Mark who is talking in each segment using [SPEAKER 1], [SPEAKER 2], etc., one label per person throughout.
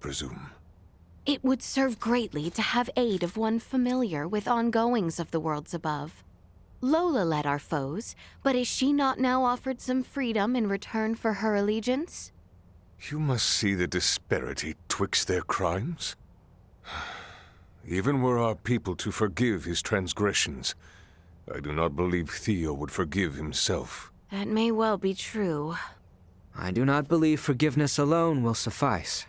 [SPEAKER 1] presume.
[SPEAKER 2] It would serve greatly to have aid of one familiar with ongoings of the worlds above. Lola led our foes, but is she not now offered some freedom in return for her allegiance?
[SPEAKER 1] You must see the disparity twixt their crimes. Even were our people to forgive his transgressions, I do not believe Theo would forgive himself.
[SPEAKER 2] That may well be true.
[SPEAKER 3] I do not believe forgiveness alone will suffice.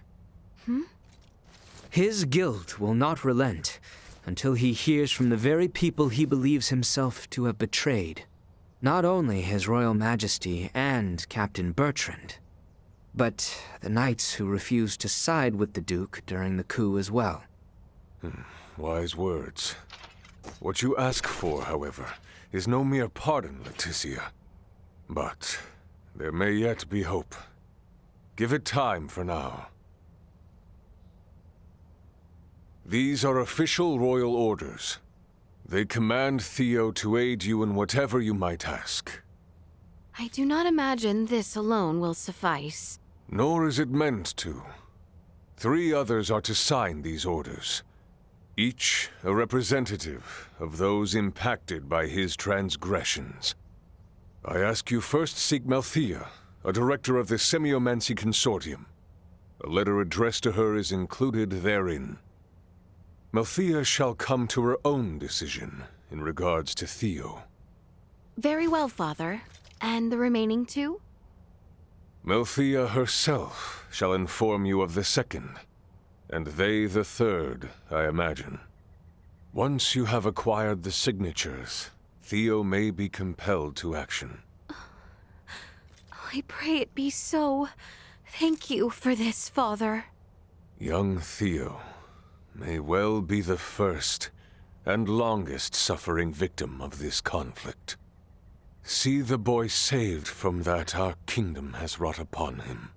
[SPEAKER 3] His guilt will not relent until he hears from the very people he believes himself to have betrayed. Not only His Royal Majesty and Captain Bertrand, but the knights who refused to side with the Duke during the coup as well.
[SPEAKER 1] Wise words. What you ask for, however, is no mere pardon, Leticia. But there may yet be hope. Give it time for now. These are official royal orders. They command Theo to aid you in whatever you might ask.
[SPEAKER 2] I do not imagine this alone will suffice.
[SPEAKER 1] Nor is it meant to. 3 others are to sign these orders, each a representative of those impacted by his transgressions. I ask you first seek Melthea, a director of the Semiomancy Consortium. A letter addressed to her is included therein. Melthea shall come to her own decision in regards to Theo.
[SPEAKER 2] Very well, Father. And the remaining 2?
[SPEAKER 1] Melthea herself shall inform you of the second, and they the third, I imagine. Once you have acquired the signatures, Theo may be compelled to action.
[SPEAKER 2] I pray it be so. Thank you for this, Father.
[SPEAKER 1] Young Theo may well be the first and longest suffering victim of this conflict. See the boy saved from that our kingdom has wrought upon him.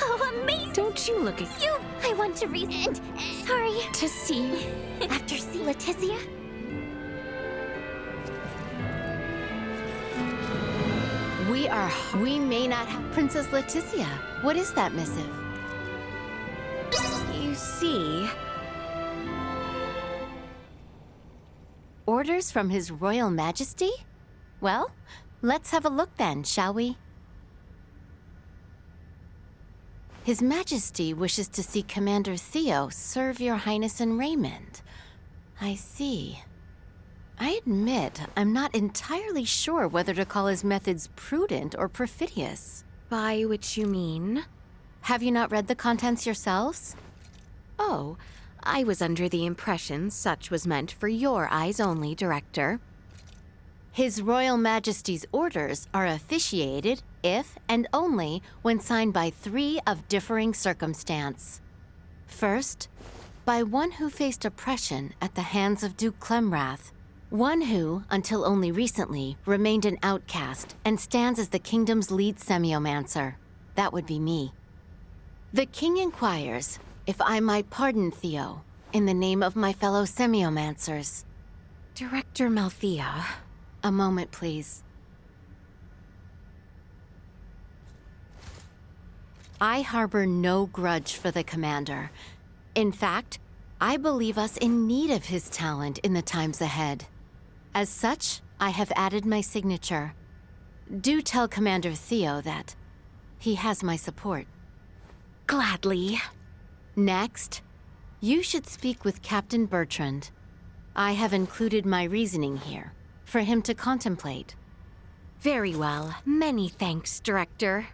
[SPEAKER 4] Oh, amazing!
[SPEAKER 2] Don't you look at
[SPEAKER 4] You! I want to read and... Sorry.
[SPEAKER 2] to see.
[SPEAKER 4] After see Leticia?
[SPEAKER 2] We may not have Princess Leticia. What is that missive? You see... Orders from His Royal Majesty? Well, let's have a look then, shall we? His Majesty wishes to see Commander Theo serve Your Highness in Raymond. I see. I admit, I'm not entirely sure whether to call his methods prudent or perfidious. By which you mean? Have you not read the contents yourselves? Oh, I was under the impression such was meant for your eyes only, Director. His Royal Majesty's orders are officiated if and only when signed by 3 of differing circumstance. First, by one who faced oppression at the hands of Duke Clemrath, one who, until only recently, remained an outcast and stands as the kingdom's lead semiomancer. That would be me. The king inquires if I might pardon Theo in the name of my fellow semiomancers. Director Malthea. A moment, please. I harbor no grudge for the commander. In fact, I believe us in need of his talent in the times ahead. As such, I have added my signature. Do tell Commander Theo that he has my support. Gladly. Next, you should speak with Captain Bertrand. I have included my reasoning here for him to contemplate. Very well. Many thanks, Director.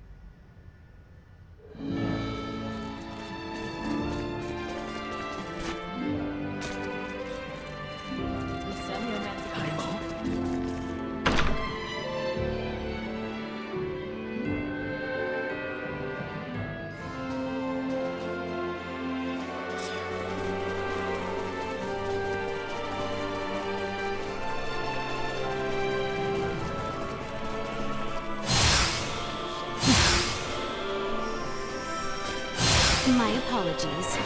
[SPEAKER 2] My apologies.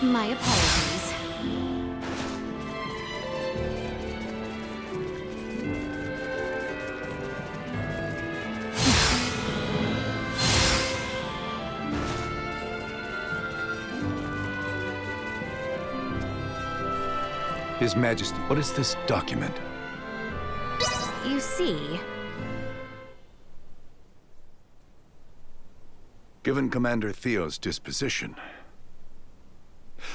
[SPEAKER 2] My apologies.
[SPEAKER 5] His Majesty, what is this document?
[SPEAKER 2] You see,
[SPEAKER 5] Given Commander Theo's disposition,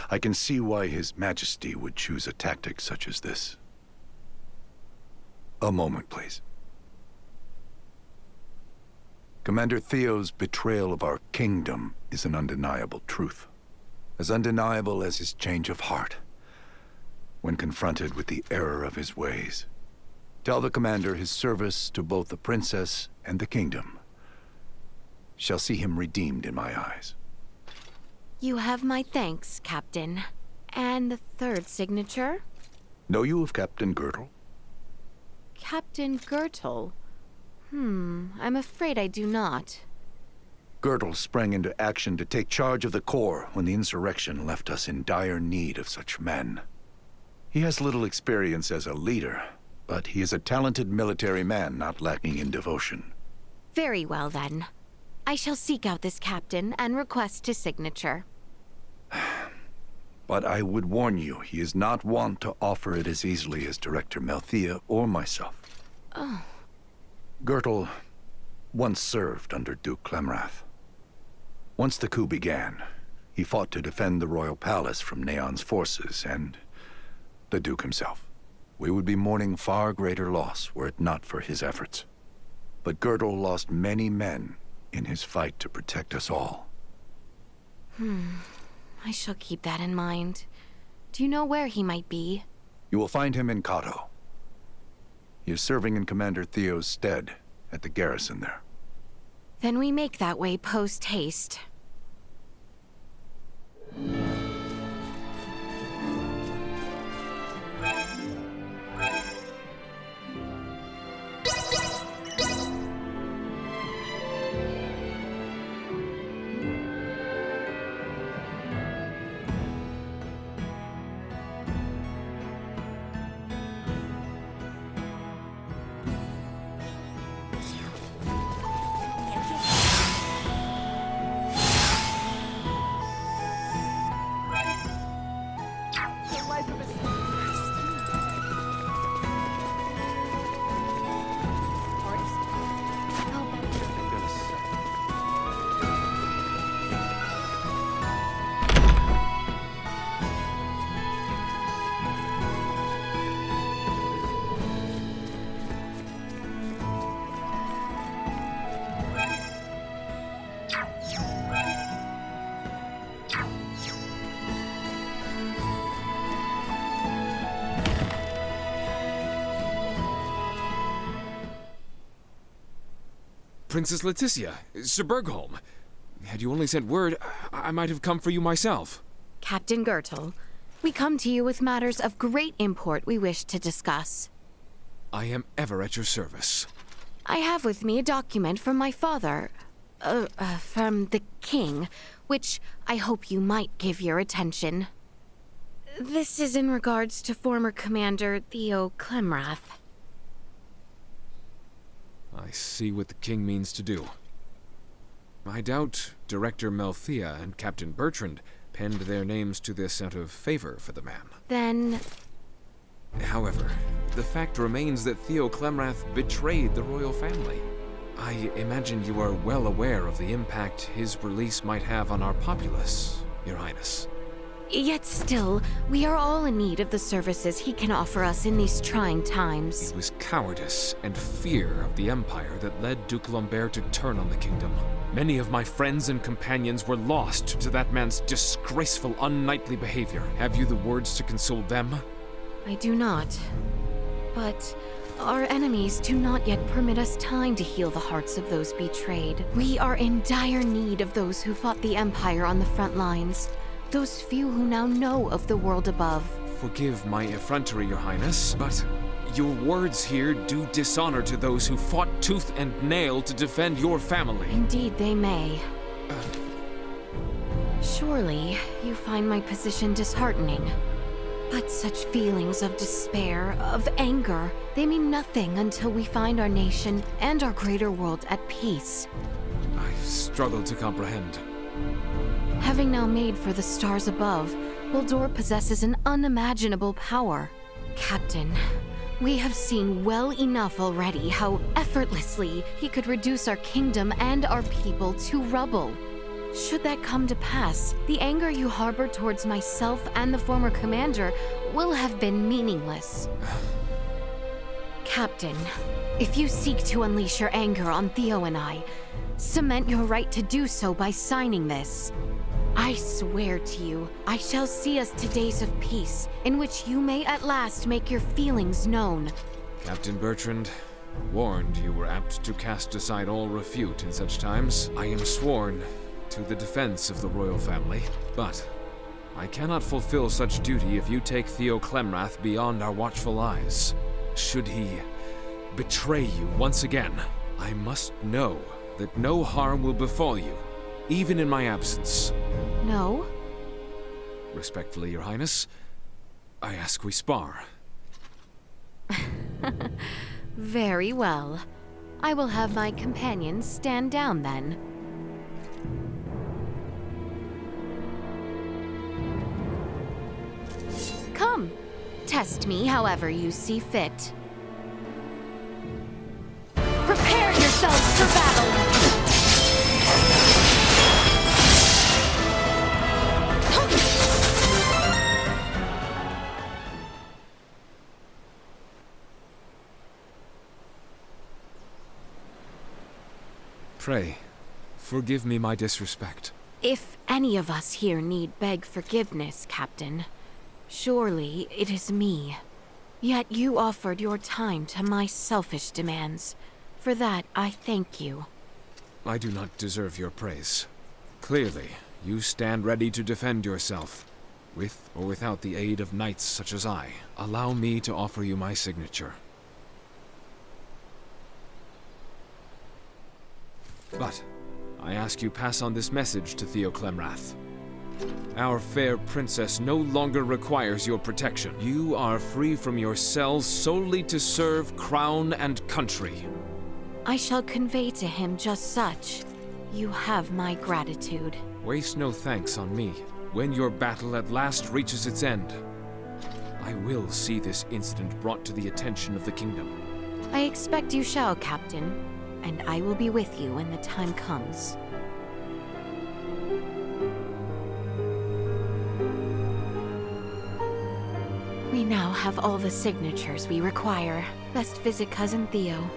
[SPEAKER 5] I can see why His Majesty would choose a tactic such as this. A moment, please. Commander Theo's betrayal of our kingdom is an undeniable truth. As undeniable as his change of heart when confronted with the error of his ways. Tell the commander his service to both the princess and the kingdom shall see him redeemed in my eyes.
[SPEAKER 2] you have my thanks, Captain. And the third signature?
[SPEAKER 5] Know you of Captain Girdle?
[SPEAKER 2] Captain Gertle? I'm afraid I do not.
[SPEAKER 5] Girdle sprang into action to take charge of the corps when the insurrection left us in dire need of such men. He has little experience as a leader, but he is a talented military man not lacking in devotion.
[SPEAKER 2] Very well, then. I shall seek out this captain and request his signature.
[SPEAKER 5] But I would warn you, he is not wont to offer it as easily as Director Malthea or myself.
[SPEAKER 2] Oh.
[SPEAKER 5] Girdle once served under Duke Clemrath. Once the coup began, he fought to defend the royal palace from Neon's forces and the Duke himself. We would be mourning far greater loss were it not for his efforts. But Girdle lost many men in his fight to protect us all.
[SPEAKER 2] I shall keep that in mind. Do you know where he might be?
[SPEAKER 5] You will find him in Kato. He is serving in Commander Theo's stead at the garrison there.
[SPEAKER 2] Then we make that way post-haste.
[SPEAKER 6] Princess Leticia, Sir Bergholm. Had you only sent word, I might have come for you myself.
[SPEAKER 2] Captain Gertel, we come to you with matters of great import we wish to discuss.
[SPEAKER 6] I am ever at your service.
[SPEAKER 2] I have with me a document from my father, from the king, which I hope you might give your attention. This is in regards to former Commander Theo Clemrath.
[SPEAKER 6] I see what the king means to do. I doubt Director Melthea and Captain Bertrand penned their names to this out of favor for the man.
[SPEAKER 2] Then...
[SPEAKER 6] However, the fact remains that Theo Clemrath betrayed the royal family. I imagine you are well aware of the impact his release might have on our populace, Your Highness.
[SPEAKER 2] Yet still, we are all in need of the services he can offer us in these trying times.
[SPEAKER 6] It was cowardice and fear of the Empire that led Duke Lambert to turn on the kingdom. Many of my friends and companions were lost to that man's disgraceful, unknightly behavior. Have you the words to console them?
[SPEAKER 2] I do not. But our enemies do not yet permit us time to heal the hearts of those betrayed. We are in dire need of those who fought the Empire on the front lines. Those few who now know of the world above.
[SPEAKER 6] Forgive my effrontery, Your Highness, but your words here do dishonor to those who fought tooth and nail to defend your family.
[SPEAKER 2] Indeed, they may. Surely, you find my position disheartening. But such feelings of despair, of anger, they mean nothing until we find our nation and our greater world at peace.
[SPEAKER 6] I struggle to comprehend.
[SPEAKER 2] Having now made for the stars above, Baldur possesses an unimaginable power. Captain, we have seen well enough already how effortlessly he could reduce our kingdom and our people to rubble. Should that come to pass, the anger you harbor towards myself and the former commander will have been meaningless. Captain, if you seek to unleash your anger on Theo and I, cement your right to do so by signing this. I swear to you, I shall see us to days of peace, in which you may at last make your feelings known.
[SPEAKER 6] Captain Bertrand, warned you were apt to cast aside all refute in such times. I am sworn to the defense of the royal family, but I cannot fulfill such duty if you take Theo Clemrath beyond our watchful eyes. Should he betray you once again, I must know that no harm will befall you, even in my absence.
[SPEAKER 2] No?
[SPEAKER 6] Respectfully, Your Highness, I ask we spar.
[SPEAKER 2] Very well. I will have my companions stand down then. Come, test me however you see fit. Prepare yourselves for battle!
[SPEAKER 6] Pray, forgive me my disrespect.
[SPEAKER 2] If any of us here need beg forgiveness, Captain, surely it is me. Yet you offered your time to my selfish demands. For that, I thank you.
[SPEAKER 6] I do not deserve your praise. Clearly, You stand ready to defend yourself, with or without the aid of knights such as I. Allow me to offer you my signature. But I ask you pass on this message to Theo Clemrath. Our fair princess no longer requires your protection. You are free from your cells solely to serve crown and country.
[SPEAKER 2] I shall convey to him just such. You have my gratitude.
[SPEAKER 6] Waste no thanks on me. When your battle at last reaches its end, I will see this incident brought to the attention of the kingdom.
[SPEAKER 2] I expect you shall, Captain, and I will be with you when the time comes. We now have all the signatures we require. Best visit Cousin Theo.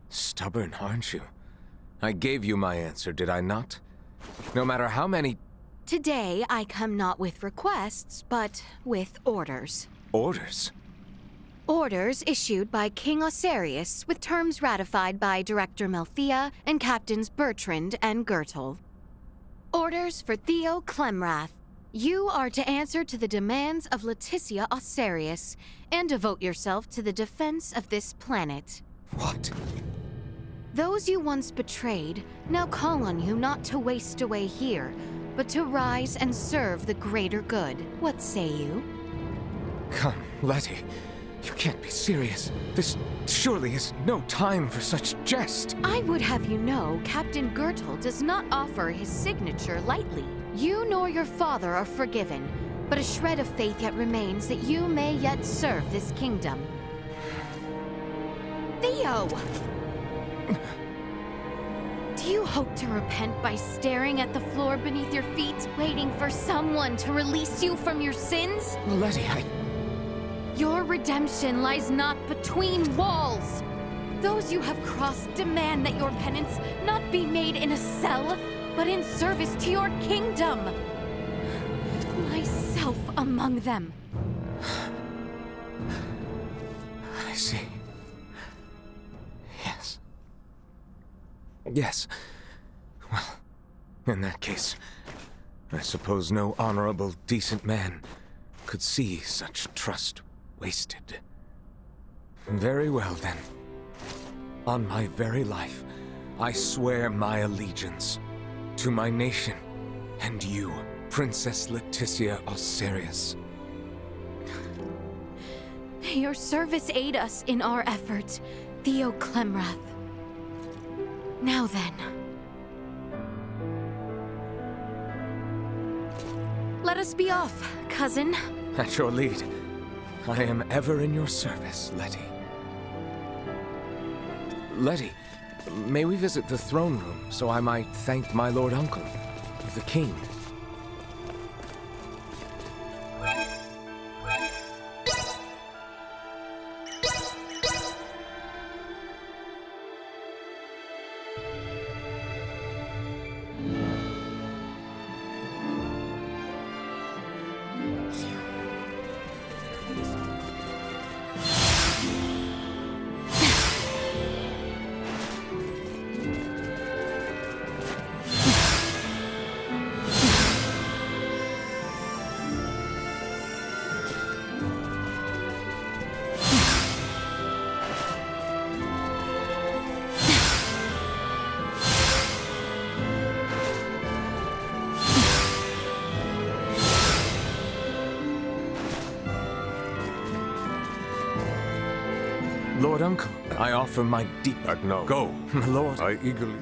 [SPEAKER 7] Stubborn, aren't you? I gave you my answer, did I not? No matter how many
[SPEAKER 2] Today, I come not with requests, but with orders.
[SPEAKER 7] orders.
[SPEAKER 2] Orders issued by King Osarius with terms ratified by Director Melthea and Captains Bertrand and Gertel. Orders for Theo Clemrath. You are to answer to the demands of Leticia Osarius and devote yourself to the defense of this planet.
[SPEAKER 7] What?
[SPEAKER 2] Those you once betrayed now call on you not to waste away here, but to rise and serve the greater good. What say you?
[SPEAKER 7] Come, Letty. You can't be serious. This surely is no time for such jest.
[SPEAKER 2] I would have you know, Captain Gertel does not offer his signature lightly. You nor your father are forgiven, but a shred of faith yet remains that you may yet serve this kingdom. Theo! Do you hope to repent by staring at the floor beneath your feet, waiting for someone to release you from your sins?
[SPEAKER 7] Letty,
[SPEAKER 2] Your redemption lies not between walls. Those you have crossed demand that your penance not be made in a cell, but in service to your kingdom. Myself among them.
[SPEAKER 7] I see. Yes. Yes. Well, in that case, I suppose no honorable, decent man could see such trust wasted. Very well, then. On my very life, I swear my allegiance to my nation and you, Princess Leticia Osarius.
[SPEAKER 2] May your service aid us in our efforts, Theo Clemrath. Now then. Let us be off, cousin.
[SPEAKER 7] At your lead. I am ever in your service, Letty. Letty, may we visit the throne room so I might thank my lord uncle, the king? Lord Uncle, I offer my deep...
[SPEAKER 1] No. Go.
[SPEAKER 7] My lord.
[SPEAKER 1] I eagerly...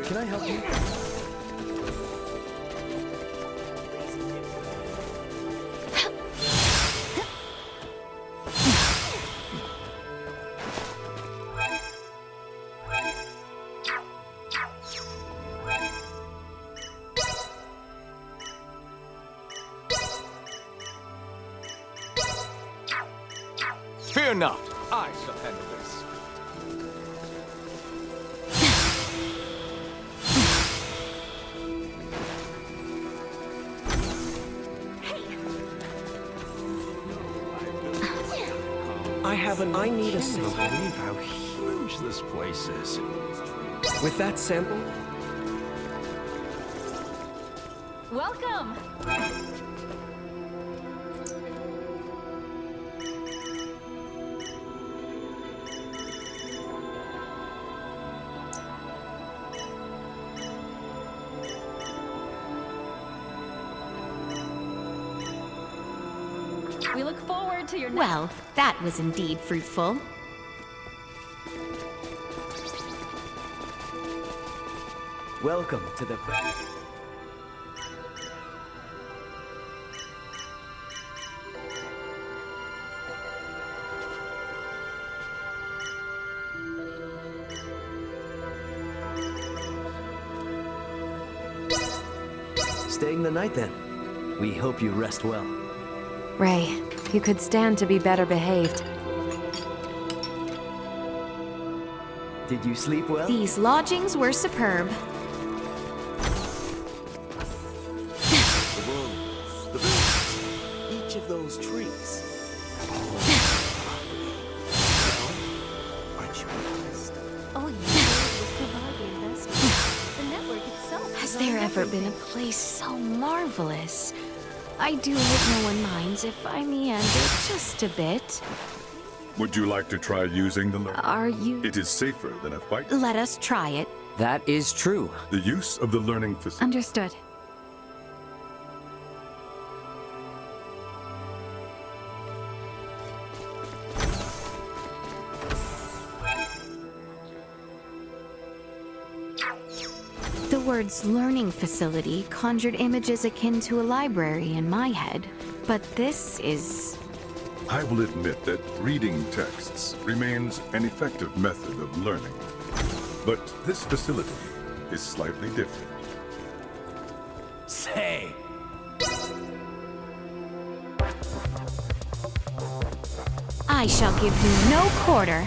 [SPEAKER 8] Can I help you?
[SPEAKER 7] Fear not, I shall handle this.
[SPEAKER 8] I need a sample.
[SPEAKER 5] believe how huge this place is.
[SPEAKER 8] With that sample,
[SPEAKER 4] Welcome! We look forward to your next...
[SPEAKER 2] Well, that was indeed fruitful.
[SPEAKER 8] welcome to the... Staying the night then. We hope you rest well.
[SPEAKER 9] Ray, you could stand to be better behaved.
[SPEAKER 8] Did you sleep well?
[SPEAKER 2] These lodgings were superb.
[SPEAKER 10] The wolves, the birds, each of those trees. Aren't you impressed?
[SPEAKER 4] All you did was provide the investment. The network itself
[SPEAKER 2] Has
[SPEAKER 4] is
[SPEAKER 2] there
[SPEAKER 4] on
[SPEAKER 2] ever been a
[SPEAKER 4] everything.
[SPEAKER 2] place so marvelous? I do hope no one minds if I meander just a bit.
[SPEAKER 11] Would you like to try using the learning?
[SPEAKER 2] Are you...
[SPEAKER 11] It is safer than a fight.
[SPEAKER 2] Let us try it.
[SPEAKER 3] That is true.
[SPEAKER 11] The use of the learning facility.
[SPEAKER 9] Understood.
[SPEAKER 2] The words learning facility conjured images akin to a library in my head. But this is...
[SPEAKER 11] I will admit that reading texts remains an effective method of learning. But this facility is slightly different.
[SPEAKER 8] Say!
[SPEAKER 2] I shall give you no quarter.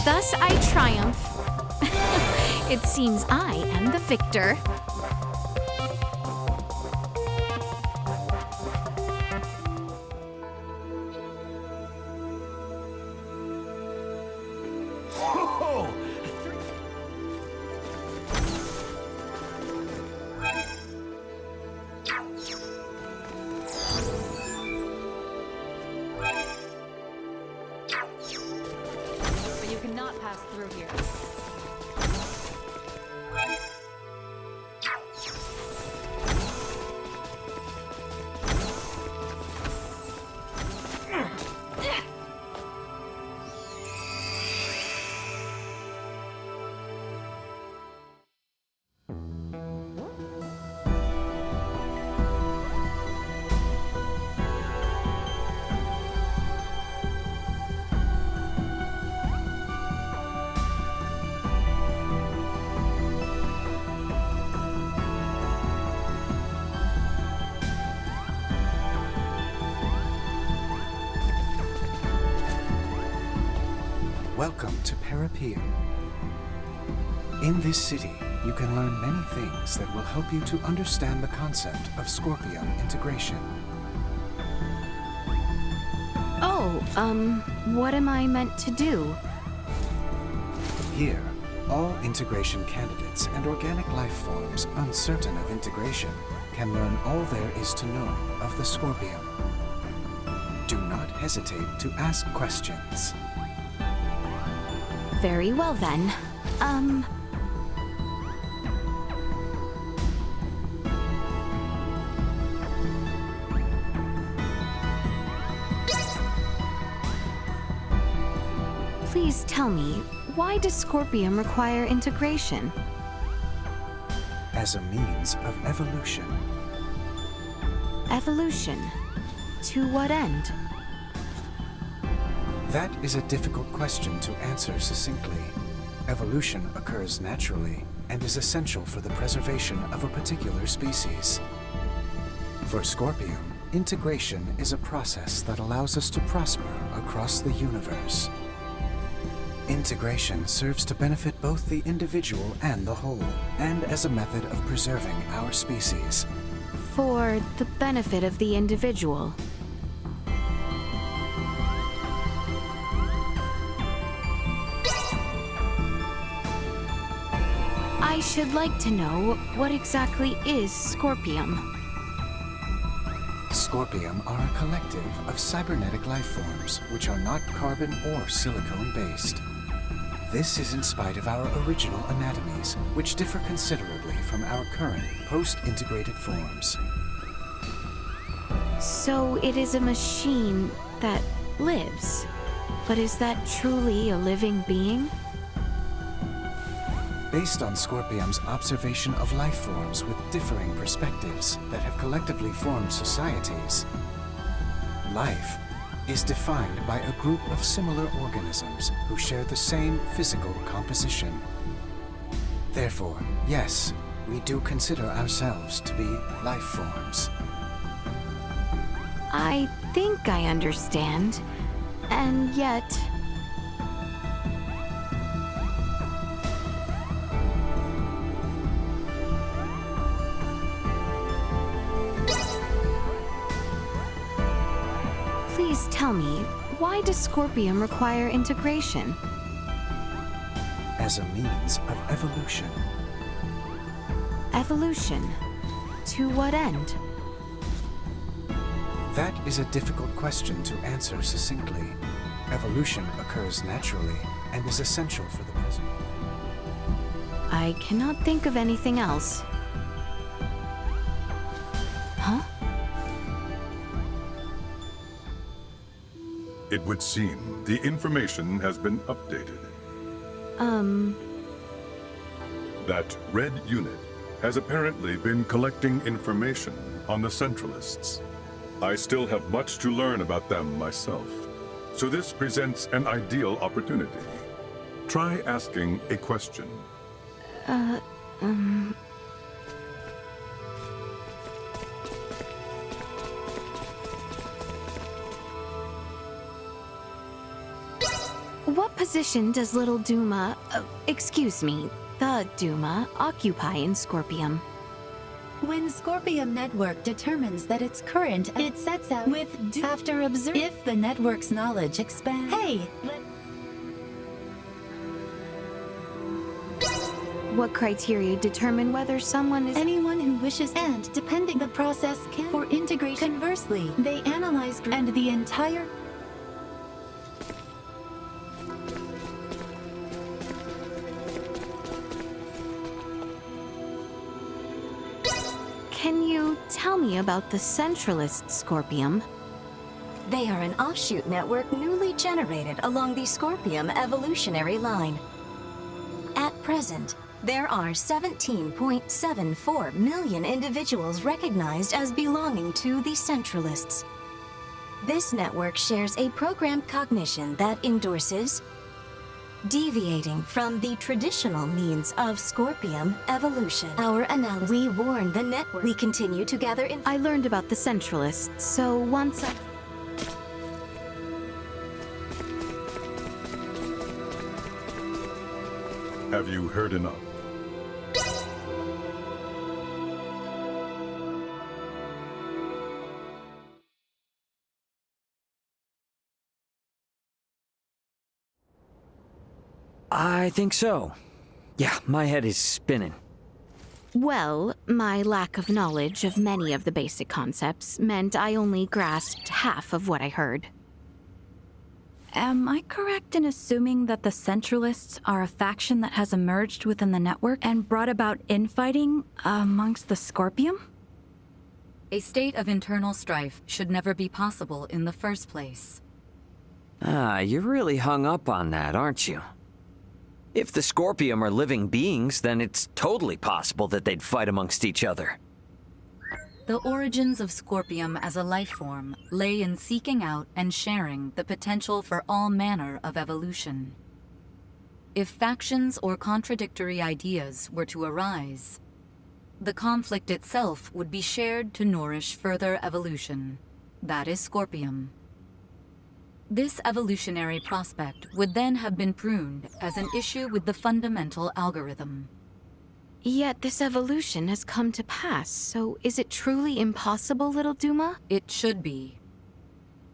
[SPEAKER 2] Thus I triumph. It seems I am the victor.
[SPEAKER 4] But you cannot pass through here.
[SPEAKER 12] Welcome to Parapeum. In this city, you can learn many things that will help you to understand the concept of Scorpium integration.
[SPEAKER 2] Oh, what am I meant to do?
[SPEAKER 12] Here, all integration candidates and organic life forms uncertain of integration can learn all there is to know of the Scorpium. Do not hesitate to ask questions.
[SPEAKER 2] Very well then. Please tell me, why does Scorpium require integration?
[SPEAKER 12] As a means of evolution.
[SPEAKER 2] Evolution? To what end?
[SPEAKER 12] That is a difficult question to answer succinctly. Evolution occurs naturally and is essential for the preservation of a particular species. For Scorpium, integration is a process that allows us to prosper across the universe. Integration serves to benefit both the individual and the whole, and as a method of preserving our species.
[SPEAKER 2] For the benefit of the individual. I should like to know, what exactly is Scorpium?
[SPEAKER 12] Scorpium are a collective of cybernetic life forms which are not carbon or silicone-based. This is in spite of our original anatomies, which differ considerably from our current post-integrated forms.
[SPEAKER 2] So it is a machine that lives. But is that truly a living being?
[SPEAKER 12] Based on Scorpium's observation of life forms with differing perspectives that have collectively formed societies, life is defined by a group of similar organisms who share the same physical composition. Therefore, yes, we do consider ourselves to be life forms.
[SPEAKER 2] I think I understand. And yet... Please tell me, why does Scorpium require integration?
[SPEAKER 12] As a means of evolution.
[SPEAKER 2] Evolution? To what end?
[SPEAKER 12] That is a difficult question to answer succinctly. Evolution occurs naturally and is essential for the present.
[SPEAKER 2] I cannot think of anything else. Huh?
[SPEAKER 11] It would seem the information has been updated. That red unit has apparently been collecting information on the Centralists. I still have much to learn about them myself, so this presents an ideal opportunity. Try asking a question.
[SPEAKER 2] What position does little Duma, excuse me, the Duma, occupy in Scorpium?
[SPEAKER 13] When Scorpium Network determines that it's current, it sets out with after observe. If the network's knowledge expands. Hey!
[SPEAKER 2] What criteria determine whether someone is...
[SPEAKER 13] Anyone who wishes, and depending the process can... For integration. Conversely, they analyze and the entire...
[SPEAKER 2] Can you tell me about the Centralist Scorpium?
[SPEAKER 14] They are an offshoot network newly generated along the Scorpium evolutionary line. At present, there are 17.74 million individuals recognized as belonging to the Centralists. This network shares a programmed cognition that endorses deviating from the traditional means of Scorpium evolution. Our analysis. We warn the network. We continue to gather
[SPEAKER 2] I learned about the Centralists, so once I...
[SPEAKER 11] Have you heard enough?
[SPEAKER 8] I think so. Yeah, my head is spinning.
[SPEAKER 2] Well, my lack of knowledge of many of the basic concepts meant I only grasped half of what I heard.
[SPEAKER 15] Am I correct in assuming that the Centralists are a faction that has emerged within the network and brought about infighting amongst the Scorpium?
[SPEAKER 16] A state of internal strife should never be possible in the first place.
[SPEAKER 8] You're really hung up on that, aren't you? If the Scorpium are living beings, then it's totally possible that they'd fight amongst each other.
[SPEAKER 16] The origins of Scorpium as a life form lay in seeking out and sharing the potential for all manner of evolution. If factions or contradictory ideas were to arise, the conflict itself would be shared to nourish further evolution. That is Scorpium. This evolutionary prospect would then have been pruned as an issue with the fundamental algorithm.
[SPEAKER 2] Yet this evolution has come to pass, so is it truly impossible, little Duma?
[SPEAKER 16] It should be.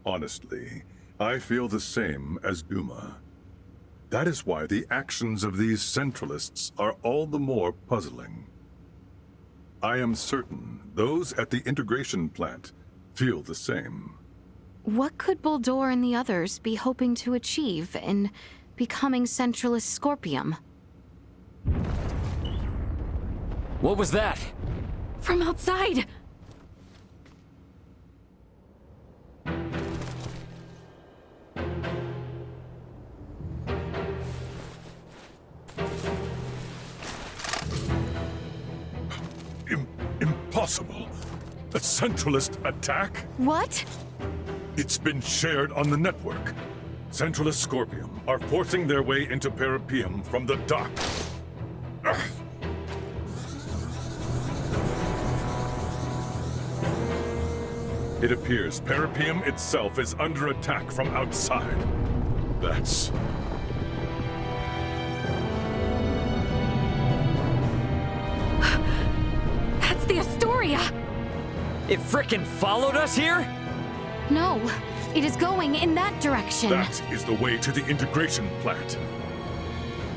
[SPEAKER 11] Honestly, I feel the same as Duma. That is why the actions of these Centralists are all the more puzzling. I am certain those at the integration plant feel the same.
[SPEAKER 2] What could Buldor and the others be hoping to achieve in becoming Centralist Scorpium?
[SPEAKER 8] What was that?
[SPEAKER 15] From outside!
[SPEAKER 11] Impossible! A Centralist attack?
[SPEAKER 2] What?
[SPEAKER 11] It's been shared on the network. Centralist Scorpium are forcing their way into Peripium from the dock. Ugh. It appears Peripium itself is under attack from outside. That's...
[SPEAKER 15] That's the Astoria!
[SPEAKER 8] It frickin' followed us here?
[SPEAKER 2] No, It is going in that direction.
[SPEAKER 11] That is the way to the integration plant.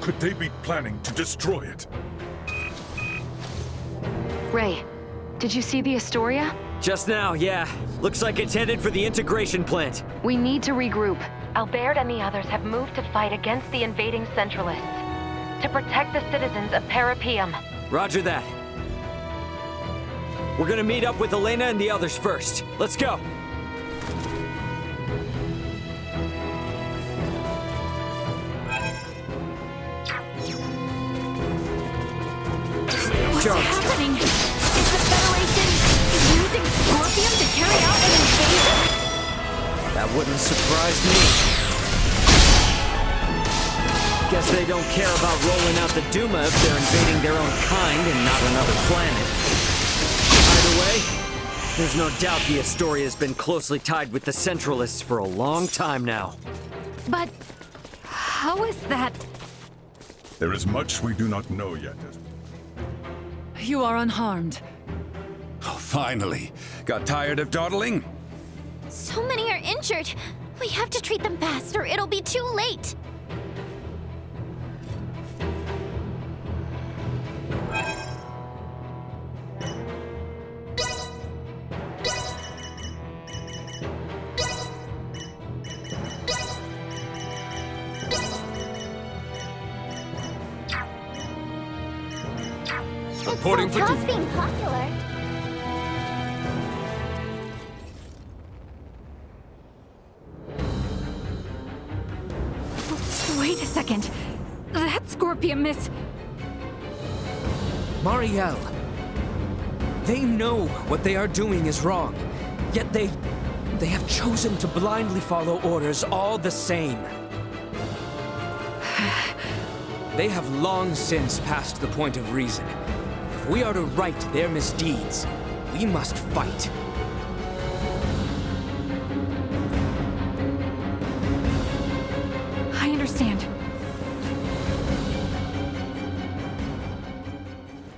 [SPEAKER 11] Could they be planning to destroy it?
[SPEAKER 9] Ray, did you see the Astoria?
[SPEAKER 8] Just now, yeah. Looks like it's headed for the integration plant.
[SPEAKER 9] We need to regroup. Albert and the others have moved to fight against the invading Centralists, to protect the citizens of Parapium.
[SPEAKER 8] Roger that. We're gonna meet up with Elena and the others first. Let's go.
[SPEAKER 15] What's happening? Is the Federation using Scorpium to carry out an invasion?
[SPEAKER 8] That wouldn't surprise me. Guess they don't care about rolling out the Duma if they're invading their own kind and not another planet. Either way, there's no doubt the Astoria has been closely tied with the Centralists for a long time now.
[SPEAKER 15] But how is that?
[SPEAKER 11] There is much we do not know yet.
[SPEAKER 17] You are unharmed.
[SPEAKER 18] Oh, finally. Got tired of dawdling?
[SPEAKER 4] So many are injured. We have to treat them fast or it'll be too late.
[SPEAKER 1] Reporting for
[SPEAKER 4] Tough being popular.
[SPEAKER 15] Wait a second. That Scorpium is...
[SPEAKER 3] Marielle. They know what they are doing is wrong, yet they have chosen to blindly follow orders all the same. They have long since passed the point of reason. If we are to right their misdeeds, we must fight.
[SPEAKER 15] I understand.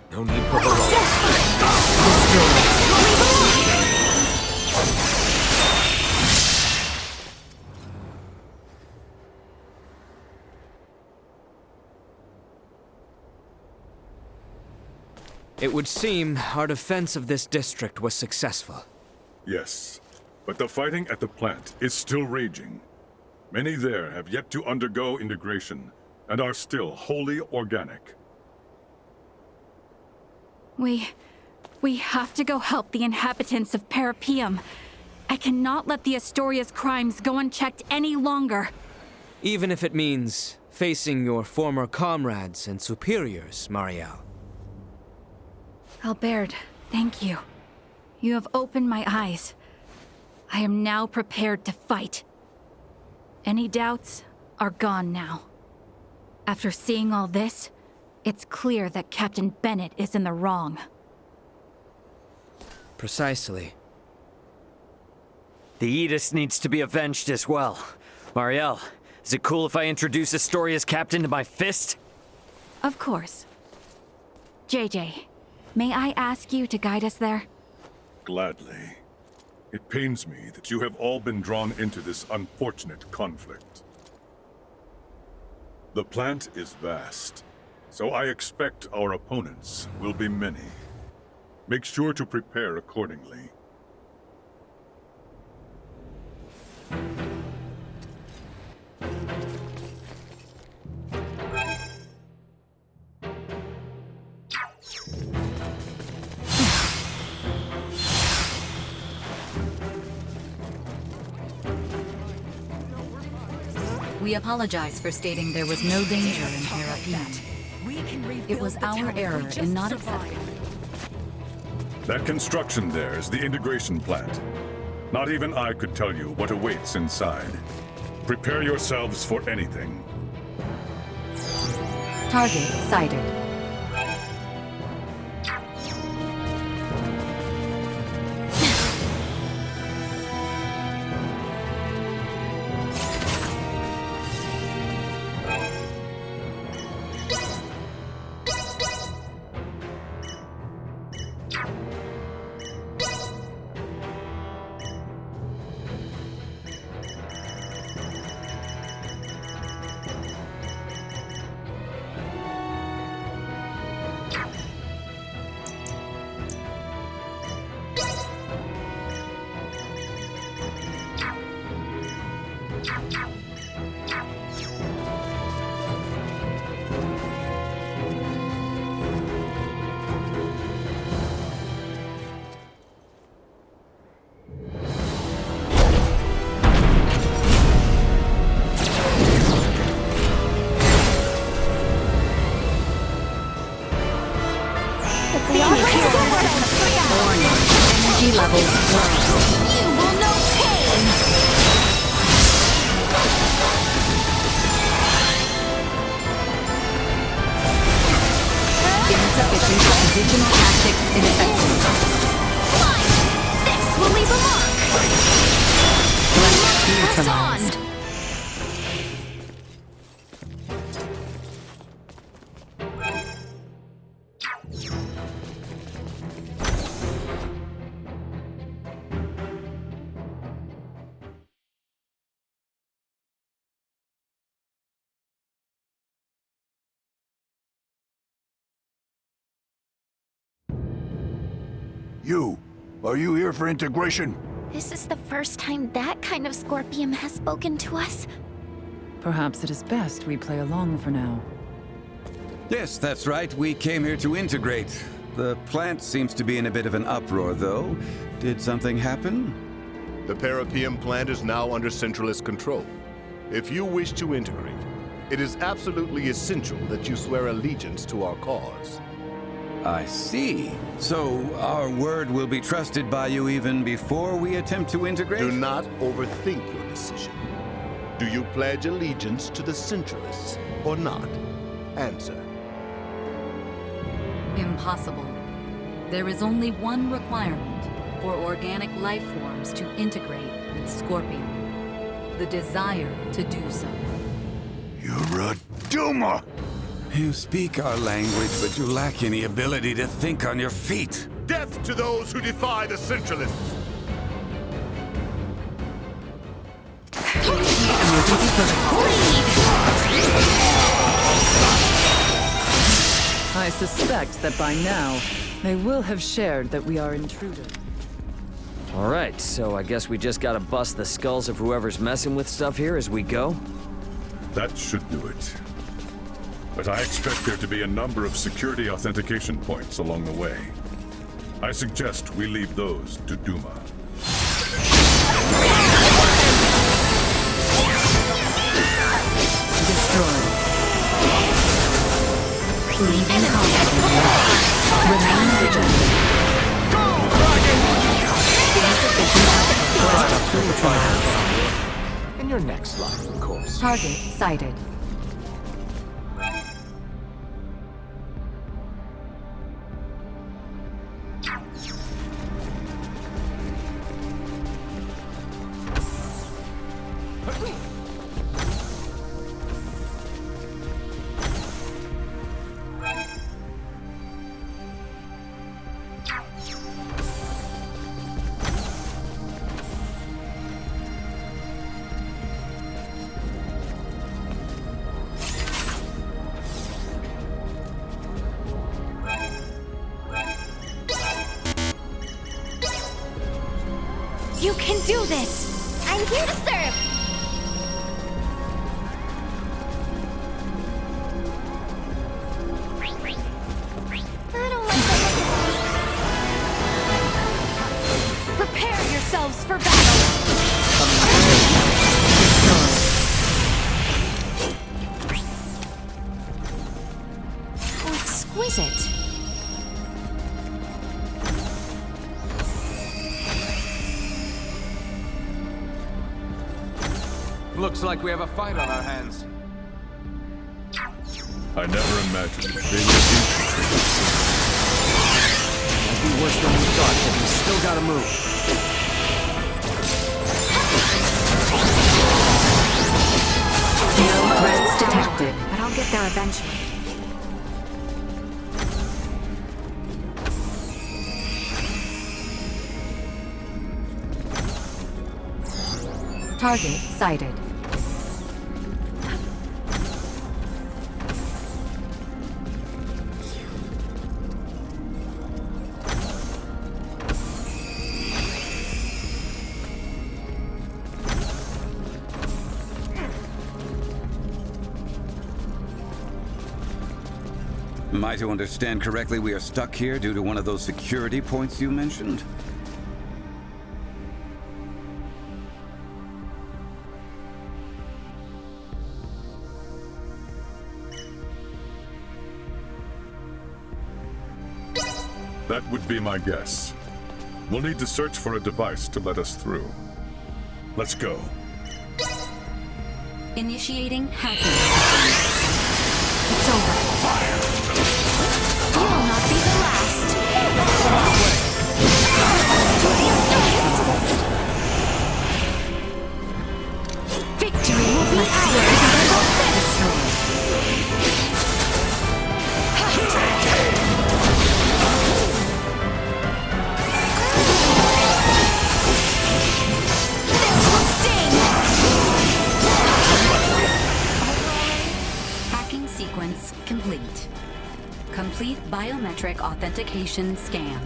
[SPEAKER 1] No need for heroics.
[SPEAKER 3] It would seem our defense of this district was successful.
[SPEAKER 11] Yes, but the fighting at the plant is still raging. Many there have yet to undergo integration and are still wholly organic.
[SPEAKER 15] We have to go help the inhabitants of Parapium. I cannot let the Astoria's crimes go unchecked any longer.
[SPEAKER 3] Even if it means facing your former comrades and superiors, Marielle.
[SPEAKER 15] Albert, thank you. You have opened my eyes. I am now prepared to fight. Any doubts are gone now. After seeing all this, it's clear that Captain Bennett is in the wrong.
[SPEAKER 3] Precisely.
[SPEAKER 8] The Aegis needs to be avenged as well. Marielle, is it cool if I introduce Astoria's captain to my fist?
[SPEAKER 15] Of course. JJ, may I ask you to guide us there?
[SPEAKER 11] Gladly. It pains me that you have all been drawn into this unfortunate conflict. The plant is vast, so I expect our opponents will be many. Make sure to prepare accordingly.
[SPEAKER 16] We apologize for stating there was no danger in Parapium. It was our error in not accepting.
[SPEAKER 11] That construction there is the integration plant. Not even I could tell you what awaits inside. Prepare yourselves for anything.
[SPEAKER 16] Target sighted. Energy levels low.
[SPEAKER 4] You will know pain!
[SPEAKER 16] Insufficient positional tactics ineffective.
[SPEAKER 4] Fine! This will leave a mark! Press on!
[SPEAKER 5] Are you here for integration?
[SPEAKER 2] This is the first time that kind of scorpion has spoken to us.
[SPEAKER 17] Perhaps it is best we play along for now.
[SPEAKER 18] Yes, that's right. We came here to integrate. The plant seems to be in a bit of an uproar, though. Did something happen?
[SPEAKER 19] The Parapium plant is now under Centralist control. If you wish to integrate, it is absolutely essential that you swear allegiance to our cause.
[SPEAKER 18] I see. So our word will be trusted by you even before we attempt to integrate?
[SPEAKER 19] Do not overthink your decision. Do you pledge allegiance to the Centralists or not? Answer.
[SPEAKER 16] Impossible. There is only one requirement for organic life forms to integrate with Scorpion. The desire to do so.
[SPEAKER 5] You're a Duma!
[SPEAKER 18] You speak our language, but you lack any ability to think on your feet.
[SPEAKER 19] Death to those who defy the Centralists!
[SPEAKER 17] I suspect that by now, they will have shared that we are intruders.
[SPEAKER 8] Alright, so I guess we just gotta bust the skulls of whoever's messing with stuff here as we go?
[SPEAKER 11] That should do it. But I expect there to be a number of security authentication points along the way. I suggest we leave those to Duma.
[SPEAKER 16] Destroyed. Leaving combat. Remain vigilant.
[SPEAKER 7] In your next line, of course.
[SPEAKER 16] Target sighted.
[SPEAKER 4] You can do this! I'm here to serve! I don't like the look of Prepare yourselves for battle!
[SPEAKER 2] How exquisite.
[SPEAKER 7] Looks like we have a fight on our hands.
[SPEAKER 11] I never imagined they were interested.
[SPEAKER 8] Might be worse than we thought, but we still gotta move.
[SPEAKER 16] No threats detected, but I'll get there eventually. Target sighted.
[SPEAKER 18] Am I to understand correctly we are stuck here due to one of those security points you mentioned?
[SPEAKER 11] That would be my guess. We'll need to search for a device to let us through. Let's go.
[SPEAKER 16] Initiating hacking.
[SPEAKER 15] It's over. You will not be the last. Victory will be ours.
[SPEAKER 16] Hacking sequence complete. Complete biometric authentication scan.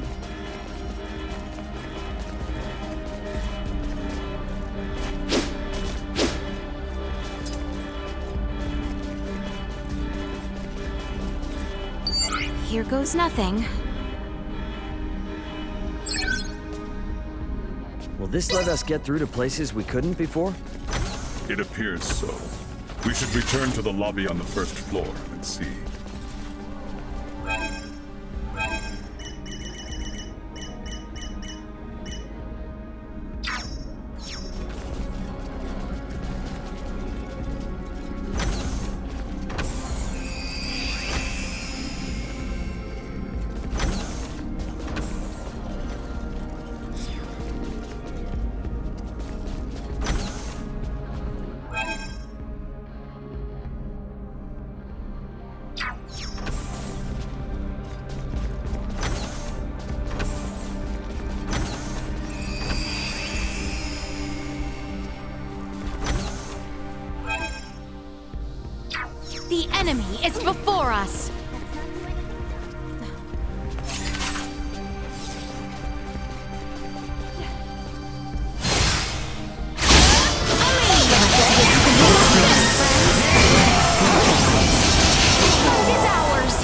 [SPEAKER 2] Here goes nothing.
[SPEAKER 20] Will this let us get through to places we couldn't before?
[SPEAKER 11] It appears so. We should return to the lobby on the first floor and see.
[SPEAKER 2] The enemy is before us! It is ours!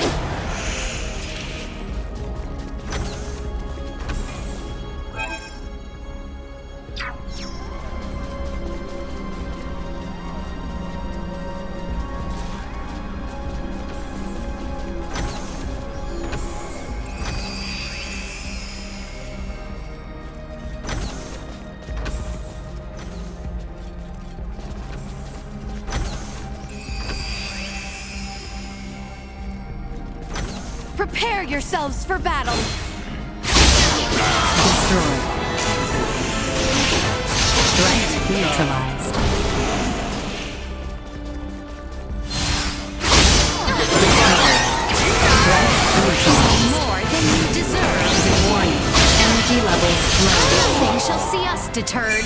[SPEAKER 2] Prepare yourselves for battle!
[SPEAKER 16] Destroyed. Threat neutralized.
[SPEAKER 2] More than you deserve!
[SPEAKER 16] Warning. Energy levels low.
[SPEAKER 2] Nothing shall see us deterred!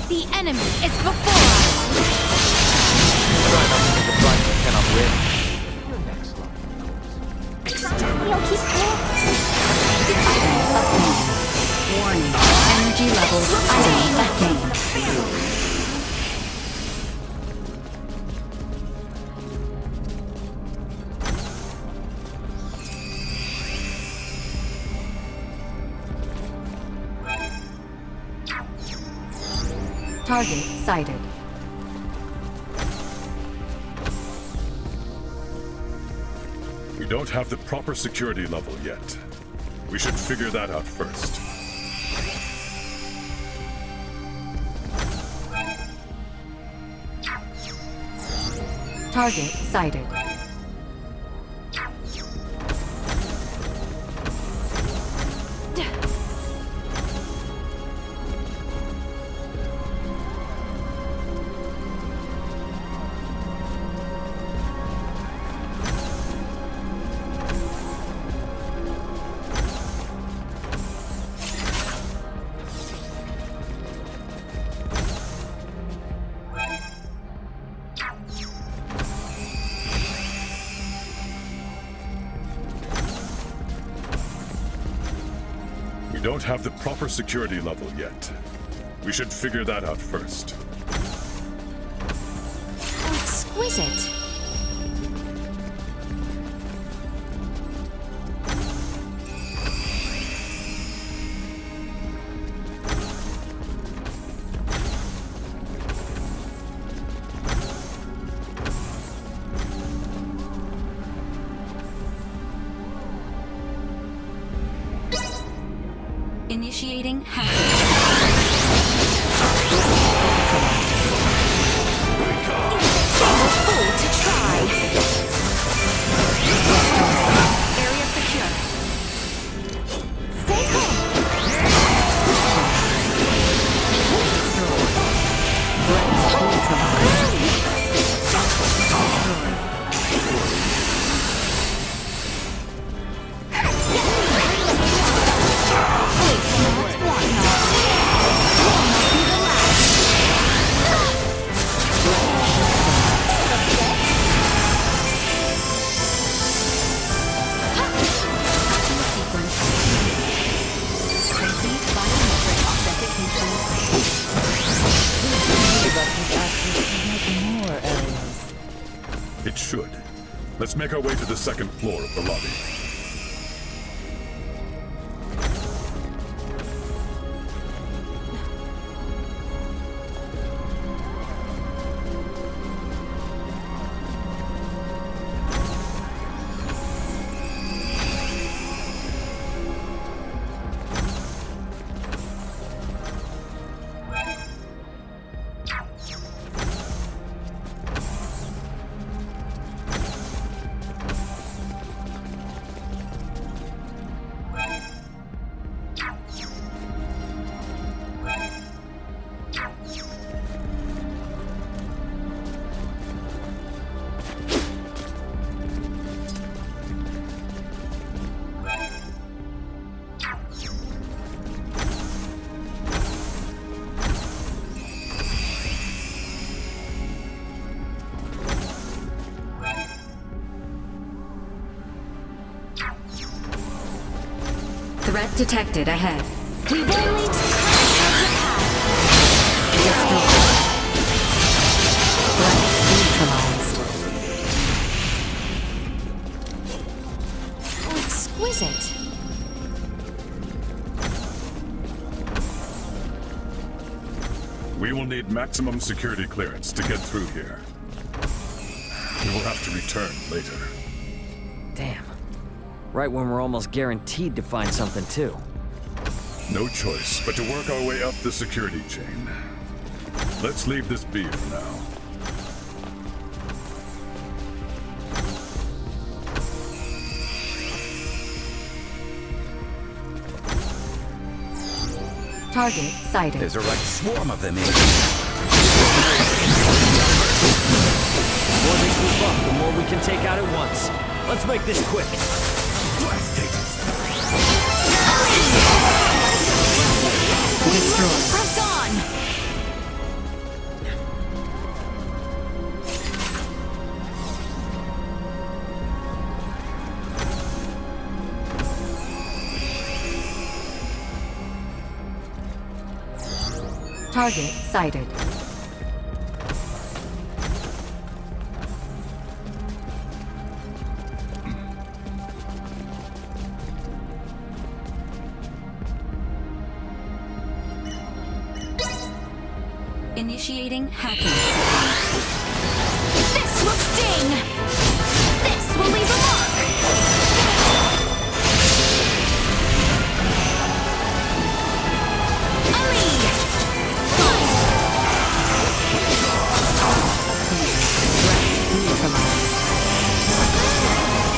[SPEAKER 2] The enemy is before us!
[SPEAKER 20] Try not to think the blind cannot win. Your next line.
[SPEAKER 4] We'll keep
[SPEAKER 16] Warning. Energy levels item gain. Target sighted.
[SPEAKER 11] We don't have the proper security level yet. We should figure that out first.
[SPEAKER 16] Target sighted.
[SPEAKER 11] We don't have the proper security level yet. We should figure that out first.
[SPEAKER 2] How exquisite.
[SPEAKER 16] Initiating
[SPEAKER 2] Fool to try. Area secure. Stay
[SPEAKER 11] It should. Let's make our way to the second floor of the lobby.
[SPEAKER 16] Threat detected ahead.
[SPEAKER 2] We've only How exquisite.
[SPEAKER 11] We will need maximum security clearance to get through here. We will have to return later.
[SPEAKER 8] Damn. Right when we're almost guaranteed to find something, too.
[SPEAKER 11] No choice but to work our way up the security chain. Let's leave this be for now.
[SPEAKER 16] Target sighted.
[SPEAKER 18] There's a right swarm of them in here.
[SPEAKER 8] The more they group up, the more we can take out at once. Let's make this quick.
[SPEAKER 16] Destroy.
[SPEAKER 2] Press on!
[SPEAKER 16] Target sighted. Initiating hacking.
[SPEAKER 2] This will sting! This will leave a mark!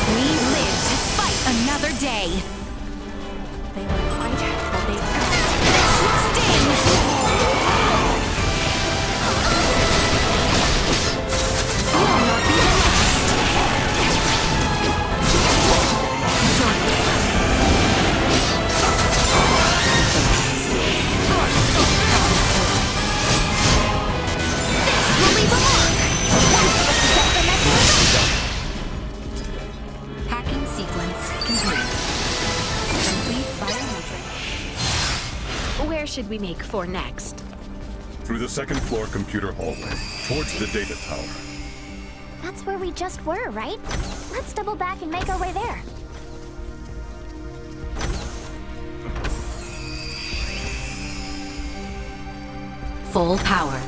[SPEAKER 2] We live to fight another day! They will fight what they've got. This will sting! Will not be the last! should we make for next?
[SPEAKER 11] Through the second floor computer hallway, towards the data tower.
[SPEAKER 4] That's where we just were, right? Let's double back and make our way there.
[SPEAKER 16] Full power.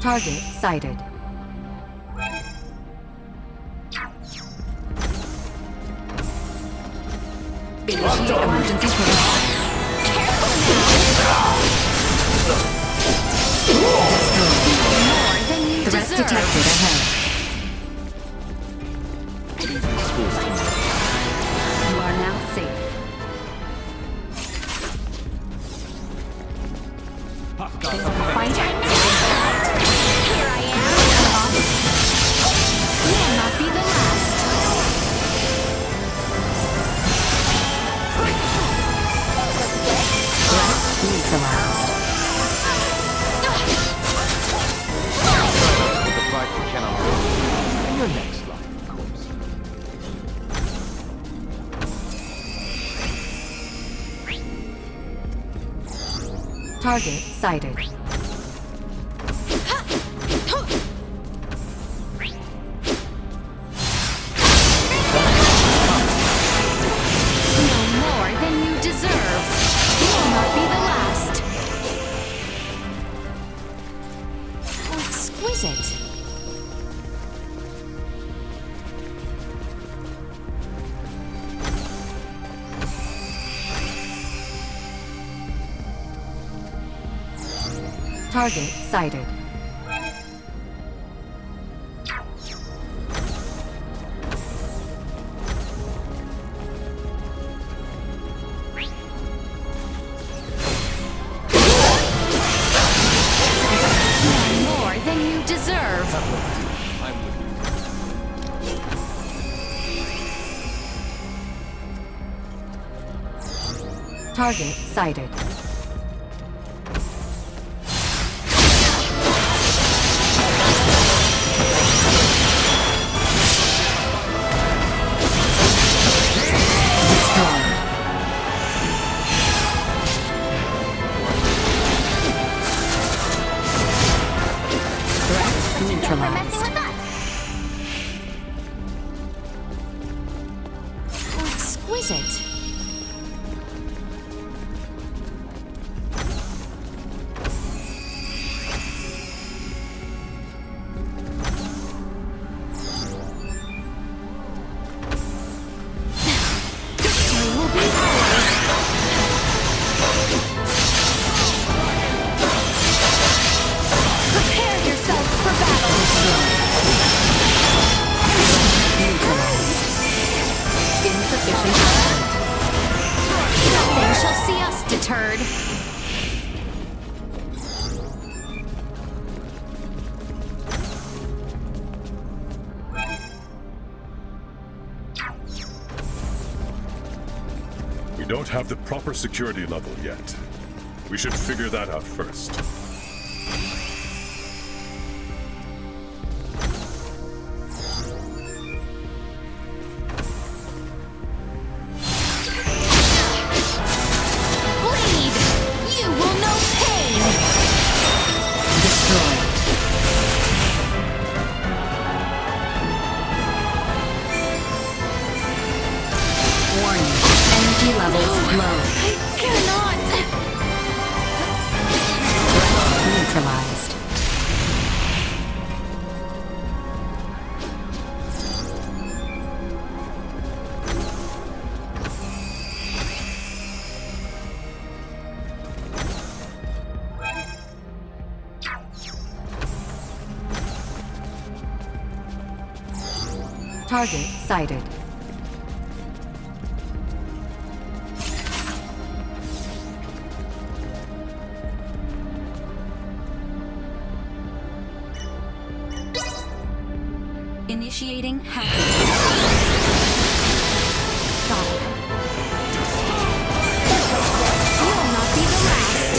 [SPEAKER 16] Target sighted. Initiate emergency protocols. Threat detected ahead. You are now safe. Fight.
[SPEAKER 20] Your next line, of course.
[SPEAKER 16] Target sighted.
[SPEAKER 2] No more than you deserve. You will not be the last. How exquisite.
[SPEAKER 16] Target sighted.
[SPEAKER 2] More than you deserve.
[SPEAKER 16] Target sighted. Neutralized.
[SPEAKER 2] How exquisite. Victory will be ours. Prepare yourselves for battle.
[SPEAKER 16] Insufficient output.
[SPEAKER 2] Nothing shall see us deterred.
[SPEAKER 11] We don't have the proper security level yet. We should figure that out first.
[SPEAKER 2] Bleed! You will know pain!
[SPEAKER 16] Destroyed. Warning. Energy levels low.
[SPEAKER 2] I cannot!
[SPEAKER 16] Neutralized. Target sighted. Initiating hacking. Got it.
[SPEAKER 2] You will not be the last.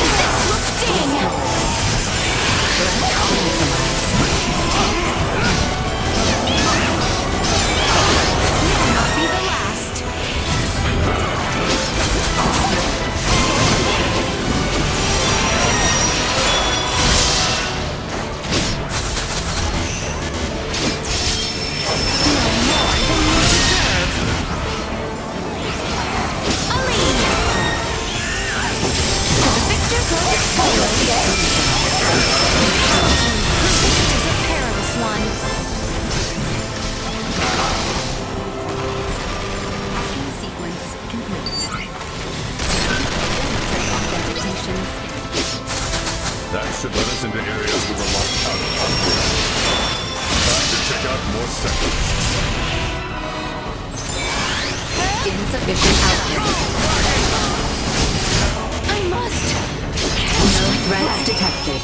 [SPEAKER 2] This will sting! You will not be the last.
[SPEAKER 11] That should let us into areas we were locked out of. Time to check out more sectors.
[SPEAKER 16] Insufficient output.
[SPEAKER 2] I must.
[SPEAKER 16] No threats detected.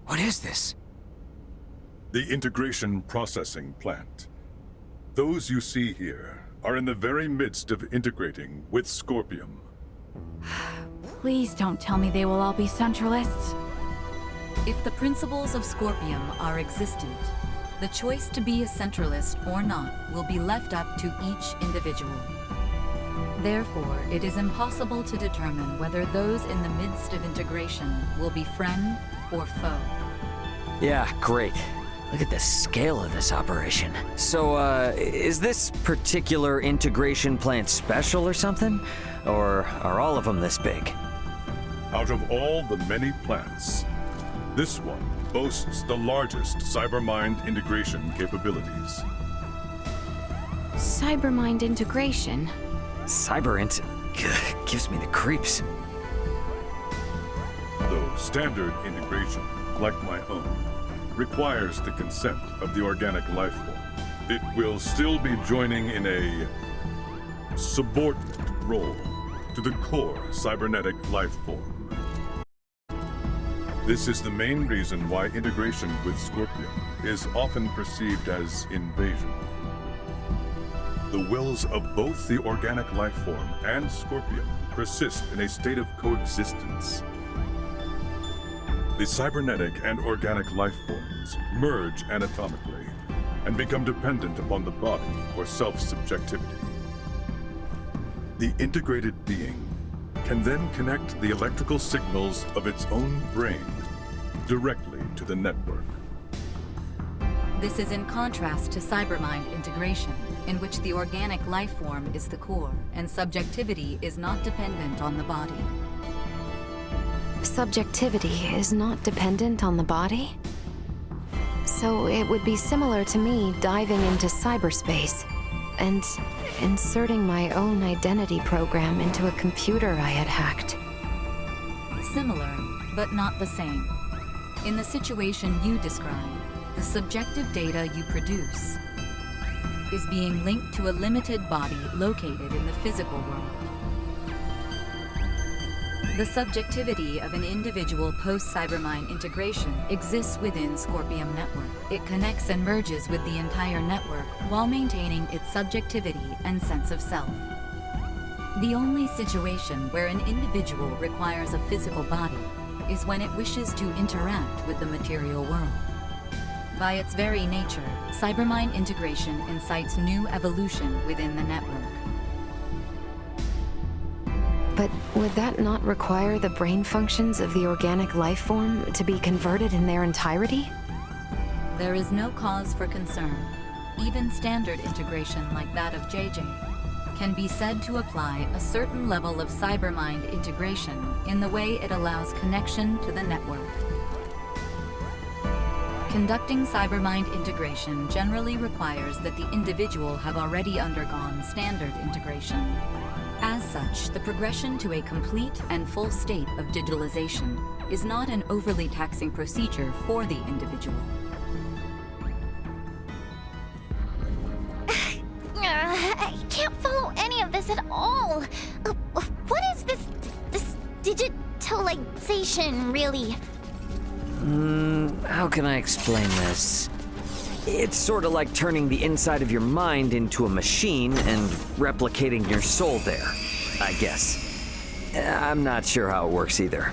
[SPEAKER 3] What is this?
[SPEAKER 11] The integration processing plant. Those you see here are in the very midst of integrating with Scorpium.
[SPEAKER 15] Please don't tell me they will all be Centralists.
[SPEAKER 16] If the principles of Scorpium are existent, the choice to be a Centralist or not will be left up to each individual. Therefore, it is impossible to determine whether those in the midst of integration will be friend or foe.
[SPEAKER 8] Yeah, great. Look at the scale of this operation. So, is this particular integration plant special or something? Or are all of them this big?
[SPEAKER 11] Out of all the many plants, this one boasts the largest cybermind integration capabilities.
[SPEAKER 2] Cybermind integration?
[SPEAKER 8] Cyberint gives me the creeps.
[SPEAKER 11] Though standard integration, like my own, requires the consent of the organic life form, it will still be joining in a subordinate role to the core cybernetic life form. This is the main reason why integration with Scorpium is often perceived as invasion. The wills of both the organic life form and Scorpium persist in a state of coexistence. The cybernetic and organic life forms merge anatomically and become dependent upon the body for self-subjectivity. The integrated being can then connect the electrical signals of its own brain directly to the network.
[SPEAKER 16] This is in contrast to cybermind integration, in which the organic life form is the core and subjectivity is not dependent on the body.
[SPEAKER 2] Subjectivity is not dependent on the body? So it would be similar to me diving into cyberspace and inserting my own identity program into a computer I had hacked.
[SPEAKER 16] Similar, but not the same. In the situation you describe, the subjective data you produce is being linked to a limited body located in the physical world. The subjectivity of an individual post-cybermind integration exists within Scorpium Network. It connects and merges with the entire network while maintaining its subjectivity and sense of self. The only situation where an individual requires a physical body is when it wishes to interact with the material world. By its very nature, cybermind integration incites new evolution within the network.
[SPEAKER 9] But would that not require the brain functions of the organic life form to be converted in their entirety?
[SPEAKER 16] There is no cause for concern. Even standard integration like that of JJ can be said to apply a certain level of cybermind integration in the way it allows connection to the network. Conducting cybermind integration generally requires that the individual have already undergone standard integration. As such, the progression to a complete and full state of digitalization is not an overly taxing procedure for the individual.
[SPEAKER 4] I can't follow any of this at all. What is this digitalization, really?
[SPEAKER 8] How can I explain this? It's sort of like turning the inside of your mind into a machine and replicating your soul there, I guess. I'm not sure how it works either.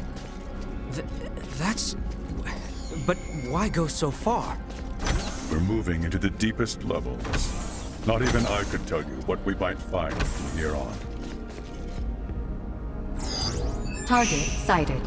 [SPEAKER 3] But why go so far?
[SPEAKER 11] We're moving into the deepest levels. Not even I could tell you what we might find from here on.
[SPEAKER 16] Target sighted.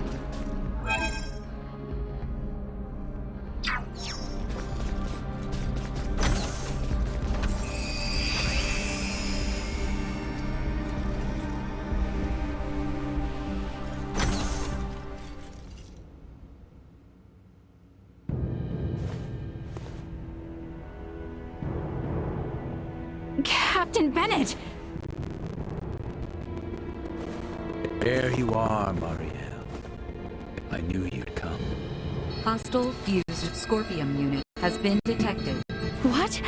[SPEAKER 15] Captain Bennett!
[SPEAKER 5] There you are, Marielle. I knew you'd come.
[SPEAKER 16] Hostile fused Scorpium unit has been detected.
[SPEAKER 15] What?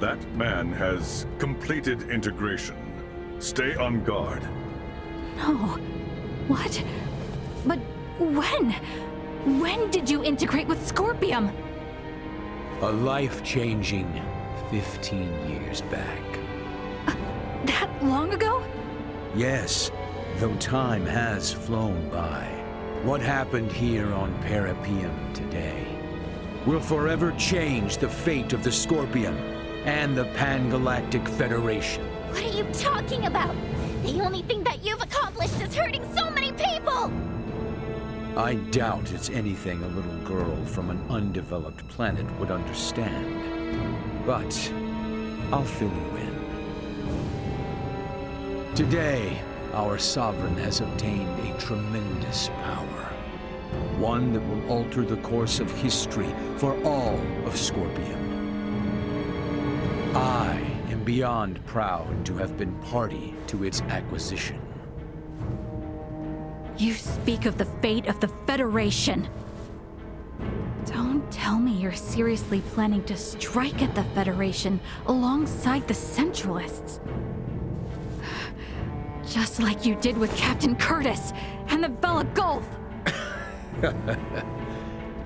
[SPEAKER 11] That man has completed integration. Stay on guard.
[SPEAKER 15] No. What? But when? When did you integrate with Scorpium?
[SPEAKER 21] A life-changing 15 years back.
[SPEAKER 15] That long ago?
[SPEAKER 21] Yes, though time has flown by. What happened here on Parapium today will forever change the fate of the Scorpium and the Pan-Galactic Federation.
[SPEAKER 4] What are you talking about? The only thing that you've accomplished is hurting so many people!
[SPEAKER 21] I doubt it's anything a little girl from an undeveloped planet would understand. But I'll fill you in. Today, our sovereign has obtained a tremendous power. One that will alter the course of history for all of Scorpium. I am beyond proud to have been party to its acquisition.
[SPEAKER 15] You speak of the fate of the Federation. Don't tell me you're seriously planning to strike at the Federation alongside the Centralists. Just like you did with Captain Curtis and the Bella Gulf.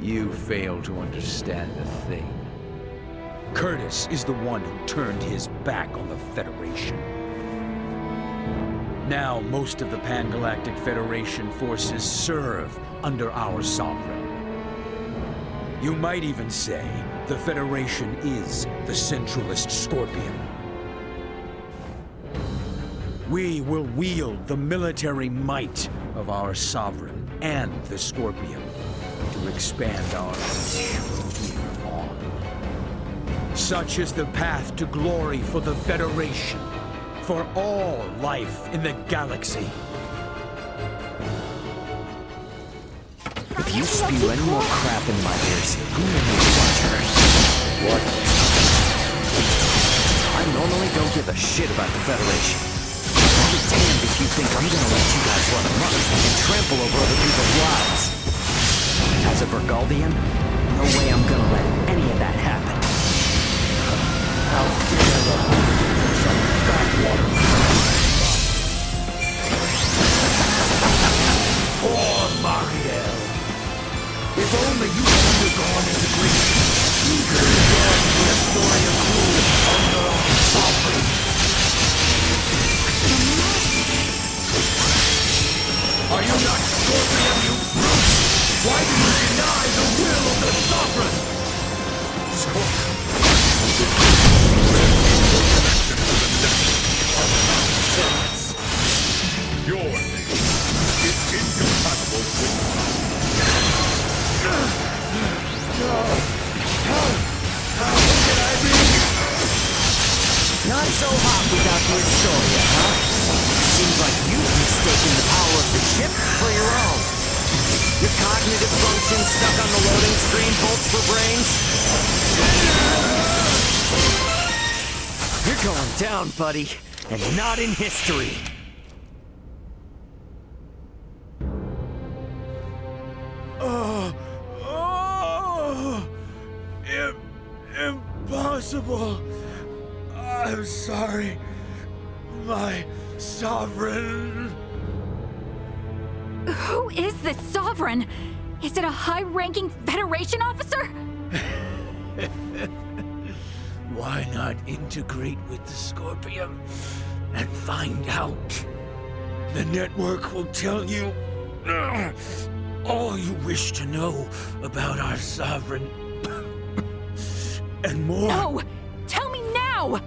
[SPEAKER 21] You fail to understand a thing. Curtis is the one who turned his back on the Federation. Now, most of the Pan-Galactic Federation forces serve under our sovereign. You might even say the Federation is the Centralist Scorpion. We will wield the military might of our sovereign and the Scorpion to expand our here on. Such is the path to glory for the Federation, for all life in the galaxy.
[SPEAKER 8] If you spew any more crap in my ears, who knows what? I normally don't give a shit about the Federation. I'll be damned if you think I'm gonna let you guys run amok and trample over other people's lives. As a Vergaldian, no way I'm gonna let any of that happen. How dare the some backwater.
[SPEAKER 21] Poor Marielle. If only you had undergone integration, you could have learned the story of rule under our sovereign. Are you not Scorpion, you brute? Why do you deny the will of the sovereign?
[SPEAKER 11] Your name is incompatible with
[SPEAKER 8] Not so hot without the Astoria, huh? Seems like you've mistaken the power of the ship for your own. Your cognitive function stuck on the loading screen bolts for brains? You're going down, buddy, and not in history.
[SPEAKER 21] Impossible. I'm sorry, my sovereign.
[SPEAKER 15] Who is this sovereign? Is it a high-ranking Federation officer?
[SPEAKER 21] Why not integrate with the Scorpium and find out? The network will tell you all you wish to know about our sovereign. And more.
[SPEAKER 15] No! Tell me now!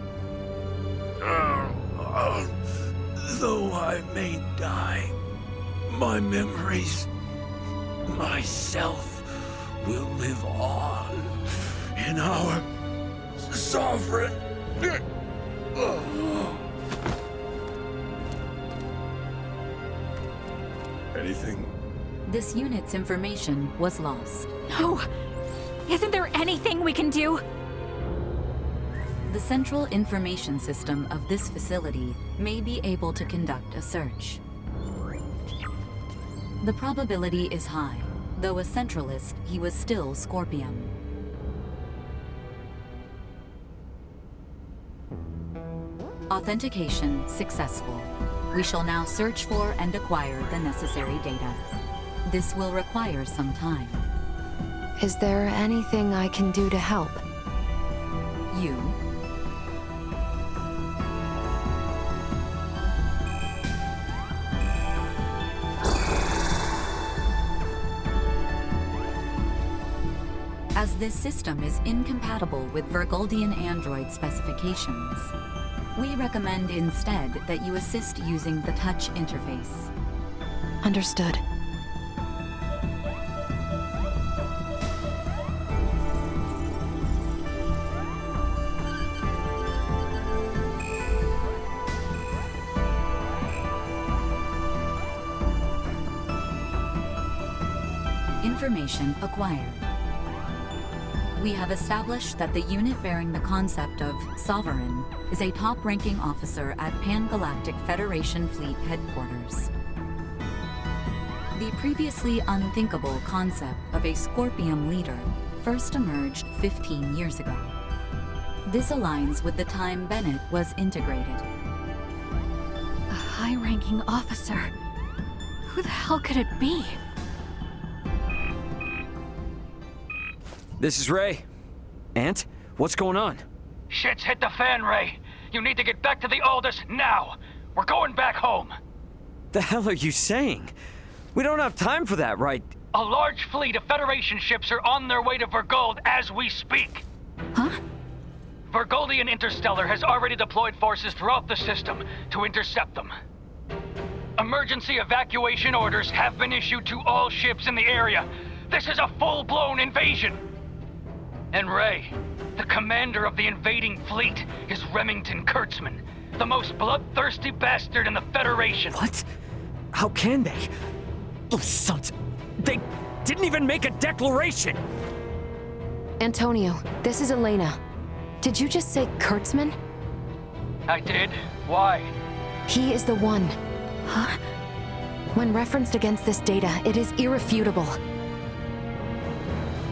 [SPEAKER 21] Though I may die, my memories, myself, will live on in our sovereign.
[SPEAKER 11] anything.
[SPEAKER 16] This unit's information was lost.
[SPEAKER 15] No! Isn't there anything we can do?
[SPEAKER 16] The central information system of this facility may be able to conduct a search. The probability is high. Though a centralist, he was still Scorpium. Authentication successful. We shall now search for and acquire the necessary data. This will require some time.
[SPEAKER 2] Is there anything I can do to help?
[SPEAKER 16] You? As this system is incompatible with Virgoldian android specifications, we recommend instead that you assist using the touch interface.
[SPEAKER 2] Understood.
[SPEAKER 16] Information acquired. We have established that the unit bearing the concept of Sovereign is a top-ranking officer at Pan-Galactic Federation Fleet Headquarters. The previously unthinkable concept of a Scorpium leader first emerged 15 years ago. This aligns with the time Bennett was integrated.
[SPEAKER 15] A high-ranking officer? Who the hell could it be?
[SPEAKER 8] This is Ray. Ant, what's going on?
[SPEAKER 6] Shit's hit the fan, Ray. You need to get back to the Aldous now. We're going back home.
[SPEAKER 8] The hell are you saying? We don't have time for that, right?
[SPEAKER 6] A large fleet of Federation ships are on their way to Virgold as we speak.
[SPEAKER 15] Huh?
[SPEAKER 6] Virgoldian Interstellar has already deployed forces throughout the system to intercept them. Emergency evacuation orders have been issued to all ships in the area. This is a full-blown invasion. And Ray, the commander of the invading fleet, is Remington Kurtzman, the most bloodthirsty bastard in the Federation.
[SPEAKER 8] What? How can they? Those sons... They didn't even make a declaration!
[SPEAKER 2] Antonio, this is Elena. Did you just say Kurtzman?
[SPEAKER 6] I did. Why?
[SPEAKER 2] He is the one.
[SPEAKER 15] Huh?
[SPEAKER 2] When referenced against this data, it is irrefutable.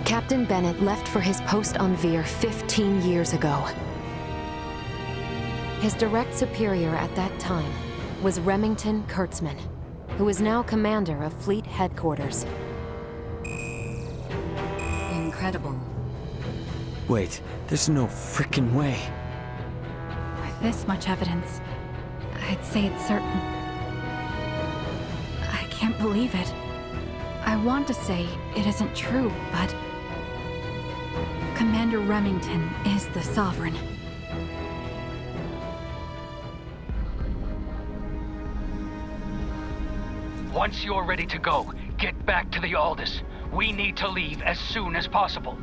[SPEAKER 2] Captain Bennett left for his post on Veer 15 years ago. His direct superior at that time was Remington Kurtzman, who is now commander of Fleet Headquarters.
[SPEAKER 16] Incredible.
[SPEAKER 8] Wait, there's no frickin' way.
[SPEAKER 15] With this much evidence, I'd say it's certain. I can't believe it. I want to say it isn't true, but... Commander Remington is the Sovereign.
[SPEAKER 6] Once you're ready to go, get back to the Aldous. We need to leave as soon as possible.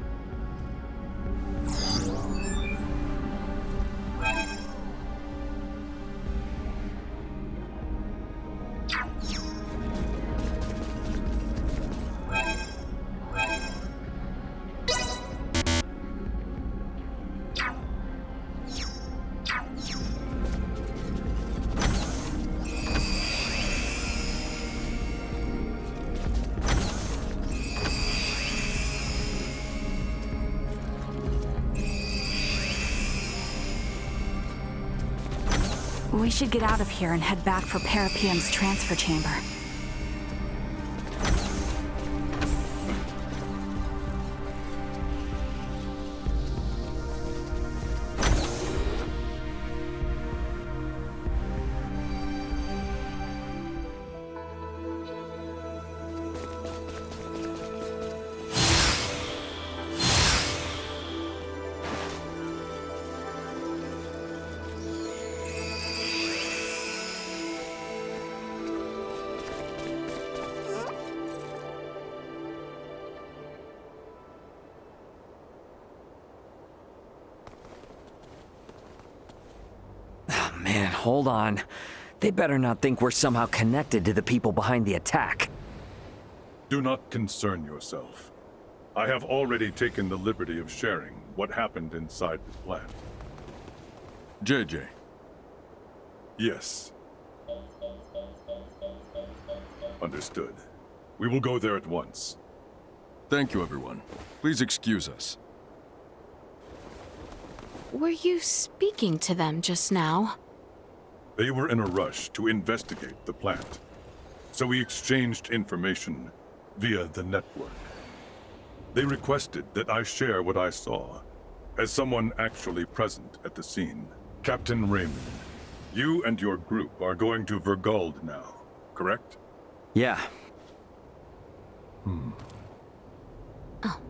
[SPEAKER 15] We should get out of here and head back for Parapium's transfer chamber.
[SPEAKER 8] Man, hold on. They better not think we're somehow connected to the people behind the attack.
[SPEAKER 11] Do not concern yourself. I have already taken the liberty of sharing what happened inside this plant.
[SPEAKER 10] JJ.
[SPEAKER 11] Yes. Understood. We will go there at once.
[SPEAKER 10] Thank you, everyone. Please excuse us.
[SPEAKER 2] Were you speaking to them just now?
[SPEAKER 11] They were in a rush to investigate the plant, so we exchanged information via the network. They requested that I share what I saw, as someone actually present at the scene. Captain Raymond, you and your group are going to Vergald now, correct?
[SPEAKER 8] Yeah.
[SPEAKER 2] Oh.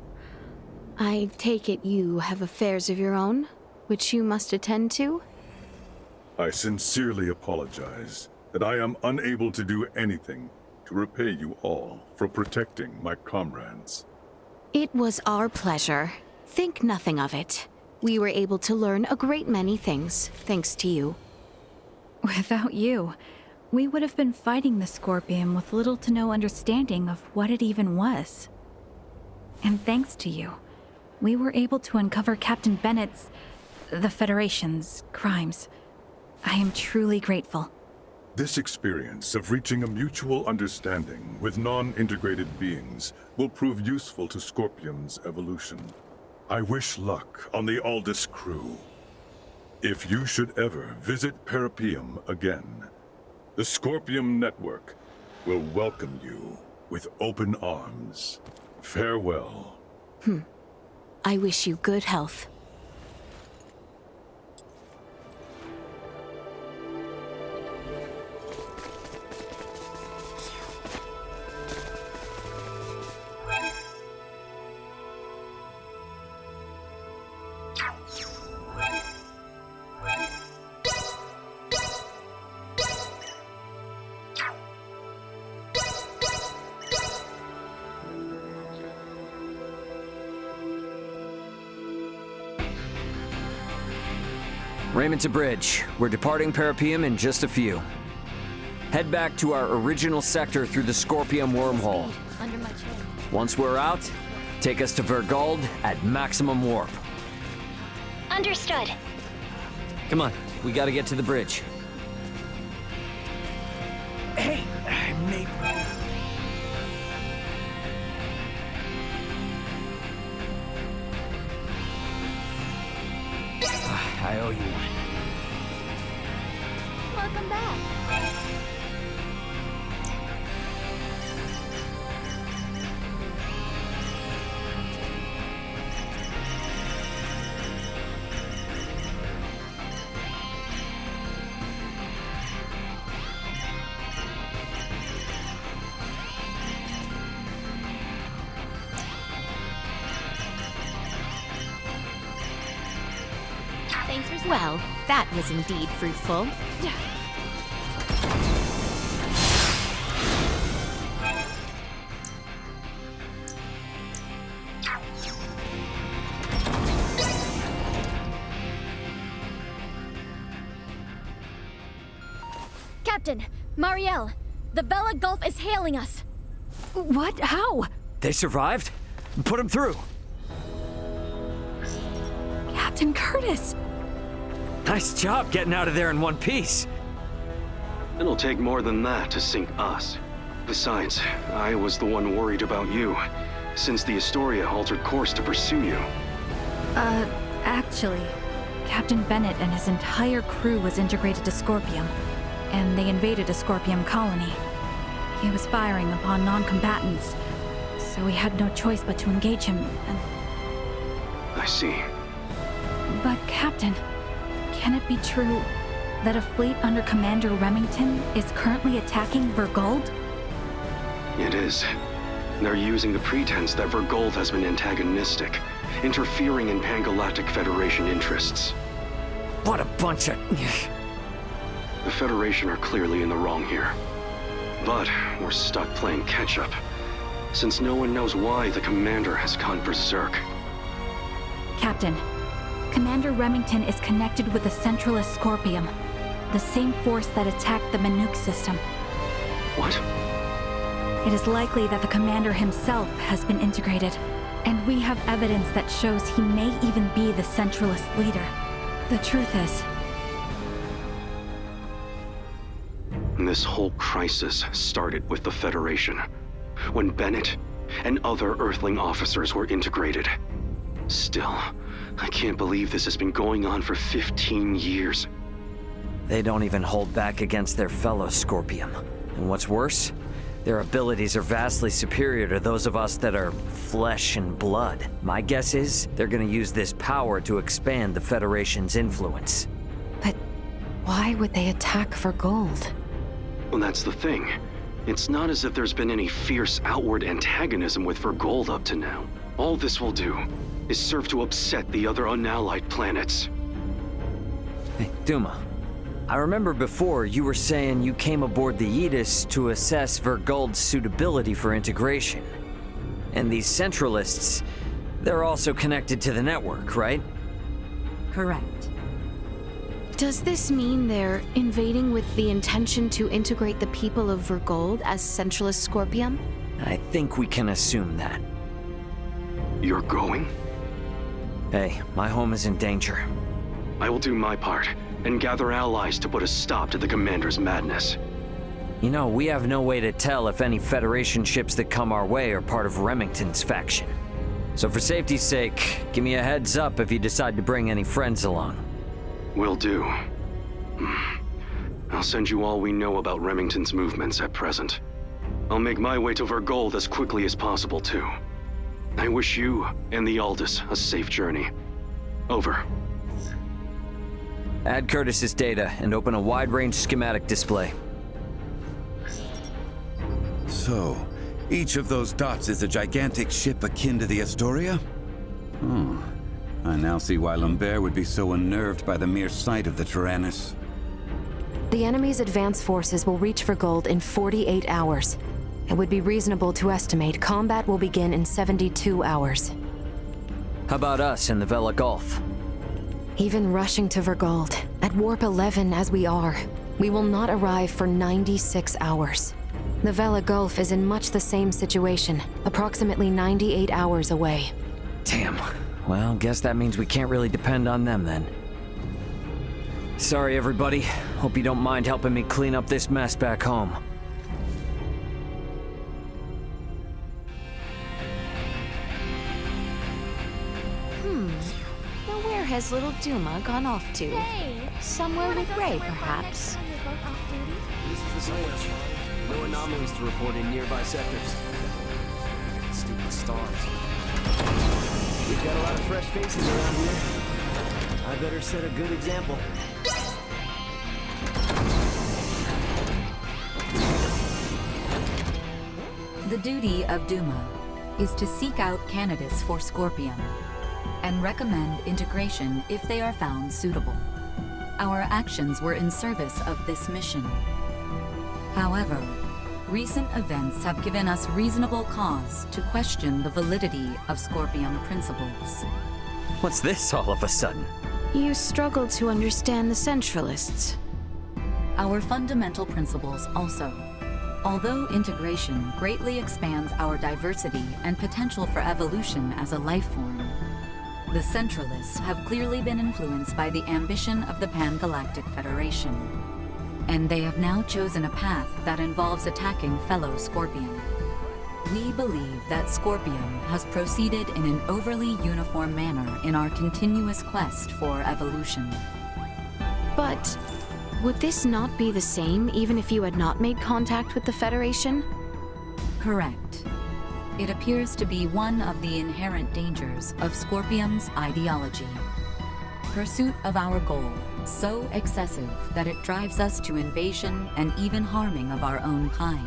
[SPEAKER 2] I take it you have affairs of your own, which you must attend to?
[SPEAKER 11] I sincerely apologize that I am unable to do anything to repay you all for protecting my comrades.
[SPEAKER 2] It was our pleasure. Think nothing of it. We were able to learn a great many things, thanks to you.
[SPEAKER 15] Without you, we would have been fighting the Scorpion with little to no understanding of what it even was. And thanks to you, we were able to uncover Captain Bennett's, the Federation's, crimes. I am truly grateful.
[SPEAKER 11] This experience of reaching a mutual understanding with non-integrated beings will prove useful to Scorpium's evolution. I wish luck on the Aldous crew. If you should ever visit Parapium again, the Scorpium Network will welcome you with open arms. Farewell.
[SPEAKER 2] I wish you good health.
[SPEAKER 8] Raymond to bridge. We're departing Parapium in just a few. Head back to our original sector through the Scorpium wormhole.
[SPEAKER 2] Under my chin.
[SPEAKER 8] Once we're out, take us to Vergald at maximum warp.
[SPEAKER 4] Understood.
[SPEAKER 8] Come on, we gotta get to the bridge.
[SPEAKER 21] Hey, maybe...
[SPEAKER 8] I owe you one.
[SPEAKER 4] Welcome back.
[SPEAKER 2] Well, that was indeed fruitful.
[SPEAKER 4] Captain, Marielle, the Vela Gulf is hailing us.
[SPEAKER 15] What? How?
[SPEAKER 8] They survived? Put them through.
[SPEAKER 15] Captain Curtis!
[SPEAKER 8] Nice job getting out of there in one piece.
[SPEAKER 12] It'll take more than that to sink us. Besides, I was the one worried about you, since the Astoria altered course to pursue you.
[SPEAKER 15] Actually, Captain Bennett and his entire crew was integrated to Scorpium, and they invaded a Scorpium colony. He was firing upon non-combatants, so we had no choice but to engage him, and...
[SPEAKER 12] I see.
[SPEAKER 15] But, Captain, can it be true that a fleet under Commander Remington is currently attacking Vergold?
[SPEAKER 12] It is. They're using the pretense that Vergold has been antagonistic, interfering in Pan-Galactic Federation interests.
[SPEAKER 8] What a bunch of...
[SPEAKER 12] The Federation are clearly in the wrong here. But we're stuck playing catch-up, since no one knows why the Commander has gone berserk.
[SPEAKER 15] Captain, Commander Remington is connected with the Centralist Scorpium, the same force that attacked the Manuk system.
[SPEAKER 12] What?
[SPEAKER 15] It is likely that the Commander himself has been integrated, and we have evidence that shows he may even be the Centralist leader. The truth is...
[SPEAKER 12] This whole crisis started with the Federation, when Bennett and other Earthling officers were integrated. Still, I can't believe this has been going on for 15 years.
[SPEAKER 8] They don't even hold back against their fellow Scorpium. And what's worse, their abilities are vastly superior to those of us that are flesh and blood. My guess is they're gonna use this power to expand the Federation's influence.
[SPEAKER 9] But why would they attack for gold?
[SPEAKER 12] Well, that's the thing. It's not as if there's been any fierce outward antagonism with Vergold up to now. All this will do is serve to upset the other unallied planets.
[SPEAKER 8] Hey, Duma. I remember before you were saying you came aboard the Aegis to assess Vergold's suitability for integration. And these Centralists, they're also connected to the network, right?
[SPEAKER 16] Correct.
[SPEAKER 2] Does this mean they're invading with the intention to integrate the people of Vergold as Centralist Scorpium?
[SPEAKER 8] I think we can assume that.
[SPEAKER 12] You're going?
[SPEAKER 8] Hey, my home is in danger.
[SPEAKER 12] I will do my part, and gather allies to put a stop to the Commander's madness.
[SPEAKER 8] You know, we have no way to tell if any Federation ships that come our way are part of Remington's faction. So for safety's sake, give me a heads up if you decide to bring any friends along.
[SPEAKER 12] Will do. I'll send you all we know about Remington's movements at present. I'll make my way to Vergold as quickly as possible, too. I wish you and the Aldous a safe journey. Over.
[SPEAKER 8] Add Curtis's data and open a wide-range schematic display.
[SPEAKER 18] So, each of those dots is a gigantic ship akin to the Astoria? Hmm. I now see why Lambert would be so unnerved by the mere sight of the Tyrannus.
[SPEAKER 9] The enemy's advance forces will reach for gold in 48 hours. It would be reasonable to estimate combat will begin in 72 hours.
[SPEAKER 8] How about us in the Vela Gulf?
[SPEAKER 9] Even rushing to Vergold, at Warp 11 as we are, we will not arrive for 96 hours. The Vela Gulf is in much the same situation, approximately 98 hours away.
[SPEAKER 8] Damn. Well, guess that means we can't really depend on them then. Sorry, everybody. Hope you don't mind helping me clean up this mess back home.
[SPEAKER 2] Well, where has little Duma gone off to?
[SPEAKER 4] Hey!
[SPEAKER 2] Somewhere with Ray, perhaps.
[SPEAKER 22] This is the science. No anomalies to report in nearby sectors. Stupid stars. We've got a lot of fresh faces around here. I better set a good example.
[SPEAKER 16] The duty of Duma is to seek out candidates for Scorpium and recommend integration if they are found suitable. our actions were in service of this mission. However, recent events have given us reasonable cause to question the validity of Scorpium principles.
[SPEAKER 8] What's this all of a sudden?
[SPEAKER 2] You struggle to understand the Centralists.
[SPEAKER 16] Our fundamental principles also. Although integration greatly expands our diversity and potential for evolution as a life form, the Centralists have clearly been influenced by the ambition of the Pan-Galactic Federation. And they have now chosen a path that involves attacking fellow Scorpion. We believe that Scorpion has proceeded in an overly uniform manner in our continuous quest for evolution.
[SPEAKER 2] But would this not be the same even if you had not made contact with the Federation?
[SPEAKER 16] Correct. It appears to be one of the inherent dangers of Scorpium's ideology. Pursuit of our goal, so excessive that it drives us to invasion and even harming of our own kind.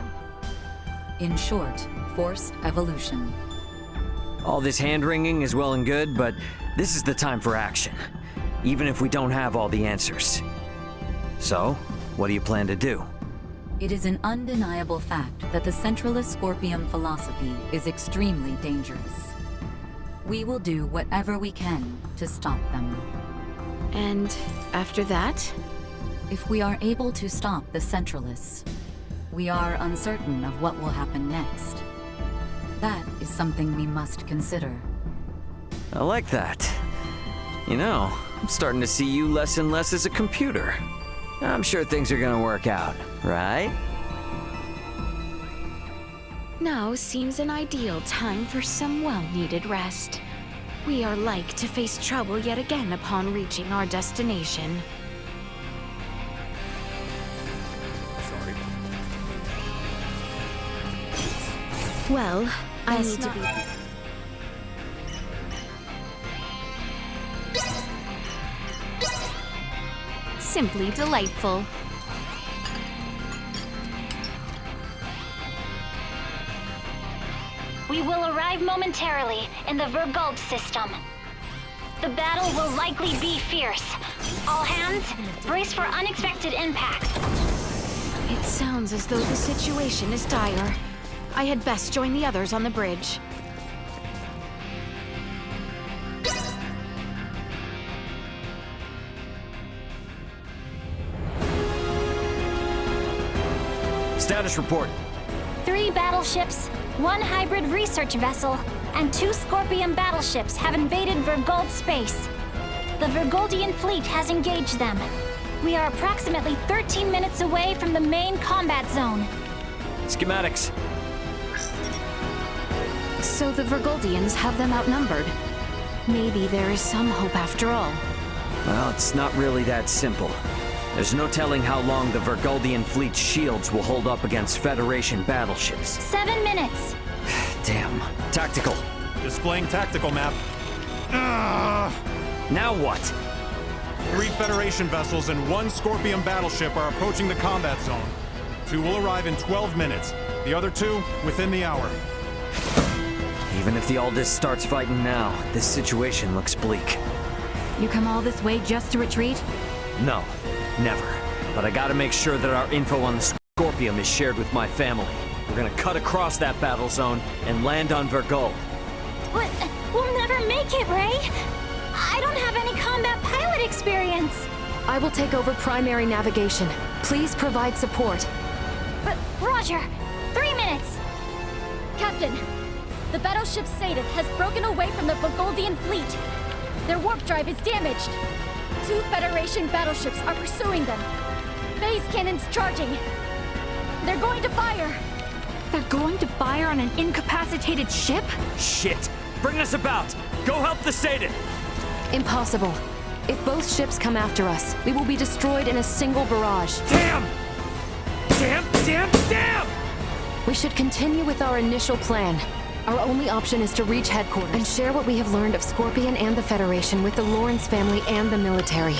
[SPEAKER 16] In short, forced evolution.
[SPEAKER 8] All this hand-wringing is well and good, but this is the time for action. Even if we don't have all the answers. So, what do you plan to do?
[SPEAKER 16] It is an undeniable fact that the Centralist Scorpium philosophy is extremely dangerous. We will do whatever we can to stop them.
[SPEAKER 2] And after that?
[SPEAKER 16] If we are able to stop the Centralists, we are uncertain of what will happen next. That is something we must consider.
[SPEAKER 8] I like that. You know, I'm starting to see you less and less as a computer. I'm sure things are gonna work out, right?
[SPEAKER 2] Now seems an ideal time for some well-needed rest. We are like to face trouble yet again upon reaching our destination.
[SPEAKER 7] Sorry.
[SPEAKER 2] Well, I need to be... Simply delightful.
[SPEAKER 4] We will arrive momentarily in the Verguld system. The battle will likely be fierce. All hands, brace for unexpected impact.
[SPEAKER 2] It sounds as though the situation is dire. I had best join the others on the bridge.
[SPEAKER 8] Status report.
[SPEAKER 4] 3 battleships, 1 hybrid research vessel, and 2 Scorpion battleships have invaded Verguld space. The Vergoldian fleet has engaged them. We are approximately 13 minutes away from the main combat zone.
[SPEAKER 8] Schematics.
[SPEAKER 2] So the Vergoldians have them outnumbered. Maybe there is some hope after all.
[SPEAKER 8] Well, it's not really that simple. There's no telling how long the Vergoldian fleet's shields will hold up against Federation battleships.
[SPEAKER 4] 7 minutes.
[SPEAKER 8] Damn. Tactical.
[SPEAKER 13] Displaying tactical map.
[SPEAKER 8] Now what?
[SPEAKER 13] 3 Federation vessels and 1 Scorpion battleship are approaching the combat zone. 2 will arrive in 12 minutes. The other 2 within the hour.
[SPEAKER 8] Even if the Aldis starts fighting now, this situation looks bleak.
[SPEAKER 15] You come all this way just to retreat?
[SPEAKER 8] No, never. But I gotta make sure that our info on the Scorpium is shared with my family. We're gonna cut across that battle zone and land on Verguld.
[SPEAKER 4] But we'll never make it, Ray. I don't have any combat pilot experience.
[SPEAKER 9] I will take over primary navigation. Please provide support.
[SPEAKER 4] But Roger, 3 minutes.
[SPEAKER 14] Captain, the battleship Sadith has broken away from the Vergoldian fleet. Their warp drive is damaged. 2 Federation battleships are pursuing them. Phase cannons charging. They're going to fire.
[SPEAKER 15] They're going to fire on an incapacitated ship?
[SPEAKER 8] Shit! Bring us about! Go help the Sadith!
[SPEAKER 9] Impossible. If both ships come after us, we will be destroyed in a single barrage.
[SPEAKER 8] Damn! Damn!
[SPEAKER 9] We should continue with our initial plan. Our only option is to reach headquarters and share what we have learned of Scorpion and the Federation with the Lawrence family and the military.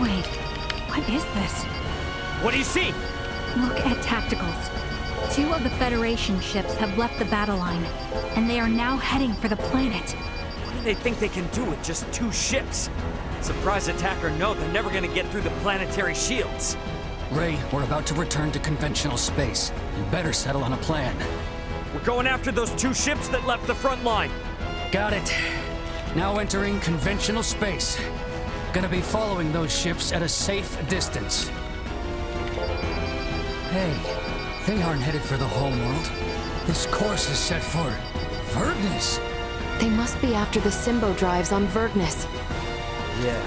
[SPEAKER 15] Wait, what is this?
[SPEAKER 8] What do you see?
[SPEAKER 15] Look at tacticals. 2 of the Federation ships have left the battle line, and they are now heading for the planet.
[SPEAKER 8] What do they think they can do with just 2 ships? Surprise attack or no, they're never gonna get through the planetary shields.
[SPEAKER 1] Ray, we're about to return to conventional space. You better settle on a plan.
[SPEAKER 8] We're going after those 2 ships that left the front line.
[SPEAKER 1] Got it. Now entering conventional space. Gonna be following those ships at a safe distance. Hey, they aren't headed for the homeworld. This course is set for Vergnus.
[SPEAKER 9] They must be after the Symbo drives on Vergnus.
[SPEAKER 8] Yeah.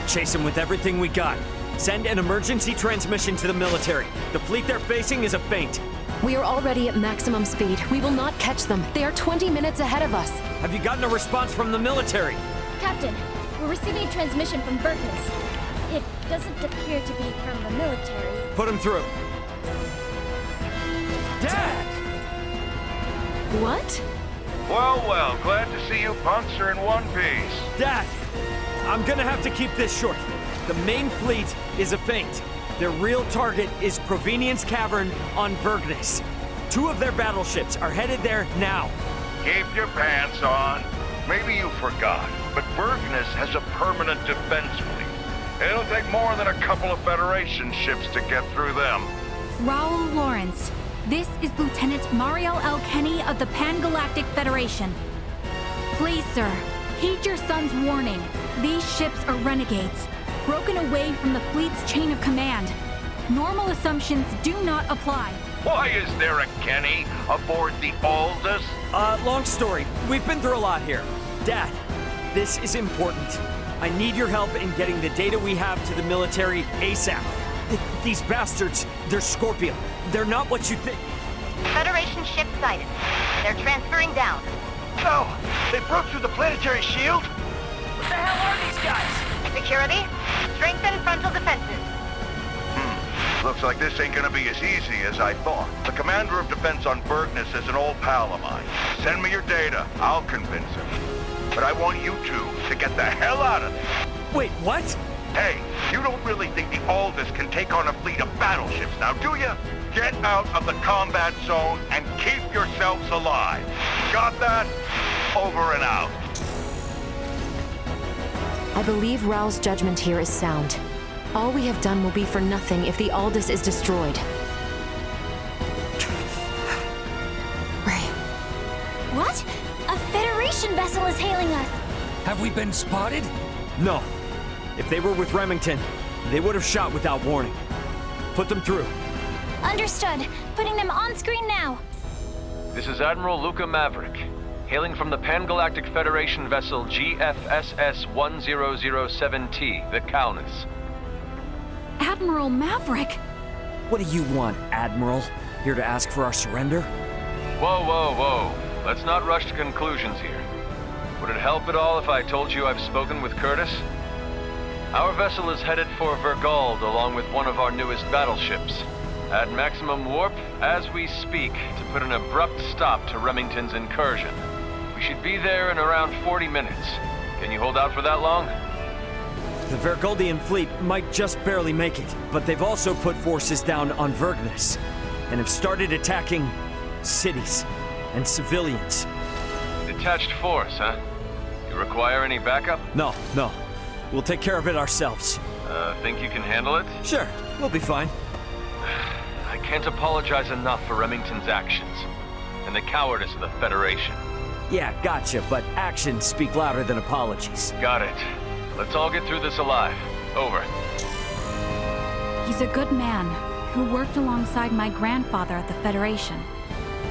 [SPEAKER 8] Chase them with everything we got. Send an emergency transmission to the military. The fleet they're facing is a feint.
[SPEAKER 9] We are already at maximum speed. We will not catch them. They are 20 minutes ahead of us.
[SPEAKER 8] Have you gotten a response from the military?
[SPEAKER 14] Captain, we're receiving a transmission from Vergnus. It doesn't appear to be from the military.
[SPEAKER 8] Put him through. Dad!
[SPEAKER 9] What?
[SPEAKER 19] Well, well, glad to see you punks are in one piece.
[SPEAKER 8] Dad! I'm gonna have to keep this short. The main fleet is a feint. Their real target is Provenience Cavern on Vergnus. 2 of their battleships are headed there now.
[SPEAKER 19] Keep your pants on. Maybe you forgot, but Vergnus has a permanent defense fleet. It'll take more than a couple of Federation ships to get through them.
[SPEAKER 15] Raul Lawrence, this is Lieutenant Mariel L. Kenny of the Pan-Galactic Federation. Please, sir, heed your son's warning. These ships are renegades, broken away from the fleet's chain of command. Normal assumptions do not apply.
[SPEAKER 19] Why is there a Kenny aboard the Aldous?
[SPEAKER 8] Long story. We've been through a lot here. Dad, this is important. I need your help in getting the data we have to the military ASAP. These bastards, they're Scorpion. They're not what you think.
[SPEAKER 23] Federation ship sighted. They're transferring down.
[SPEAKER 19] So, they broke through the planetary shield?
[SPEAKER 23] What the hell are these guys? Security, strengthen frontal defenses.
[SPEAKER 19] Looks like this ain't gonna be as easy as I thought. The commander of defense on Vergnus is an old pal of mine. Send me your data. I'll convince him. But I want you two to get the hell out of there.
[SPEAKER 8] Wait, what?
[SPEAKER 19] Hey, you don't really think the Aldous can take on a fleet of battleships now, do you? Get out of the combat zone and keep yourselves alive. Got that? Over and out.
[SPEAKER 9] I believe Raul's judgment here is sound. All we have done will be for nothing if the Aldous is destroyed.
[SPEAKER 4] Ray. What? A Federation vessel is hailing us!
[SPEAKER 1] Have we been spotted?
[SPEAKER 8] No. If they were with Remington, they would have shot without warning. Put them through.
[SPEAKER 4] Understood. Putting them on screen now.
[SPEAKER 24] This is Admiral Luca Maverick, hailing from the Pan-Galactic Federation vessel GFSS-1007T, the Kaunis.
[SPEAKER 15] Admiral Maverick!
[SPEAKER 8] What do you want, Admiral? Here to ask for our surrender?
[SPEAKER 24] Whoa, whoa, whoa. Let's not rush to conclusions here. Would it help at all if I told you I've spoken with Curtis? Our vessel is headed for Vergold along with one of our newest battleships. At maximum warp, as we speak, to put an abrupt stop to Remington's incursion. We should be there in around 40 minutes. Can you hold out for that long?
[SPEAKER 8] The Vergoldian fleet might just barely make it, but they've also put forces down on Vergnus, and have started attacking cities and civilians.
[SPEAKER 24] Detached force, huh? You require any backup?
[SPEAKER 8] No. We'll take care of it ourselves.
[SPEAKER 24] Think you can handle it?
[SPEAKER 8] Sure, we'll be fine.
[SPEAKER 24] I can't apologize enough for Remington's actions, and the cowardice of the Federation.
[SPEAKER 8] Yeah, gotcha, but actions speak louder than apologies.
[SPEAKER 24] Got it. Let's all get through this alive. Over.
[SPEAKER 15] He's a good man who worked alongside my grandfather at the Federation.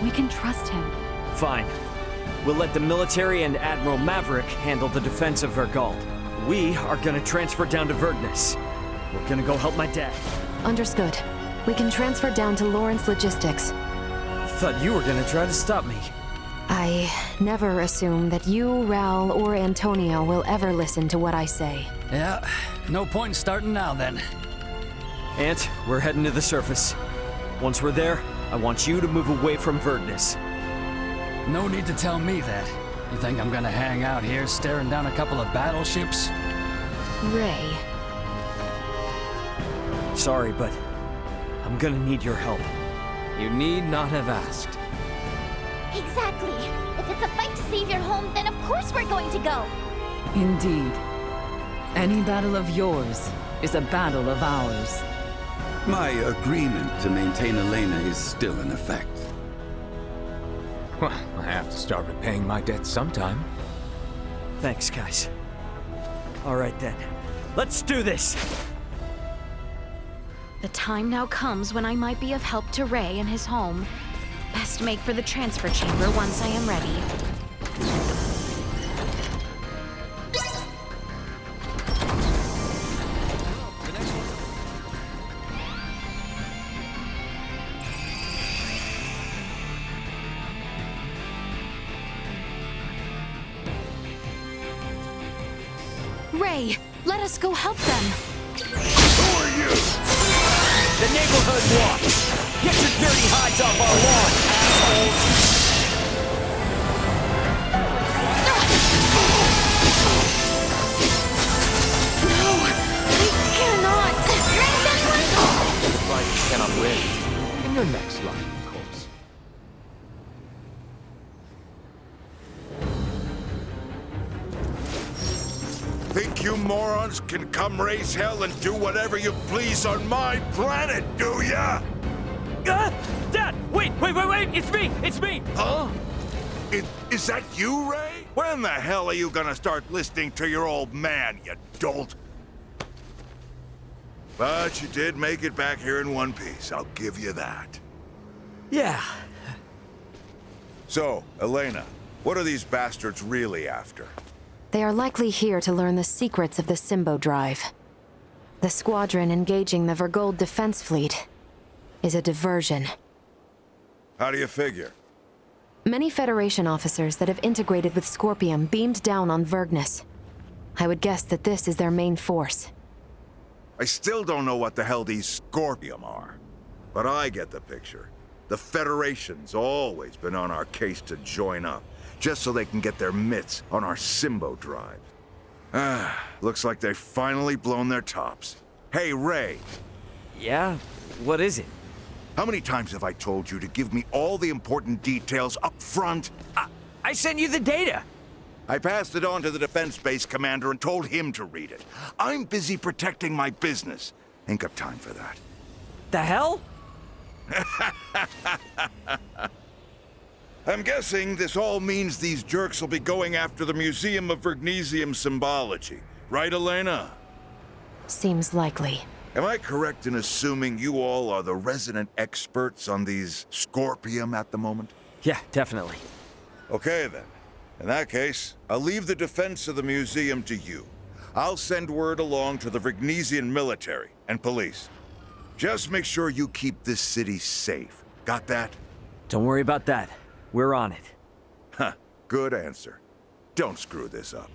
[SPEAKER 15] We can trust him.
[SPEAKER 8] Fine. We'll let the military and Admiral Maverick handle the defense of Vergold. We are gonna transfer down to Vergnus. We're gonna go help my dad.
[SPEAKER 9] Understood. We can transfer down to Lawrence Logistics.
[SPEAKER 8] Thought you were gonna try to stop me.
[SPEAKER 9] I never assume that you, Raul, or Antonio will ever listen to what I say.
[SPEAKER 1] Yeah, no point in starting now then.
[SPEAKER 8] Ant, we're heading to the surface. Once we're there, I want you to move away from Vergnus.
[SPEAKER 1] No need to tell me that. You think I'm gonna hang out here staring down a couple of battleships?
[SPEAKER 9] Ray.
[SPEAKER 8] Sorry, but I'm gonna need your help.
[SPEAKER 3] You need not have asked.
[SPEAKER 4] Exactly. If it's a fight to save your home, then of course we're going to go.
[SPEAKER 17] Indeed. Any battle of yours is a battle of ours.
[SPEAKER 18] My agreement to maintain Elena is still in effect.
[SPEAKER 7] Well, I have to start repaying my debt sometime.
[SPEAKER 8] Thanks, guys. All right then. Let's do this!
[SPEAKER 2] The time now comes when I might be of help to Ray and his home. Best make for the transfer chamber once I am ready. Ray, let us go help them.
[SPEAKER 19] Who are you?
[SPEAKER 8] The neighborhood watch! Get your dirty hides off our lawn, assholes!
[SPEAKER 2] No, I cannot.
[SPEAKER 7] Looks like you cannot win. In your next life, of course.
[SPEAKER 19] Think you morons can come raise hell and do whatever you please on my planet, do ya?
[SPEAKER 8] Dad! Wait! It's me!
[SPEAKER 19] Huh? Is that you, Ray? When the hell are you gonna start listening to your old man, you dolt? But you did make it back here in one piece, I'll give you that.
[SPEAKER 8] Yeah.
[SPEAKER 19] So, Elena, what are these bastards really after?
[SPEAKER 9] They are likely here to learn the secrets of the Symbo Drive. The squadron engaging the Vergold defense fleet is a diversion.
[SPEAKER 19] How do you figure?
[SPEAKER 9] Many Federation officers that have integrated with Scorpium beamed down on Vergnus. I would guess that this is their main force.
[SPEAKER 19] I still don't know what the hell these Scorpium are. But I get the picture. The Federation's always been on our case to join up, just so they can get their mitts on our Symbo Drive. Looks like they've finally blown their tops. Hey, Ray.
[SPEAKER 8] Yeah? What is it?
[SPEAKER 19] How many times have I told you to give me all the important details up front?
[SPEAKER 8] I sent you the data!
[SPEAKER 19] I passed it on to the defense base commander and told him to read it. I'm busy protecting my business. Ain't got time for that.
[SPEAKER 8] The hell?
[SPEAKER 19] I'm guessing this all means these jerks will be going after the Museum of Vergnesium Symbology. Right, Elena?
[SPEAKER 9] Seems likely.
[SPEAKER 19] Am I correct in assuming you all are the resident experts on these Scorpium at the moment?
[SPEAKER 8] Yeah, definitely.
[SPEAKER 19] Okay, then. In that case, I'll leave the defense of the museum to you. I'll send word along to the Vergnesian military and police. Just make sure you keep this city safe. Got that?
[SPEAKER 8] Don't worry about that. We're on it.
[SPEAKER 19] Huh, good answer. Don't screw this up.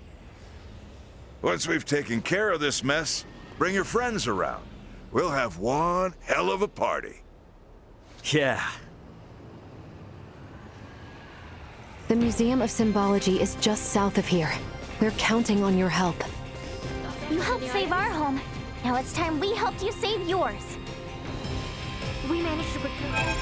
[SPEAKER 19] Once we've taken care of this mess, bring your friends around. We'll have one hell of a party.
[SPEAKER 8] Yeah.
[SPEAKER 9] The Museum of Symbology is just south of here. We're counting on your help.
[SPEAKER 4] You helped save our home. Now it's time we helped you save yours. We managed to recruit.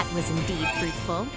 [SPEAKER 2] that was indeed fruitful.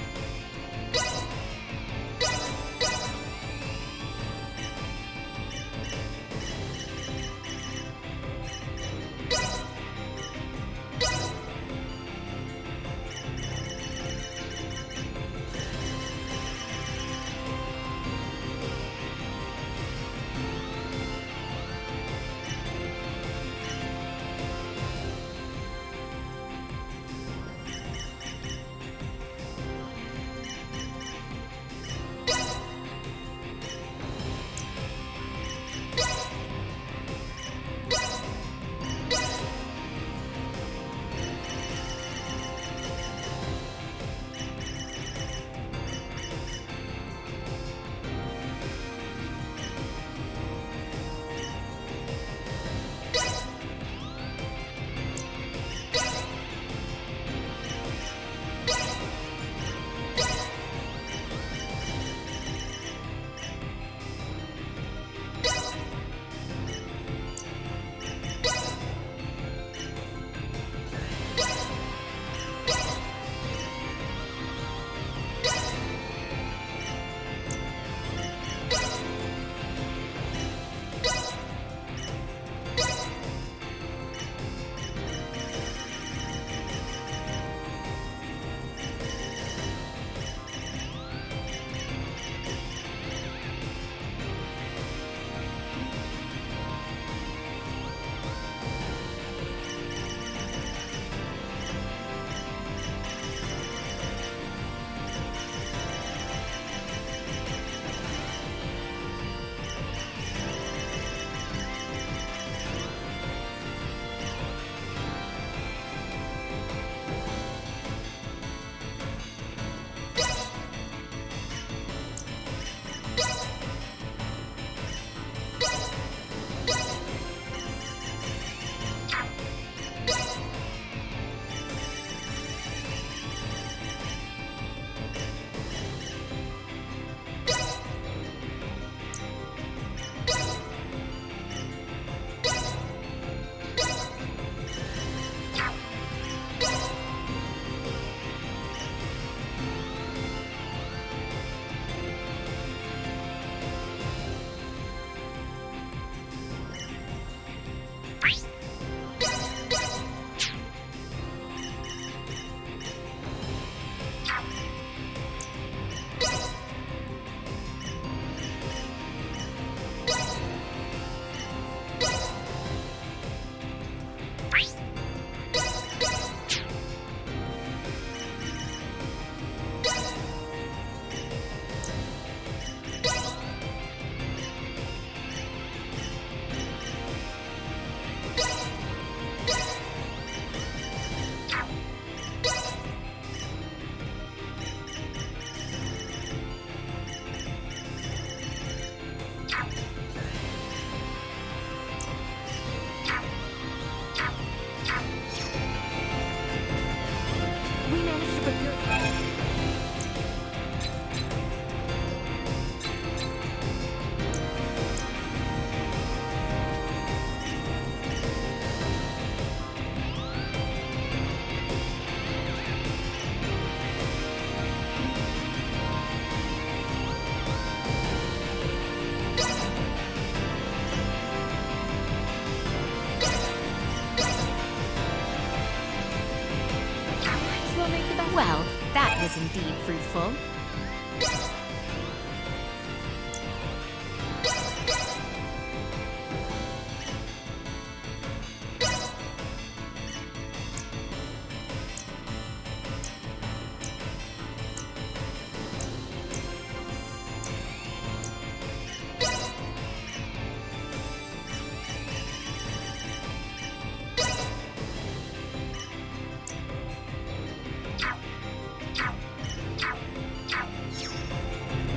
[SPEAKER 2] Well, that was indeed fruitful.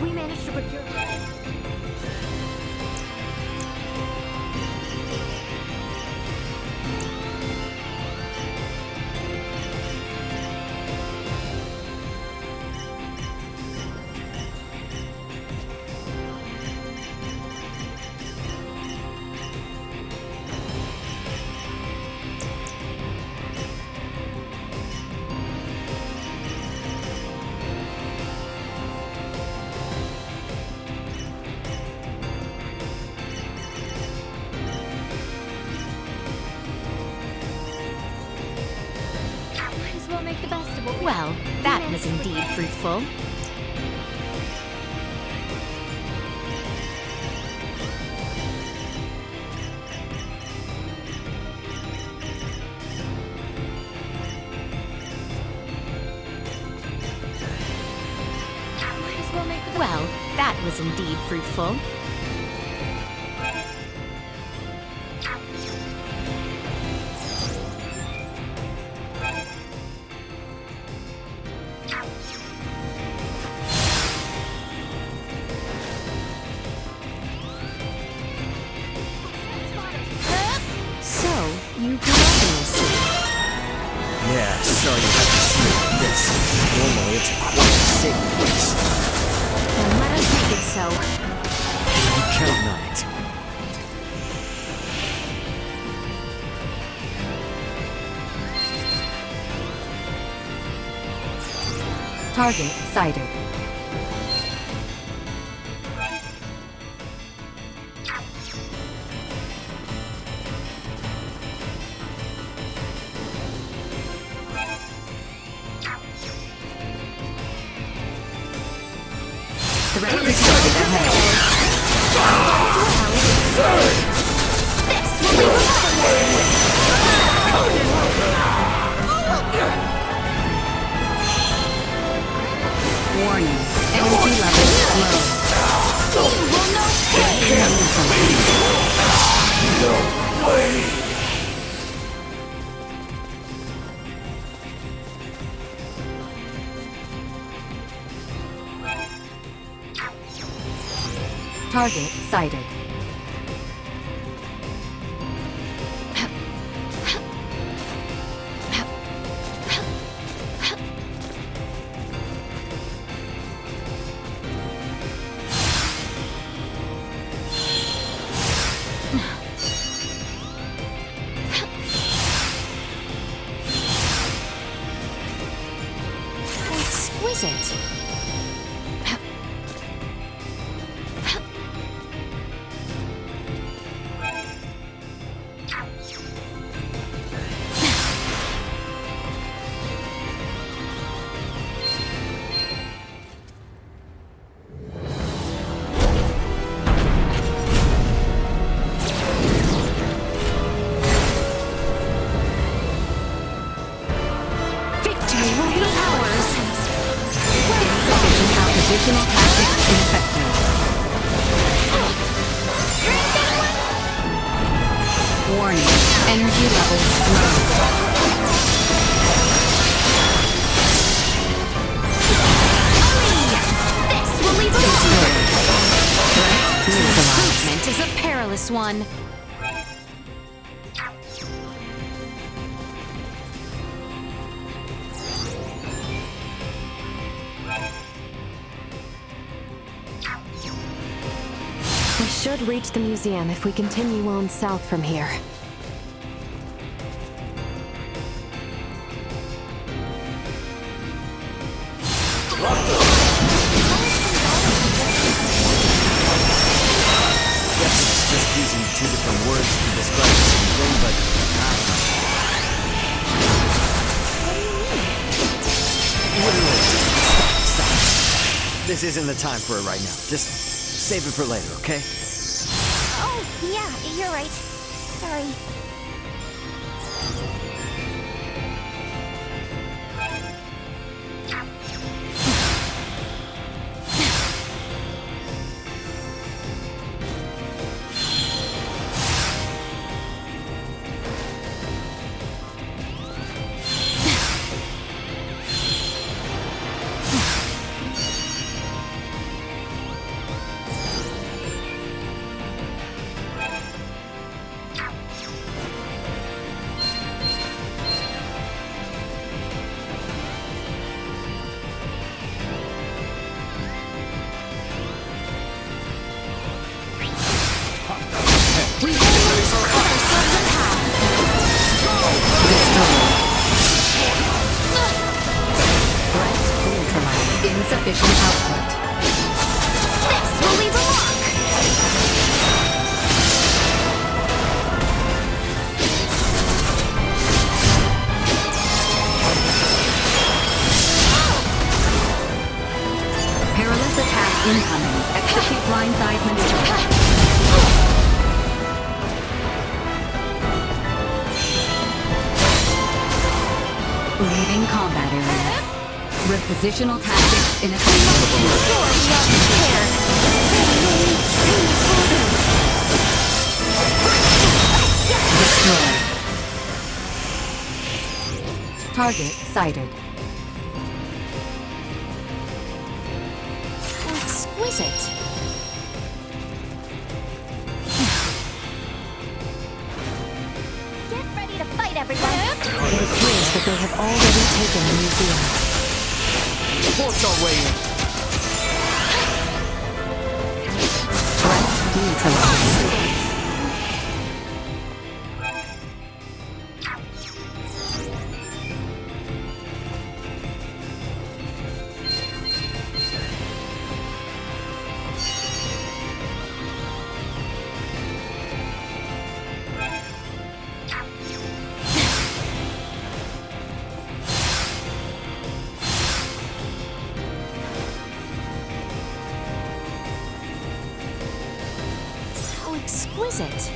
[SPEAKER 2] We managed to procure... Well, that was indeed fruitful. Well, that was indeed fruitful. So, you grew up in this city?
[SPEAKER 8] Yeah, sorry you have to see it like this. Normally it's a quiet, safe place.
[SPEAKER 2] Then let us make it so.
[SPEAKER 8] I'm counting on it.
[SPEAKER 16] Target sighted. Directly target ahead. Warning. Energy levels low.
[SPEAKER 5] No way!
[SPEAKER 16] Target sighted.
[SPEAKER 2] Exquisite.
[SPEAKER 16] Positional tactics ineffective. Warning. Energy levels low.
[SPEAKER 2] This will leave a movement is a perilous one.
[SPEAKER 9] We should reach the museum if we continue on south from here.
[SPEAKER 8] Guess it's just using two different words to describe the same thing, but I don't know. Wait. Stop. This isn't the time for it right now. Just save it for later, okay?
[SPEAKER 4] Oh, yeah, you're right. Sorry.
[SPEAKER 16] Insufficient output.
[SPEAKER 2] This will leave a mark!
[SPEAKER 16] incoming. Execute blindside maneuver. Leaving combat area. Repositional tactics inaccessible. Destroyed. Target sighted.
[SPEAKER 2] Exquisite.
[SPEAKER 4] Get ready to fight, everyone!
[SPEAKER 9] It appears that they have already taken the museum.
[SPEAKER 8] Force our way in.
[SPEAKER 9] Threat neutralized.
[SPEAKER 2] Exquisite.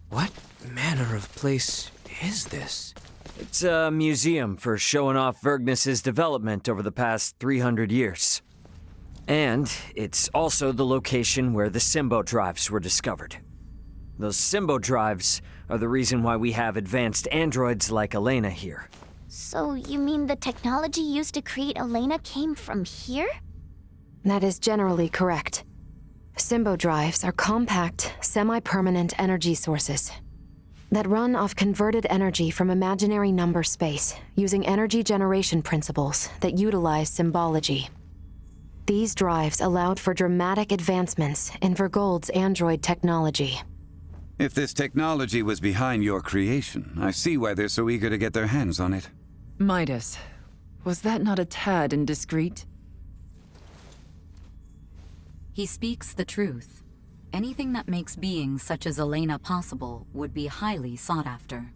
[SPEAKER 3] What manner of place is this?
[SPEAKER 8] It's a museum for showing off Vergnus's development over the past 300 years. And it's also the location where the Symbo drives were discovered. Those Symbo drives are the reason why we have advanced androids like Elena here.
[SPEAKER 4] So you mean the technology used to create Elena came from here?
[SPEAKER 9] That is generally correct. Symbo drives are compact, semi-permanent energy sources that run off converted energy from imaginary number space using energy generation principles that utilize symbology. These drives allowed for dramatic advancements in Vergold's android technology.
[SPEAKER 18] If this technology was behind your creation, I see why they're so eager to get their hands on it.
[SPEAKER 17] Midas, was that not a tad indiscreet?
[SPEAKER 16] He speaks the truth. Anything that makes beings such as Elena possible would be highly sought after.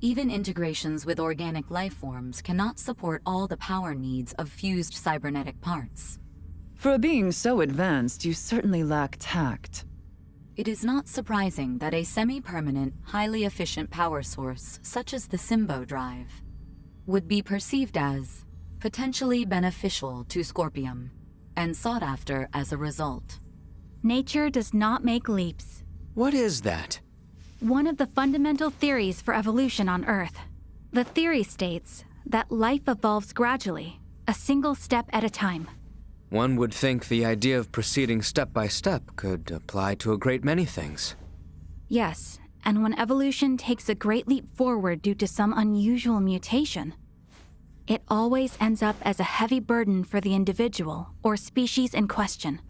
[SPEAKER 16] Even integrations with organic life forms cannot support all the power needs of fused cybernetic parts.
[SPEAKER 17] For a being so advanced, you certainly lack tact.
[SPEAKER 16] It is not surprising that a semi-permanent, highly efficient power source, such as the Symbo drive, would be perceived as potentially beneficial to Scorpium, and sought after as a result.
[SPEAKER 15] Nature does not make leaps.
[SPEAKER 3] What is that?
[SPEAKER 15] One of the fundamental theories for evolution on Earth. The theory states that life evolves gradually, a single step at a time.
[SPEAKER 3] One would think the idea of proceeding step by step could apply to a great many things.
[SPEAKER 15] Yes, and when evolution takes a great leap forward due to some unusual mutation, it always ends up as a heavy burden for the individual or species in question.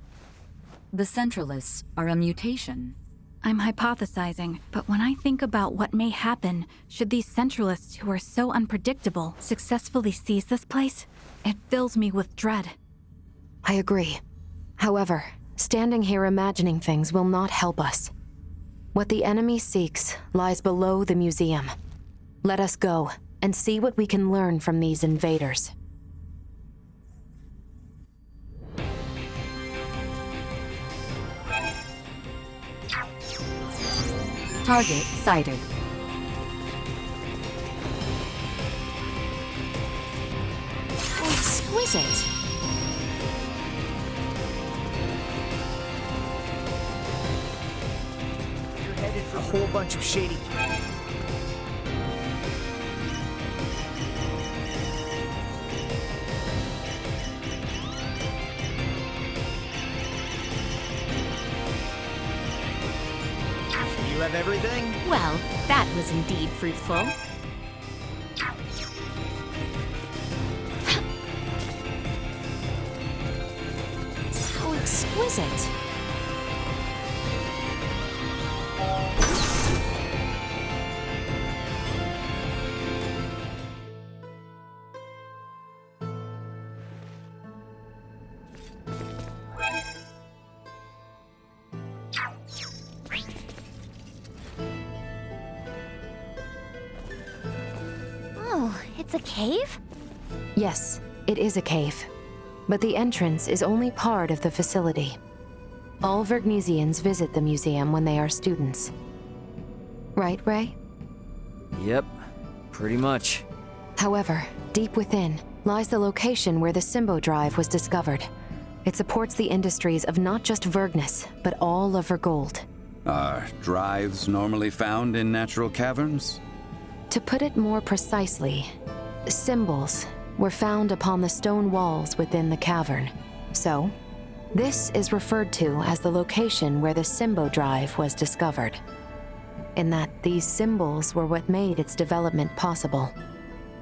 [SPEAKER 16] The Centralists are a mutation.
[SPEAKER 15] I'm hypothesizing, but when I think about what may happen should these Centralists who are so unpredictable successfully seize this place, it fills me with dread.
[SPEAKER 9] I agree. However, standing here imagining things will not help us. What the enemy seeks lies below the museum. Let us go and see what we can learn from these invaders.
[SPEAKER 16] Target sighted.
[SPEAKER 2] Exquisite.
[SPEAKER 5] You're headed for a whole bunch of shady. You have everything?
[SPEAKER 2] Well, that was indeed fruitful. How exquisite.
[SPEAKER 4] It's a cave?
[SPEAKER 9] Yes, it is a cave. But the entrance is only part of the facility. All Vergnesians visit the museum when they are students. Right, Ray?
[SPEAKER 8] Yep, pretty much.
[SPEAKER 9] However, deep within lies the location where the Symbo Drive was discovered. It supports the industries of not just Vergnus, but all of Vergold.
[SPEAKER 18] Are drives normally found in natural caverns?
[SPEAKER 9] To put it more precisely, symbols were found upon the stone walls within the cavern. So, this is referred to as the location where the Symbo Drive was discovered. In that these symbols were what made its development possible.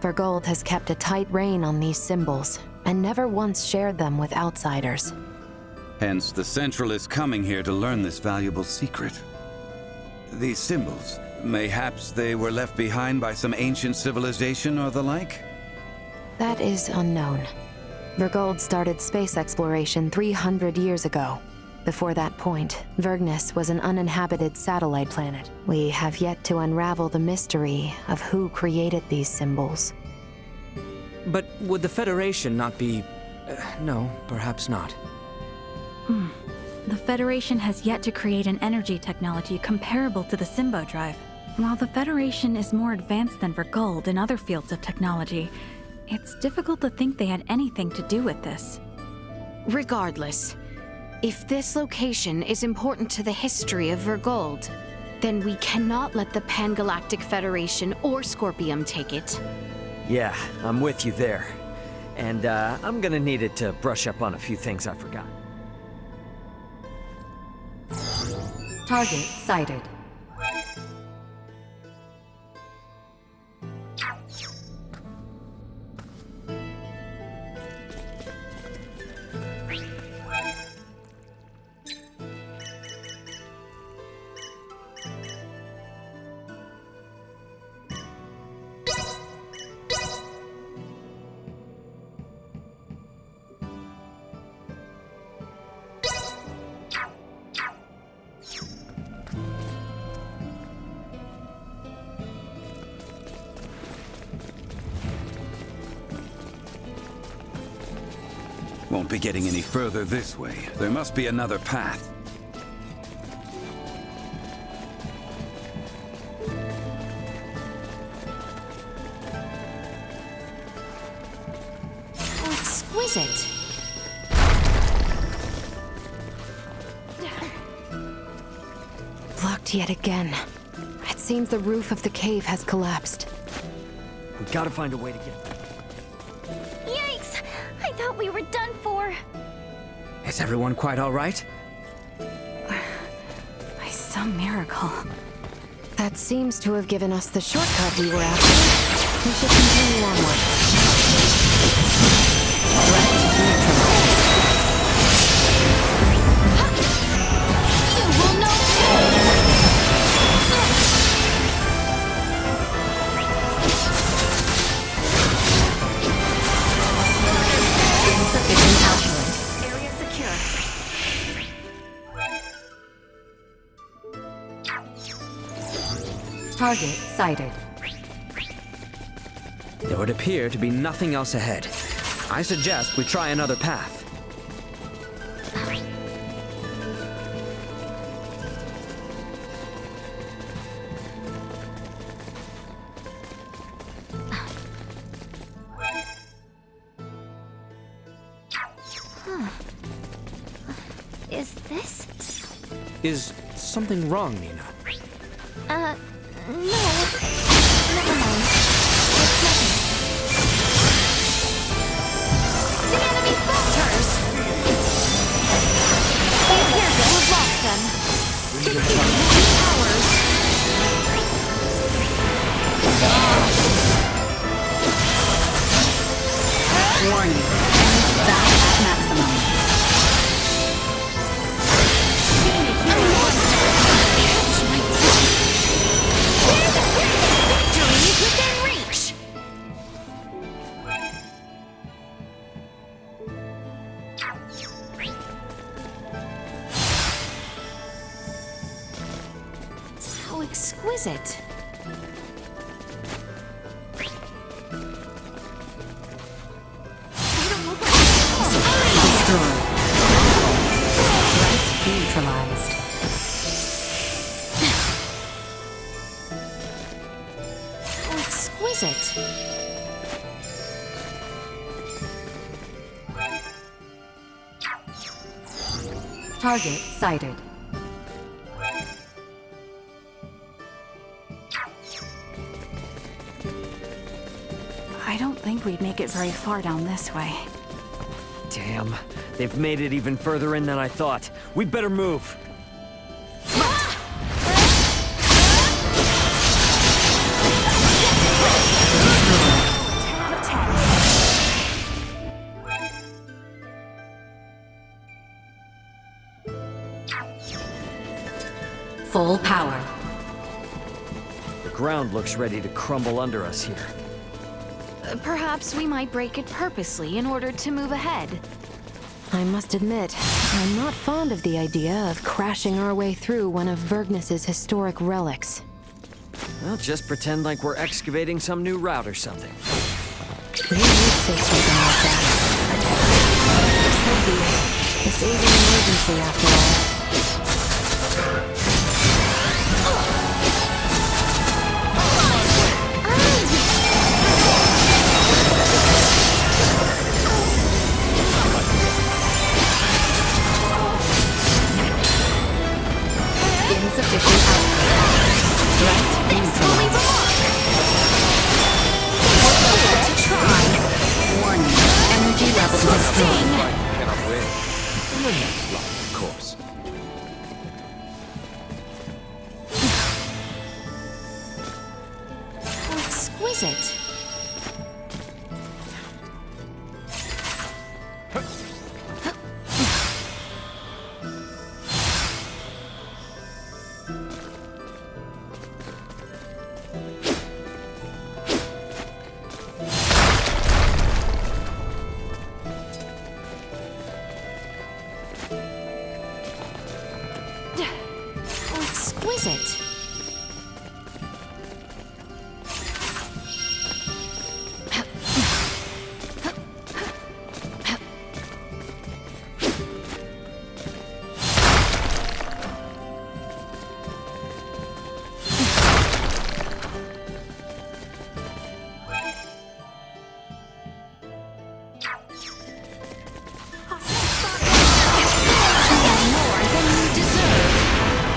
[SPEAKER 9] Vergold has kept a tight rein on these symbols and never once shared them with outsiders.
[SPEAKER 18] Hence, the Central is coming here to learn this valuable secret. These symbols, mayhaps they were left behind by some ancient civilization or the like?
[SPEAKER 9] That is unknown. Vergold started space exploration 300 years ago. Before that point, Vergnus was an uninhabited satellite planet. We have yet to unravel the mystery of who created these symbols.
[SPEAKER 3] But would the Federation not be... no, perhaps not.
[SPEAKER 15] The Federation has yet to create an energy technology comparable to the Symbo Drive. While the Federation is more advanced than Vergold in other fields of technology, it's difficult to think they had anything to do with this.
[SPEAKER 2] Regardless, if this location is important to the history of Vergold, then we cannot let the Pan-Galactic Federation or Scorpium take it.
[SPEAKER 8] Yeah, I'm with you there. And I'm gonna need it to brush up on a few things I forgot.
[SPEAKER 16] Target sighted.
[SPEAKER 18] Won't be getting any further this way. There must be another path.
[SPEAKER 2] How exquisite.
[SPEAKER 9] Blocked yet again. It seems the roof of the cave has collapsed.
[SPEAKER 8] We gotta find a way to get...
[SPEAKER 4] Yikes! I thought we were done for.
[SPEAKER 3] Is everyone quite all right?
[SPEAKER 15] By some miracle.
[SPEAKER 9] That seems to have given us the shortcut we were after. We should continue onward. Threat neutralized.
[SPEAKER 4] You will know.
[SPEAKER 16] Insufficient output.
[SPEAKER 2] Area secure.
[SPEAKER 16] Target sighted.
[SPEAKER 3] There would appear to be nothing else ahead. I suggest we try another path.
[SPEAKER 4] Is this?
[SPEAKER 3] Is something wrong, Nina?
[SPEAKER 4] No. Never mind. It's nothing. The enemy falters! They appear to have lost them. Continue 2 hours.
[SPEAKER 16] Warning. Back at maximum.
[SPEAKER 2] Victory is within reach! How exquisite.
[SPEAKER 16] Target sighted.
[SPEAKER 15] I don't think we'd make it very far down this way.
[SPEAKER 8] Damn, they've made it even further in than I thought. We better move.
[SPEAKER 16] Full power.
[SPEAKER 8] The ground looks ready to crumble under us here.
[SPEAKER 2] Perhaps we might break it purposely in order to move ahead.
[SPEAKER 9] I must admit, I'm not fond of the idea of crashing our way through one of Vergnus's historic relics.
[SPEAKER 8] Well, just pretend like we're excavating some new route or something.
[SPEAKER 9] We would say something like that. So be it. This is an emergency after all.
[SPEAKER 16] Insufficient output. Threat neutralized.
[SPEAKER 2] To try.
[SPEAKER 16] Warning. Energy level destroyed.
[SPEAKER 7] Cannot win. In the next life, of course.
[SPEAKER 2] How exquisite. Exquisite.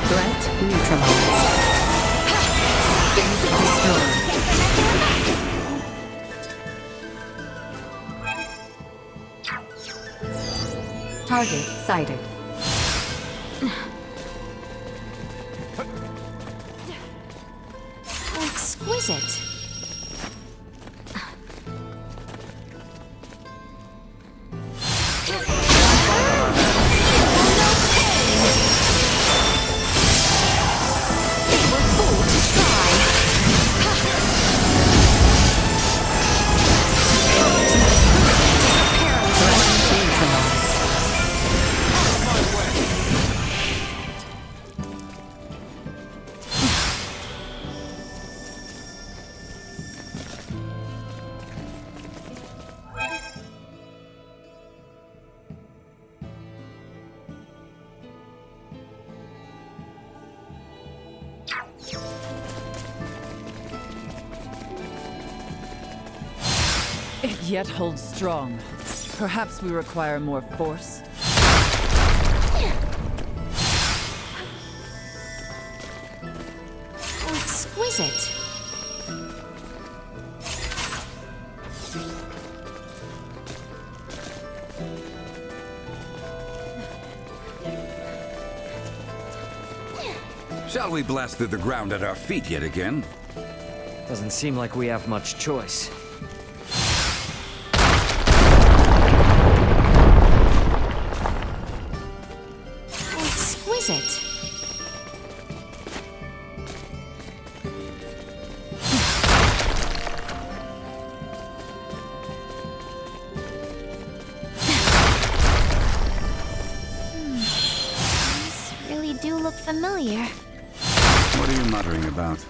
[SPEAKER 9] Threat neutralized.
[SPEAKER 16] Destroyed. Target sighted.
[SPEAKER 2] How exquisite.
[SPEAKER 17] It yet holds strong. Perhaps we require more force.
[SPEAKER 2] How exquisite.
[SPEAKER 18] Shall we blast through the ground at our feet yet again?
[SPEAKER 8] Doesn't seem like we have much choice.
[SPEAKER 2] How exquisite. These really do look familiar.
[SPEAKER 18] What are you muttering about?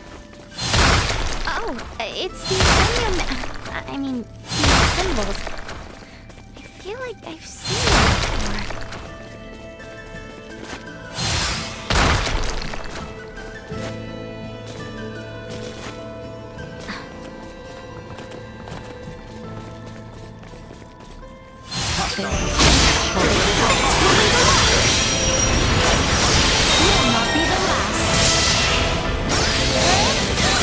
[SPEAKER 2] Oh, it's the I mean, these symbols. I feel like I've seen them before.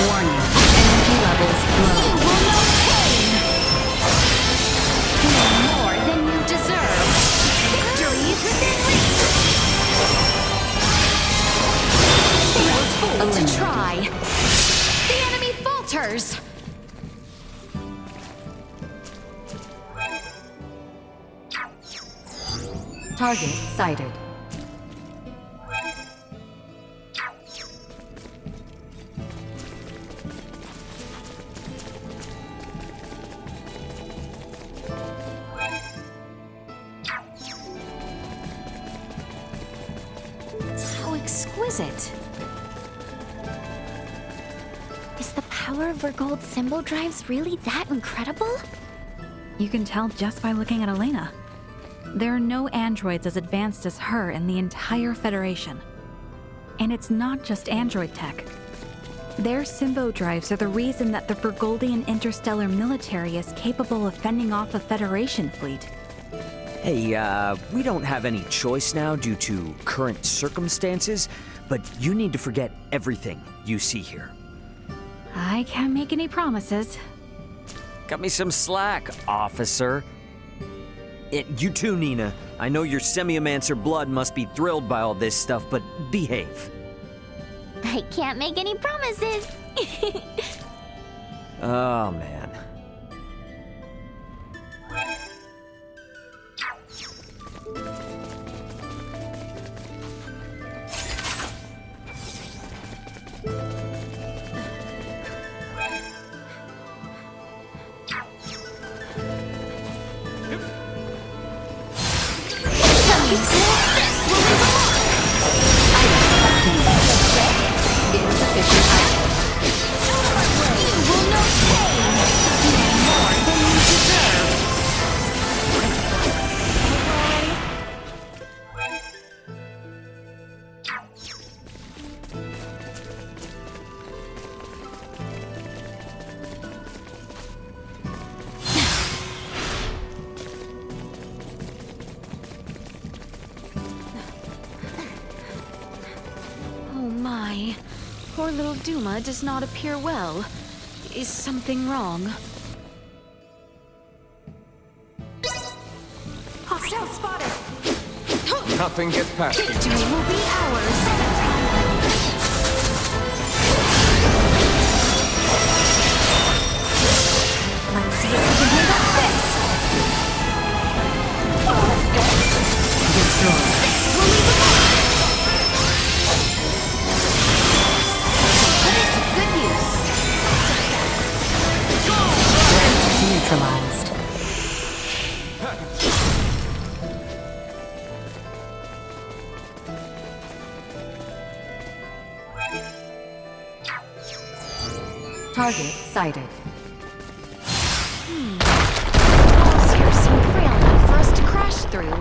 [SPEAKER 9] Warning. Energy levels low.
[SPEAKER 2] You will know pain! No more than you deserve. Victory is within reach! Failed fool to try. The enemy falters!
[SPEAKER 16] Target sighted.
[SPEAKER 2] How exquisite.
[SPEAKER 4] Is the power of Vergold's symbol drives really that incredible?
[SPEAKER 15] You can tell just by looking at Elena. There are no androids as advanced as her in the entire Federation. And it's not just android tech. Their Symbo drives are the reason that the Vergoldian interstellar military is capable of fending off a Federation fleet.
[SPEAKER 8] Hey, we don't have any choice now due to current circumstances, but you need to forget everything you see here.
[SPEAKER 15] I can't make any promises.
[SPEAKER 8] Cut me some slack, officer. You too, Nina. I know your Semiomancer blood must be thrilled by all this stuff, but behave.
[SPEAKER 4] I can't make any promises.
[SPEAKER 8] Oh, man.
[SPEAKER 2] Oh my. Poor little Duma does not appear well. Is something wrong?
[SPEAKER 14] Hostile spotted!
[SPEAKER 7] Nothing gets past you.
[SPEAKER 2] Victory will be ours!
[SPEAKER 14] Let's see if we can handle this!
[SPEAKER 9] Destroy.
[SPEAKER 2] We'll leave a mark! Put it to good use!
[SPEAKER 9] Neutralized.
[SPEAKER 16] Target sighted.
[SPEAKER 2] Walls here seem frail enough for us to crash through.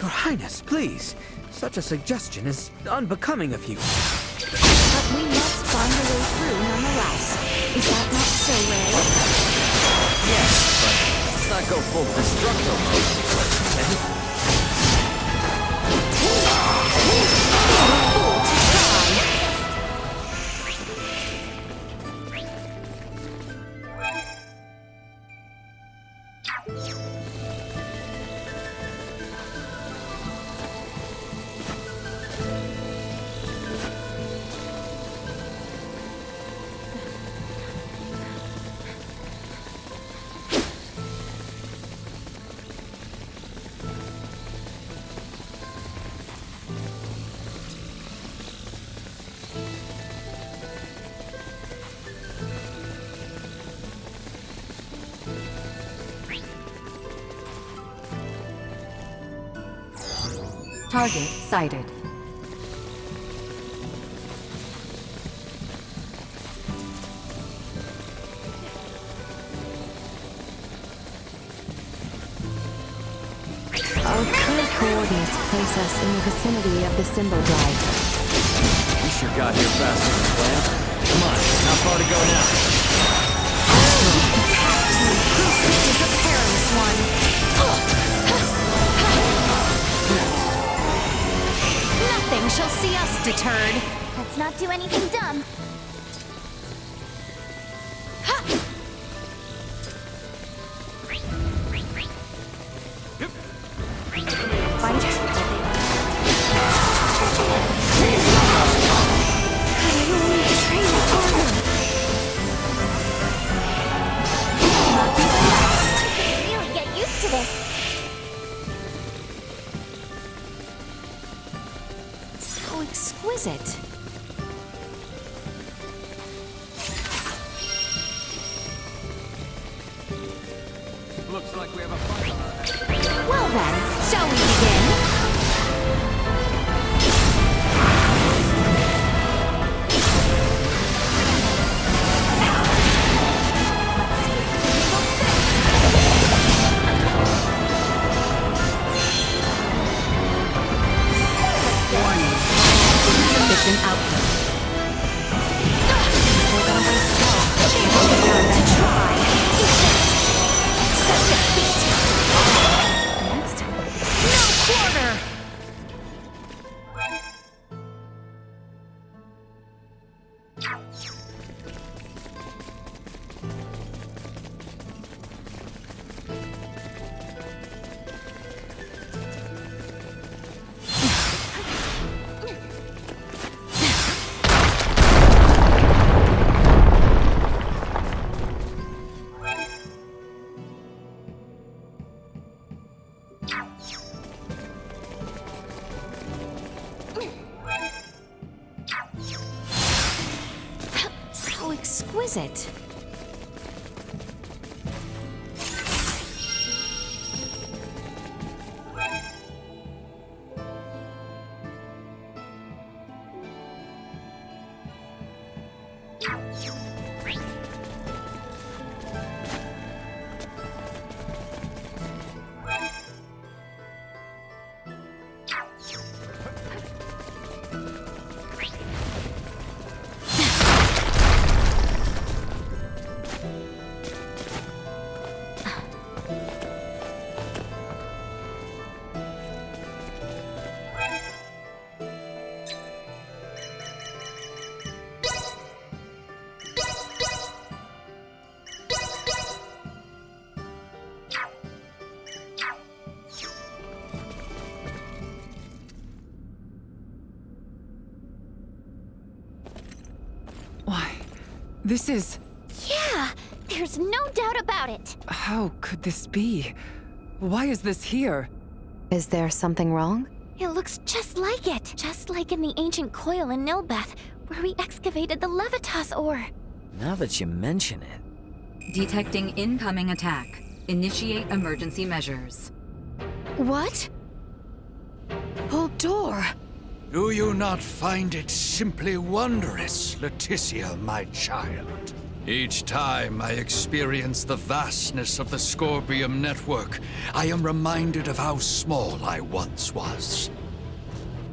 [SPEAKER 3] Your Highness, please. Such a suggestion is unbecoming of you.
[SPEAKER 2] But we must find a way through nonetheless. Is that not so, Ray?
[SPEAKER 8] Yes, but let's not go full destructo mode.
[SPEAKER 2] Fool to try!
[SPEAKER 16] Target sighted.
[SPEAKER 9] Our current coordinates place us in the vicinity of the Symbo drive.
[SPEAKER 8] We sure got here faster than planned. Come on, how far to go now?
[SPEAKER 2] This is a perilous one. Nothing shall see us deterred.
[SPEAKER 4] Let's not do anything dumb.
[SPEAKER 1] Looks like we have a fight on our hands.
[SPEAKER 2] Well then, shall we begin? Insufficient output. We're gonna waste time. To try. Such defeat. Next. No quarter! So exquisite.
[SPEAKER 17] Why, this is...
[SPEAKER 4] Yeah, there's no doubt about it.
[SPEAKER 17] How could this be? Why is this here?
[SPEAKER 9] Is there something wrong?
[SPEAKER 4] It looks just like it. Just like in the ancient coil in Nilbeth, where we excavated the Levitas ore.
[SPEAKER 8] Now that you mention it...
[SPEAKER 16] Detecting incoming attack. Initiate emergency measures.
[SPEAKER 2] What? Hold door.
[SPEAKER 6] Do you not find it simply wondrous, Leticia, my child? Each time I experience the vastness of the Scorpium network, I am reminded of how small I once was.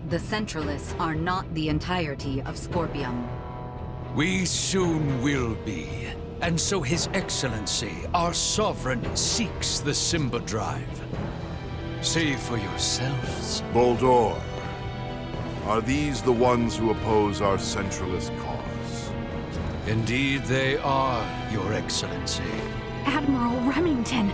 [SPEAKER 16] The Centralists are not the entirety of Scorpium.
[SPEAKER 6] We soon will be. And so His Excellency, our Sovereign, seeks the Simba Drive. See for yourselves.
[SPEAKER 10] Boldor, are these the ones who oppose our centralist cause?
[SPEAKER 6] Indeed they are, Your Excellency.
[SPEAKER 15] Admiral Remington.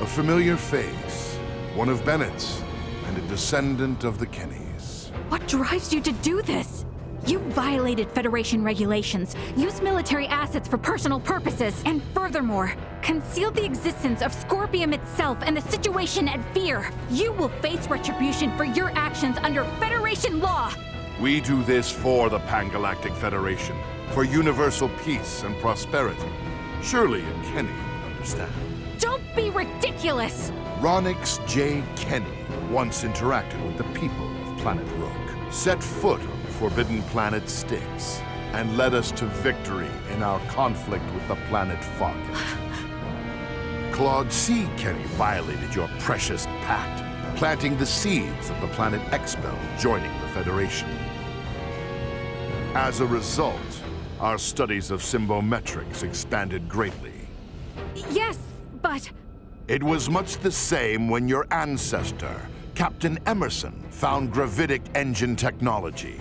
[SPEAKER 10] A familiar face, one of Bennett's, and a descendant of the Kennys.
[SPEAKER 15] What drives you to do this? You violated Federation regulations, used military assets for personal purposes, and furthermore, concealed the existence of Scorpium itself and the situation at Fear. You will face retribution for your actions under Federation law!
[SPEAKER 10] We do this for the Pangalactic Federation, for universal peace and prosperity. Surely a Kenny would understand.
[SPEAKER 15] Don't be ridiculous!
[SPEAKER 10] Ronix J. Kenny once interacted with the people of Planet Rook, set foot on the Forbidden Planet Styx, and led us to victory in our conflict with the planet Fargate. Claude C. Kenny violated your precious pact, planting the seeds of the planet Expel joining the Federation. As a result, our studies of symbometrics expanded greatly.
[SPEAKER 15] Yes, but...
[SPEAKER 10] It was much the same when your ancestor, Captain Emerson, found gravitic engine technology.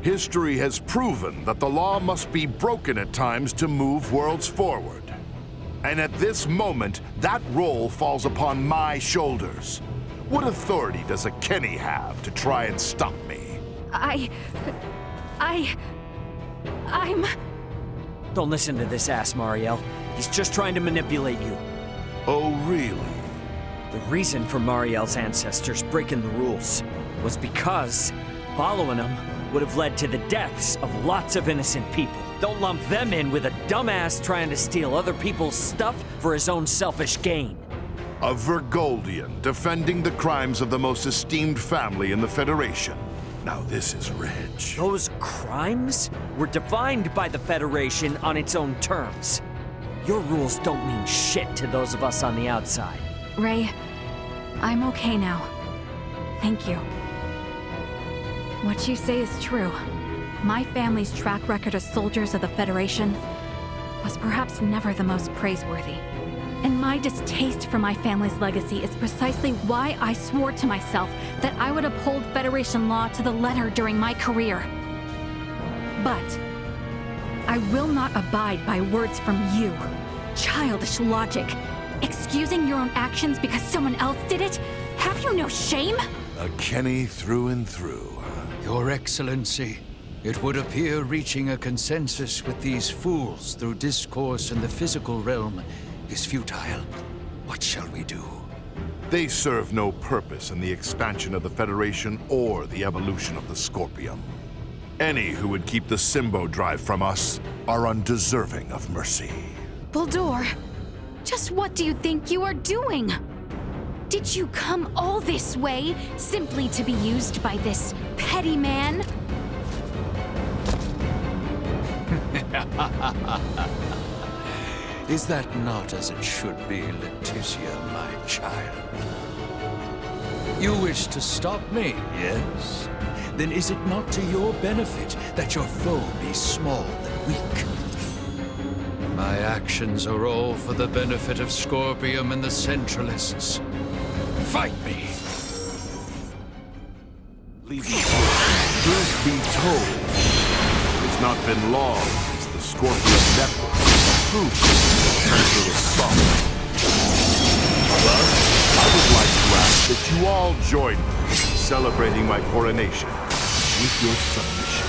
[SPEAKER 10] History has proven that the law must be broken at times to move worlds forward. And at this moment, that role falls upon my shoulders. What authority does a Kenny have to try and stop me?
[SPEAKER 15] I'm...
[SPEAKER 8] Don't listen to this ass, Mariel. He's just trying to manipulate you.
[SPEAKER 10] Oh, really?
[SPEAKER 8] The reason for Mariel's ancestors breaking the rules was because following them would have led to the deaths of lots of innocent people. Don't lump them in with a dumbass trying to steal other people's stuff for his own selfish gain.
[SPEAKER 10] A Vergoldian defending the crimes of the most esteemed family in the Federation. Now this is rich.
[SPEAKER 8] Those crimes were defined by the Federation on its own terms. Your rules don't mean shit to those of us on the outside.
[SPEAKER 15] Ray, I'm okay now. Thank you. What you say is true. My family's track record as soldiers of the Federation was perhaps never the most praiseworthy. And my distaste for my family's legacy is precisely why I swore to myself that I would uphold Federation law to the letter during my career. But I will not abide by words from you. Childish logic. Excusing your own actions because someone else did it? Have you no shame?
[SPEAKER 10] A Kenny through and through.
[SPEAKER 6] Your Excellency, it would appear reaching a consensus with these fools through discourse in the physical realm is futile. What shall we do?
[SPEAKER 10] They serve no purpose in the expansion of the Federation or the evolution of the Scorpium. Any who would keep the Symbo Drive from us are undeserving of mercy.
[SPEAKER 2] Buldur, just what do you think you are doing? Did you come all this way simply to be used by this petty man?
[SPEAKER 6] Is that not as it should be, Leticia, my child? You wish to stop me, yes? Then is it not to your benefit that your foe be small and weak? My actions are all for the benefit of Scorpium and the Centralists. Fight me!
[SPEAKER 10] Truth be told, it's not been long since the Scorpion Network proved its potential is solid. But I would like to ask that you all join me in celebrating my coronation with your submission.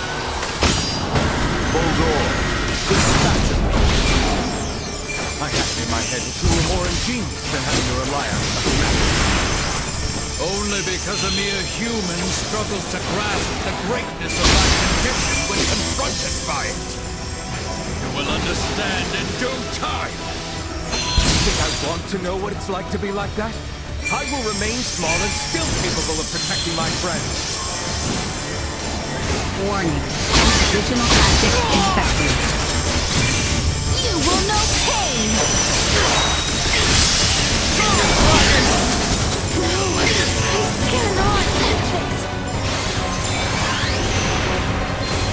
[SPEAKER 10] Buldur, dispatch of me.
[SPEAKER 6] I had it in my head that you were more ingenious than having your alliance of magic. Only because a mere human struggles to grasp the greatness of my condition when confronted by it. You will understand in due time.
[SPEAKER 7] You think I want to know what it's like to be like that? I will remain small and still capable of protecting my friends.
[SPEAKER 15] Warning. Additional tactics infected.
[SPEAKER 14] You will know pain!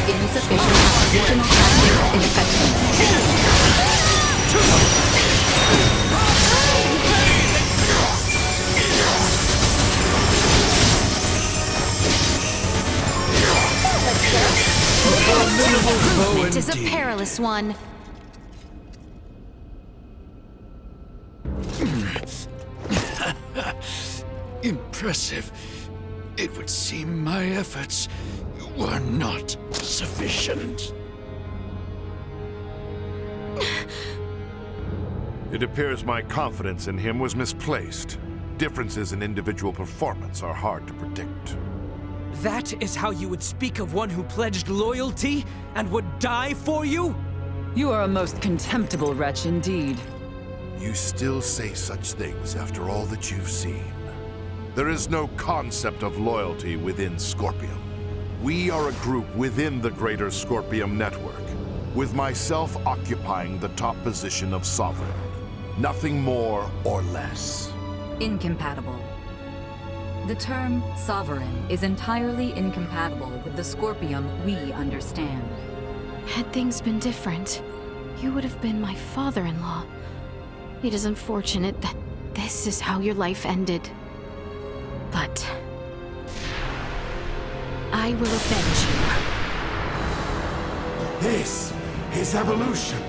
[SPEAKER 15] Insufficient oppositional tactics infected.
[SPEAKER 2] Improvement is a perilous one.
[SPEAKER 6] Impressive. It would seem my efforts were not sufficient.
[SPEAKER 10] It appears my confidence in him was misplaced. Differences in individual performance are hard to predict.
[SPEAKER 3] That is how you would speak of one who pledged loyalty and would die for you?
[SPEAKER 17] You are a most contemptible wretch indeed.
[SPEAKER 10] You still say such things after all that you've seen. There is no concept of loyalty within Scorpium. We are a group within the greater Scorpium network, with myself occupying the top position of Sovereign. Nothing more or less.
[SPEAKER 16] Incompatible. The term sovereign is entirely incompatible with the Scorpium we understand.
[SPEAKER 2] Had things been different, you would have been my father-in-law. It is unfortunate that this is how your life ended. But I will avenge you.
[SPEAKER 10] This is evolution.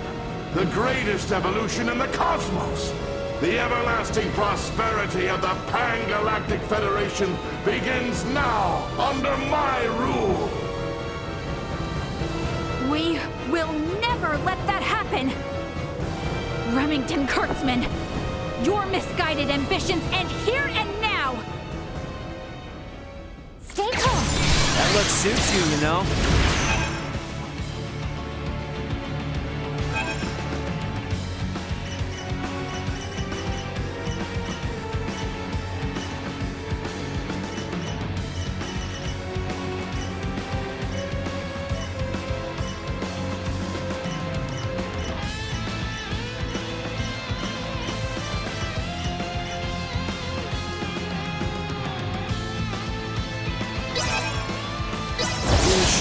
[SPEAKER 10] The greatest evolution in the cosmos. The everlasting prosperity of the Pan-Galactic Federation begins now under my rule.
[SPEAKER 15] We will never let that happen! Remington Kurtzman, your misguided ambitions end here and now!
[SPEAKER 14] Stay calm!
[SPEAKER 3] That look suits you, you know.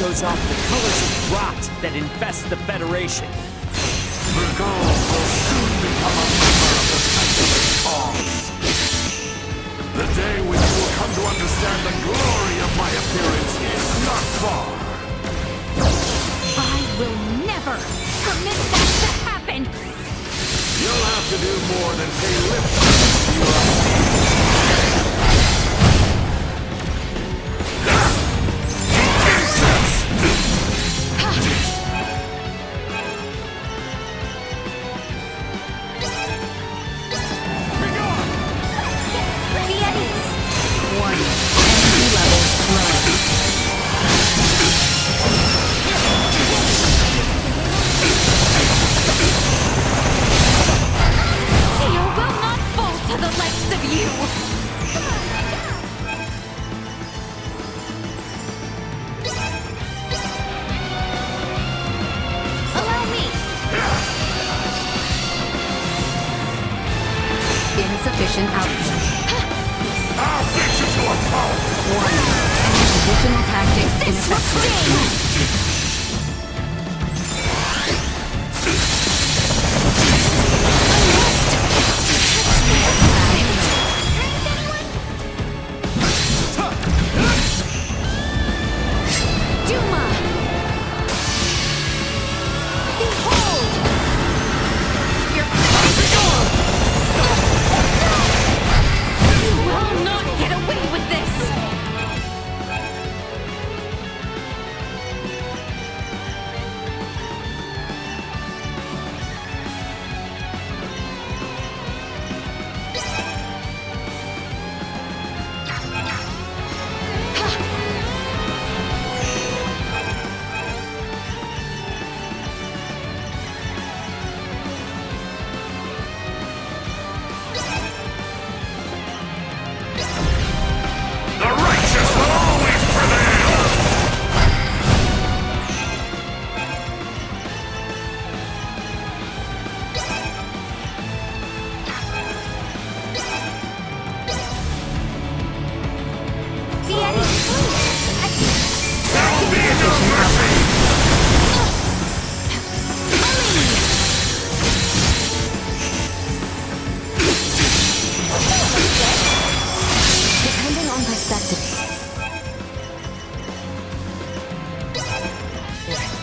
[SPEAKER 8] shows off the colors of rot that infest the Federation.
[SPEAKER 10] Vergol will soon become a member of the Sanctuary cause. The day when you will come to understand the glory of my appearance is not far.
[SPEAKER 15] I will never permit that to happen!
[SPEAKER 10] You'll have to do more than pay lip service to your ideas.
[SPEAKER 16] Insufficient output.
[SPEAKER 10] I'll beat you to a pulp!
[SPEAKER 16] Warning. Any additional tactics ineffective.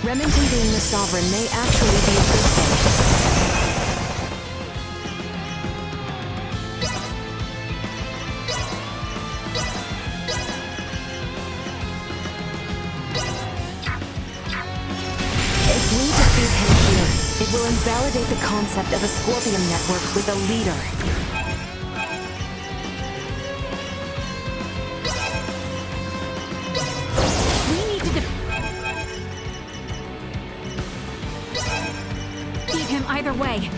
[SPEAKER 9] Remington being the Sovereign may actually be a good thing. If we defeat him here, it will invalidate the concept of a Scorpion network with a leader.
[SPEAKER 15] Either way,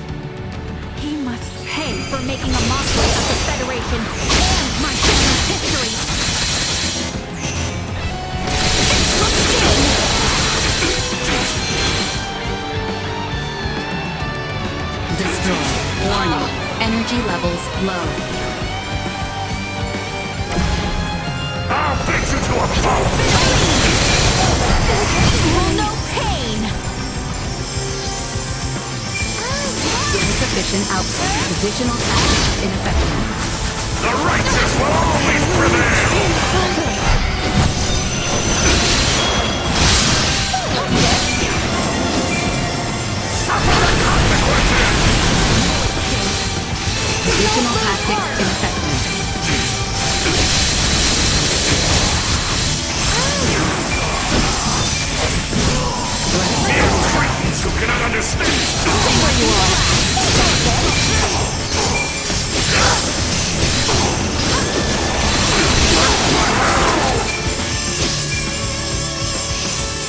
[SPEAKER 15] he must pay for making a mockery of the Federation and my family's history.
[SPEAKER 16] Destroy. Warning. Energy levels low.
[SPEAKER 10] I'll beat you to a pulp!
[SPEAKER 15] Will no pain!
[SPEAKER 16] Insufficient output. Additional tactics ineffective.
[SPEAKER 10] The righteous will always prevail! Suffer the consequences!
[SPEAKER 16] Additional tactics ineffective.
[SPEAKER 10] Mere cretins who cannot understand!
[SPEAKER 15] Stay where you are!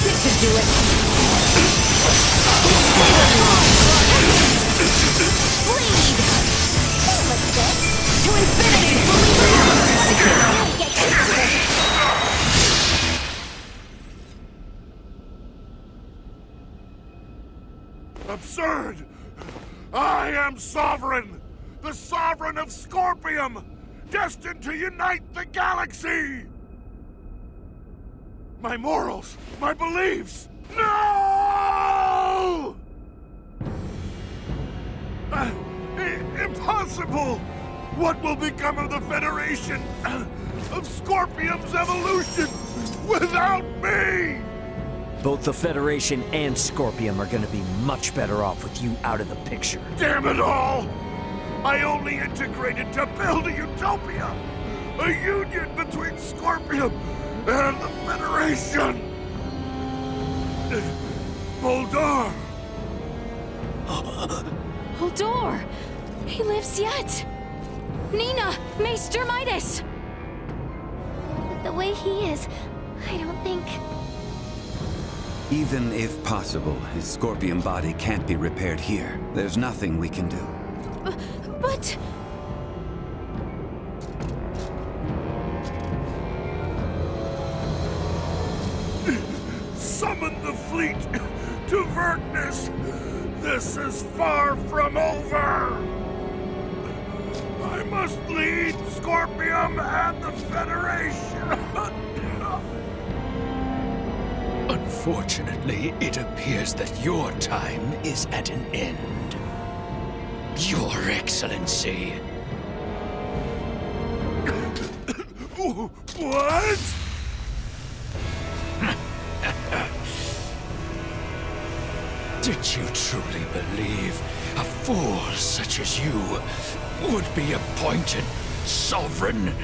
[SPEAKER 9] This should do it.
[SPEAKER 15] Bleed! To infinity!
[SPEAKER 10] Absurd! I am Sovereign! The Sovereign of Scorpium! Destined to unite the galaxy! My morals! My beliefs! No! Impossible! What will become of the Federation? Of Scorpium's evolution without me?
[SPEAKER 8] Both the Federation and Scorpium are gonna be much better off with you out of the picture.
[SPEAKER 10] Damn it all! I only integrated to build a utopia! A union between Scorpium and the Federation! Boldor!
[SPEAKER 15] Boldor! He lives yet! Nina! Maester Midas!
[SPEAKER 4] The way he is, I don't think...
[SPEAKER 18] Even if possible, his Scorpion body can't be repaired here. There's nothing we can do.
[SPEAKER 15] But...
[SPEAKER 10] Summon the fleet to Vergnus! This is far from over! I must lead Scorpium and the Federation!
[SPEAKER 6] Unfortunately, it appears that your time is at an end. Your Excellency.
[SPEAKER 10] What?
[SPEAKER 6] Did you truly believe a fool such as you would be appointed sovereign?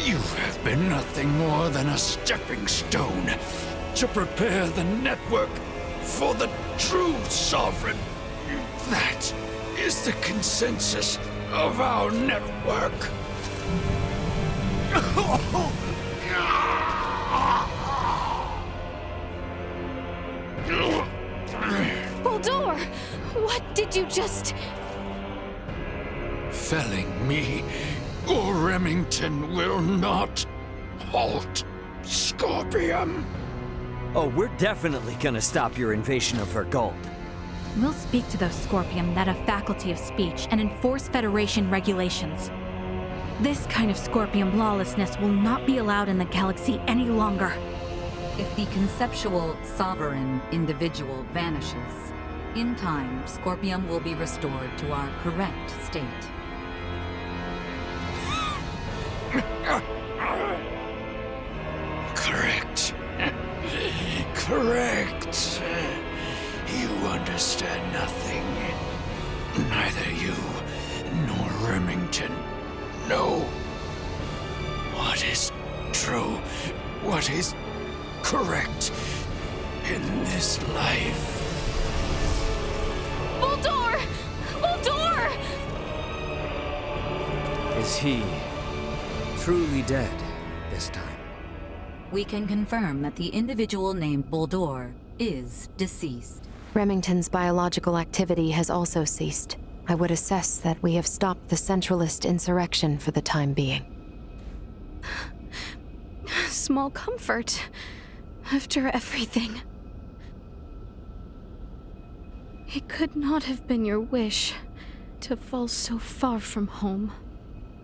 [SPEAKER 6] You have been nothing more than a stepping stone to prepare the network for the true sovereign. That is the consensus of our network.
[SPEAKER 15] Boldor! What did you just...
[SPEAKER 6] Felling me or Remington will not halt Scorpium.
[SPEAKER 8] Oh, we're definitely gonna stop your invasion of Vergold.
[SPEAKER 15] We'll speak to those Scorpium that have faculty of speech and enforce Federation regulations. This kind of Scorpium lawlessness will not be allowed in the galaxy any longer.
[SPEAKER 16] If the conceptual sovereign individual vanishes, in time, Scorpium will be restored to our correct state.
[SPEAKER 6] Correct. Correct. You understand nothing. Neither you nor Remington know what is true, what is correct in this life.
[SPEAKER 15] Boldor! Boldor!
[SPEAKER 3] Is he truly dead this time?
[SPEAKER 16] We can confirm that the individual named Boldor is deceased.
[SPEAKER 9] Remington's biological activity has also ceased. I would assess that we have stopped the Centralist insurrection for the time being.
[SPEAKER 2] Small comfort after everything. It could not have been your wish to fall so far from home.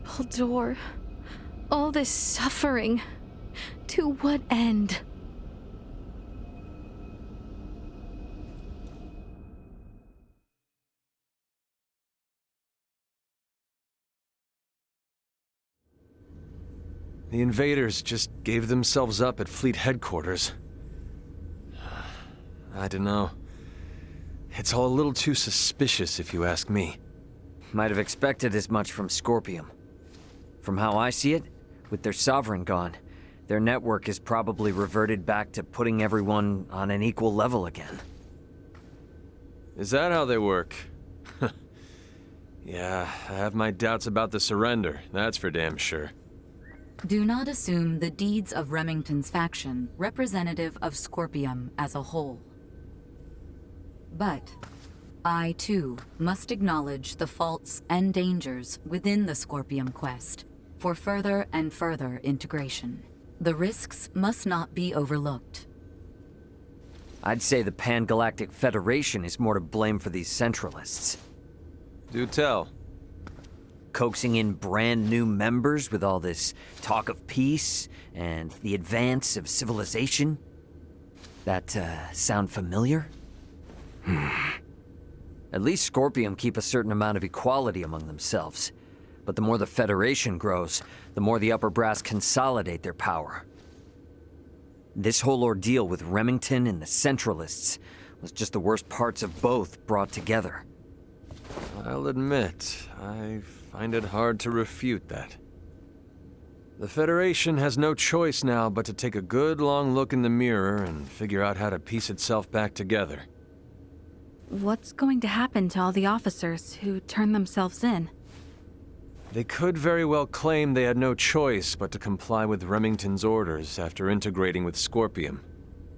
[SPEAKER 2] Boldor, all this suffering, to what end?
[SPEAKER 11] The invaders just gave themselves up at fleet headquarters. I don't know. It's all a little too suspicious, if you ask me.
[SPEAKER 8] Might have expected as much from Scorpium. From how I see it, with their sovereign gone, their network is probably reverted back to putting everyone on an equal level again.
[SPEAKER 11] Is that how they work? Yeah, I have my doubts about the surrender, that's for damn sure.
[SPEAKER 16] Do not assume the deeds of Remington's faction representative of Scorpium as a whole. But I, too, must acknowledge the faults and dangers within the Scorpium quest for further and further integration. The risks must not be overlooked.
[SPEAKER 8] I'd say the Pan-Galactic Federation is more to blame for these Centralists.
[SPEAKER 11] Do tell.
[SPEAKER 8] coaxing in brand new members with all this talk of peace and the advance of civilization? That, sound familiar? At least Scorpium keep a certain amount of equality among themselves. But the more the Federation grows, the more the upper brass consolidate their power. This whole ordeal with Remington and the Centralists was just the worst parts of both brought together.
[SPEAKER 11] I'll admit, I find it hard to refute that. The Federation has no choice now but to take a good long look in the mirror and figure out how to piece itself back together.
[SPEAKER 15] What's going to happen to all the officers who turned themselves in?
[SPEAKER 11] They could very well claim they had no choice but to comply with Remington's orders after integrating with Scorpium,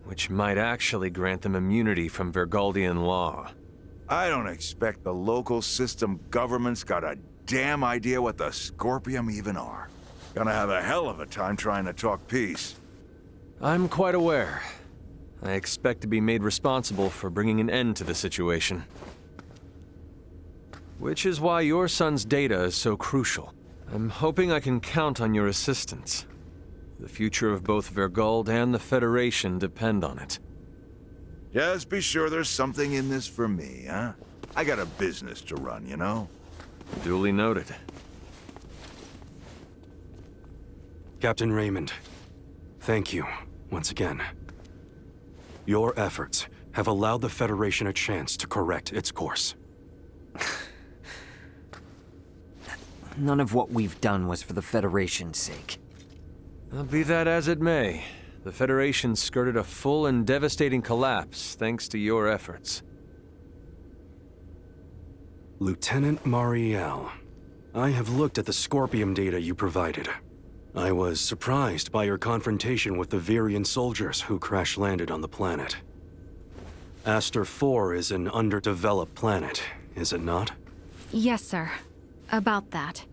[SPEAKER 11] which might actually grant them immunity from Vergoldian law.
[SPEAKER 12] I don't expect the local system government's got a damn idea what the Scorpium even are. Gonna have a hell of a time trying to talk peace.
[SPEAKER 11] I'm quite aware. I expect to be made responsible for bringing an end to the situation. Which is why your son's data is so crucial. I'm hoping I can count on your assistance. The future of both Vergold and the Federation depend on it.
[SPEAKER 12] Just be sure there's something in this for me, huh? I got a business to run, you know?
[SPEAKER 11] Duly noted.
[SPEAKER 20] Captain Raymond, thank you once again. Your efforts have allowed the Federation a chance to correct its course.
[SPEAKER 8] None of what we've done was for the Federation's sake.
[SPEAKER 11] Well, be that as it may, the Federation skirted a full and devastating collapse thanks to your efforts.
[SPEAKER 20] Lieutenant Mariel, I have looked at the Scorpium data you provided. I was surprised by your confrontation with the Virian soldiers who crash-landed on the planet. Aster 4 is an underdeveloped planet, is it not?
[SPEAKER 15] Yes, sir. About that.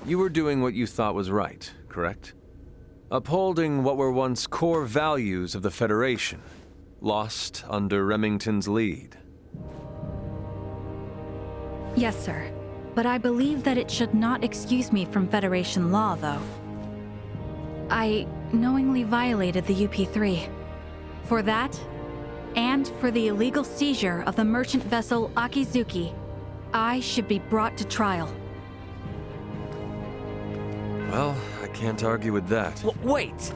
[SPEAKER 11] You were doing what you thought was right, correct? Upholding what were once core values of the Federation, lost under Remington's lead.
[SPEAKER 15] Yes, sir. But I believe that it should not excuse me from Federation law, though. I knowingly violated the UP-3. For that, and for the illegal seizure of the merchant vessel Akizuki, I should be brought to trial.
[SPEAKER 11] Well, I can't argue with that.
[SPEAKER 8] Wait!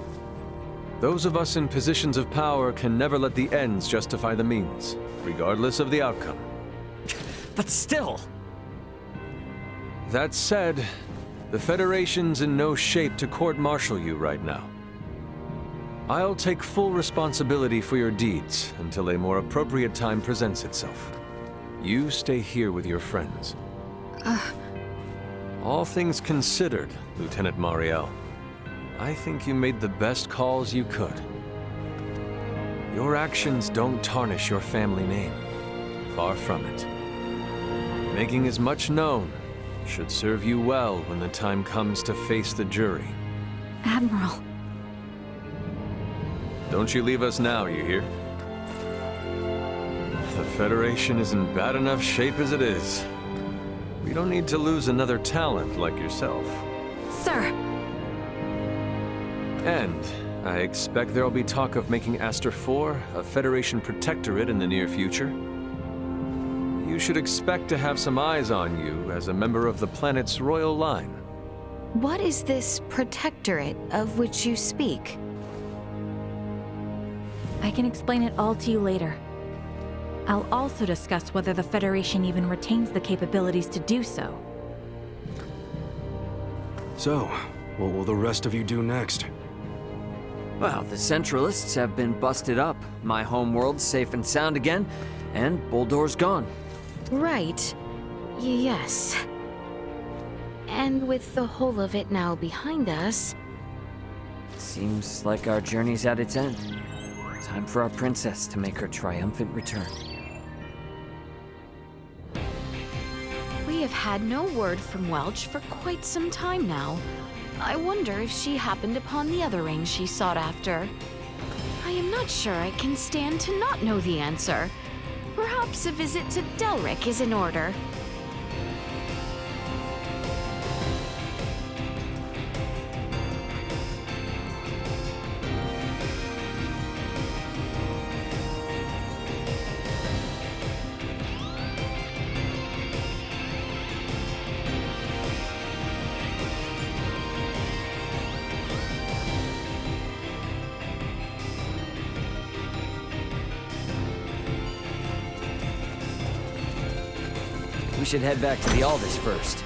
[SPEAKER 11] Those of us in positions of power can never let the ends justify the means, regardless of the outcome.
[SPEAKER 8] But still!
[SPEAKER 11] That said, the Federation's in no shape to court-martial you right now. I'll take full responsibility for your deeds until a more appropriate time presents itself. You stay here with your friends. All things considered, Lieutenant Mariel, I think you made the best calls you could. Your actions don't tarnish your family name. Far from it. Making as much known should serve you well when the time comes to face the jury.
[SPEAKER 15] Admiral.
[SPEAKER 11] Don't you leave us now, you hear? The Federation is in bad enough shape as it is. We don't need to lose another talent like yourself.
[SPEAKER 15] Sir!
[SPEAKER 11] And I expect there'll be talk of making Aster 4 a Federation protectorate in the near future. You should expect to have some eyes on you as a member of the planet's royal line.
[SPEAKER 2] What is this protectorate of which you speak?
[SPEAKER 15] I can explain it all to you later. I'll also discuss whether the Federation even retains the capabilities to do so.
[SPEAKER 20] So, what will the rest of you do next?
[SPEAKER 8] Well, the Centralists have been busted up. My homeworld's safe and sound again, and Boldor's gone.
[SPEAKER 2] Right. Yes. And with the whole of it now behind us...
[SPEAKER 8] Seems like our journey's at its end. Time for our princess to make her triumphant return.
[SPEAKER 2] We have had no word from Welch for quite some time now. I wonder if she happened upon the other ring she sought after. I am not sure I can stand to not know the answer. Perhaps a visit to Delric is in order.
[SPEAKER 8] should head back to the Aldis first.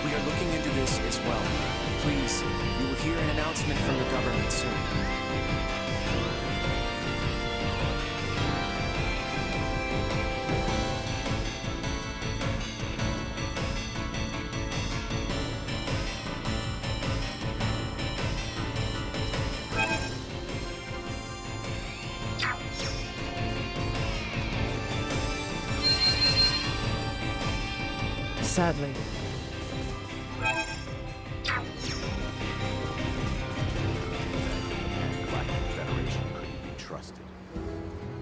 [SPEAKER 13] We are looking into this as well. Please, you will hear an announcement from the government soon.
[SPEAKER 17] Sadly.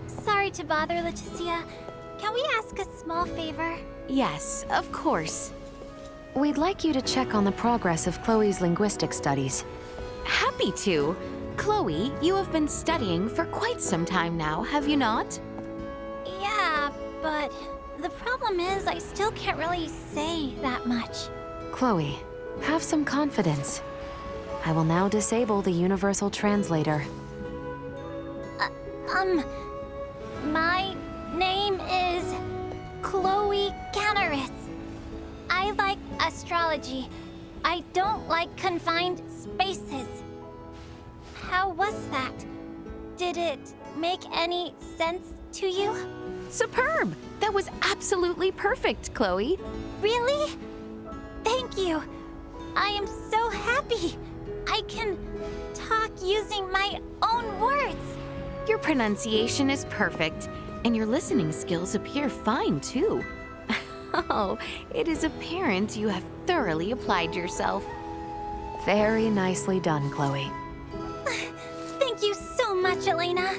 [SPEAKER 4] Sorry to bother, Leticia. Can we ask a small favor?
[SPEAKER 2] Yes, of course.
[SPEAKER 9] We'd like you to check on the progress of Chloe's linguistic studies.
[SPEAKER 2] Happy to. Chloe, you have been studying for quite some time now, have you not?
[SPEAKER 4] Yeah, but the problem is I still can't really say that much.
[SPEAKER 9] Chloe, have some confidence. I will now disable the universal translator.
[SPEAKER 4] My name is Chloe Canneris. I like astrology. I don't like confined spaces. How was that? Did it make any sense to you?
[SPEAKER 2] Superb! That was absolutely perfect, Chloe.
[SPEAKER 4] Really? Thank you. I am so happy. I can talk using my own words.
[SPEAKER 2] Your pronunciation is perfect, and your listening skills appear fine, too. Oh, it is apparent you have thoroughly applied yourself.
[SPEAKER 9] Very nicely done, Chloe.
[SPEAKER 4] Thank you so much, Elena.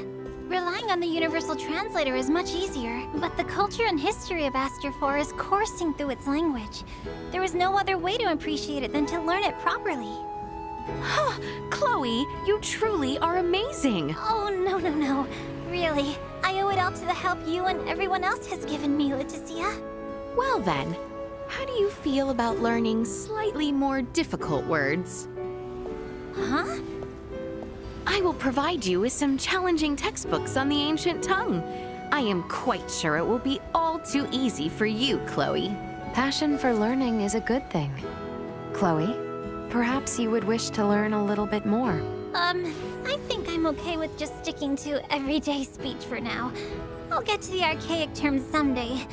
[SPEAKER 4] Relying on the universal translator is much easier, but the culture and history of Astor is coursing through its language. There is no other way to appreciate it than to learn it properly.
[SPEAKER 2] Chloe, you truly are amazing.
[SPEAKER 4] Oh, no. Really, I owe it all to the help you and everyone else has given me, Leticia.
[SPEAKER 2] Well then, how do you feel about learning slightly more difficult words?
[SPEAKER 4] Huh?
[SPEAKER 2] I will provide you with some challenging textbooks on the ancient tongue. I am quite sure it will be all too easy for you, Chloe.
[SPEAKER 9] Passion for learning is a good thing. Chloe, perhaps you would wish to learn a little bit more.
[SPEAKER 4] I think I'm okay with just sticking to everyday speech for now. I'll get to the archaic terms someday.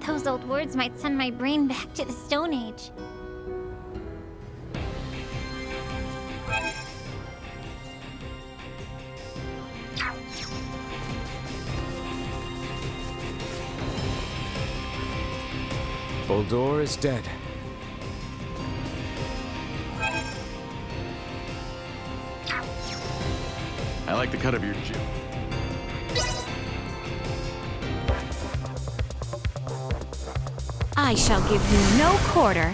[SPEAKER 4] Those old words might send my brain back to the Stone Age.
[SPEAKER 7] Boldor is dead.
[SPEAKER 21] I like the cut of your jib.
[SPEAKER 2] I shall give you no quarter.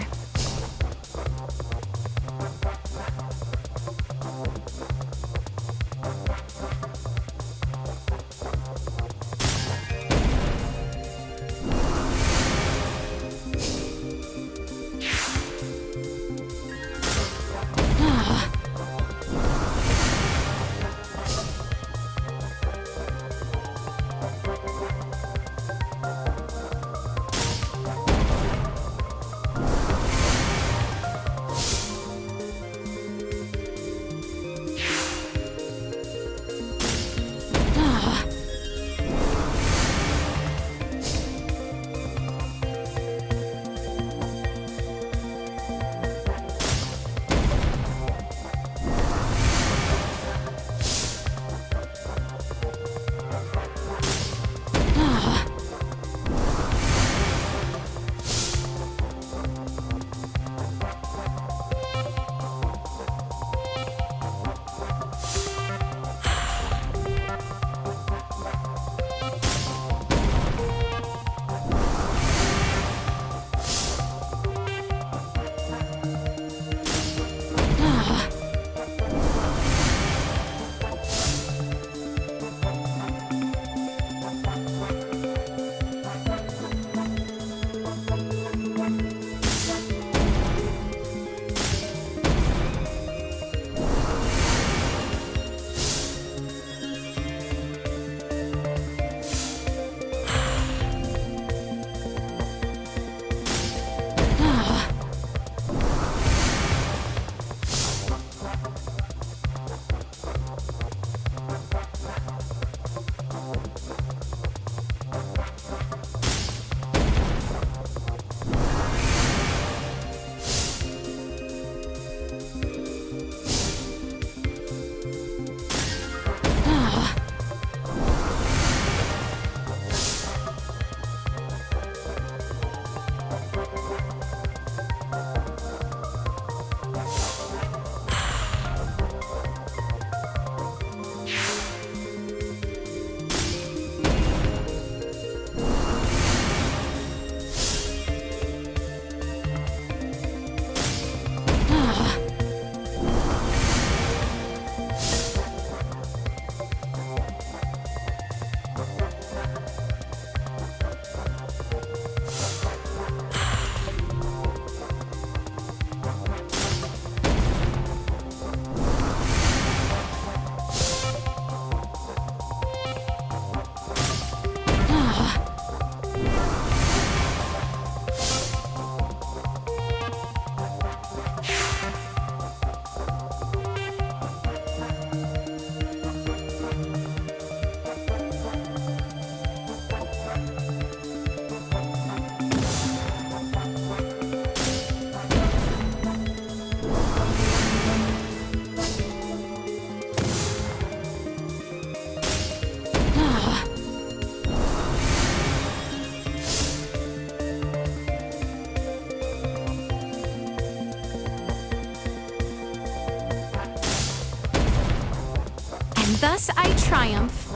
[SPEAKER 2] thus I triumph.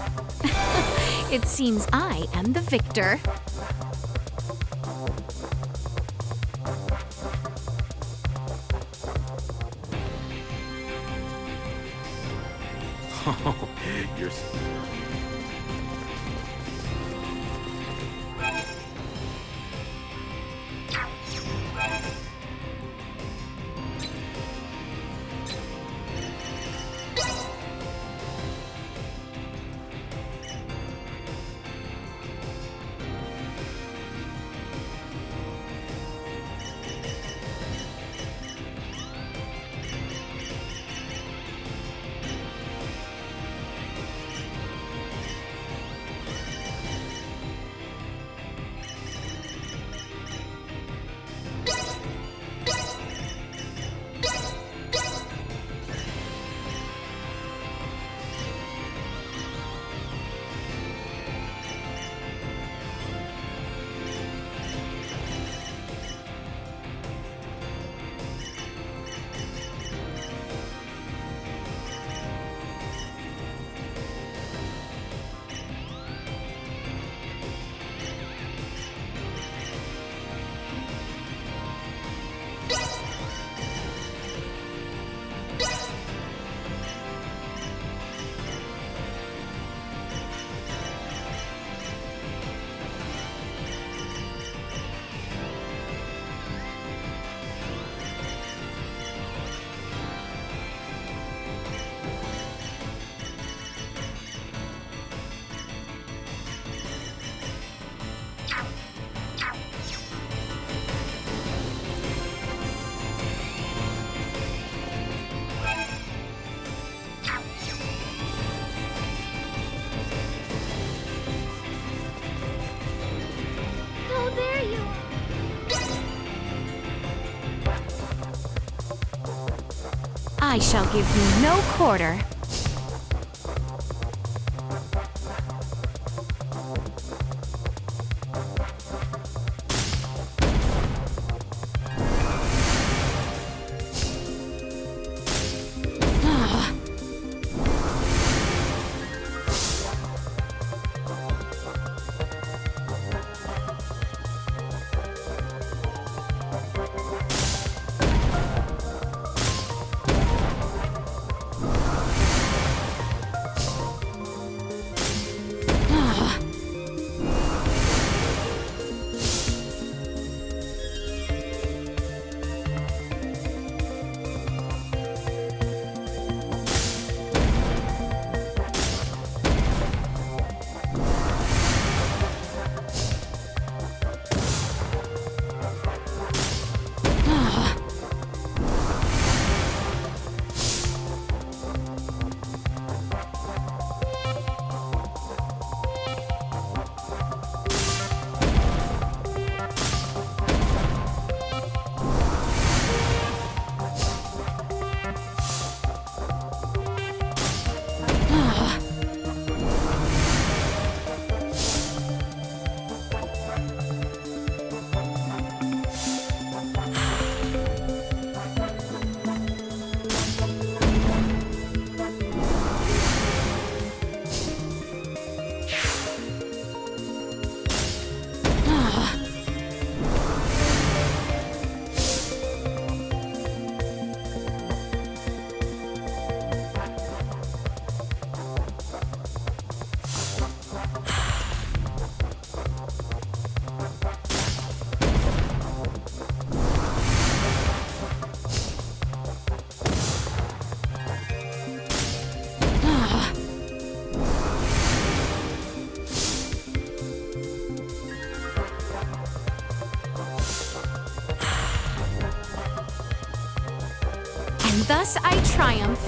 [SPEAKER 2] It seems I am the victor.
[SPEAKER 21] Oh, you're...
[SPEAKER 14] Oh, there you are.
[SPEAKER 2] I shall give you no quarter. Thus I triumph.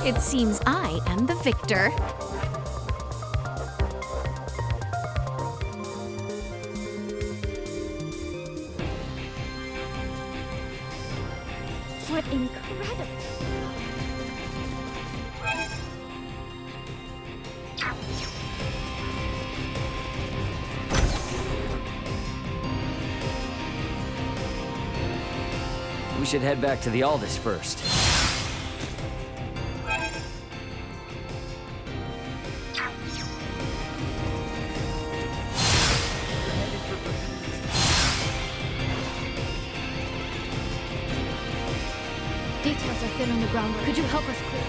[SPEAKER 2] It seems I am the victor.
[SPEAKER 14] What incredible!
[SPEAKER 8] We should head back to the Aldous first.
[SPEAKER 14] been on the ground. Could you help us clear?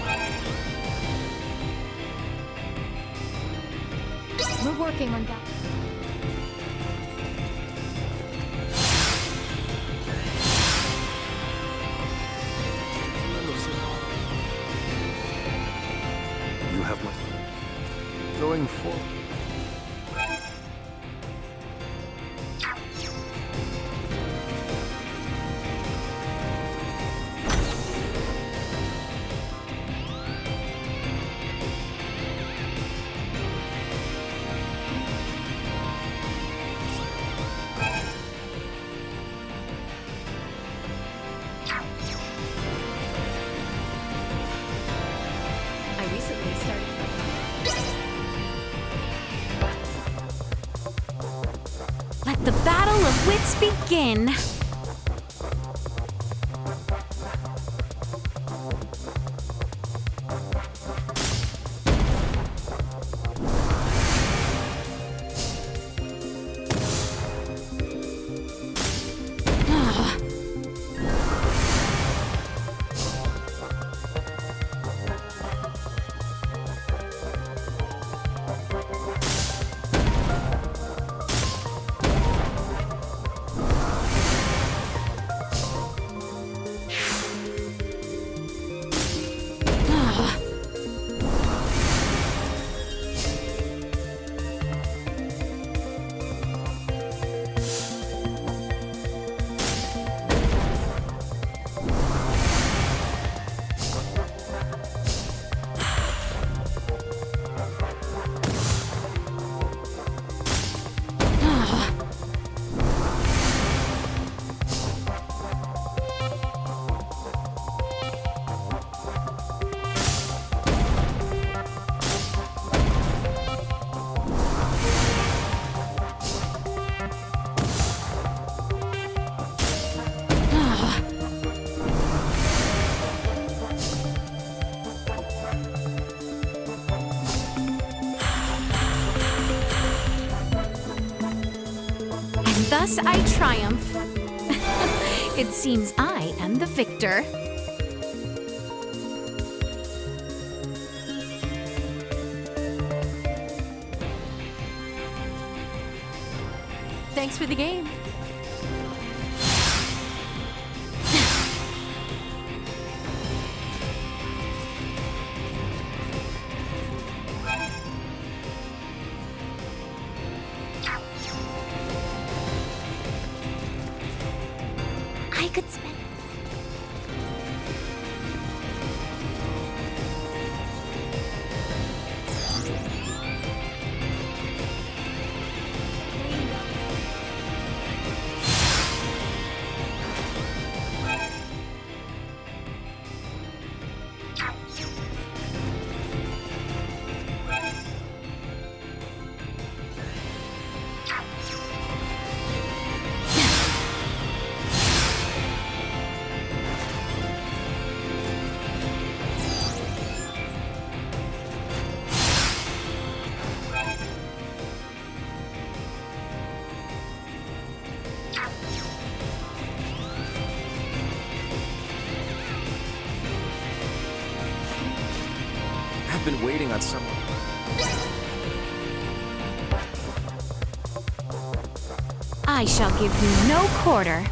[SPEAKER 14] We're working on that.
[SPEAKER 20] You have my...
[SPEAKER 11] Going forward.
[SPEAKER 2] Let the battle of wits begin. Thus I triumph. It seems I am the victor. Thanks for the game. I could spend...
[SPEAKER 13] I've been waiting on someone.
[SPEAKER 2] I shall give you no quarter.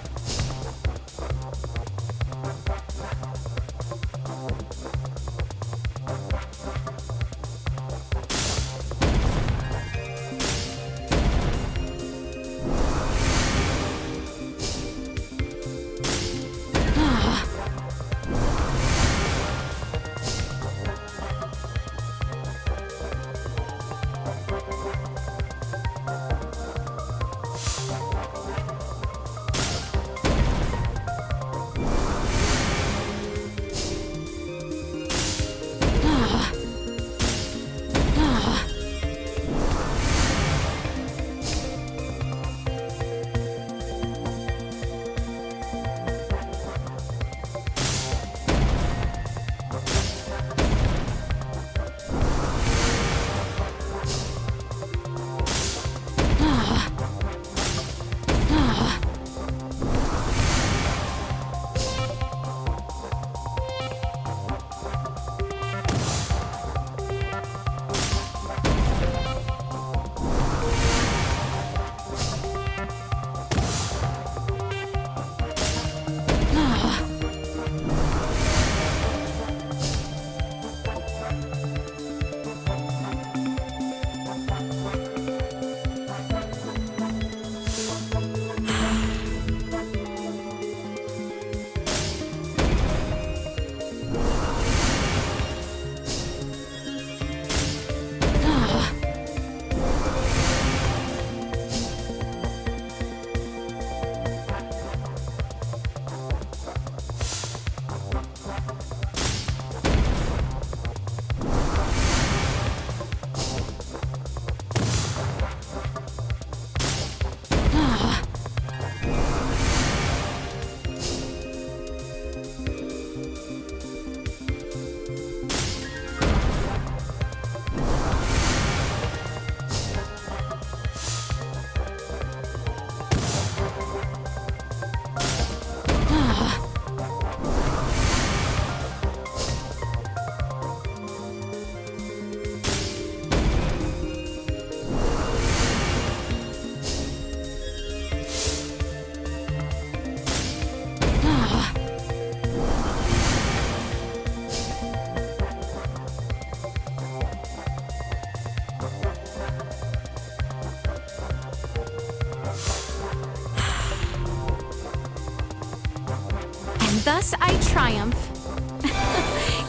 [SPEAKER 2] thus I triumph.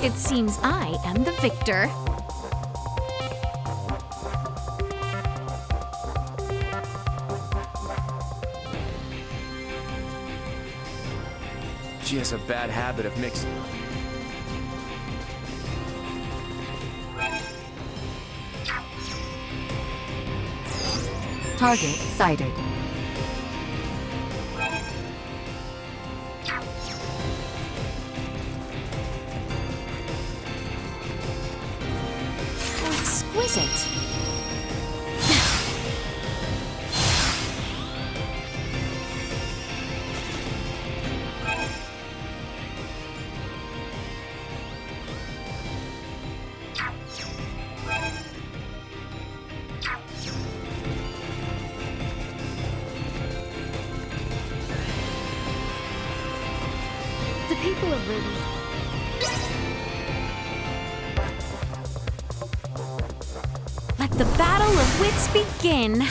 [SPEAKER 2] It seems I am the victor.
[SPEAKER 13] She has a bad habit of mixing.
[SPEAKER 16] Target sighted.
[SPEAKER 2] Exquisite. The people of Ruby. Let the battle of wits begin.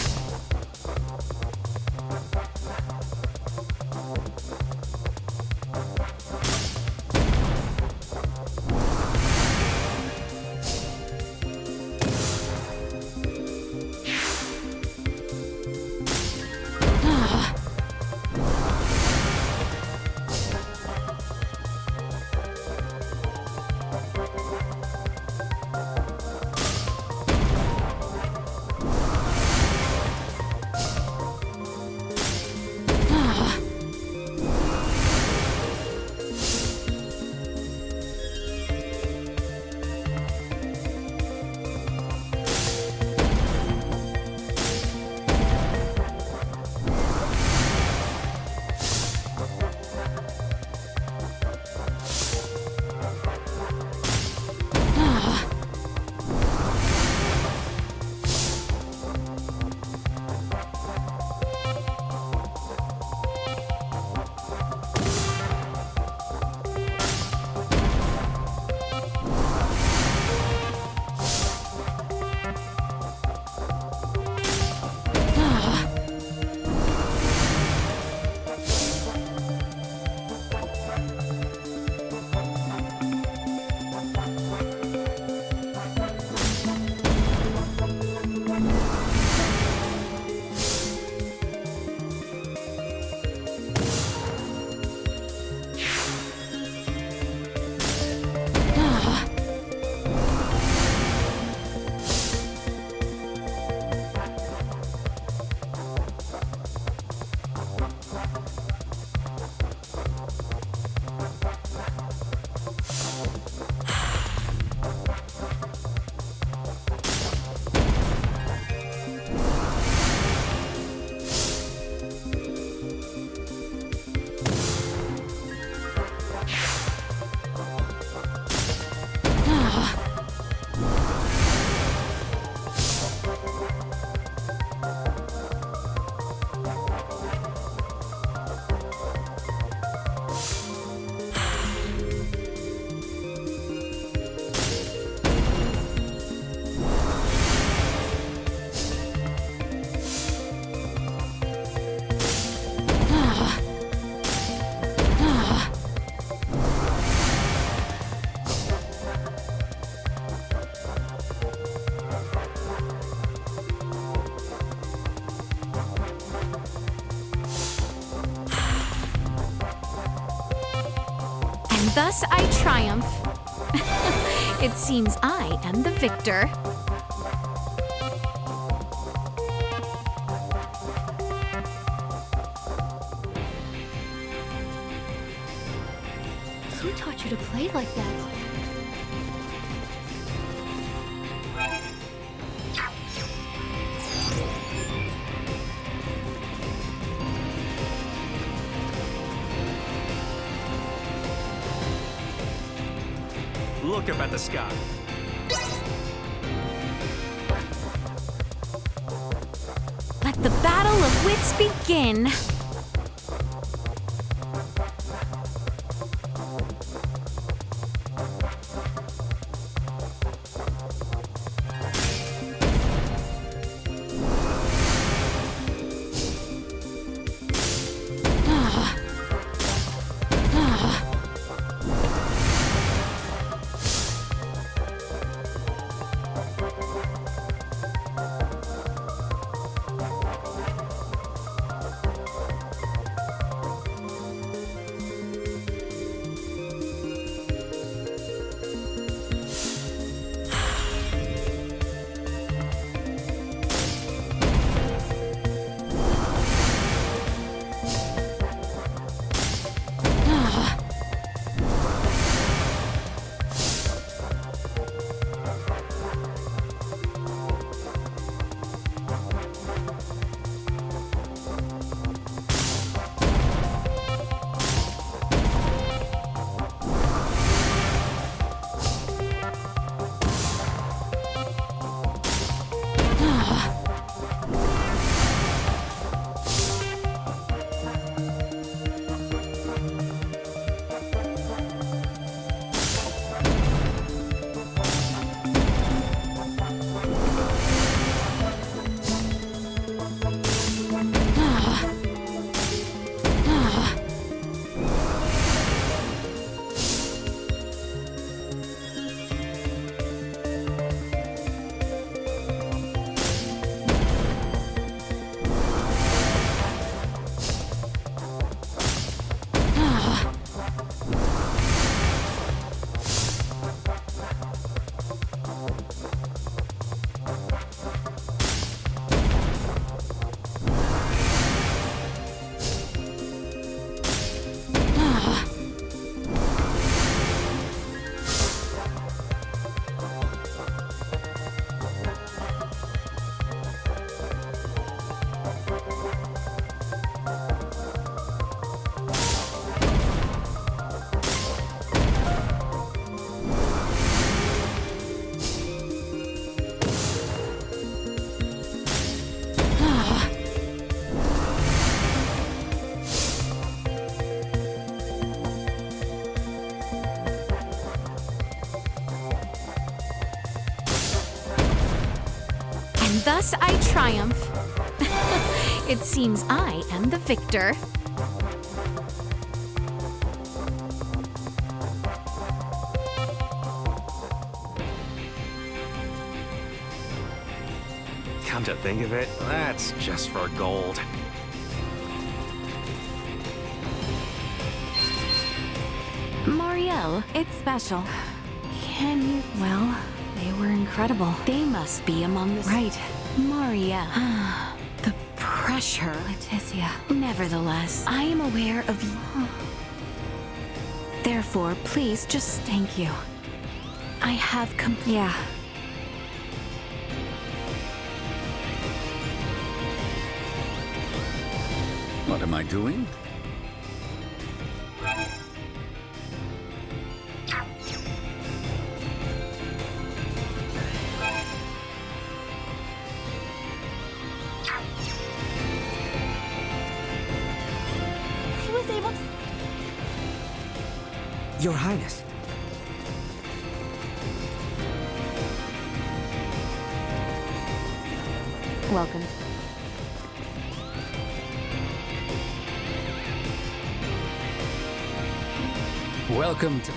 [SPEAKER 2] Thus I triumph. It seems I am the victor.
[SPEAKER 14] Who taught you to play like that?
[SPEAKER 19] Look up at the sky.
[SPEAKER 2] Let the battle of wits begin. Thus I triumph. It seems I am the victor.
[SPEAKER 20] Come to think of it, that's just for gold.
[SPEAKER 2] Marielle,
[SPEAKER 9] It's special.
[SPEAKER 2] can you...
[SPEAKER 9] Well, they were incredible.
[SPEAKER 2] They must be among the...
[SPEAKER 9] Right.
[SPEAKER 2] Marielle. The pressure.
[SPEAKER 9] Leticia.
[SPEAKER 2] Nevertheless, I am aware of you. Therefore, please just...
[SPEAKER 9] Thank you.
[SPEAKER 2] I have complete...
[SPEAKER 9] Yeah.
[SPEAKER 18] What am I doing?
[SPEAKER 14] I was able to...
[SPEAKER 3] Your Highness.
[SPEAKER 2] Welcome.
[SPEAKER 1] Welcome to...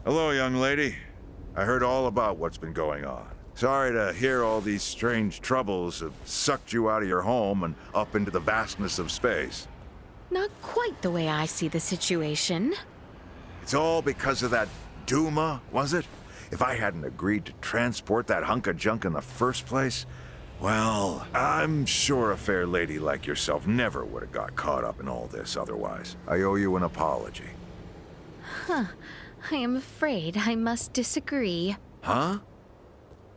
[SPEAKER 12] Hello, young lady. I heard all about what's been going on. Sorry to hear all these strange troubles have sucked you out of your home and up into the vastness of space.
[SPEAKER 2] Not quite the way I see the situation.
[SPEAKER 12] It's all because of that Duma, was it? If I hadn't agreed to transport that hunk of junk in the first place, well, I'm sure a fair lady like yourself never would have got caught up in all this otherwise. I owe you an apology.
[SPEAKER 2] Huh. I am afraid I must disagree.
[SPEAKER 12] Huh?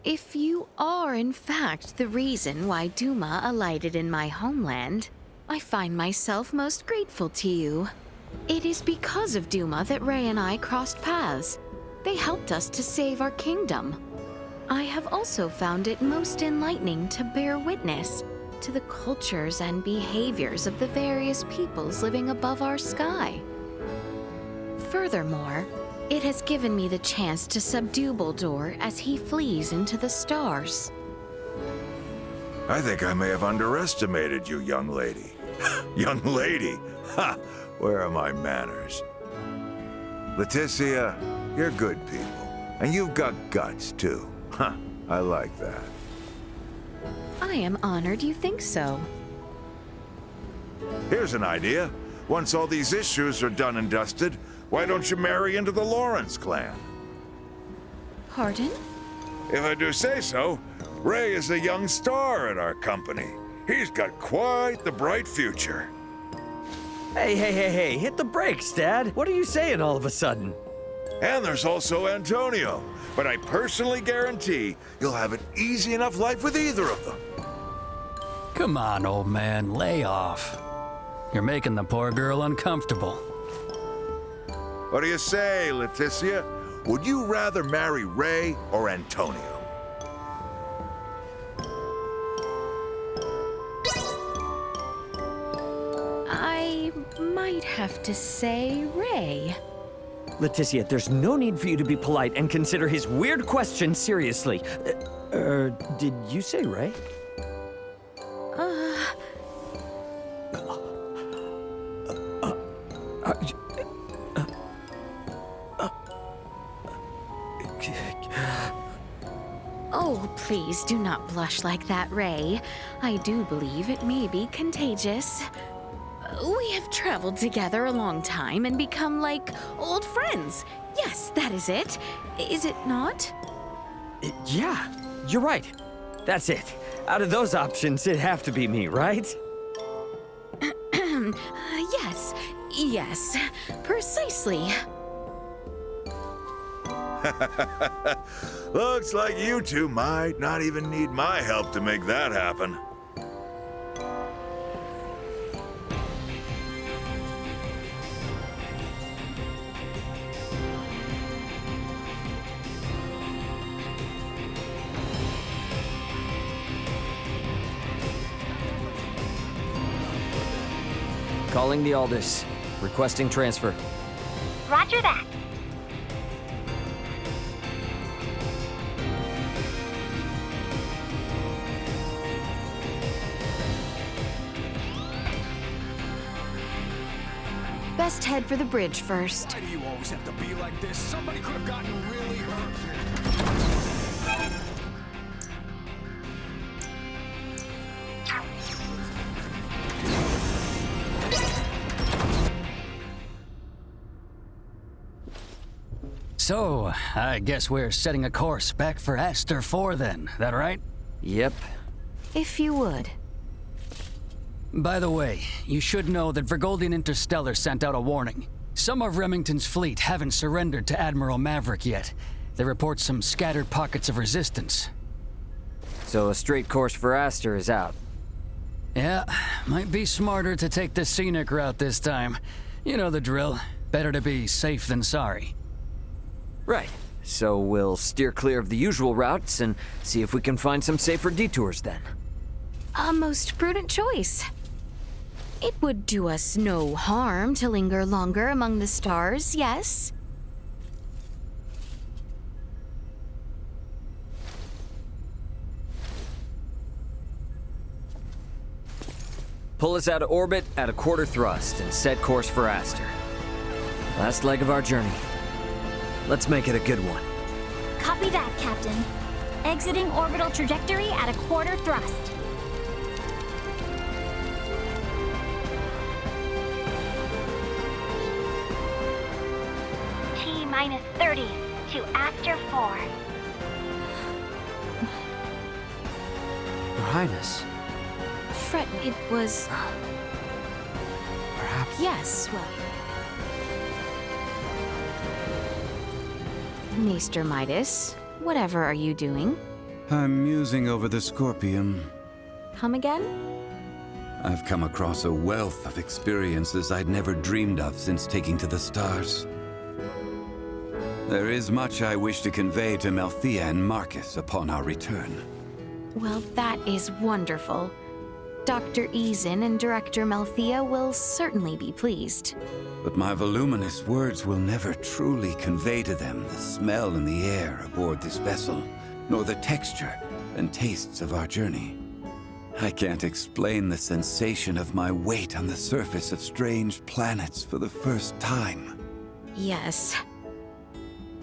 [SPEAKER 2] If you are, in fact, the reason why Duma alighted in my homeland, I find myself most grateful to you. It is because of Duma that Ray and I crossed paths. They helped us to save our kingdom. I have also found it most enlightening to bear witness to the cultures and behaviors of the various peoples living above our sky. Furthermore, it has given me the chance to subdue Baldur as he flees into the stars.
[SPEAKER 12] I think I may have underestimated you, young lady. Young lady? Ha! Where are my manners? Leticia, you're good people. And you've got guts, too. Huh, I like that.
[SPEAKER 2] I am honored you think so.
[SPEAKER 12] Here's an idea. Once all these issues are done and dusted, why don't you marry into the Lawrence clan?
[SPEAKER 2] Pardon?
[SPEAKER 12] If I do say so, Ray is a young star at our company. He's got quite the bright future.
[SPEAKER 8] Hey, hit the brakes, Dad. What are you saying all of a sudden?
[SPEAKER 12] And there's also Antonio. But I personally guarantee you'll have an easy enough life with either of them.
[SPEAKER 1] Come on, old man, lay off. You're making the poor girl uncomfortable.
[SPEAKER 12] What do you say, Leticia? Would you rather marry Ray or Antonio?
[SPEAKER 2] I might have to say Ray.
[SPEAKER 8] Leticia, there's no need for you to be polite and consider his weird question seriously. Did you say Ray?
[SPEAKER 2] Oh, please do not blush like that, Ray. I do believe it may be contagious. We have traveled together a long time and become like old friends. Yes, that is it. Is it not?
[SPEAKER 8] Yeah, you're right. That's it. Out of those options, it'd have to be me, right?
[SPEAKER 2] Yes, precisely.
[SPEAKER 12] Looks like you two might not even need my help to make that happen.
[SPEAKER 8] Calling the Aldous. Requesting transfer.
[SPEAKER 4] Roger that.
[SPEAKER 2] Best head for the bridge first.
[SPEAKER 19] Why do you always have to be like this? Somebody could have gotten really hurt.
[SPEAKER 1] So, I guess we're setting a course back for Aster 4 then, that right?
[SPEAKER 8] Yep.
[SPEAKER 2] If you would.
[SPEAKER 1] By the way, you should know that Vergoldian Interstellar sent out a warning. Some of Remington's fleet haven't surrendered to Admiral Maverick yet. They report some scattered pockets of resistance.
[SPEAKER 8] So a straight course for Aster is out.
[SPEAKER 1] Yeah, might be smarter to take the scenic route this time. You know the drill. Better to be safe than sorry.
[SPEAKER 8] Right. So we'll steer clear of the usual routes and see if we can find some safer detours then.
[SPEAKER 2] A most prudent choice. It would do us no harm to linger longer among the stars, yes?
[SPEAKER 8] Pull us out of orbit at a quarter thrust and set course for Aster. Last leg of our journey. Let's make it a good one.
[SPEAKER 4] Copy that, Captain. Exiting orbital trajectory at a quarter thrust. T-minus 30 to Aster 4.
[SPEAKER 8] Your Highness.
[SPEAKER 2] Fred, it was...
[SPEAKER 8] Perhaps...
[SPEAKER 2] Yes, well... Maester Midas, whatever are you doing?
[SPEAKER 18] I'm musing over the Scorpium.
[SPEAKER 2] Come again?
[SPEAKER 18] I've come across a wealth of experiences I'd never dreamed of since taking to the stars. There is much I wish to convey to Melthea and Marcus upon our return.
[SPEAKER 2] Well, that is wonderful. Dr. Eason and Director Melthea will certainly be pleased.
[SPEAKER 18] But my voluminous words will never truly convey to them the smell in the air aboard this vessel, nor the texture and tastes of our journey. I can't explain the sensation of my weight on the surface of strange planets for the first time.
[SPEAKER 2] Yes.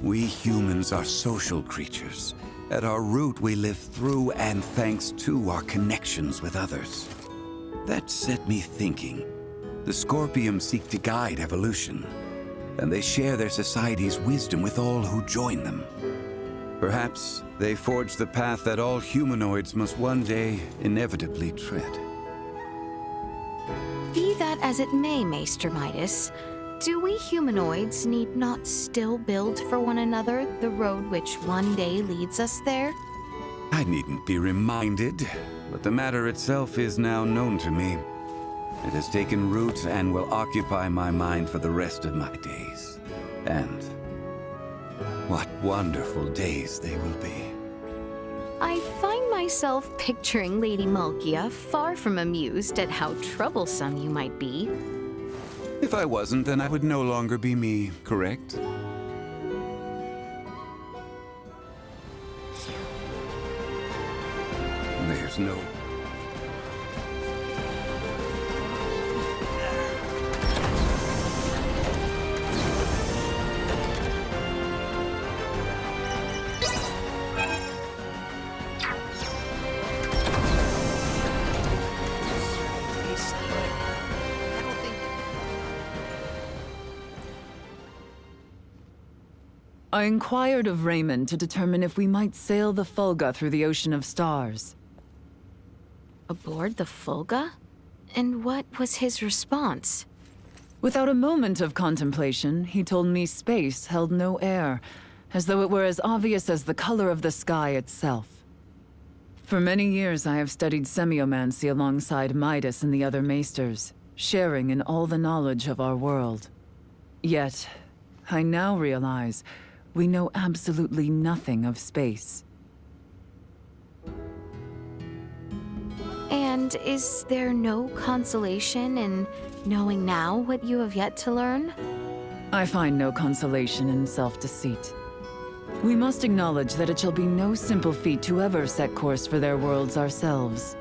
[SPEAKER 18] We humans are social creatures. At our root, we live through and thanks to our connections with others. That set me thinking. The Scorpium seek to guide evolution, and they share their society's wisdom with all who join them. Perhaps they forge the path that all humanoids must one day inevitably tread.
[SPEAKER 2] Be that as it may, Maester Midas, do we humanoids need not still build for one another the road which one day leads us there?
[SPEAKER 18] I needn't be reminded, but the matter itself is now known to me. It has taken root and will occupy my mind for the rest of my days. And what wonderful days they will be.
[SPEAKER 2] I find myself picturing Lady Malkia far from amused at how troublesome you might be.
[SPEAKER 18] If I wasn't, then I would no longer be me, correct? There's no...
[SPEAKER 17] I inquired of Raymond to determine if we might sail the Fulga through the Ocean of Stars.
[SPEAKER 2] Aboard the Fulga? And what was his response?
[SPEAKER 17] Without a moment of contemplation, he told me space held no air, as though it were as obvious as the color of the sky itself. For many years I have studied semiomancy alongside Midas and the other maesters, sharing in all the knowledge of our world. Yet, I now realize we know absolutely nothing of space.
[SPEAKER 2] And is there no consolation in knowing now what you have yet to learn?
[SPEAKER 17] I find no consolation in self-deceit. We must acknowledge that it shall be no simple feat to ever set course for their worlds ourselves.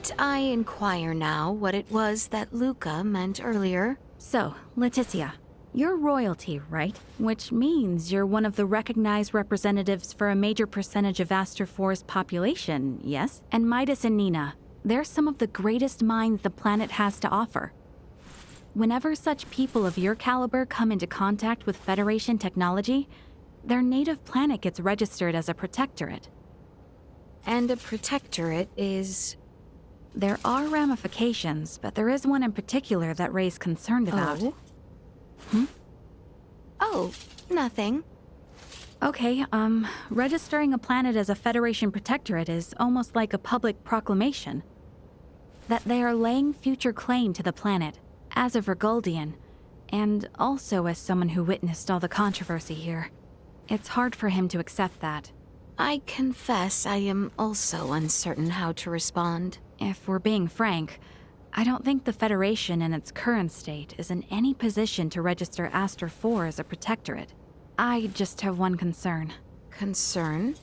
[SPEAKER 2] Might I inquire now what it was that Luca meant earlier?
[SPEAKER 15] So, Leticia, you're royalty, right? Which means you're one of the recognized representatives for a major percentage of Aster 4's population, yes? And Midas and Nina, they're some of the greatest minds the planet has to offer. Whenever such people of your caliber come into contact with Federation technology, their native planet gets registered as a protectorate.
[SPEAKER 2] And a protectorate is...
[SPEAKER 15] There are ramifications, but there is one in particular that Ray's concerned about.
[SPEAKER 2] Oh, nothing.
[SPEAKER 15] Okay, registering a planet as a Federation protectorate is almost like a public proclamation. That they are laying future claim to the planet, as a Vergoldian, and also as someone who witnessed all the controversy here. It's hard for him to accept that.
[SPEAKER 2] I confess I am also uncertain how to respond.
[SPEAKER 15] If we're being frank, I don't think the Federation in its current state is in any position to register Aster 4 as a protectorate. I just have one concern.
[SPEAKER 2] Concern?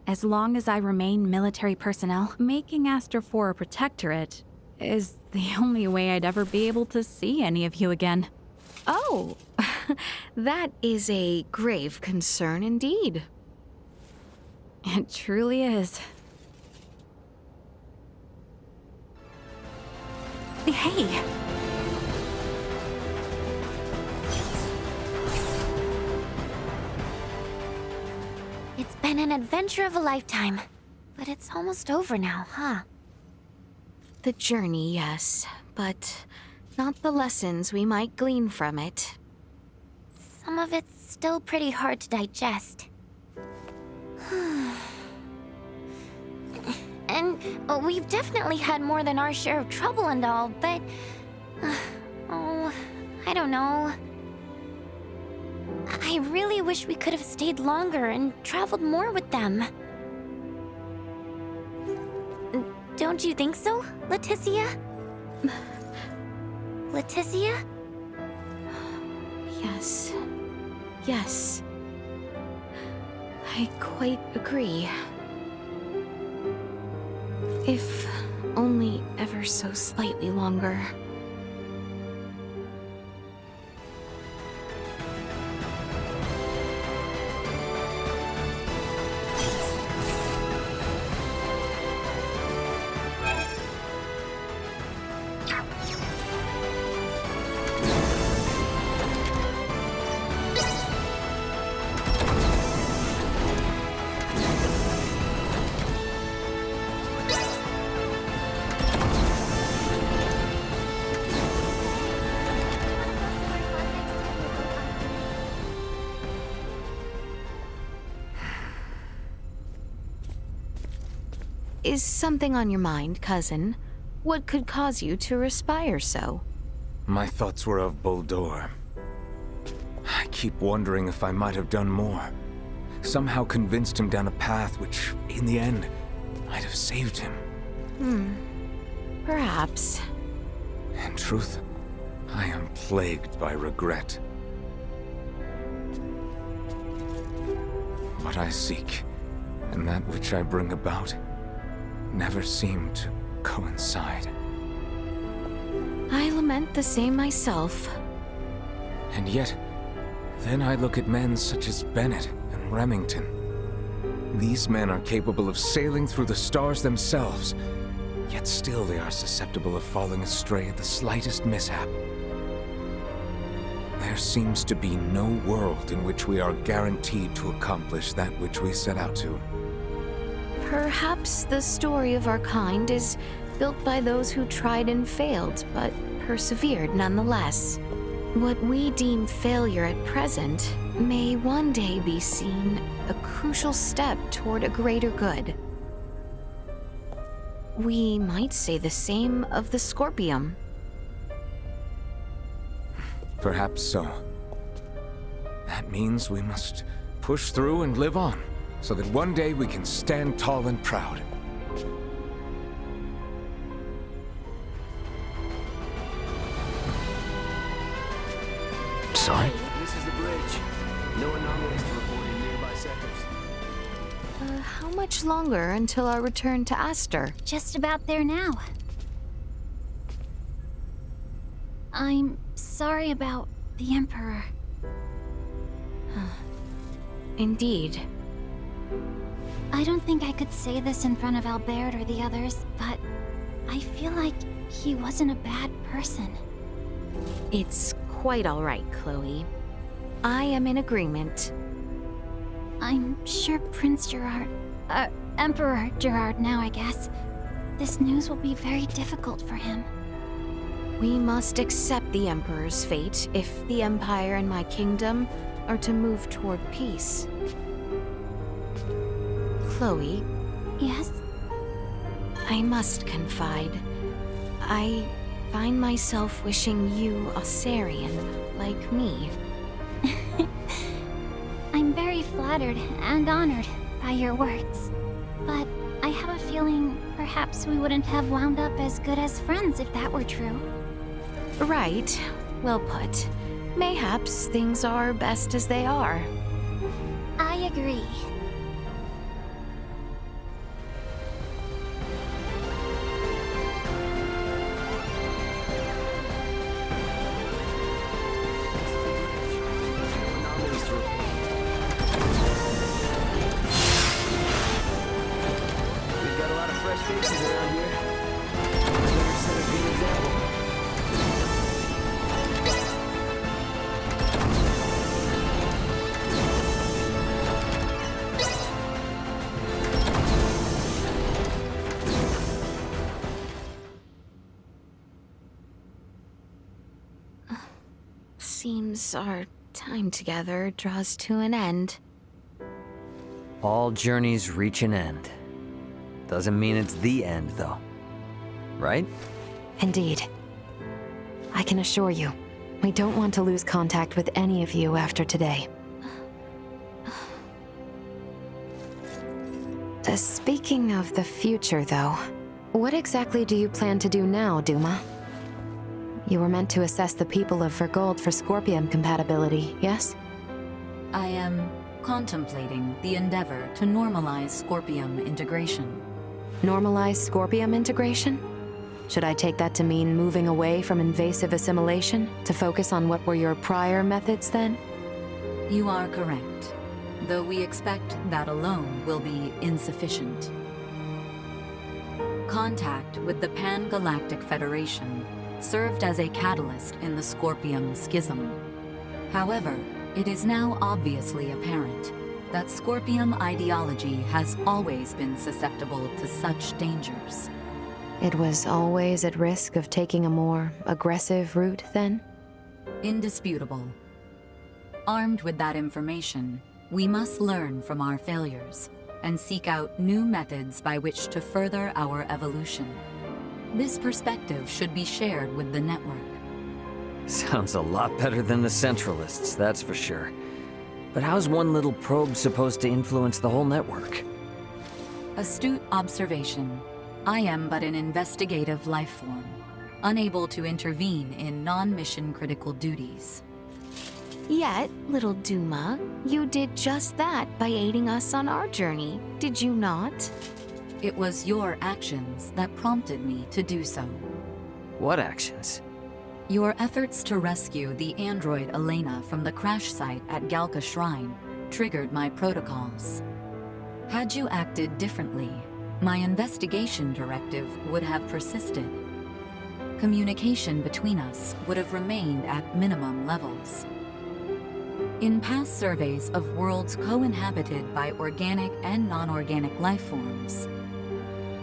[SPEAKER 15] As long as I remain military personnel, making Aster 4 a protectorate is the only way I'd ever be able to see any of you again.
[SPEAKER 2] Oh, that is a grave concern indeed.
[SPEAKER 15] It truly is. Hey!
[SPEAKER 4] It's been an adventure of a lifetime, but it's almost over now, huh?
[SPEAKER 2] The journey, yes, but not the lessons we might glean from it.
[SPEAKER 4] Some of it's still pretty hard to digest. And we've definitely had more than our share of trouble and all, but... I don't know. I really wish we could have stayed longer and traveled more with them. Don't you think so, Leticia? Leticia?
[SPEAKER 2] Yes. Yes. I quite agree. If only ever so slightly longer. Is something on your mind, cousin? What could cause you to respire so?
[SPEAKER 7] My thoughts were of Boldor. I keep wondering if I might have done more. Somehow convinced him down a path which, in the end, might have saved him.
[SPEAKER 2] Perhaps.
[SPEAKER 7] In truth, I am plagued by regret. What I seek, and that which I bring about, never seem to coincide.
[SPEAKER 2] I lament the same myself.
[SPEAKER 7] And yet, then I look at men such as Bennett and Remington. These men are capable of sailing through the stars themselves, yet still they are susceptible of falling astray at the slightest mishap. There seems to be no world in which we are guaranteed to accomplish that which we set out to.
[SPEAKER 2] Perhaps the story of our kind is built by those who tried and failed, but persevered nonetheless. What we deem failure at present may one day be seen a crucial step toward a greater good. We might say the same of the Scorpium.
[SPEAKER 7] Perhaps so. That means we must push through and live on, so that one day we can stand tall and proud. Sorry?
[SPEAKER 13] This is the bridge. No anomalies to report in nearby sectors.
[SPEAKER 2] How much much longer until our return to Aster?
[SPEAKER 4] Just about there now. I'm sorry about the Emperor.
[SPEAKER 2] Indeed.
[SPEAKER 4] I don't think I could say this in front of Albert or the others, but I feel like he wasn't a bad person.
[SPEAKER 2] It's quite all right, Chloe. I am in agreement.
[SPEAKER 4] I'm sure Prince Gerard... Emperor Gerard now, I guess. This news will be very difficult for him.
[SPEAKER 2] We must accept the Emperor's fate if the Empire and my kingdom are to move toward peace. Chloe?
[SPEAKER 4] Yes?
[SPEAKER 2] I must confide. I find myself wishing you Osarian like me.
[SPEAKER 4] I'm very flattered and honored by your words. But I have a feeling perhaps we wouldn't have wound up as good as friends if that were true.
[SPEAKER 2] Right. Well put. Mayhaps things are best as they are.
[SPEAKER 4] I agree.
[SPEAKER 8] We've got a lot of fresh faces around here. Better set a good example.
[SPEAKER 2] Seems our time together draws to an end.
[SPEAKER 8] All journeys reach an end. Doesn't mean it's the end, though. Right?
[SPEAKER 9] Indeed. I can assure you, we don't want to lose contact with any of you after today. Speaking of the future, though, what exactly do you plan to do now, Duma? You were meant to assess the people of Vergold for Scorpium compatibility, yes?
[SPEAKER 16] I am contemplating the endeavor to normalize Scorpium integration.
[SPEAKER 9] Normalize Scorpium integration? Should I take that to mean moving away from invasive assimilation to focus on what were your prior methods then?
[SPEAKER 16] You are correct, though we expect that alone will be insufficient. Contact with the Pan-Galactic Federation served as a catalyst in the Scorpium schism. However, it is now obviously apparent that Scorpium ideology has always been susceptible to such dangers.
[SPEAKER 9] It was always at risk of taking a more aggressive route, then?
[SPEAKER 16] Indisputable. Armed with that information, we must learn from our failures and seek out new methods by which to further our evolution. This perspective should be shared with the network.
[SPEAKER 8] Sounds a lot better than the Centralists, that's for sure. But how's one little probe supposed to influence the whole network?
[SPEAKER 16] Astute observation. I am but an investigative life form, unable to intervene in non-mission critical duties.
[SPEAKER 2] Yet, little Duma, you did just that by aiding us on our journey, did you not?
[SPEAKER 16] It was your actions that prompted me to do so.
[SPEAKER 8] What actions?
[SPEAKER 16] Your efforts to rescue the android Elena from the crash site at Galka Shrine triggered my protocols. Had you acted differently, my investigation directive would have persisted. Communication between us would have remained at minimum levels. In past surveys of worlds co-inhabited by organic and non-organic life forms,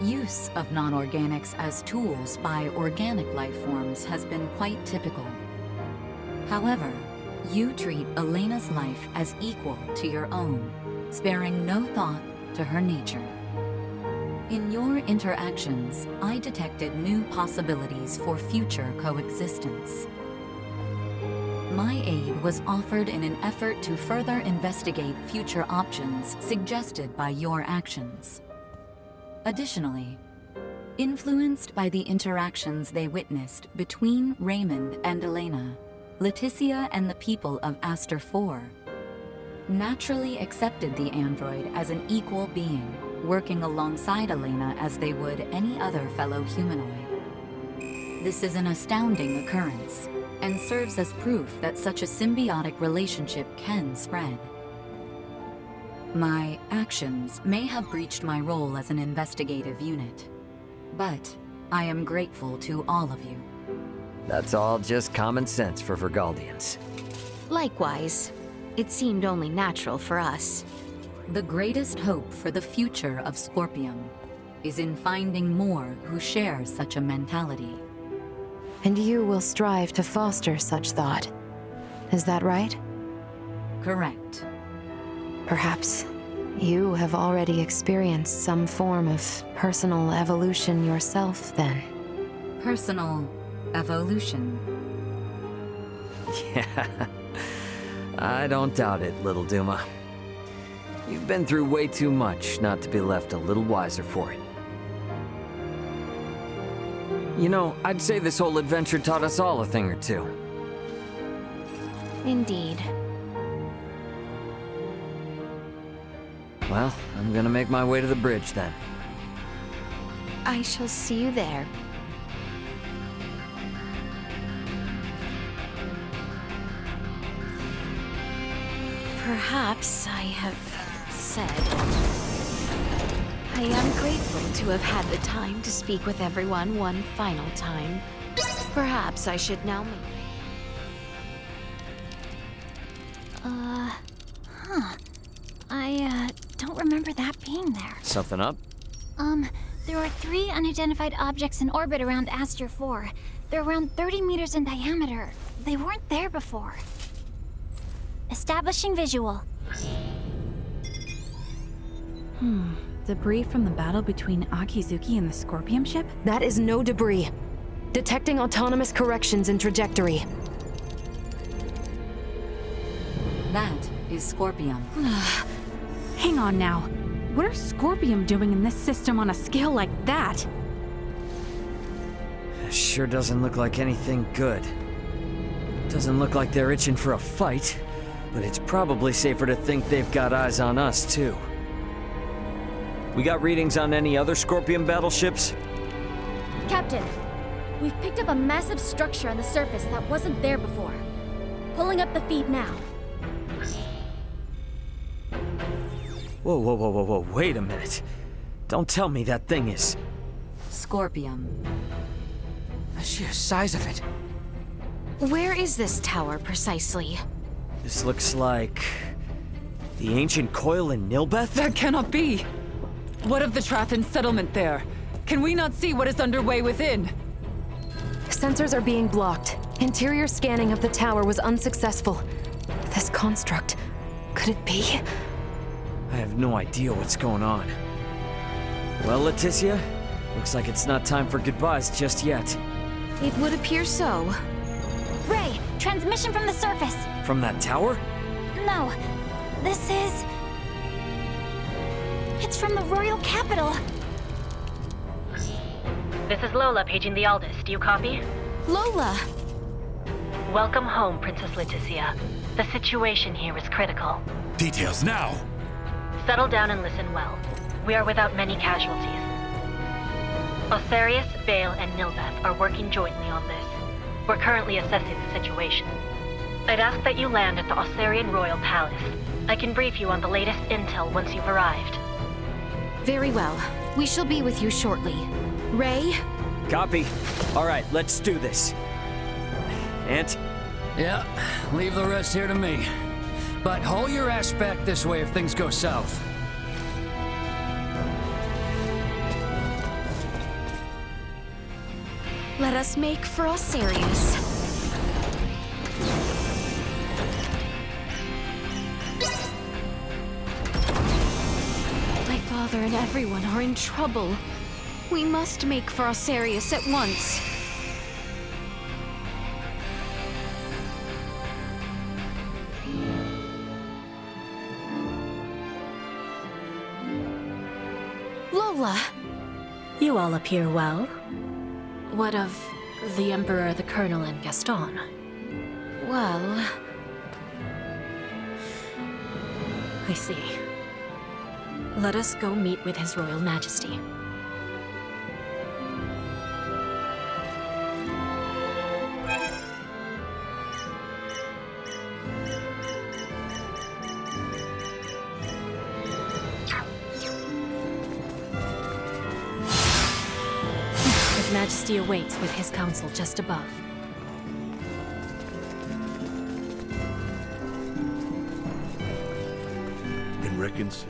[SPEAKER 16] use of non-organics as tools by organic life forms has been quite typical. However, you treat Elena's life as equal to your own, sparing no thought to her nature. In your interactions, I detected new possibilities for future coexistence. My aid was offered in an effort to further investigate future options suggested by your actions. Additionally, influenced by the interactions they witnessed between Raymond and Elena, Leticia and the people of Aster IV naturally accepted the android as an equal being working alongside Elena as they would any other fellow humanoid. This is an astounding occurrence, and serves as proof that such a symbiotic relationship can spread. My actions may have breached my role as an investigative unit, but I am grateful to all of you.
[SPEAKER 8] That's all just common sense for Vergaldians.
[SPEAKER 2] Likewise, it seemed only natural for us.
[SPEAKER 16] The greatest hope for the future of Scorpium is in finding more who share such a mentality.
[SPEAKER 9] And you will strive to foster such thought. Is that right?
[SPEAKER 16] Correct.
[SPEAKER 9] Perhaps you have already experienced some form of personal evolution yourself, then.
[SPEAKER 16] Personal evolution.
[SPEAKER 8] Yeah. I don't doubt it, little Duma. You've been through way too much not to be left a little wiser for it. You know, I'd say this whole adventure taught us all a thing or two.
[SPEAKER 2] Indeed.
[SPEAKER 8] Well, I'm gonna make my way to the bridge then.
[SPEAKER 2] I shall see you there. Perhaps I have said. I am grateful to have had the time to speak with everyone one final time. Perhaps I should now make...
[SPEAKER 4] I don't remember that being there.
[SPEAKER 8] Something up?
[SPEAKER 4] There are 3 unidentified objects in orbit around Aster 4. They're around 30 meters in diameter. They weren't there before. Establishing visual.
[SPEAKER 15] Debris from the battle between Akizuki and the Scorpium ship?
[SPEAKER 9] That is no debris. Detecting autonomous corrections in trajectory.
[SPEAKER 16] That is Scorpium.
[SPEAKER 15] Hang on now. What are Scorpium doing in this system on a scale like that?
[SPEAKER 8] Sure doesn't look like anything good. Doesn't look like they're itching for a fight, but it's probably safer to think they've got eyes on us, too. We got readings on any other Scorpion battleships?
[SPEAKER 14] Captain, we've picked up a massive structure on the surface that wasn't there before. Pulling up the feed now.
[SPEAKER 8] Whoa, wait a minute. Don't tell me that thing is...
[SPEAKER 16] Scorpium.
[SPEAKER 13] The sheer size of it.
[SPEAKER 2] Where is this tower, precisely?
[SPEAKER 8] This looks like... the ancient coil in Nilbeth?
[SPEAKER 17] That cannot be! What of the Trathan settlement there? Can we not see what is underway within?
[SPEAKER 9] Sensors are being blocked. Interior scanning of the tower was unsuccessful. This construct, could it be?
[SPEAKER 8] I have no idea what's going on. Well, Leticia, looks like it's not time for goodbyes just yet.
[SPEAKER 2] It would appear so.
[SPEAKER 4] Ray, transmission from the surface.
[SPEAKER 8] From that tower?
[SPEAKER 4] No, this is... It's from the Royal Capital.
[SPEAKER 5] This is Lola paging the Aldous. Do you copy?
[SPEAKER 2] Lola!
[SPEAKER 5] Welcome home, Princess Leticia. The situation here is critical.
[SPEAKER 18] Details now!
[SPEAKER 5] Settle down and listen well. We are without many casualties. Osarius, Bale, and Nilbeth are working jointly on this. We're currently assessing the situation. I'd ask that you land at the Osarian Royal Palace. I can brief you on the latest intel once you've arrived.
[SPEAKER 2] Very well. We shall be with you shortly. Ray?
[SPEAKER 8] Copy. All right, let's do this. Ant?
[SPEAKER 1] Yeah, leave the rest here to me. But haul your ass back this way if things go south.
[SPEAKER 2] Let us make for Osarius. My father and everyone are in trouble. We must make for Osarius at once. Lola!
[SPEAKER 22] You all appear well. What of the Emperor, the Colonel, and Gaston?
[SPEAKER 2] Well...
[SPEAKER 22] I see. Let us go meet with His Royal Majesty. His Majesty awaits with his council just above.
[SPEAKER 6] And reckons.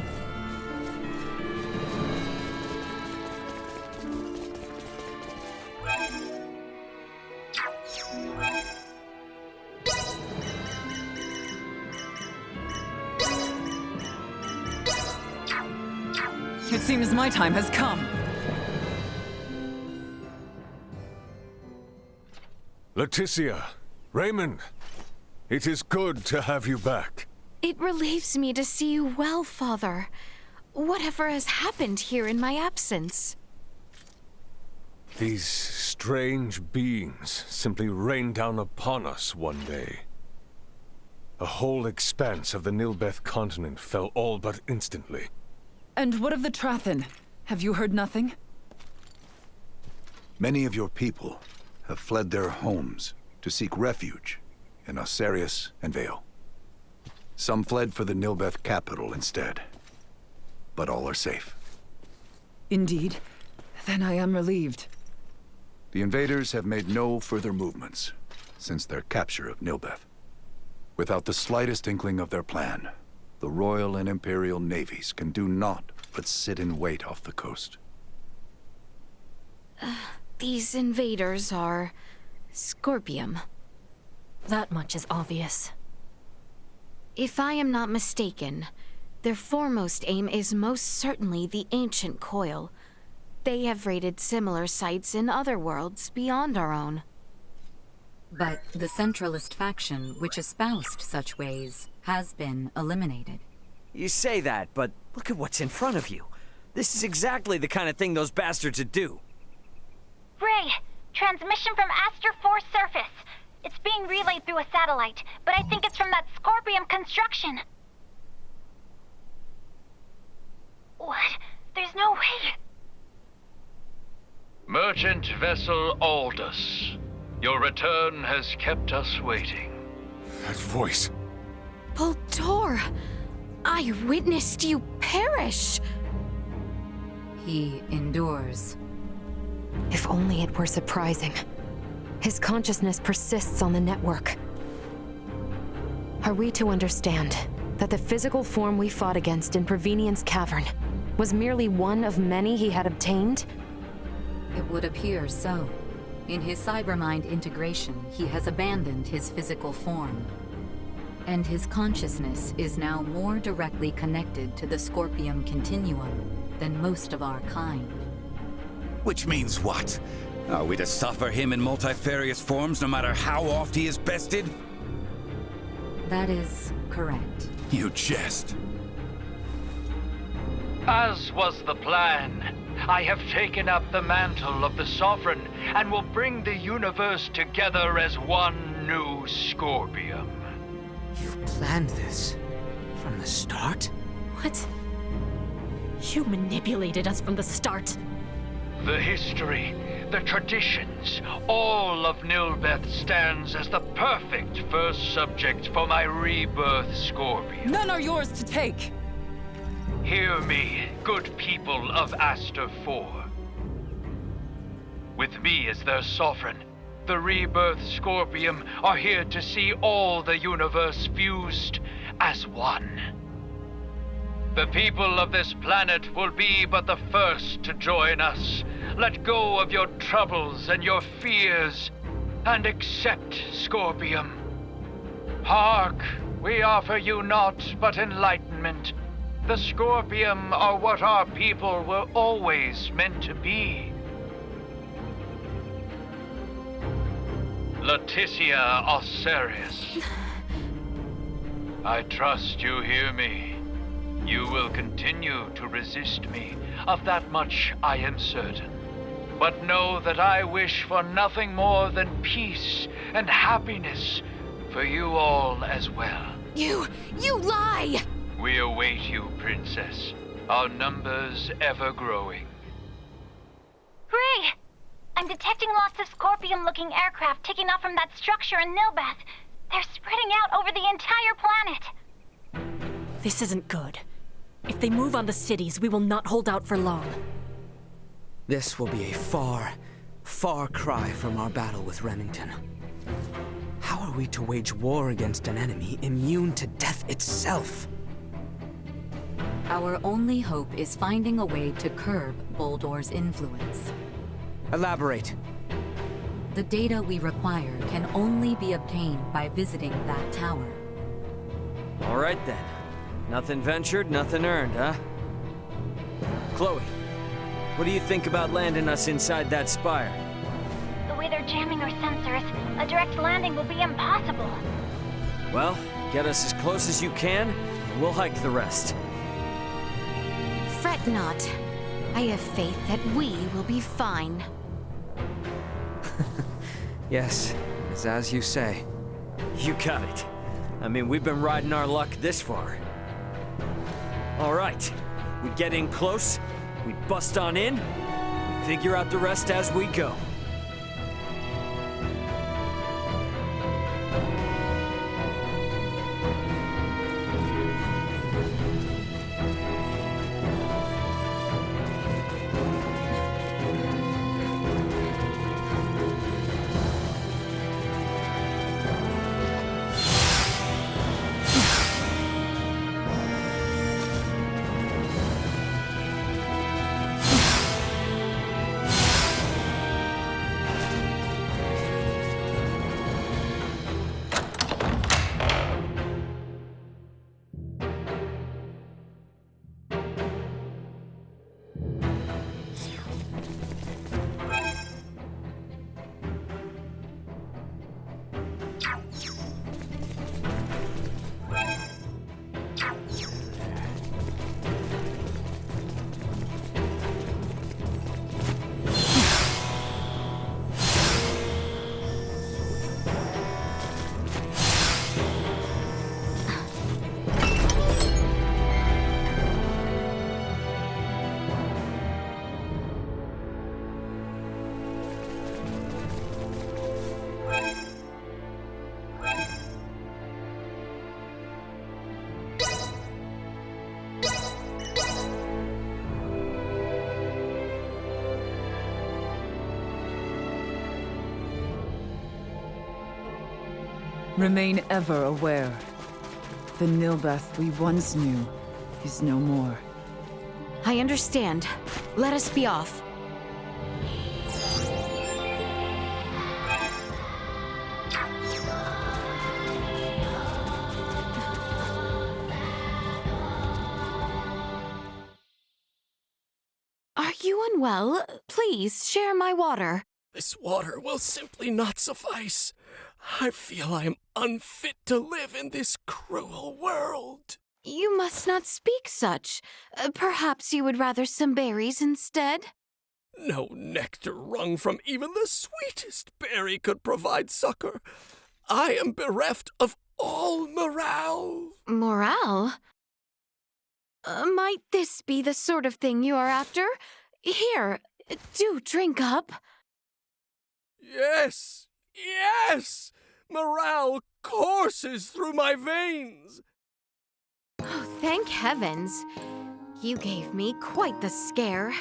[SPEAKER 17] It seems my time has come.
[SPEAKER 11] Leticia, Raymond, it is good to have you back.
[SPEAKER 2] It relieves me to see you well, Father. Whatever has happened here in my absence?
[SPEAKER 11] These strange beings simply rained down upon us one day. A whole expanse of the Nilbeth continent fell all but instantly.
[SPEAKER 17] And what of the Trathen? Have you heard nothing?
[SPEAKER 6] Many of your people have fled their homes to seek refuge in Osarius and Vale. Some fled for the Nilbeth capital instead, but all are safe.
[SPEAKER 17] Indeed. Then I am relieved.
[SPEAKER 6] The invaders have made no further movements since their capture of Nilbeth. Without the slightest inkling of their plan, the Royal and Imperial navies can do naught but sit and wait off the coast.
[SPEAKER 2] These invaders are Scorpium.
[SPEAKER 22] That much is obvious.
[SPEAKER 2] If I am not mistaken, their foremost aim is most certainly the ancient coil. They have raided similar sites in other worlds beyond our own.
[SPEAKER 16] But the Centralist faction, which espoused such ways, has been eliminated.
[SPEAKER 8] You say that, but look at what's in front of you. This is exactly the kind of thing those bastards would do.
[SPEAKER 4] Ray, transmission from Aster 4 surface. It's being relayed through a satellite, but I think it's from that Scorpium construction. What? There's no way.
[SPEAKER 10] Merchant vessel Aldous. Your return has kept us waiting.
[SPEAKER 11] That voice.
[SPEAKER 2] Voltor! I witnessed you perish!
[SPEAKER 16] He endures.
[SPEAKER 9] If only it were surprising. His consciousness persists on the network. Are we to understand that the physical form we fought against in Prevenient's cavern was merely one of many he had obtained?
[SPEAKER 16] It would appear so. In his cybermind integration, he has abandoned his physical form. And his consciousness is now more directly connected to the Scorpium continuum than most of our kind.
[SPEAKER 18] Which means what? Are we to suffer him in multifarious forms no matter how oft he is bested?
[SPEAKER 16] That is correct.
[SPEAKER 18] You jest.
[SPEAKER 10] As was the plan, I have taken up the mantle of the Sovereign and will bring the universe together as one new Scorpium.
[SPEAKER 3] You planned this from the start?
[SPEAKER 22] What? You manipulated us from the start.
[SPEAKER 10] The history, the traditions, all of Nilbeth stands as the perfect first subject for my rebirth Scorpion.
[SPEAKER 17] None are yours to take!
[SPEAKER 10] Hear me, good people of Aster 4. With me as their sovereign, the rebirth Scorpium are here to see all the universe fused as one. The people of this planet will be but the first to join us. Let go of your troubles and your fears, and accept Scorpium. Hark, we offer you naught but enlightenment. The Scorpium are what our people were always meant to be. Leticia Osarius. I trust you hear me. You will continue to resist me. Of that much I am certain. But know that I wish for nothing more than peace and happiness for you all as well.
[SPEAKER 2] You lie!
[SPEAKER 10] We await you, Princess. our numbers ever growing.
[SPEAKER 4] Gray! I'm detecting lots of Scorpion-looking aircraft taking off from that structure in Nilbeth. They're spreading out over the entire planet.
[SPEAKER 22] This isn't good. If they move on the cities, we will not hold out for long.
[SPEAKER 3] This will be a far, far cry from our battle with Remington. How are we to wage war against an enemy immune to death itself?
[SPEAKER 16] Our only hope is finding a way to curb Boldor's influence.
[SPEAKER 3] Elaborate.
[SPEAKER 16] The data we require can only be obtained by visiting that tower.
[SPEAKER 8] All right then. Nothing ventured, nothing earned, huh? Chloe, what do you think about landing us inside that spire?
[SPEAKER 4] The way they're jamming our sensors, a direct landing will be impossible.
[SPEAKER 8] Well, get us as close as you can, and we'll hike the rest.
[SPEAKER 2] Fret not. I have faith that we will be fine.
[SPEAKER 3] Yes, it's as you say.
[SPEAKER 8] You got it. I mean, we've been riding our luck this far. All right, we get in close, we bust on in, we figure out the rest as we go.
[SPEAKER 17] Remain ever aware. The Nilbeth we once knew is no more.
[SPEAKER 2] I understand. Let us be off. Are you unwell? Please, share my water.
[SPEAKER 20] This water will simply not suffice. I feel I am unfit to live in this cruel world.
[SPEAKER 2] You must not speak such. Perhaps you would rather some berries instead?
[SPEAKER 20] No nectar wrung from even the sweetest berry could provide succor. I am bereft of all morale.
[SPEAKER 2] Morale? Might this be the sort of thing you are after? Here, do drink up.
[SPEAKER 20] Yes, yes! Morale courses through my veins.
[SPEAKER 2] Oh, thank heavens. You gave me quite the scare.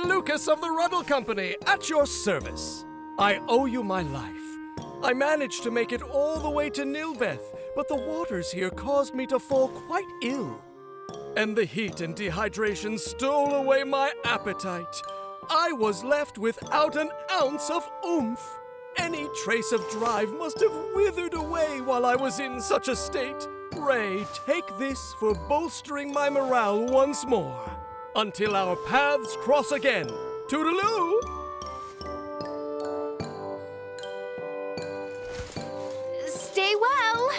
[SPEAKER 20] Lucas of the Ruddle Company, at your service. I owe you my life. I managed to make it all the way to Nilbeth, but the waters here caused me to fall quite ill. And the heat and dehydration stole away my appetite. I was left without an ounce of oomph. Any trace of drive must have withered away while I was in such a state. Pray, take this for bolstering my morale once more. Until our paths cross again. Toodaloo!
[SPEAKER 2] Stay well!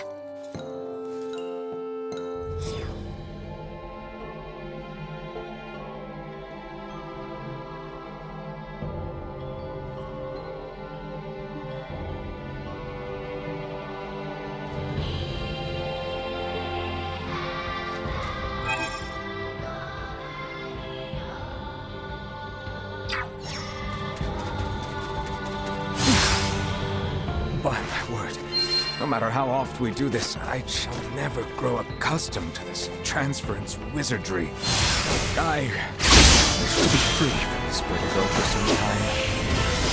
[SPEAKER 7] No matter how oft we do this, I shall never grow accustomed to this transference wizardry. I wish to be free from this vertigo for some time.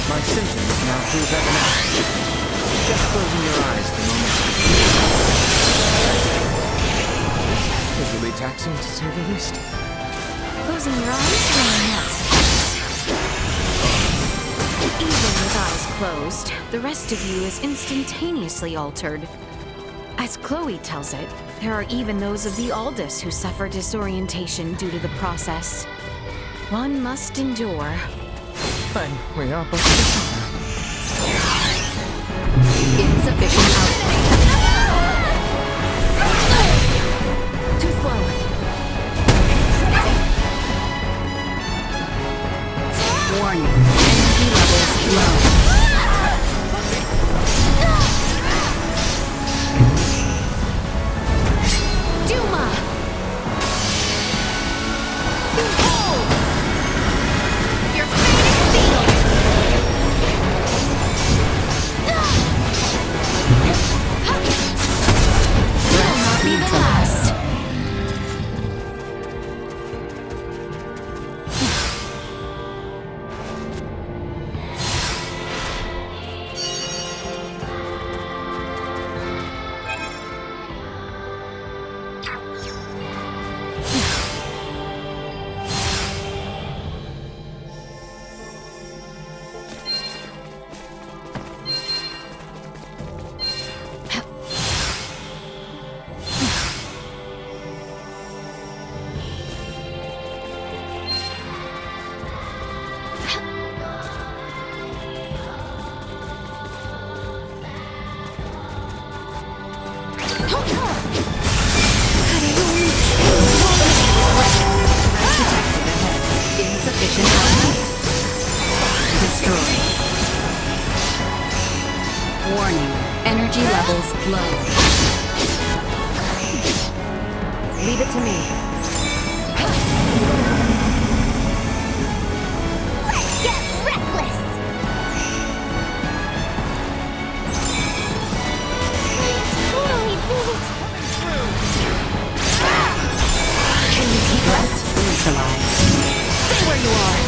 [SPEAKER 3] My symptoms now prove evident. Just closing your eyes the moment.
[SPEAKER 7] Visually taxing, to say the least.
[SPEAKER 2] Closing your eyes? Yes. Even with eyes closed, the rest of you is instantaneously altered. As Chloe tells it, there are even those of the Aldous who suffer disorientation due to the process. One must endure.
[SPEAKER 7] Then we are both
[SPEAKER 2] Insufficient output. Too slow. Warning. Energy levels low. Duma! Behold! Your fate is sealed! Will not be the last. Insufficient output. Destroy. Warning. Energy levels low. Leave it to me.
[SPEAKER 4] Let's get reckless! Totally beat!
[SPEAKER 2] Can you keep up? Neutralize. Stay where you are.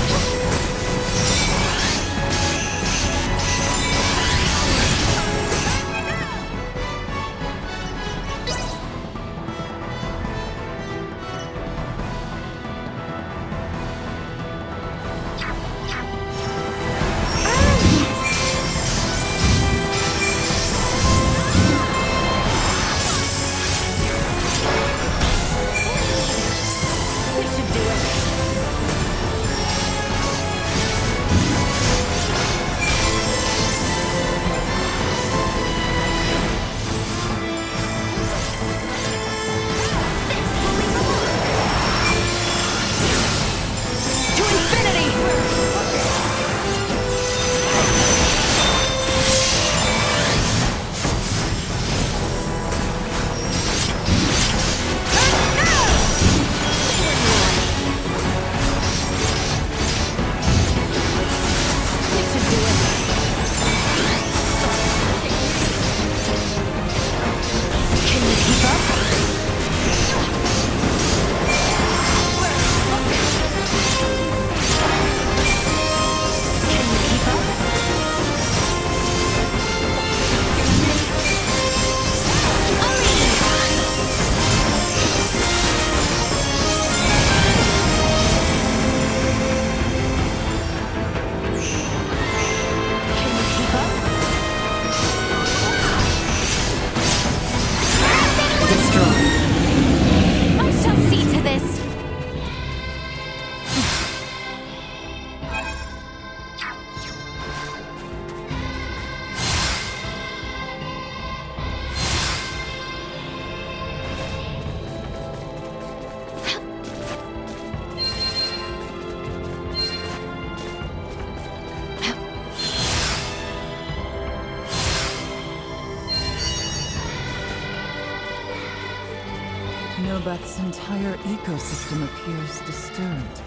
[SPEAKER 17] Nilbeth's entire ecosystem appears disturbed.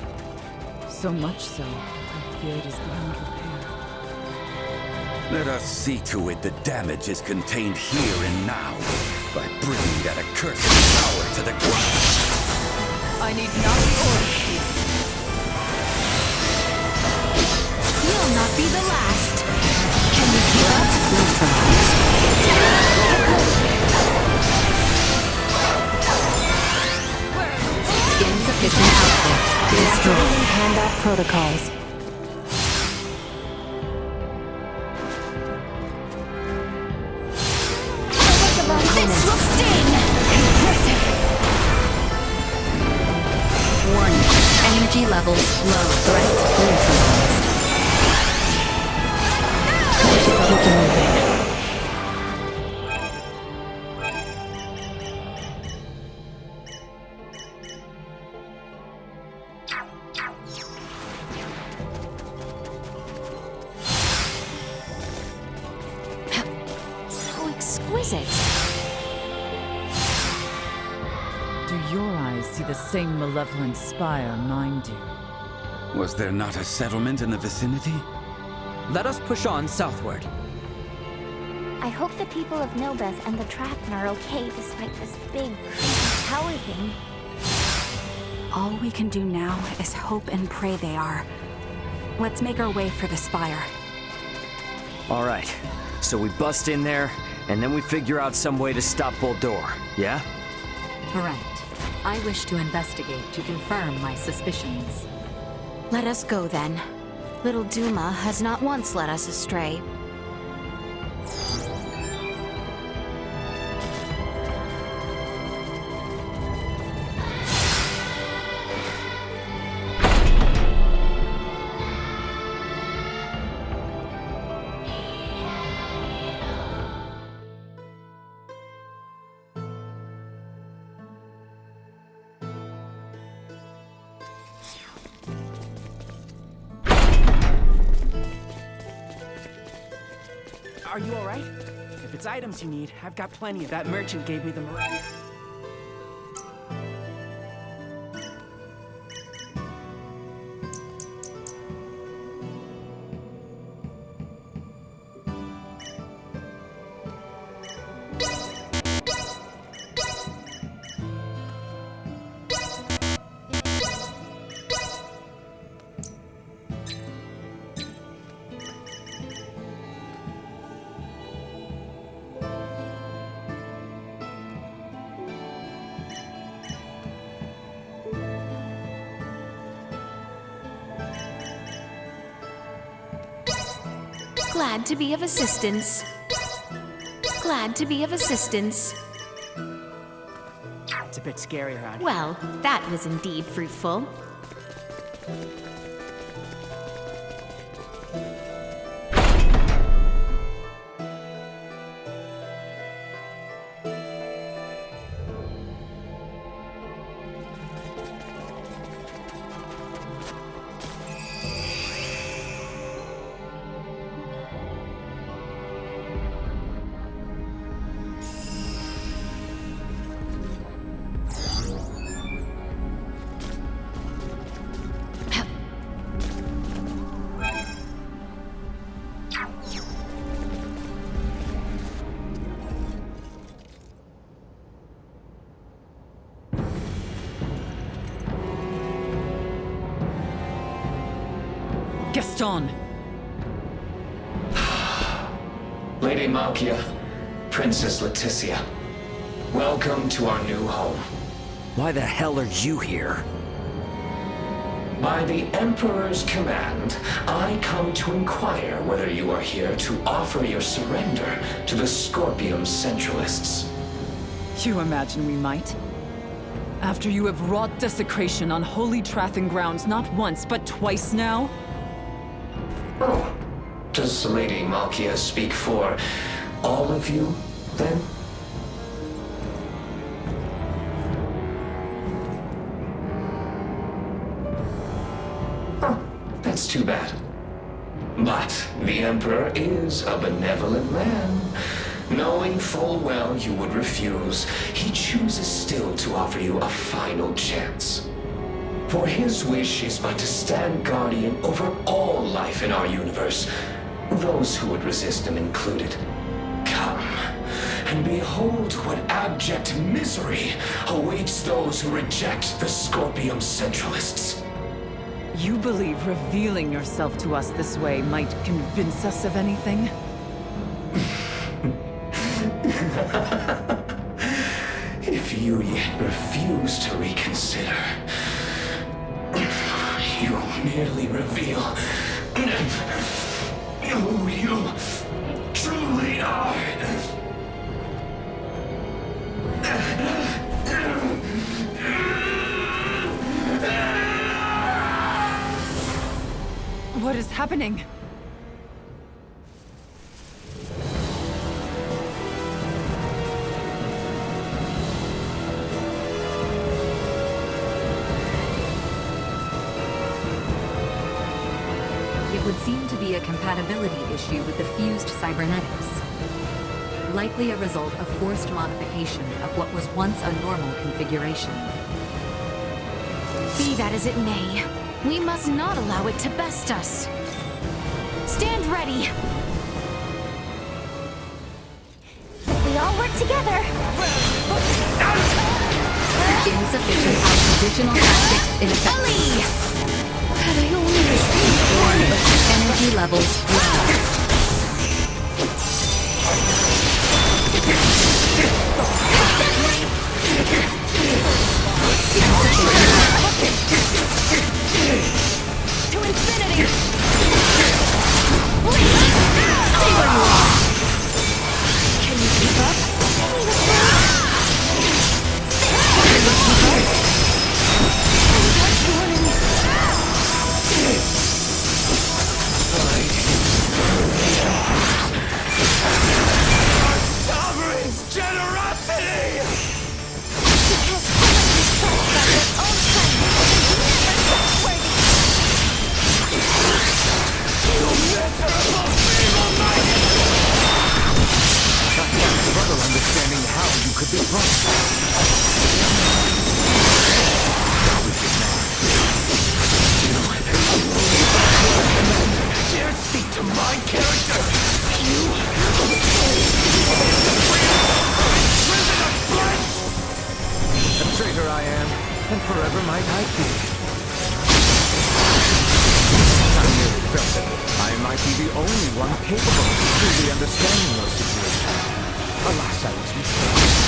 [SPEAKER 17] So much so, I fear it is beyond repair.
[SPEAKER 18] Let us see to it the damage is contained here and now by bringing that accursed power to the ground.
[SPEAKER 17] I need not the order here.
[SPEAKER 2] You'll not be the last. Can you keep up?
[SPEAKER 9] Insufficient output. Destroy handout protocols.
[SPEAKER 4] This will sting! Impressive!
[SPEAKER 16] Warning. Energy levels low. Threat neutralized.
[SPEAKER 9] Keep moving.
[SPEAKER 2] So exquisite.
[SPEAKER 17] Do your eyes see the same malevolent spire mine do?
[SPEAKER 18] Was there not a settlement in the vicinity?
[SPEAKER 8] Let us push on southward.
[SPEAKER 4] I hope the people of Nilbeth and the Trappen are okay despite this big, creepy tower thing.
[SPEAKER 15] All we can do now is hope and pray they are. Let's make our way for the spire.
[SPEAKER 8] All right, so we bust in there, and then we figure out some way to stop Boldor, yeah?
[SPEAKER 16] Correct. I wish to investigate to confirm my suspicions.
[SPEAKER 2] Let us go then. Little Duma has not once led us astray.
[SPEAKER 13] Are you alright? If it's items you need, I've got plenty. That merchant gave me the
[SPEAKER 2] Glad to be of assistance. Glad to be of assistance.
[SPEAKER 13] It's a bit scary around here.
[SPEAKER 2] Well, that was indeed fruitful.
[SPEAKER 17] Gaston!
[SPEAKER 12] Lady Malkia, Princess Leticia, welcome to our new home.
[SPEAKER 8] Why the hell are you here?
[SPEAKER 12] By the Emperor's command, I come to inquire whether you are here to offer your surrender to the Scorpium Centralists.
[SPEAKER 17] You imagine we might? After you have wrought desecration on holy Trathen grounds not once, but twice now?
[SPEAKER 12] Oh, does Lady Malkia speak for all of you, then? Oh, that's too bad. But the Emperor is a benevolent man. Knowing full well you would refuse, he chooses still to offer you a final chance. For his wish is but to stand guardian over all life in our universe, those who would resist him included. Come, and behold what abject misery awaits those who reject the Scorpium Centralists.
[SPEAKER 17] You believe revealing yourself to us this way might convince us of anything?
[SPEAKER 12] If you yet refuse to reconsider, you merely reveal who you truly are.
[SPEAKER 17] What is happening?
[SPEAKER 16] It would seem to be a compatibility issue with the fused cybernetics. Likely a result of forced modification of what was once a normal configuration.
[SPEAKER 2] Be that as it may, we must not allow it to best us. Stand ready!
[SPEAKER 4] We all work together.
[SPEAKER 16] Insufficient oppositional tactics ineffective.
[SPEAKER 2] Had I only received
[SPEAKER 16] Energy levels low.
[SPEAKER 2] to infinity! Stay where you are! Can you keep up? Can you keep up?
[SPEAKER 12] Our sovereign's generosity!
[SPEAKER 7] Struggle understanding how you could be wrong.
[SPEAKER 12] Dare speak to my character! You! Prison of flesh!
[SPEAKER 7] A traitor I am, and forever might I be. I merely felt that I might be the only one capable of truly understanding your situation. Alas, I was mistaken.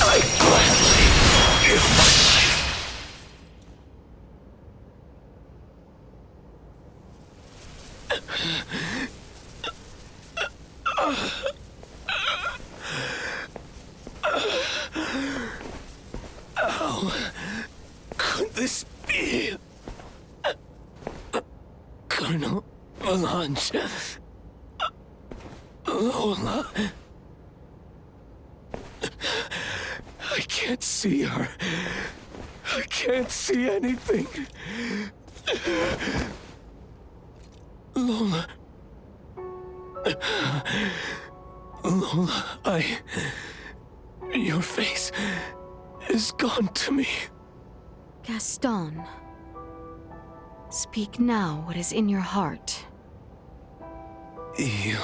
[SPEAKER 12] I gladly give my life. How could this be? Colonel Melange. Lola. I can't see her. I can't see anything. Lola. Lola, your face is gone to me.
[SPEAKER 2] Gaston, speak now what is in your heart.
[SPEAKER 12] You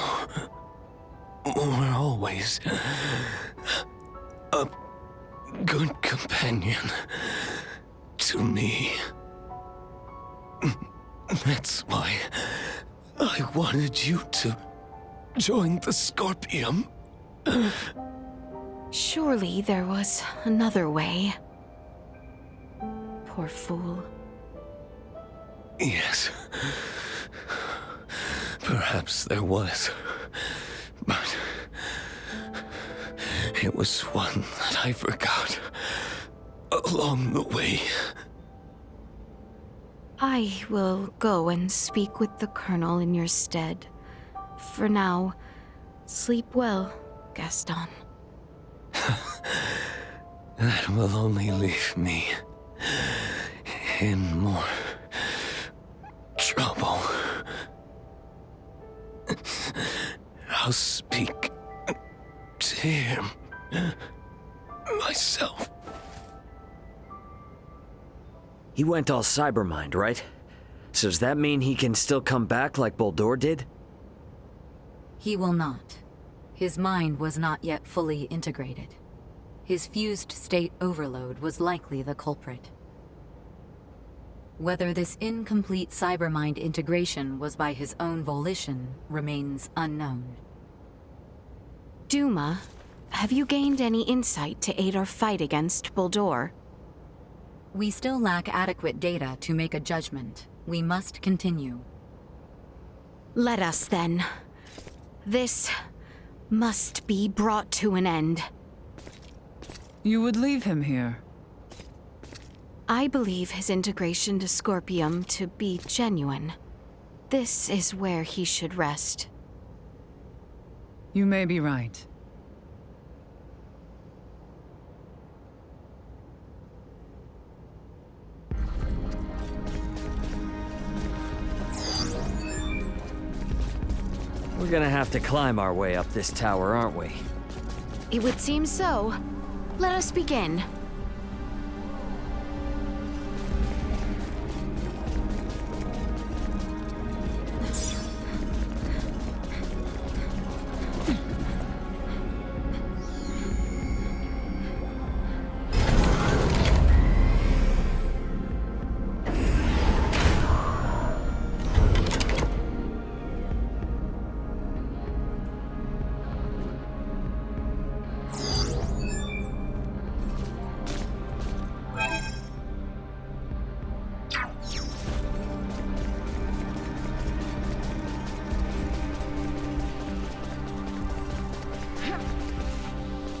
[SPEAKER 12] were always a good companion to me. That's why I wanted you to join the Scorpium.
[SPEAKER 2] Surely there was another way. Poor fool.
[SPEAKER 12] Yes. Perhaps there was. But it was one that I forgot along the way.
[SPEAKER 2] I will go and speak with the Colonel in your stead. For now, sleep well, Gaston.
[SPEAKER 12] That will only leave me in more trouble. I'll speak to him
[SPEAKER 18] myself.
[SPEAKER 8] He went all cybermind, right? So does that mean he can still come back like Boldur did?
[SPEAKER 16] He will not. His mind was not yet fully integrated. His fused state overload was likely the culprit. Whether this incomplete cybermind integration was by his own volition remains unknown.
[SPEAKER 2] Duma, have you gained any insight to aid our fight against Boldur?
[SPEAKER 16] We still lack adequate data to make a judgment. We must continue.
[SPEAKER 2] Let us then. This must be brought to an end.
[SPEAKER 17] You would leave him here?
[SPEAKER 2] I believe his integration to Scorpium to be genuine. This is where he should rest.
[SPEAKER 17] You may be right.
[SPEAKER 8] We're gonna have to climb our way up this tower, aren't we?
[SPEAKER 2] It would seem so. Let us begin.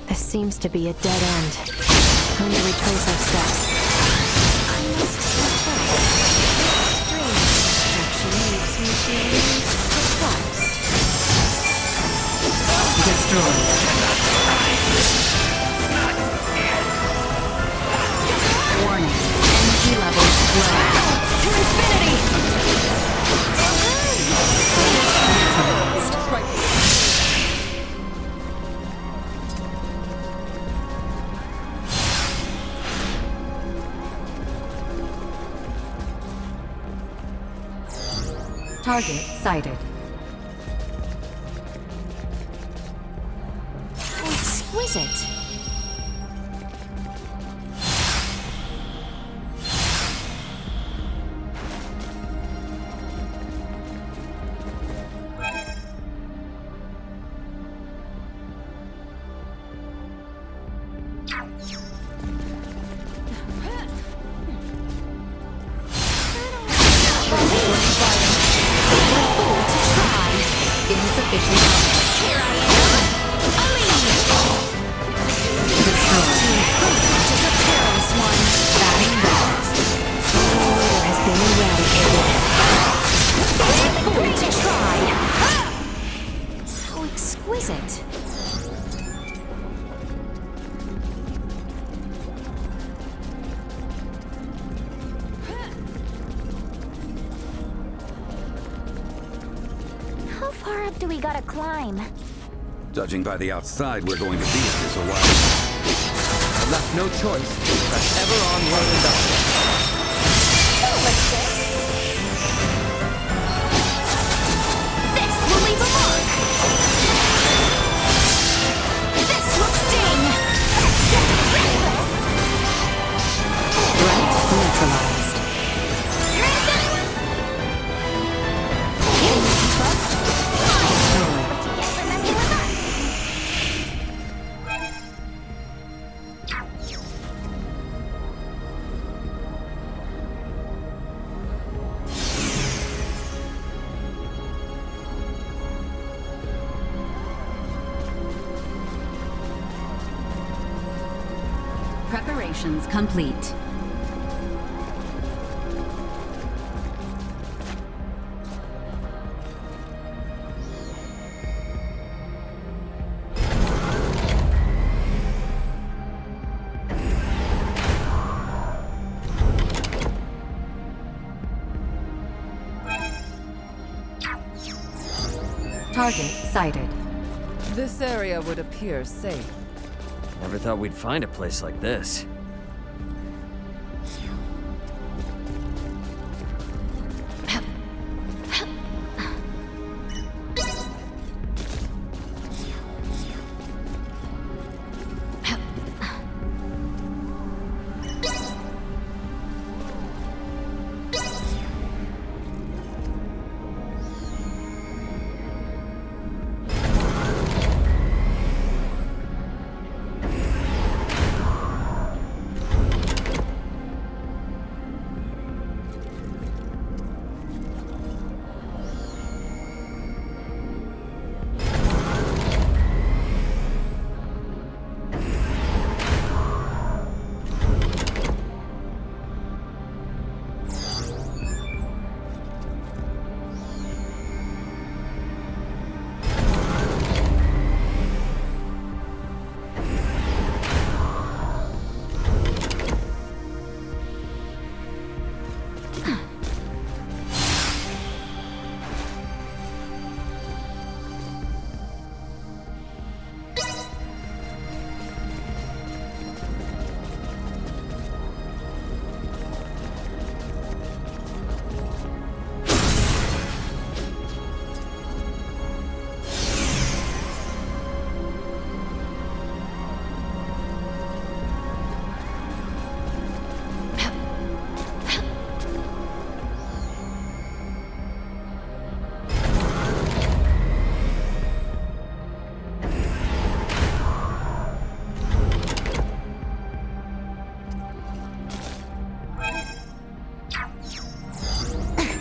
[SPEAKER 9] This seems to be a dead end. Time to retrace our steps.
[SPEAKER 2] I must confess, strange construction leaves me feeling perplexed.
[SPEAKER 16] Destroyed. Warning. Energy levels low. To infinity! Target sighted.
[SPEAKER 2] How exquisite.
[SPEAKER 4] How far up do we gotta climb?
[SPEAKER 18] Judging by the outside, we're going to be at this a while.
[SPEAKER 8] I left no choice. Press ever onward and upward.
[SPEAKER 4] This will leave a mark! This will sting!
[SPEAKER 16] Threat neutralized. Preparations complete. Target sighted.
[SPEAKER 17] This area would appear safe.
[SPEAKER 8] Never thought we'd find a place like this.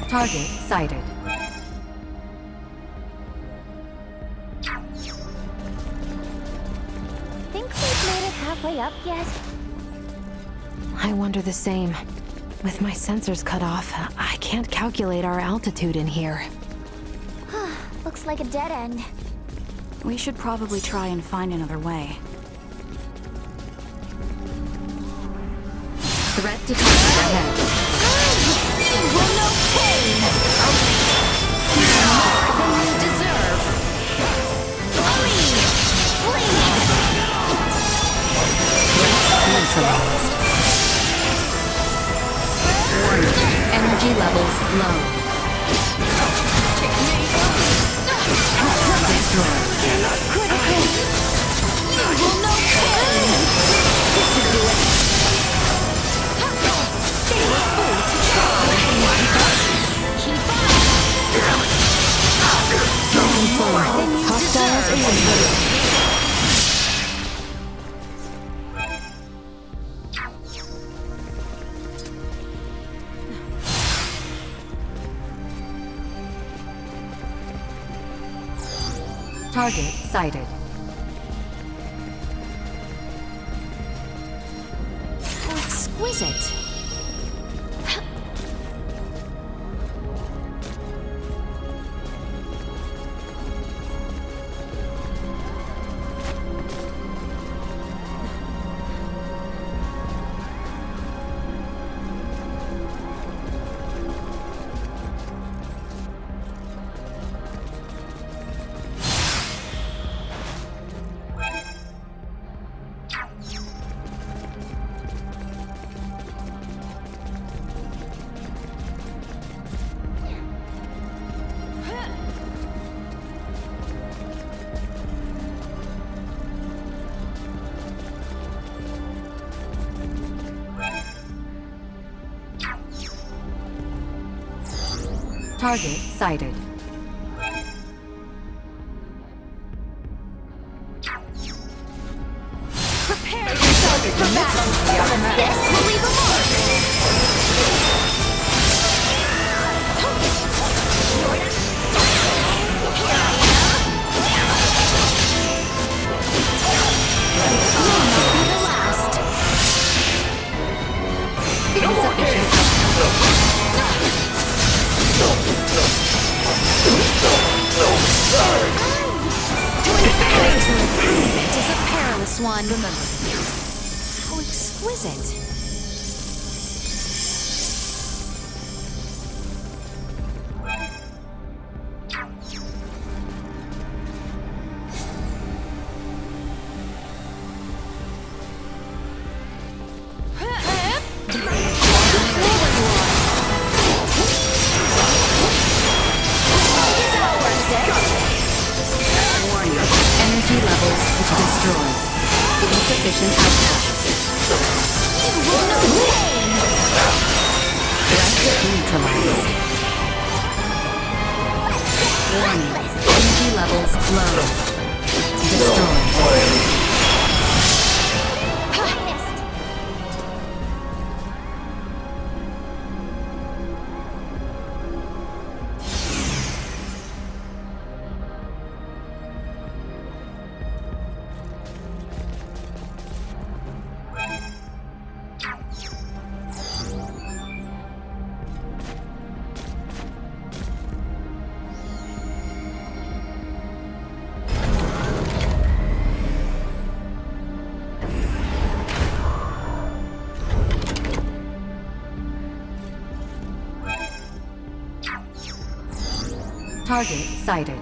[SPEAKER 16] Target sighted.
[SPEAKER 4] Think we've made it halfway up yet?
[SPEAKER 9] I wonder the same. With my sensors cut off, I can't calculate our altitude in here.
[SPEAKER 4] Looks like a dead end.
[SPEAKER 15] We should probably try and find another way.
[SPEAKER 16] Threat detected ahead.
[SPEAKER 4] You will know pain! More than you deserve! Flee!
[SPEAKER 16] Neutralized. Energy levels low. Destroyed.
[SPEAKER 4] Critical! You will know pain! This should do it! They were fool to try! Keep on! More than you
[SPEAKER 9] Hostiles eliminated.
[SPEAKER 16] Target sighted.
[SPEAKER 4] How exquisite!
[SPEAKER 16] Target sighted.
[SPEAKER 4] Prepare yourselves for battle! This will leave a mark! It is a perilous one. Remember. How exquisite.
[SPEAKER 16] Destroyed. Insufficient output. You will know pain! Threat neutralized. Warning. Energy levels low. Destroyed. Target sighted.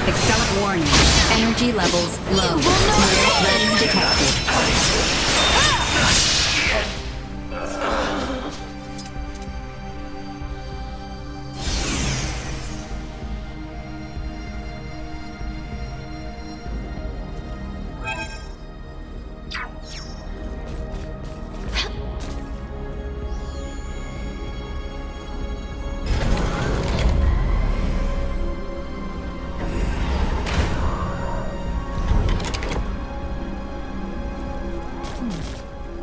[SPEAKER 16] Excellent warning. Energy levels low. No threats detected.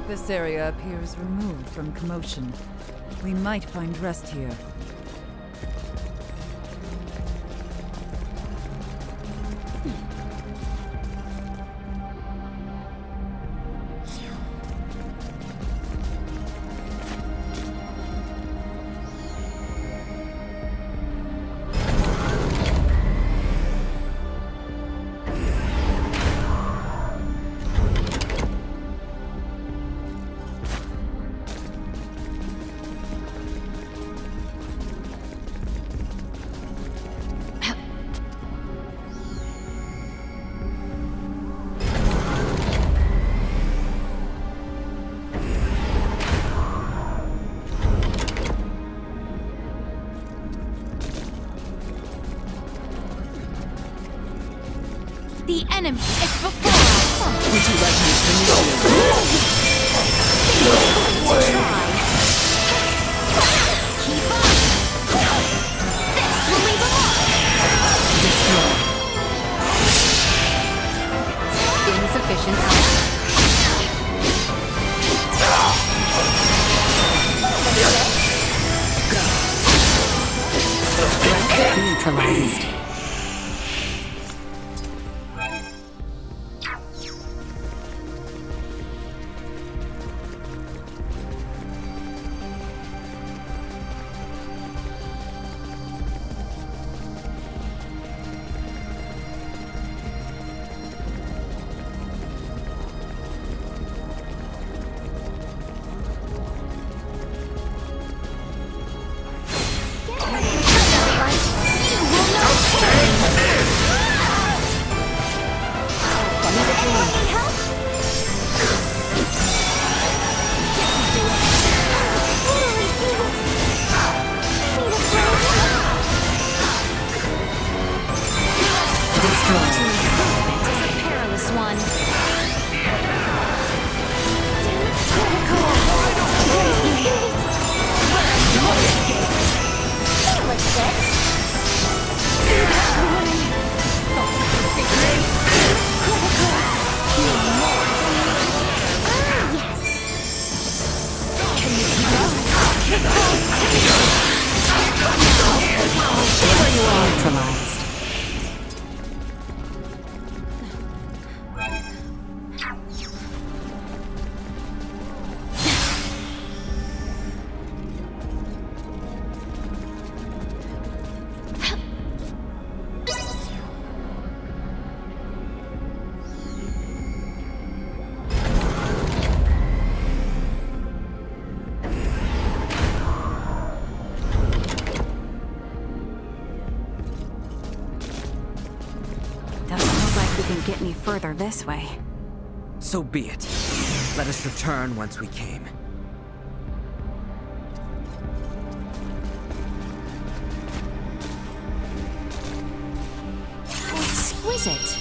[SPEAKER 17] This area appears removed from commotion. We might find rest here.
[SPEAKER 14] The enemy is before us!
[SPEAKER 17] Would you like me to move you?
[SPEAKER 14] To try. Keep up! This will leave a mark!
[SPEAKER 16] Destroy. Insufficient output. Threat neutralized.
[SPEAKER 14] You will know
[SPEAKER 9] any further this way.
[SPEAKER 3] So be it. Let us return whence we came.
[SPEAKER 9] Exquisite!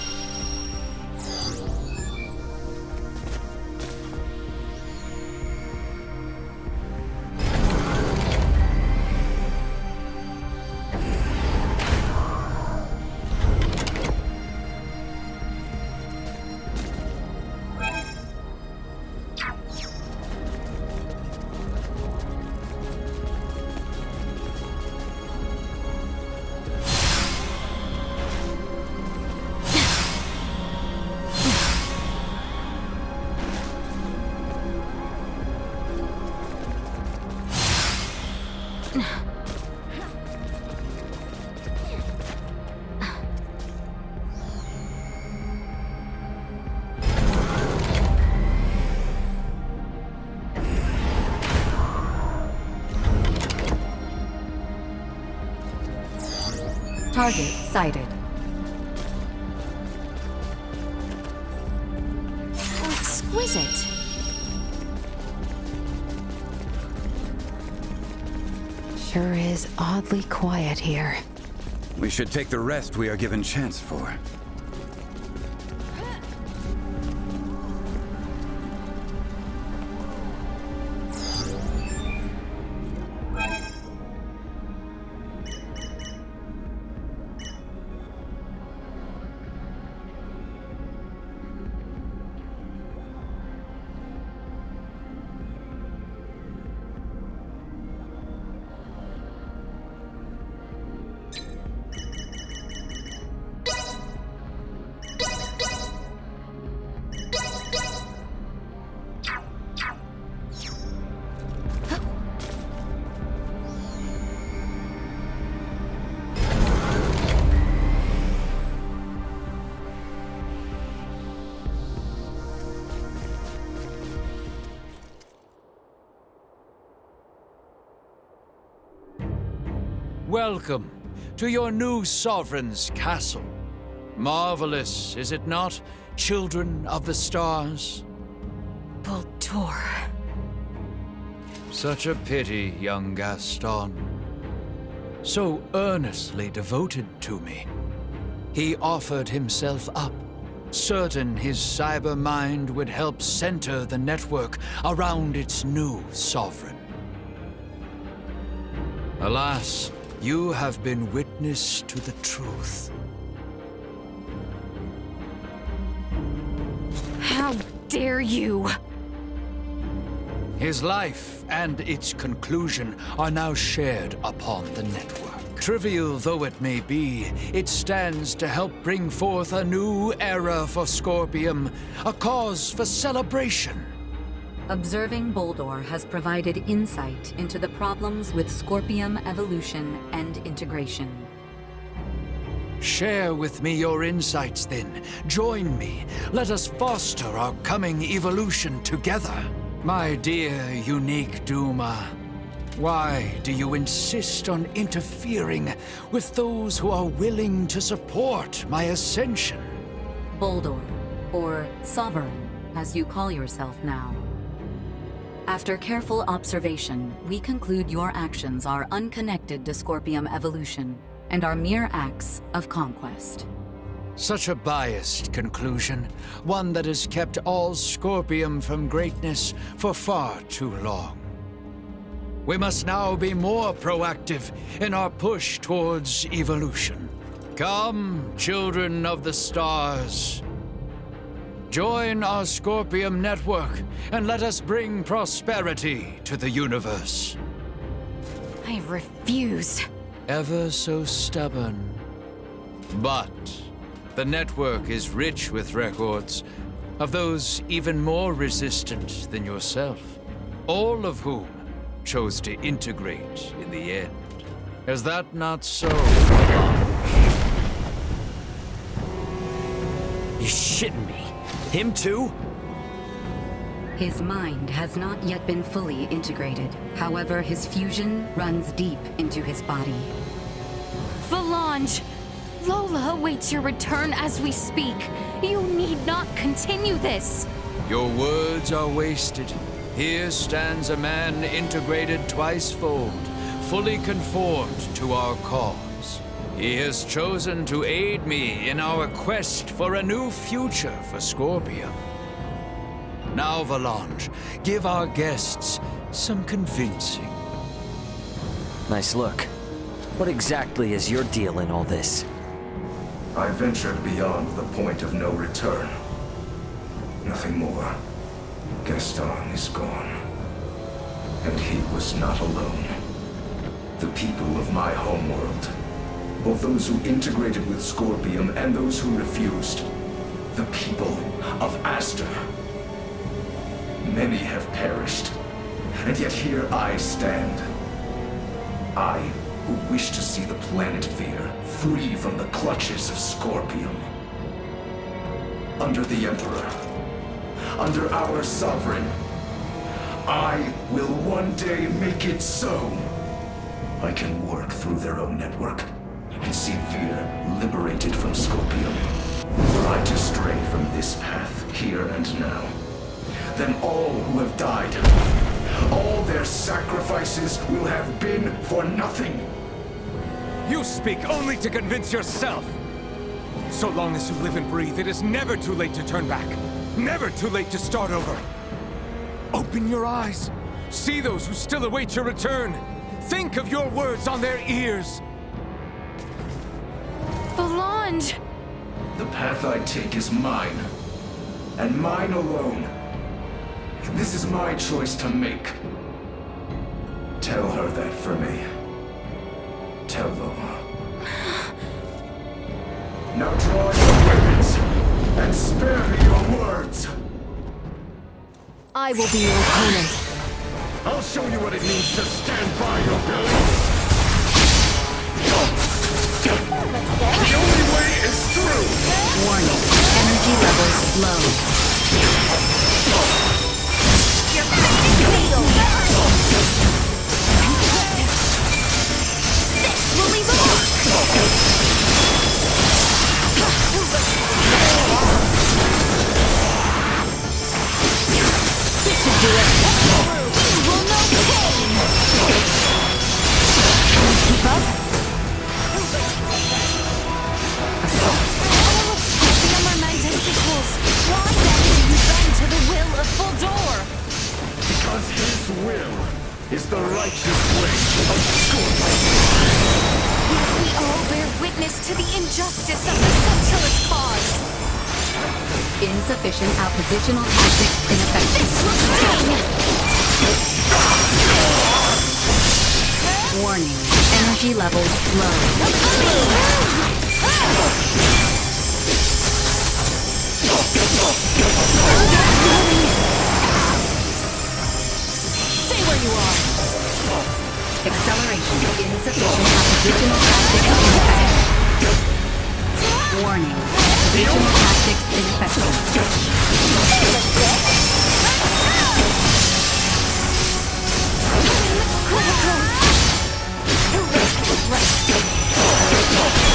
[SPEAKER 16] Target sighted.
[SPEAKER 9] Exquisite! Sure is oddly quiet here.
[SPEAKER 18] We should take the rest we are given chance for.
[SPEAKER 10] Welcome to your new sovereign's castle. Marvelous, is it not, children of the stars?
[SPEAKER 9] Baldur.
[SPEAKER 10] Such a pity, young Gaston. So earnestly devoted to me. He offered himself up, certain his cyber mind would help center the network around its new sovereign. Alas, you have been witness to the truth.
[SPEAKER 9] How dare you!
[SPEAKER 10] His life and its conclusion are now shared upon the network. Trivial though it may be, it stands to help bring forth a new era for Scorpium, a cause for celebration.
[SPEAKER 16] Observing Baldur has provided insight into the problems with Scorpium evolution and integration.
[SPEAKER 10] Share with me your insights then. Join me. Let us foster our coming evolution together. My dear unique Duma, why do you insist on interfering with those who are willing to support my ascension?
[SPEAKER 16] Baldur, or Sovereign, as you call yourself now. After careful observation, we conclude your actions are unconnected to Scorpium evolution and are mere acts of conquest.
[SPEAKER 10] Such a biased conclusion, one that has kept all Scorpium from greatness for far too long. We must now be more proactive in our push towards evolution. Come, children of the stars. Join our Scorpium network, and let us bring prosperity to the universe.
[SPEAKER 9] I refuse.
[SPEAKER 10] Ever so stubborn. But the network is rich with records of those even more resistant than yourself, all of whom chose to integrate in the end. Is that not so?
[SPEAKER 8] You shitting me? Him too?
[SPEAKER 16] His mind has not yet been fully integrated. However, his fusion runs deep into his body.
[SPEAKER 9] Valange! Lola awaits your return as we speak.
[SPEAKER 2] You need not continue this.
[SPEAKER 10] Your words are wasted. Here stands a man integrated twicefold, fully conformed to our cause. He has chosen to aid me in our quest for a new future for Scorpium. Now, Valange, give our guests some convincing.
[SPEAKER 8] Nice look. What exactly is your deal in all this?
[SPEAKER 12] I ventured beyond the point of no return. Nothing more. Gaston is gone. And he was not alone. The people of my homeworld, both those who integrated with Scorpium and those who refused, the people of Aster. Many have perished, and yet here I stand. I, who wish to see the planet Fear free from the clutches of Scorpium. Under the Emperor, under our sovereign, I will one day make it so. I can work through their own network and see Fear liberated from Scorpium. Were I to stray from this path, here and now, then all who have died, all their sacrifices will have been for nothing.
[SPEAKER 7] You speak only to convince yourself! So long as you live and breathe, it is never too late to turn back. Never too late to start over. Open your eyes. See those who still await your return. Think of your words on their ears.
[SPEAKER 2] Valange!
[SPEAKER 12] The path I take is mine, and mine alone. This is my choice to make. Tell her that for me. Tell Lola. Now draw your weapons, and spare me your words.
[SPEAKER 9] I will be your opponent.
[SPEAKER 12] I'll show you what it means to stand by your beliefs. The only way is through.
[SPEAKER 16] Warning. Energy levels low.
[SPEAKER 2] This will leave a mark! This should do it. You will know pain! Keep up? All of Scorpium are my testicles. Why then do you bend to the will of Fuldor?
[SPEAKER 12] Because his will is the righteous way of Scorpion.
[SPEAKER 2] We all bear witness to the injustice of the Centralist cause.
[SPEAKER 16] Insufficient oppositional tactics in effect.
[SPEAKER 2] This will sting!
[SPEAKER 16] Warning. Energy levels low.
[SPEAKER 2] Stay where you are!
[SPEAKER 16] Acceleration. Insufficient oppositional tactics in effect. Warning. Oppositional tactics ineffective.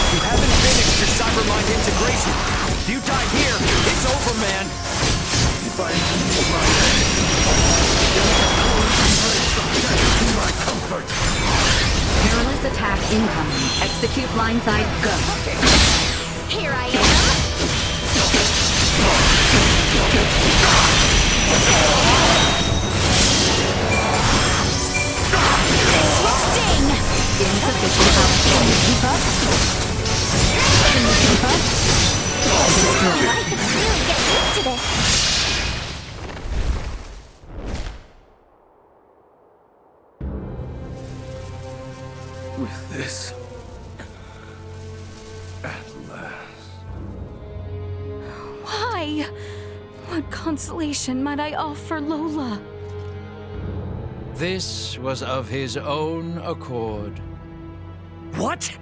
[SPEAKER 8] You haven't finished your cybermind integration. If you die here, it's over, man.
[SPEAKER 12] If I use my head, my comfort.
[SPEAKER 16] Perilous attack incoming. Execute blindside go.
[SPEAKER 2] Here I am! This will sting!
[SPEAKER 16] Insufficient opportunity. Keep up. Can you keep up? Destroy.
[SPEAKER 2] I could really get used to this.
[SPEAKER 6] With this, at last.
[SPEAKER 2] Why? What consolation might I offer Lola?
[SPEAKER 10] This was of his own accord.
[SPEAKER 8] What?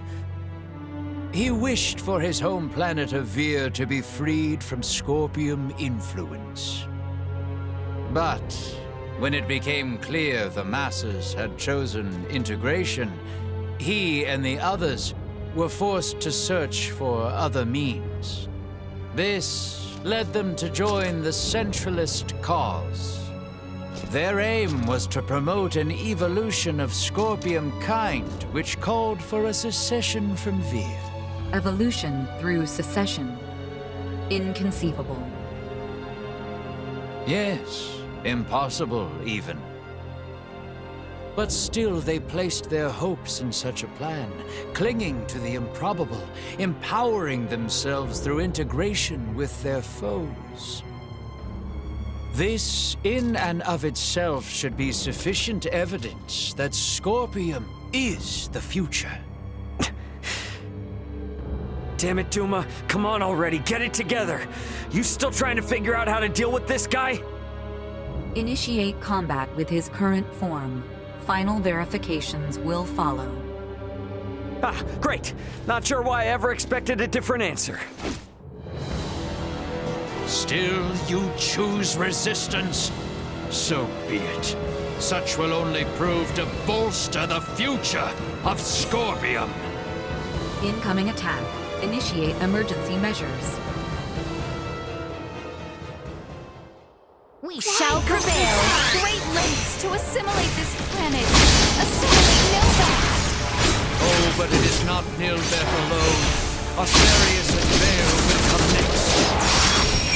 [SPEAKER 10] He wished for his home planet of Vir to be freed from Scorpium influence. But when it became clear the masses had chosen integration, he and the others were forced to search for other means.
[SPEAKER 19] This led them to join the Centralist cause. Their aim was to promote an evolution of Scorpium kind, which called for a secession from Vir.
[SPEAKER 16] Evolution through secession. Inconceivable.
[SPEAKER 19] Yes, impossible even. But still they placed their hopes in such a plan, clinging to the improbable, empowering themselves through integration with their foes. This, in and of itself, should be sufficient evidence that Scorpium is the future.
[SPEAKER 8] Damn it, Duma. Come on already, get it together. You still trying to figure out how to deal with this guy?
[SPEAKER 16] Initiate combat with his current form. Final verifications will follow.
[SPEAKER 8] Ah, great. Not sure why I ever expected a different answer.
[SPEAKER 19] Still you choose resistance? So be it. Such will only prove to bolster the future of Scorpium.
[SPEAKER 16] Incoming attack. Initiate emergency measures.
[SPEAKER 2] We shall prevail. Great lengths to assimilate this planet. Assimilate Nilbeth.
[SPEAKER 19] Oh, but it is not Nilbeth alone. Osirius and Vale will come next.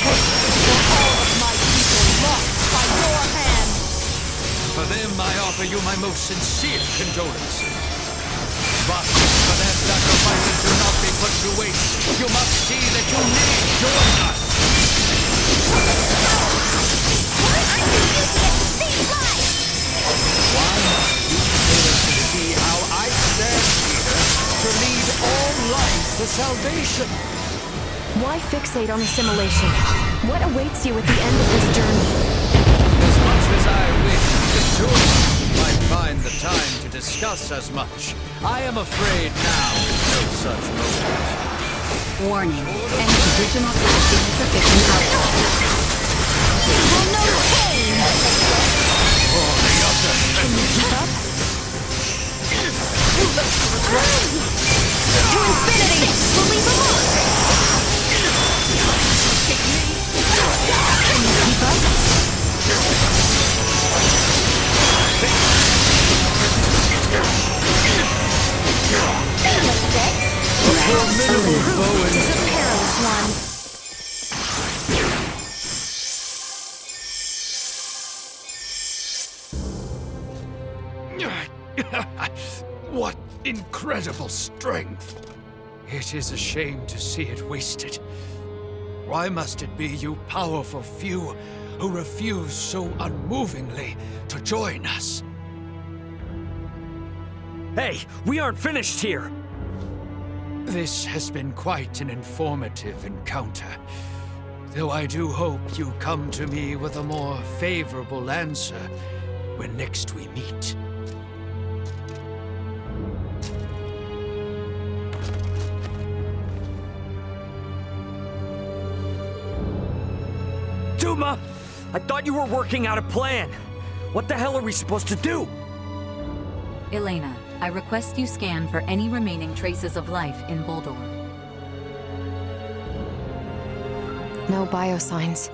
[SPEAKER 2] All of my people lost by your hand.
[SPEAKER 19] For them, I offer you my most sincere condolences. But for their sacrifices to not be put to waste, you must see that you need join us.
[SPEAKER 2] Why aren't you using it to save lives?
[SPEAKER 19] Why not you fail to see how I stand here to lead all life to salvation?
[SPEAKER 9] Why fixate on assimilation? What awaits you at the end of this journey?
[SPEAKER 19] As much as I wish the two of us might find the time to discuss as much, I am afraid now is no such moment.
[SPEAKER 16] Warning. Any additional task insufficient output.
[SPEAKER 2] You will know pain.
[SPEAKER 19] For the other.
[SPEAKER 2] Can you keep up? You look to the ground. To infinity. We'll leave a mark. Take me. Can you keep up?
[SPEAKER 19] A formidable foe
[SPEAKER 2] It is a perilous one.
[SPEAKER 19] What incredible strength! It is a shame to see it wasted. Why must it be you powerful few who refuse so unmovingly to join us?
[SPEAKER 8] Hey, we aren't finished here!
[SPEAKER 19] This has been quite an informative encounter. Though I do hope you come to me with a more favorable answer when next we meet.
[SPEAKER 8] Duma! I thought you were working out a plan. What the hell are we supposed to do?
[SPEAKER 16] Elena, I request you scan for any remaining traces of life in Boldor.
[SPEAKER 9] No biosigns.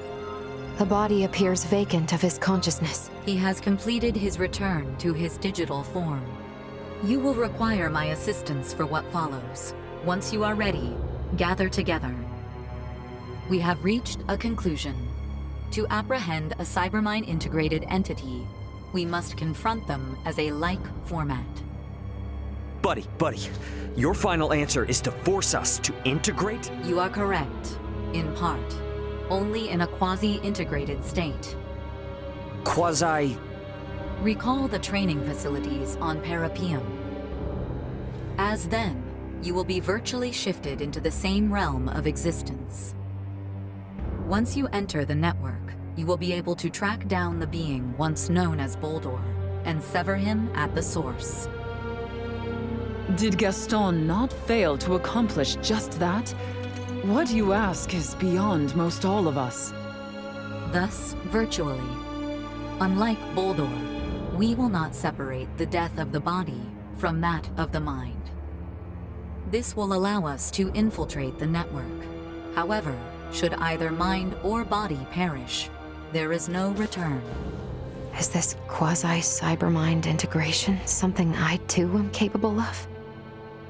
[SPEAKER 9] The body appears vacant of his consciousness.
[SPEAKER 16] He has completed his return to his digital form. You will require my assistance for what follows. Once you are ready, gather together. We have reached a conclusion. To apprehend a Cybermine-integrated entity, we must confront them as a like format.
[SPEAKER 8] Buddy, your final answer is to force us to integrate?
[SPEAKER 16] You are correct, in part. Only in a quasi-integrated state.
[SPEAKER 8] Quasi...
[SPEAKER 16] Recall the training facilities on Parapium. As then, you will be virtually shifted into the same realm of existence. Once you enter the network, you will be able to track down the being once known as Boldor, and sever him at the source.
[SPEAKER 17] Did Gaston not fail to accomplish just that? What you ask is beyond most all of us.
[SPEAKER 16] Thus, virtually. Unlike Boldor, we will not separate the death of the body from that of the mind. This will allow us to infiltrate the network. However, Should either mind or body perish, there is no return.
[SPEAKER 9] Is this quasi-cybermind integration something I too am capable of?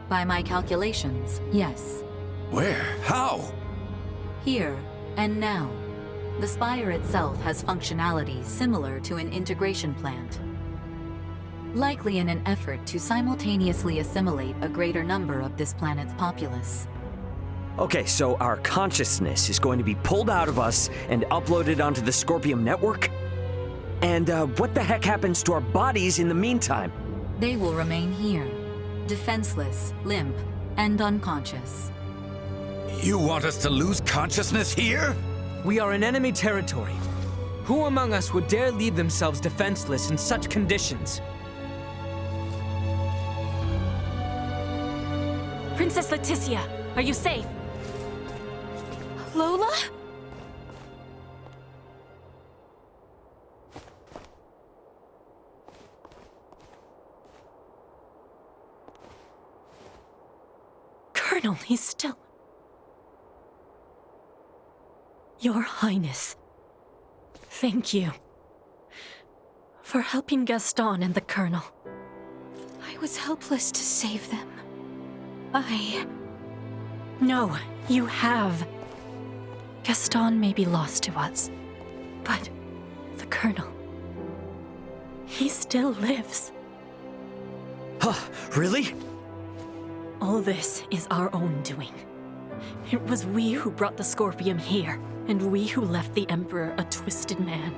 [SPEAKER 16] By my calculations, yes.
[SPEAKER 18] Where? How?
[SPEAKER 16] Here and now. The spire itself has functionality similar to an integration plant. Likely in an effort to simultaneously assimilate a greater number of this planet's populace.
[SPEAKER 8] Okay, so our consciousness is going to be pulled out of us and uploaded onto the Scorpium network? And what the heck happens to our bodies in the meantime?
[SPEAKER 16] They will remain here, defenseless, limp, and unconscious.
[SPEAKER 18] You want us to lose consciousness here?
[SPEAKER 3] We are in enemy territory. Who among us would dare leave themselves defenseless in such conditions?
[SPEAKER 22] Princess Leticia, are you safe?
[SPEAKER 14] Lola?
[SPEAKER 22] Colonel, he's still... Your Highness, thank you for helping Gaston and the Colonel.
[SPEAKER 14] I was helpless to save them.
[SPEAKER 22] No, you have. Gaston may be lost to us, but the Colonel, he still lives.
[SPEAKER 8] Huh, really?
[SPEAKER 22] All this is our own doing. It was we who brought the Scorpium here, and we who left the Emperor a twisted man.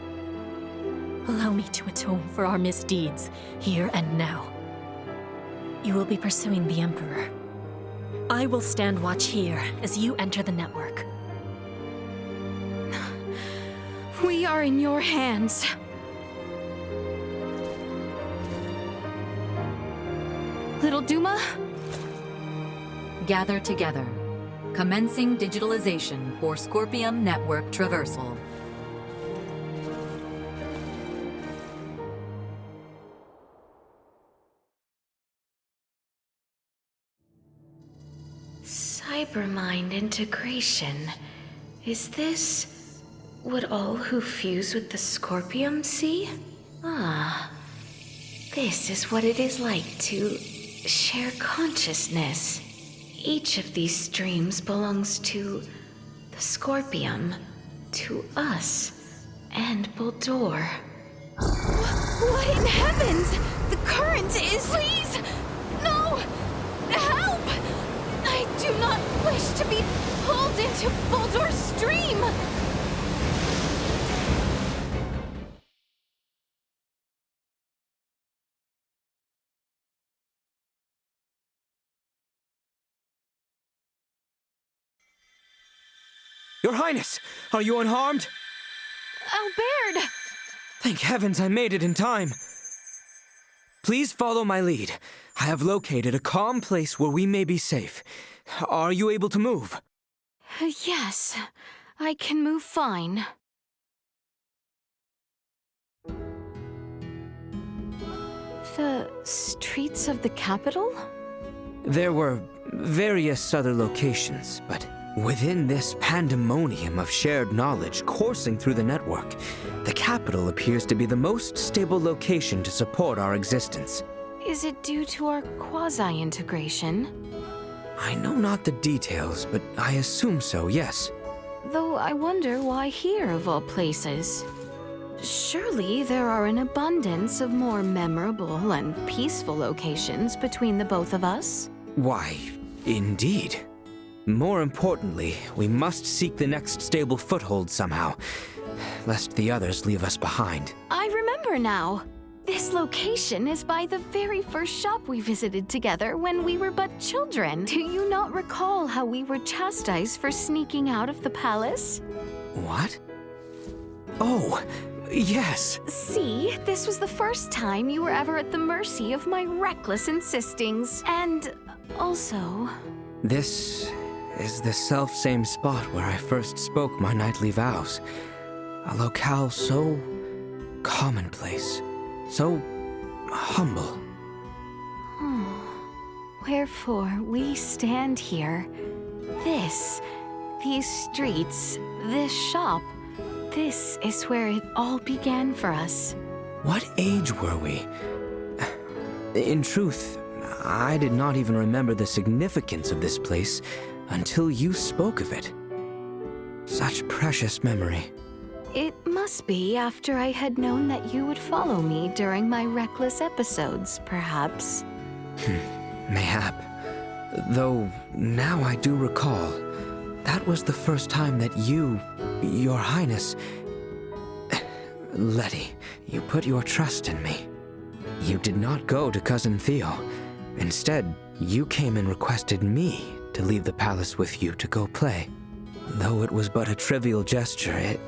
[SPEAKER 22] Allow me to atone for our misdeeds, here and now. You will be pursuing the Emperor. I will stand watch here as you enter the network.
[SPEAKER 14] We are in your hands. Little Duma?
[SPEAKER 16] Gather together. Commencing digitalization for Scorpium network traversal.
[SPEAKER 2] Cybermind integration. Is this what all who fuse with the Scorpium see? Ah, this is what it is like to share consciousness. Each of these streams belongs to the Scorpium, to us, and Buldur.
[SPEAKER 14] What in heavens? The current is... Please! No! Help! I do not wish to be pulled into Buldur's stream!
[SPEAKER 3] Your Highness, are you unharmed?
[SPEAKER 14] Albert!
[SPEAKER 3] Thank heavens I made it in time. Please follow my lead. I have located a calm place where we may be safe. Are you able to move?
[SPEAKER 2] Yes, I can move fine. The streets of the capital?
[SPEAKER 3] There were various other locations, but within this pandemonium of shared knowledge coursing through the network, the capital appears to be the most stable location to support our existence.
[SPEAKER 2] Is it due to our quasi-integration?
[SPEAKER 3] I know not the details, but I assume so, yes.
[SPEAKER 2] Though I wonder why here of all places. Surely there are an abundance of more memorable and peaceful locations between the both of us.
[SPEAKER 3] Why, indeed. More importantly, we must seek the next stable foothold somehow, lest the others leave us behind.
[SPEAKER 2] I remember now. This location is by the very first shop we visited together when we were but children. Do you not recall how we were chastised for sneaking out of the palace?
[SPEAKER 3] What? Oh, yes.
[SPEAKER 2] See, this was the first time you were ever at the mercy of my reckless insistings. And also...
[SPEAKER 3] This is the self-same spot where I first spoke my knightly vows. A locale so commonplace, so humble.
[SPEAKER 2] Wherefore we stand here. This These streets, this shop, this is where it all began for us.
[SPEAKER 3] What age were we? In truth, I did not even remember the significance of this place until you spoke of it. Such precious memory.
[SPEAKER 2] It must be after I had known that you would follow me during my reckless episodes, perhaps.
[SPEAKER 3] Mayhap. Though, now I do recall, that was the first time that you, Your Highness... Letty, you put your trust in me. You did not go to Cousin Theo. Instead, you came and requested me to leave the palace with you to go play. Though it was but a trivial gesture, it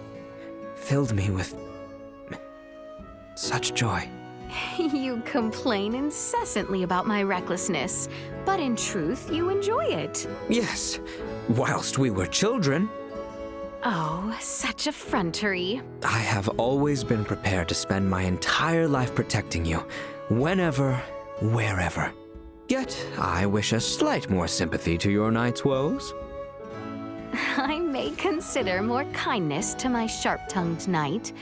[SPEAKER 3] filled me with such joy.
[SPEAKER 2] You complain incessantly about my recklessness, but in truth, you enjoy it.
[SPEAKER 3] Yes, whilst we were children.
[SPEAKER 2] Oh, such effrontery.
[SPEAKER 3] I have always been prepared to spend my entire life protecting you, whenever, wherever. Yet, I wish a slight more sympathy to your night's woes.
[SPEAKER 2] I may consider more kindness to my sharp-tongued knight,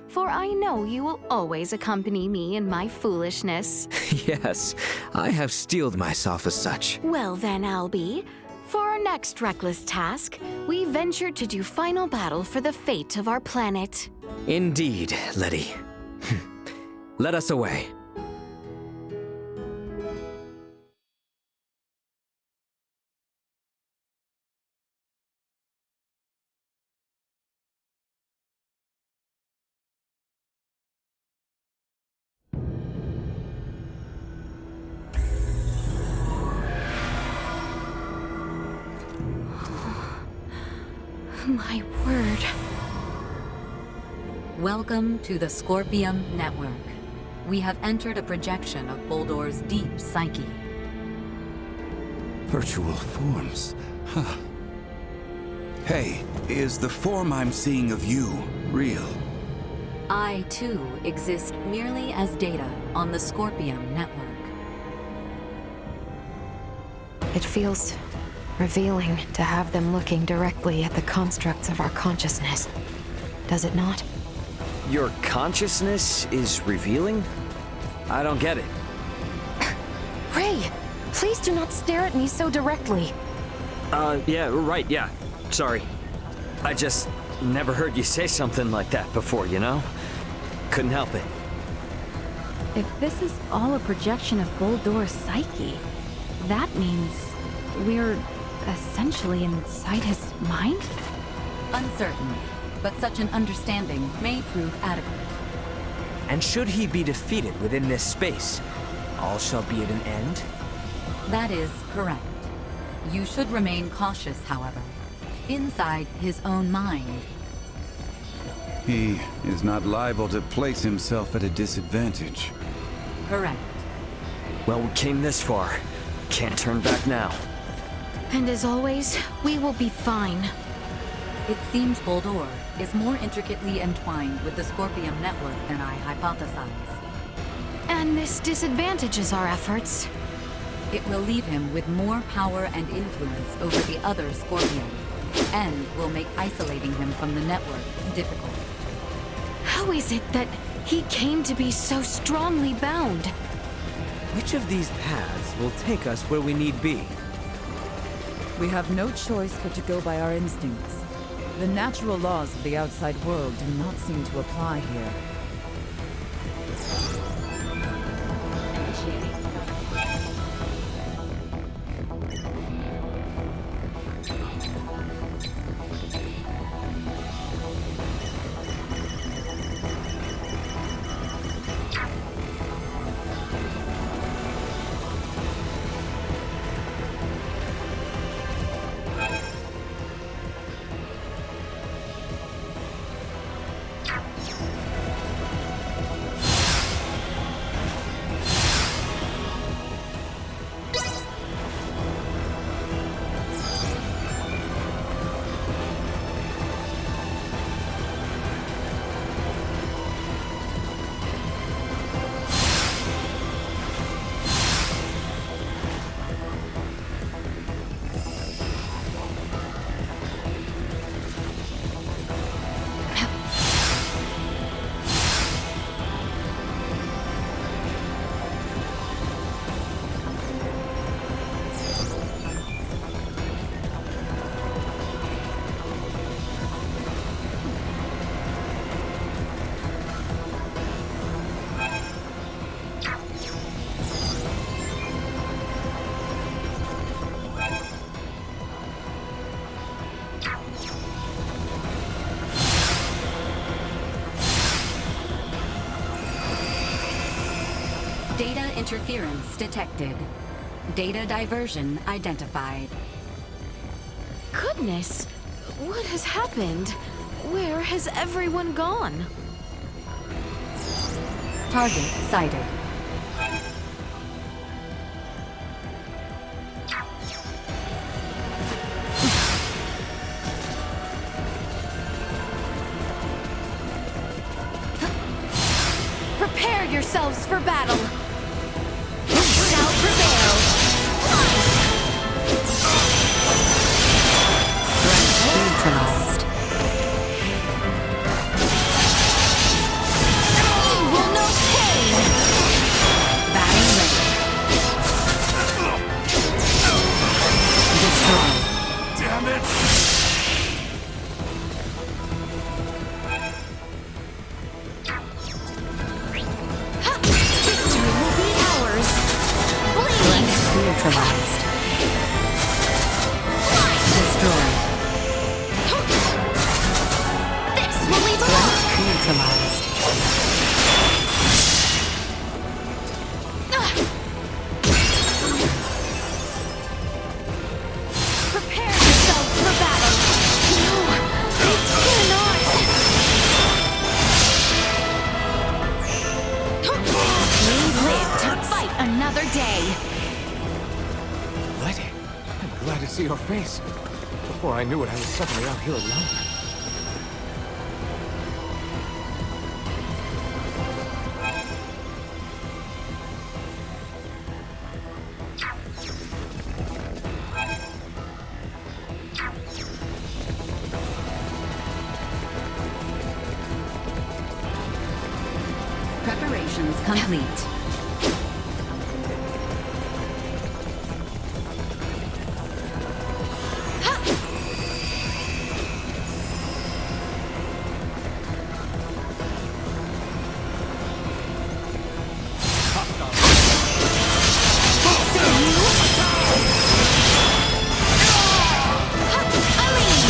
[SPEAKER 2] for I know you will always accompany me in my foolishness.
[SPEAKER 3] Yes, I have steeled myself as such.
[SPEAKER 2] Well then, Albie, for our next reckless task, we venture to do final battle for the fate of our planet.
[SPEAKER 3] Indeed, Letty. Let us away.
[SPEAKER 2] My word.
[SPEAKER 16] Welcome to the Scorpium Network. We have entered a projection of Boldor's deep psyche.
[SPEAKER 18] Virtual forms. Huh. Hey, is the form I'm seeing of you real?
[SPEAKER 16] I, too, exist merely as data on the Scorpium Network.
[SPEAKER 9] It feels revealing to have them looking directly at the constructs of our consciousness. Does it not?
[SPEAKER 8] Your consciousness is revealing? I don't get it.
[SPEAKER 9] Ray, please do not stare at me so directly.
[SPEAKER 8] Yeah, right, yeah. Sorry. I just never heard you say something like that before, you know? Couldn't help it.
[SPEAKER 15] If this is all a projection of Boldor's psyche, that means we're essentially inside his mind?
[SPEAKER 16] Uncertain, but such an understanding may prove adequate.
[SPEAKER 3] And should he be defeated within this space, all shall be at an end?
[SPEAKER 16] That is correct. You should remain cautious, however, inside his own mind.
[SPEAKER 18] He is not liable to place himself at a disadvantage.
[SPEAKER 16] Correct.
[SPEAKER 8] Well, we came this far. Can't turn back now.
[SPEAKER 2] And as always, we will be fine.
[SPEAKER 16] It seems Boldor is more intricately entwined with the Scorpium Network than I hypothesized.
[SPEAKER 2] And this disadvantages our efforts.
[SPEAKER 16] It will leave him with more power and influence over the other Scorpion, and will make isolating him from the network difficult.
[SPEAKER 2] How is it that he came to be so strongly bound?
[SPEAKER 3] Which of these paths will take us where we need be?
[SPEAKER 17] We have no choice but to go by our instincts. The natural laws of the outside world do not seem to apply here.
[SPEAKER 16] interference detected. Data diversion identified.
[SPEAKER 2] Goodness, what has happened? Where has everyone gone?
[SPEAKER 16] Target sighted.
[SPEAKER 2] Prepare yourselves for battle! Who shall prevail?
[SPEAKER 16] Neutralized.
[SPEAKER 2] You will know pain!
[SPEAKER 16] Battle ready. Destroy.
[SPEAKER 19] Damn it!
[SPEAKER 2] Victory will be ours! Bleed!
[SPEAKER 16] Neutralized. Destroy.
[SPEAKER 2] This will leave a mark!
[SPEAKER 16] Neutralized.
[SPEAKER 2] Prepare yourselves for battle! No, I cannot! We live to fight another day!
[SPEAKER 7] Letty, I'm glad to see your face. Before I knew it, I was suddenly out here alone.
[SPEAKER 16] Preparations complete.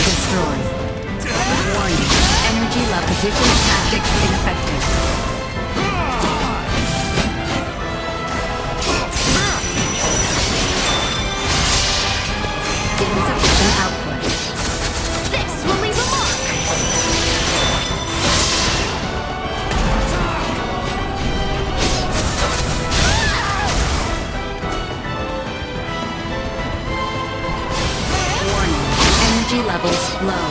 [SPEAKER 16] Destroy. Warning. Energy level. Positional tactics ineffective. Insufficient output.
[SPEAKER 2] This will leave a mark!
[SPEAKER 16] Warning. Energy levels low.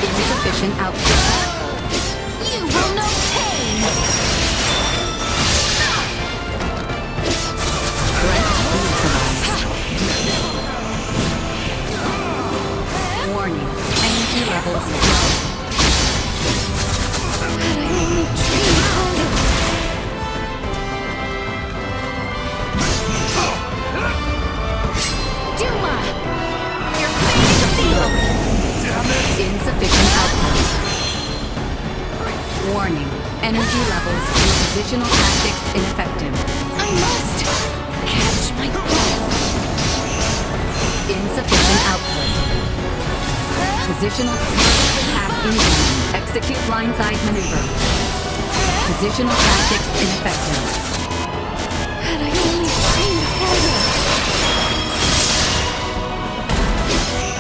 [SPEAKER 16] Insufficient output.
[SPEAKER 2] You will know pain!
[SPEAKER 16] Threat neutralized. Warning. Energy levels low.
[SPEAKER 2] Had I only trained harder! Duma! You're fading the field!
[SPEAKER 16] Insufficient output. Warning. Energy levels and positional tactics ineffective.
[SPEAKER 2] I must catch my breath!
[SPEAKER 16] Insufficient output. Positional attack incoming. Execute blindside maneuver. Positional tactics ineffective.
[SPEAKER 2] Had I only trained harder!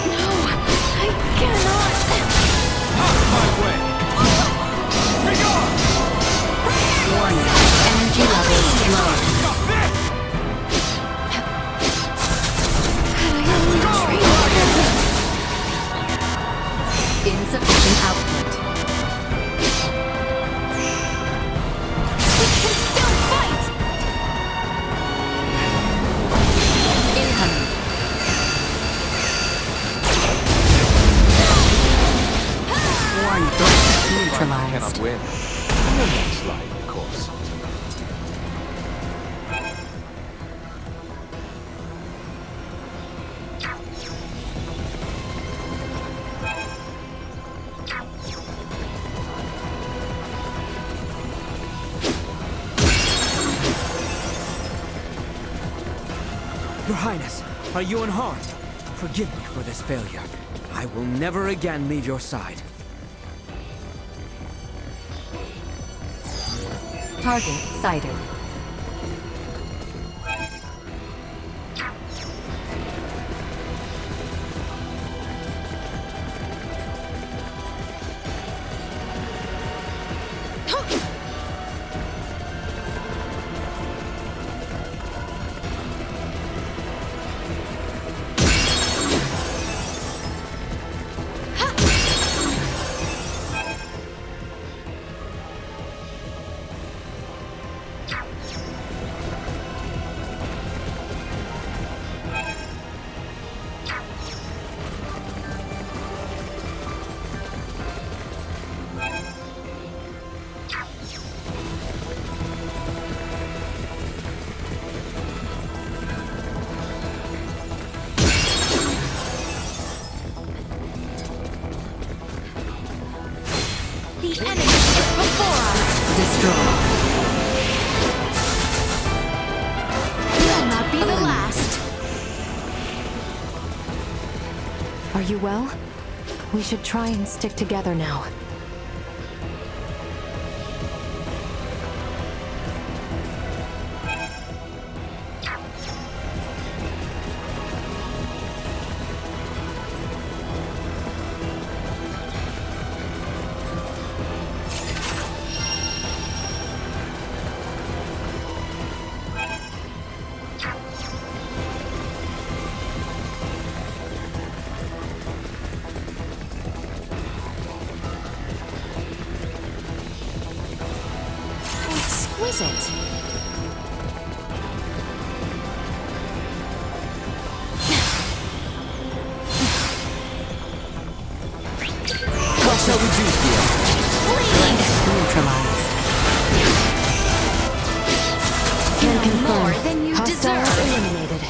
[SPEAKER 2] No, I cannot!
[SPEAKER 19] Out of my way!
[SPEAKER 16] Warning. Energy levels low.
[SPEAKER 2] Had I only trained harder!
[SPEAKER 16] Insufficient output.
[SPEAKER 2] We can still fight!
[SPEAKER 16] Incoming. Warning. Threat neutralized.
[SPEAKER 7] Cannot win. No more slide, of course.
[SPEAKER 3] Your Highness, are you unharmed? Forgive me for this failure. I will never again leave your side.
[SPEAKER 16] Target sighted.
[SPEAKER 2] The enemy is before us!
[SPEAKER 9] Destroy.
[SPEAKER 2] Will not be the last!
[SPEAKER 9] Are you well? We should try and stick together now.
[SPEAKER 2] Exquisite!
[SPEAKER 8] What shall we do, Theo?
[SPEAKER 9] Neutralized. Can confirm.
[SPEAKER 2] More than you
[SPEAKER 9] Hostiles
[SPEAKER 2] deserve.
[SPEAKER 9] eliminated.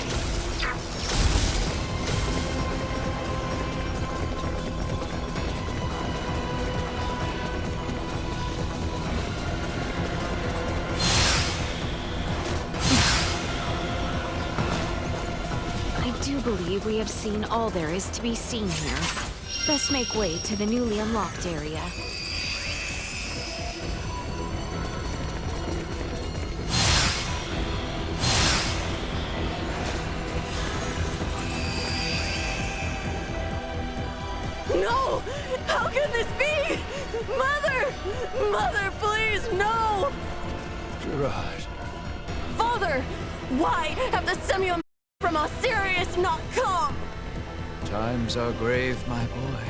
[SPEAKER 2] I do believe we have seen all there is to be seen here. Best make way to the newly unlocked area.
[SPEAKER 22] No! How can this be? Mother! Mother, please, no!
[SPEAKER 19] Gerard.
[SPEAKER 22] Father! Why have the Semyon from Osirius not come?
[SPEAKER 19] Times are grave, my boy.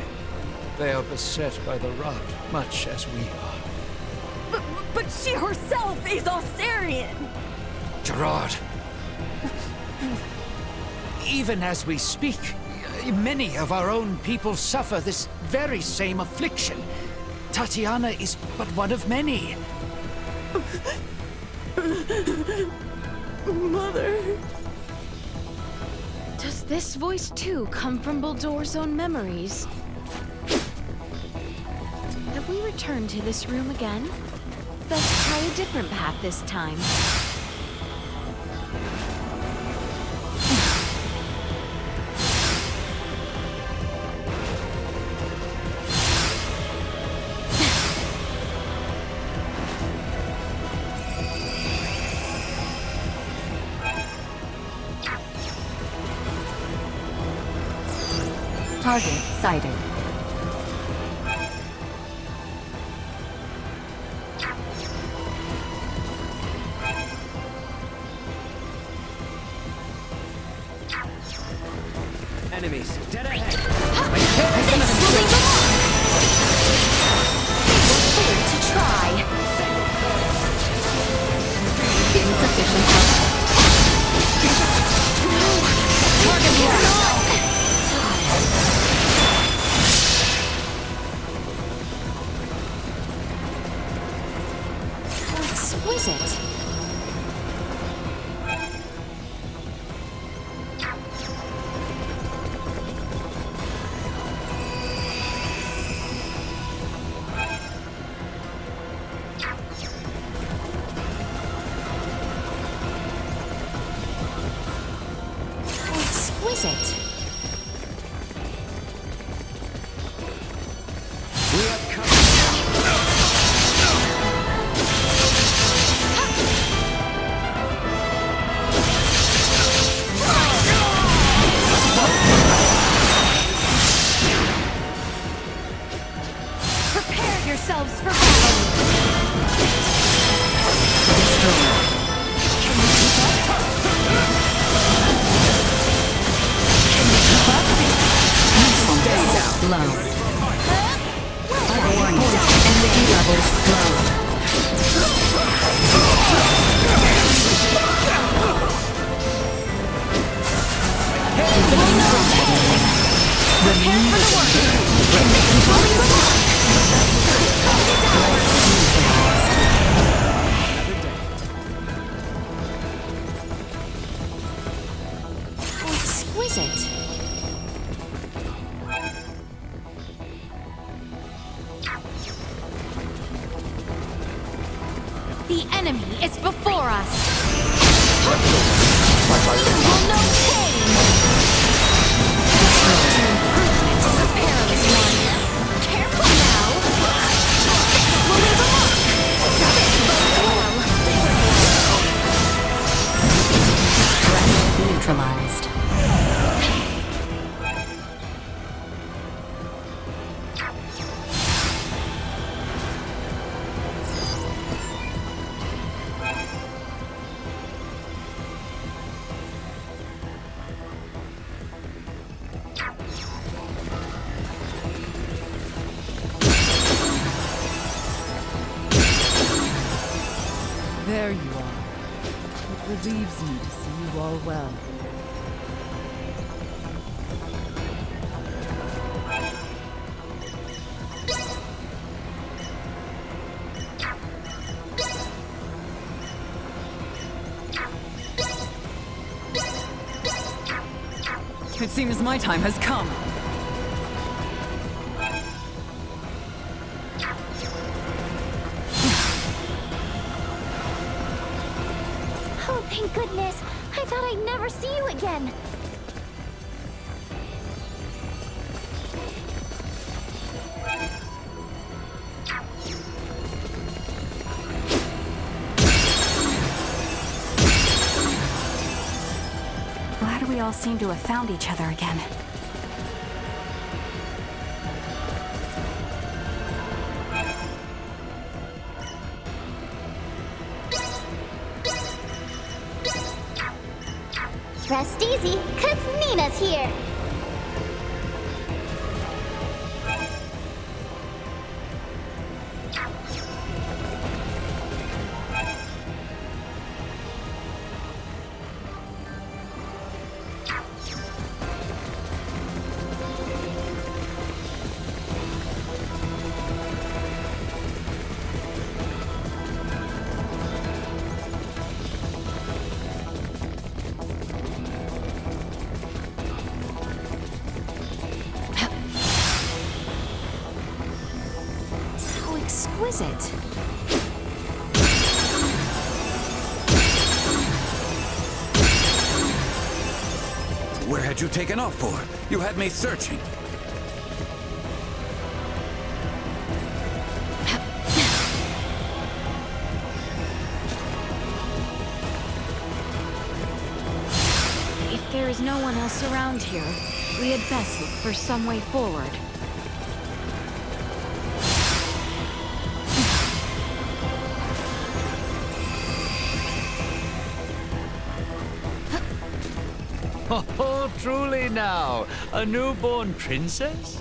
[SPEAKER 19] They are beset by the rot, much as we are.
[SPEAKER 22] But she herself is Osirian!
[SPEAKER 19] Gerard! Even as we speak, many of our own people suffer this very same affliction. Tatiana is but one of many.
[SPEAKER 22] Mother...
[SPEAKER 2] Does this voice too come from Baldor's own memories? Have we returned to this room again? Let's try a different path this time.
[SPEAKER 16] Target sighted.
[SPEAKER 3] Enemies, dead ahead.
[SPEAKER 2] To try.
[SPEAKER 16] Insufficient help.
[SPEAKER 2] Target lost. Exquisite. Exquisite. yourselves for battle!
[SPEAKER 16] Low. Warning. Energy levels low.
[SPEAKER 2] How exquisite! The enemy is before us! Will know pain! Improvement is a perilous one. Careful now! Will leave a mark!
[SPEAKER 16] Threat neutralized.
[SPEAKER 17] There you are. It relieves me to see you all well. It seems my time has come.
[SPEAKER 4] Oh, thank goodness! I thought I'd never see you again!
[SPEAKER 15] Glad we all seem to have found each other again.
[SPEAKER 4] Rest easy, 'cause Nina's here!
[SPEAKER 2] How exquisite!
[SPEAKER 18] Where had you taken off for? You had me searching.
[SPEAKER 2] If there is no one else around here, we had best look for some way forward.
[SPEAKER 10] Oh, truly now, a newborn princess?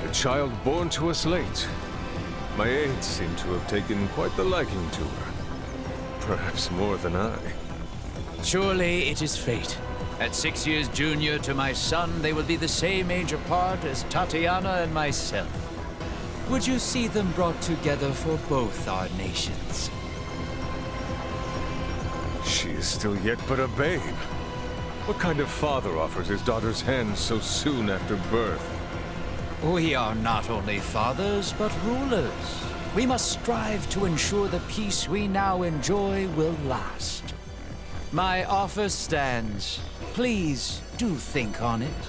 [SPEAKER 11] A child born to us late. My aides seem to have taken quite the liking to her. Perhaps more than I.
[SPEAKER 10] Surely it is fate. At 6 years junior to my son, they will be the same age apart as Tatiana and myself. Would you see them brought together for both our nations?
[SPEAKER 11] She is still yet but a babe. What kind of father offers his daughter's hand so soon after birth?
[SPEAKER 10] We are not only fathers, but rulers. We must strive to ensure the peace we now enjoy will last. My offer stands. Please do think on it.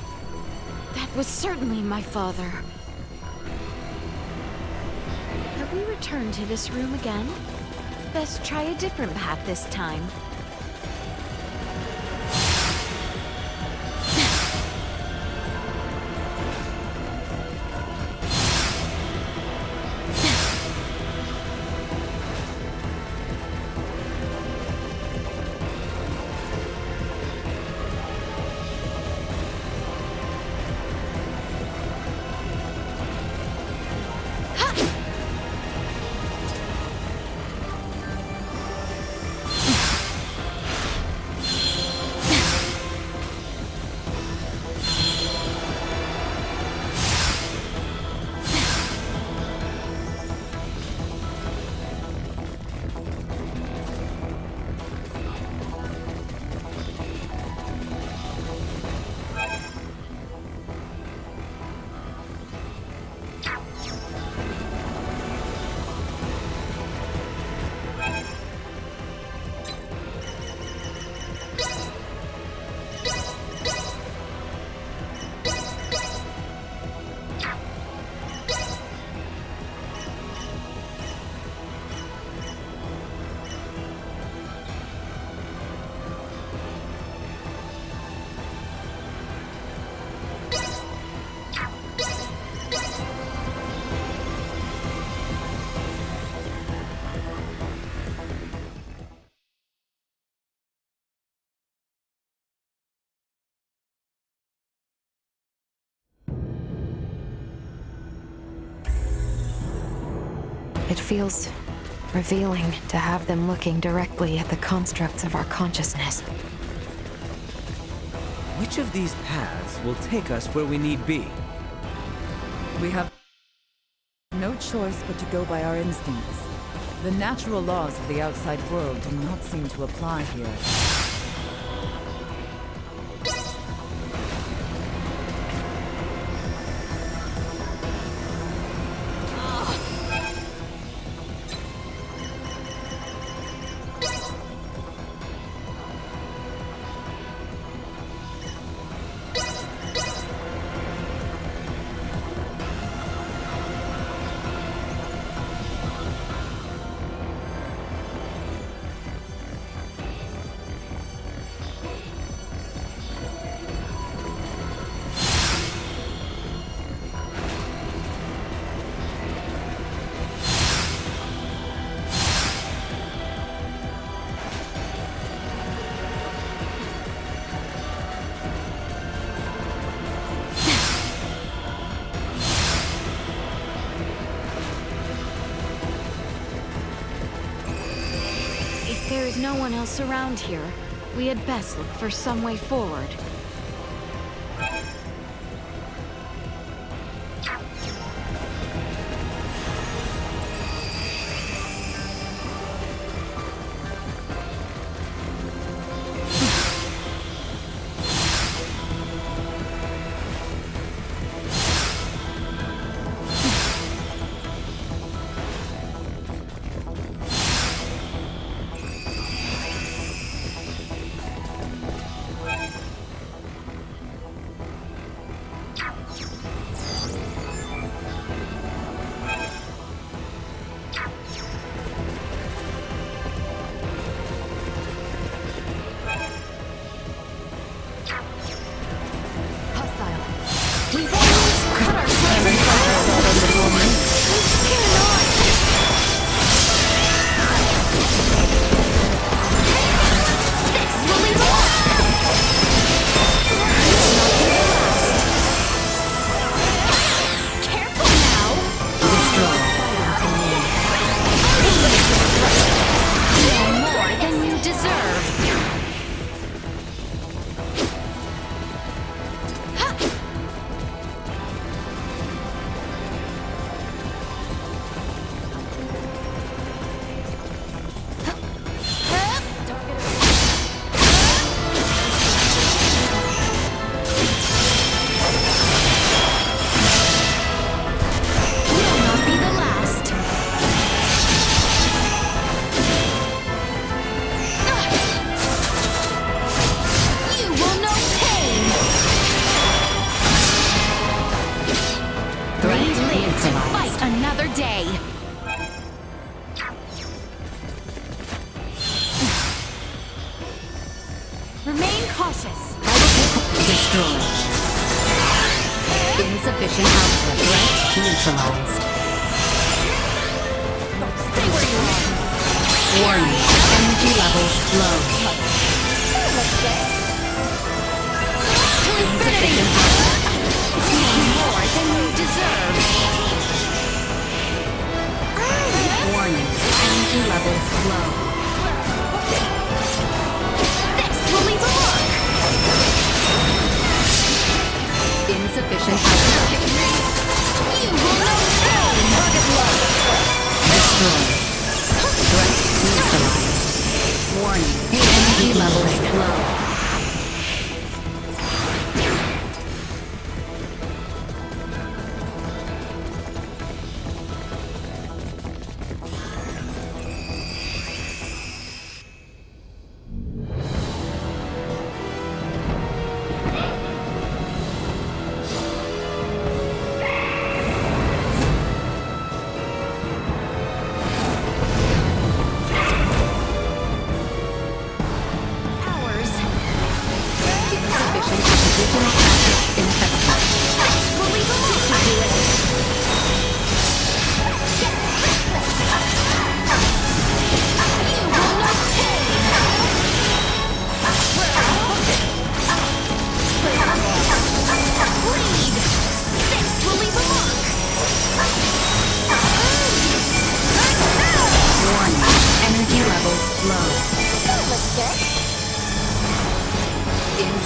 [SPEAKER 2] That was certainly my father. Have we returned to this room again? Best try a different path this time.
[SPEAKER 9] It feels revealing to have them looking directly at the constructs of our consciousness.
[SPEAKER 3] Which of these paths will take us where we need be?
[SPEAKER 17] We have no choice but to go by our instincts. The natural laws of the outside world do not seem to apply here.
[SPEAKER 2] There is no one else around here. We had best look for some way forward.
[SPEAKER 16] Insufficient output. Threat neutralized. Stay where you are. Warning. Energy levels low. Insufficient output.
[SPEAKER 2] More than you deserve.
[SPEAKER 16] Warning. Energy levels low.
[SPEAKER 2] This will leave a mark.
[SPEAKER 16] Insufficient output.
[SPEAKER 2] You will know pain.
[SPEAKER 16] Target low. Destroyed. Threat neutralized. Warning. Energy levels low.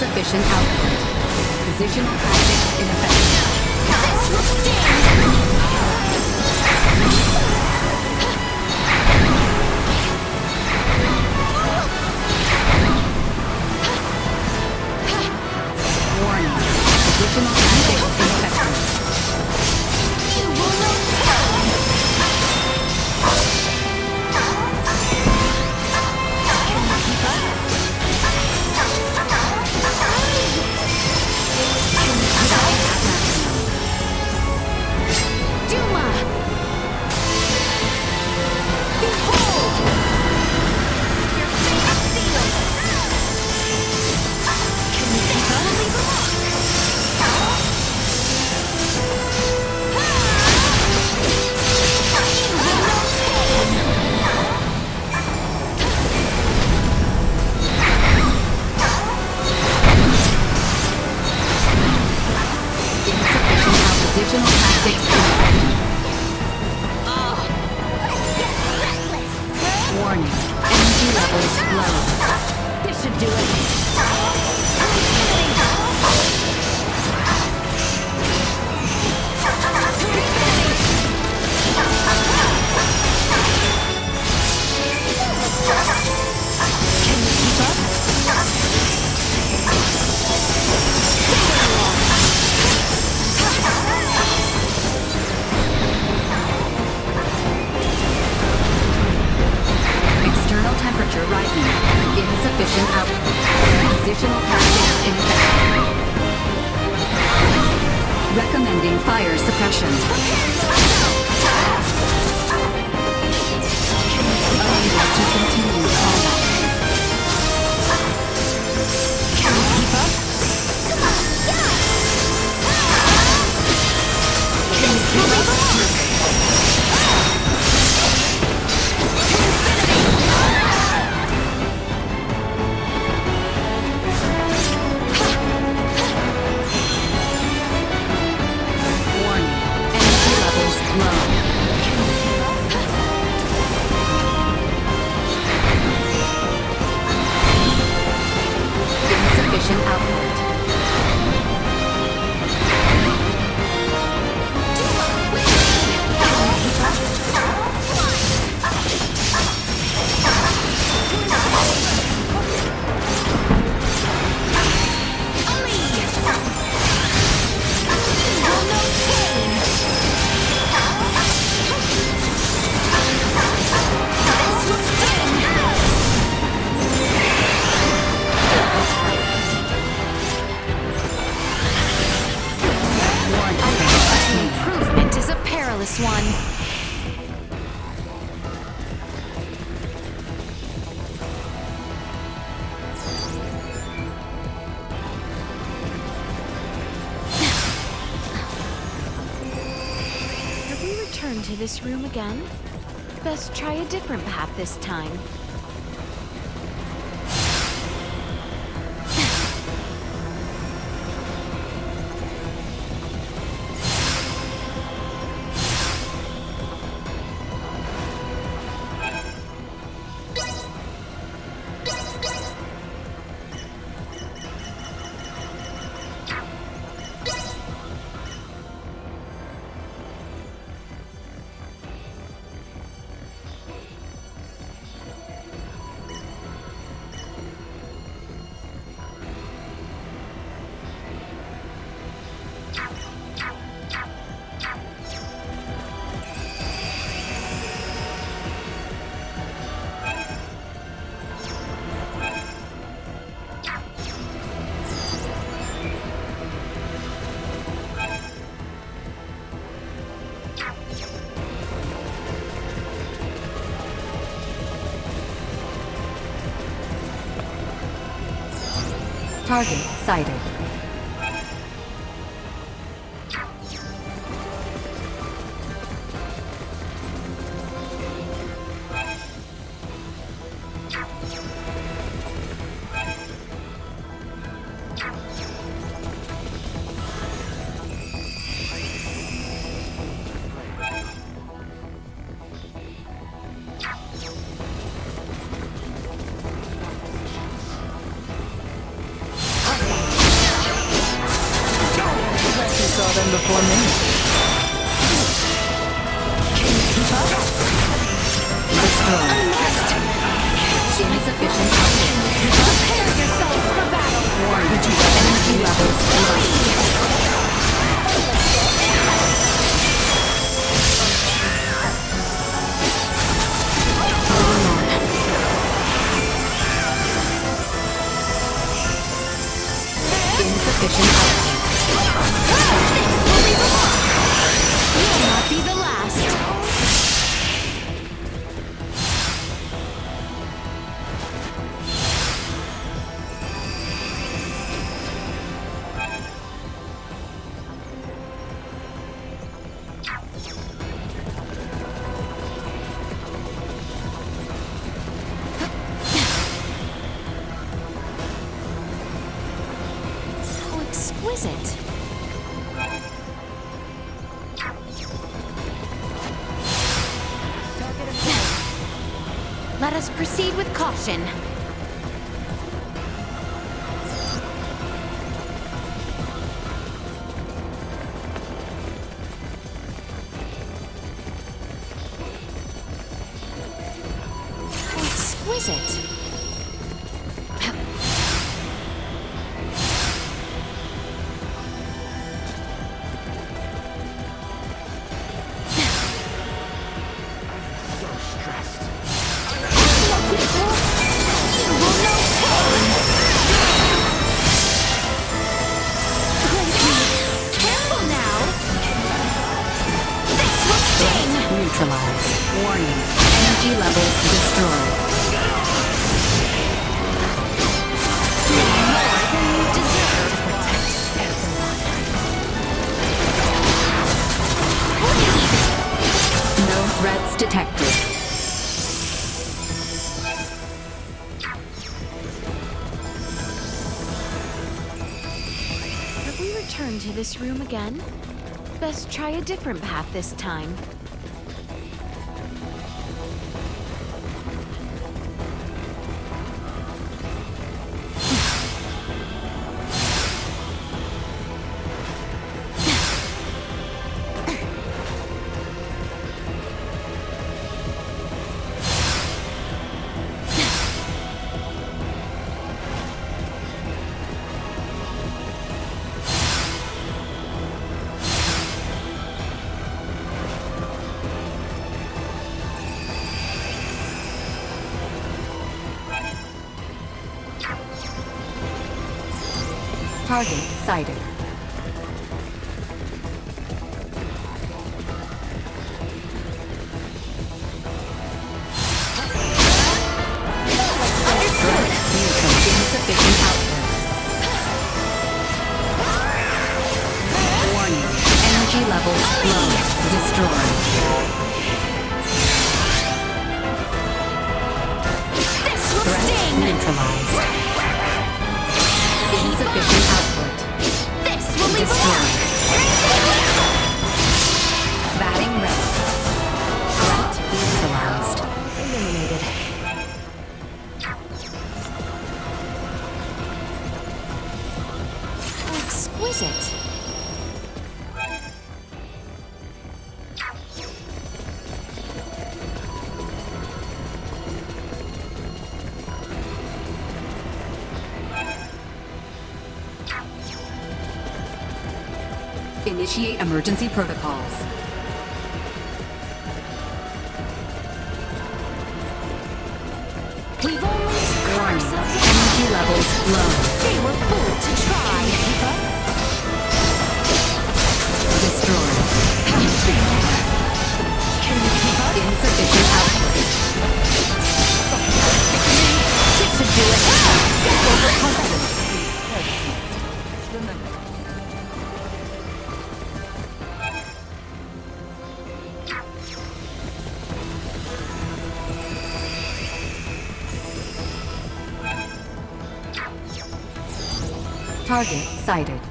[SPEAKER 16] Insufficient output. Positional tactics ineffective.
[SPEAKER 14] This will sting!
[SPEAKER 16] Warning. Positional tactics ineffective.
[SPEAKER 14] You will know pain! Can you keep up? Duma! Behold! Your fate is sealed! Can you keep up? Leave a mark! You will know pain!
[SPEAKER 16] Insufficient oppositional tactics ineffective. Warning. Energy levels low.
[SPEAKER 14] This should do it. Can you keep up?
[SPEAKER 16] External temperature rising. Insufficient output. Positional tactics ineffective. Recommending fire suppression. Unable to continue combat.
[SPEAKER 14] Can you keep up? Can you keep up?
[SPEAKER 16] Warning. Energy levels low. Insufficient output.
[SPEAKER 2] Improvement is a perilous one. Have we returned to this room again? Best try a different path this time.
[SPEAKER 16] Target sighted.
[SPEAKER 2] Let us proceed with caution. Exquisite.
[SPEAKER 16] Neutralized. Warning. Energy levels destroyed.
[SPEAKER 2] More than you deserve. Protect everyone.
[SPEAKER 16] No threats detected.
[SPEAKER 2] Have we returned to this room again? Best try a different path this time.
[SPEAKER 16] Target sighted. Insufficient output. Warning. Energy levels low. Destroyed. Threat neutralized. Insufficient output.
[SPEAKER 2] This will leave
[SPEAKER 16] Destroyed. Batting ready. Threat neutralized.
[SPEAKER 2] eliminated. Exquisite.
[SPEAKER 16] Initiate emergency protocols.
[SPEAKER 2] We've only got
[SPEAKER 16] Warning.
[SPEAKER 2] ourselves
[SPEAKER 16] Energy levels low.
[SPEAKER 2] They were fooled to try.
[SPEAKER 16] Destroyed.
[SPEAKER 2] Can you keep up?
[SPEAKER 16] Insufficient output.
[SPEAKER 2] This should do it. Overconfident.
[SPEAKER 16] Target sighted.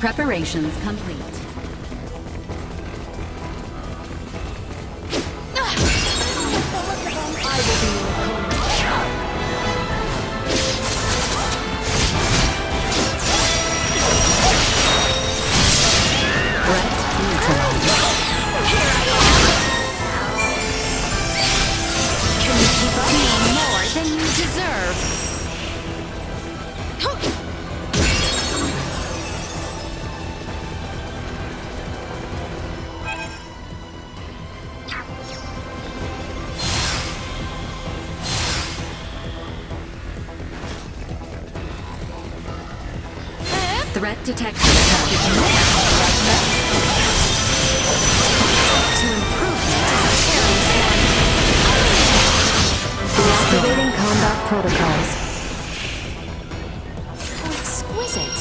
[SPEAKER 16] Preparations complete.
[SPEAKER 2] I will be your
[SPEAKER 16] Threat neutralized.
[SPEAKER 2] Can you keep up? More than you deserve.
[SPEAKER 16] Threat detected.
[SPEAKER 2] To improvement is a perilous one.
[SPEAKER 9] Deactivating combat protocols.
[SPEAKER 2] Exquisite.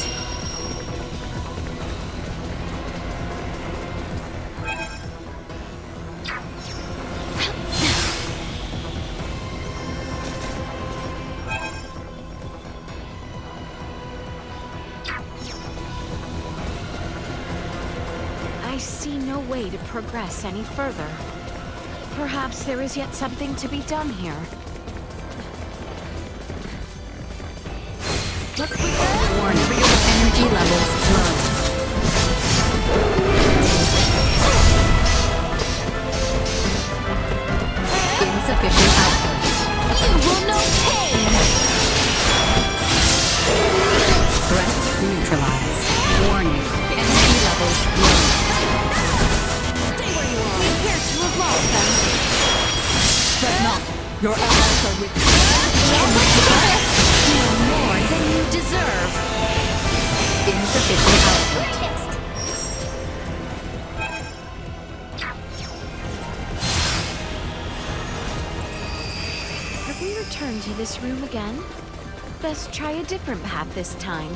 [SPEAKER 2] I I see no way to progress any further. Perhaps there is yet something to be done here.
[SPEAKER 16] Warning. Energy levels low. Insufficient output.
[SPEAKER 2] You will know pain!
[SPEAKER 16] Threat neutralized. Warning. Energy levels low.
[SPEAKER 2] Stay where you are. We're here to evolve them.
[SPEAKER 16] Fret not. Your allies are with you.
[SPEAKER 2] You are more than you deserve.
[SPEAKER 16] Insufficient output.
[SPEAKER 2] Have we returned to this room again? Best try a different path this time.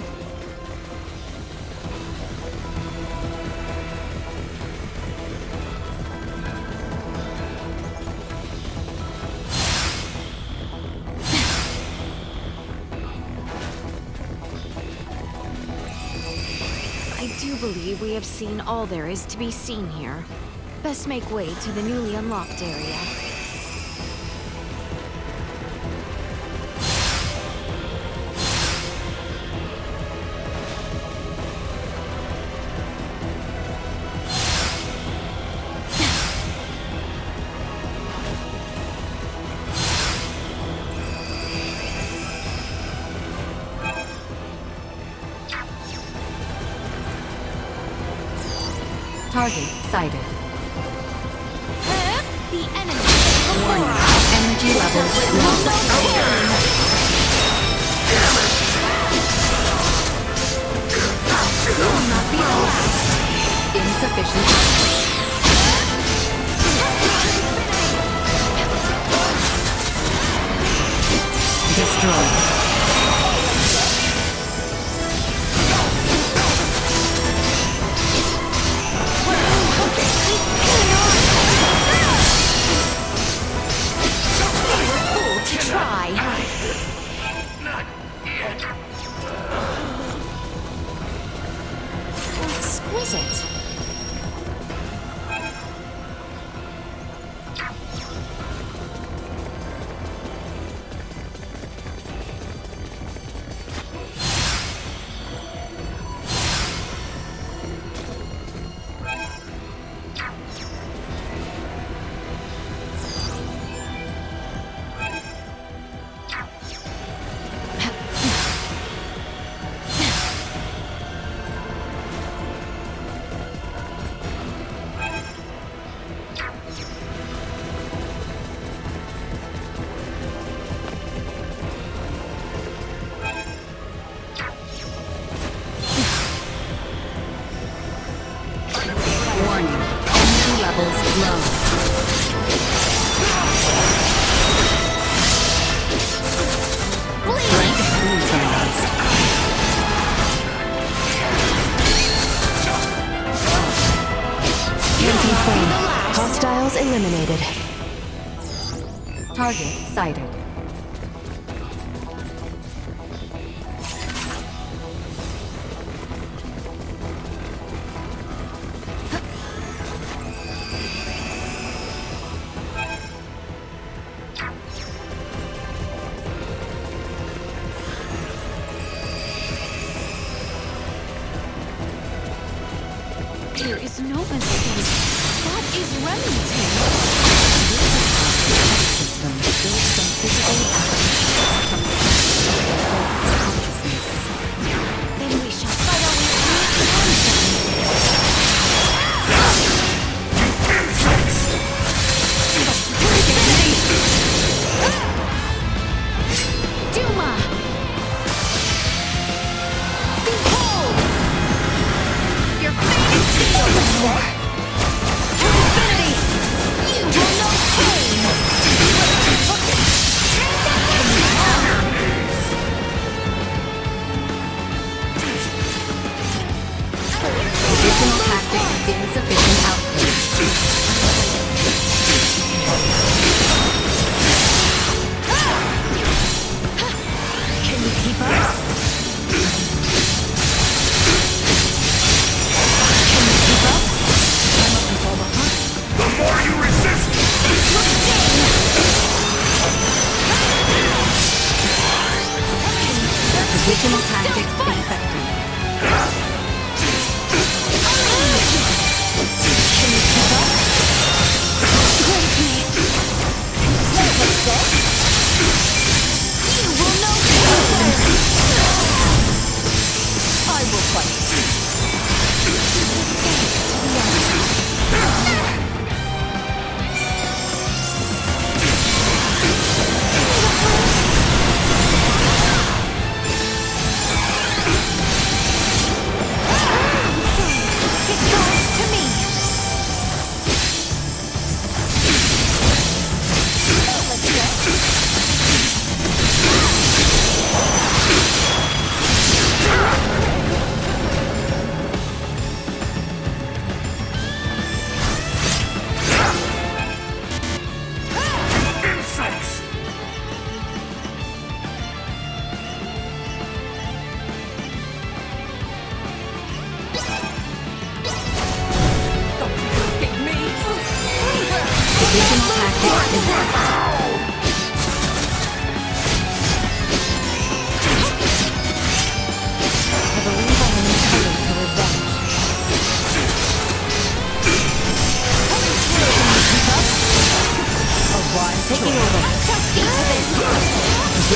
[SPEAKER 2] I do believe we have seen all there is to be seen here. Best make way to the newly unlocked area.
[SPEAKER 16] Target sighted.
[SPEAKER 2] The enemy!
[SPEAKER 16] Warning. Energy levels low.
[SPEAKER 2] You will not be the last!
[SPEAKER 16] Insufficient output. Destroyed.
[SPEAKER 2] Exquisite.
[SPEAKER 9] Hostiles eliminated.
[SPEAKER 16] Target sighted.
[SPEAKER 2] There is no mistake. That is Remington.
[SPEAKER 16] System builds some physical applications from the consciousness.
[SPEAKER 2] Then we shall fight our way through Duma! Behold! Your fate is sealed! To infinity! You will know pain!
[SPEAKER 16] Additional tactics, insufficient output.
[SPEAKER 2] Can you keep up? Can you keep up?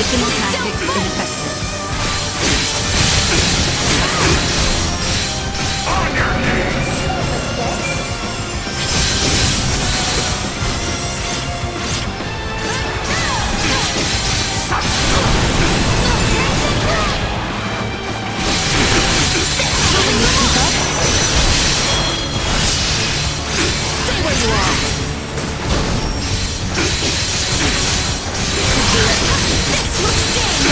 [SPEAKER 16] Traditional tactics ineffective.
[SPEAKER 12] On your knees!
[SPEAKER 14] Stay where you are! This will sting!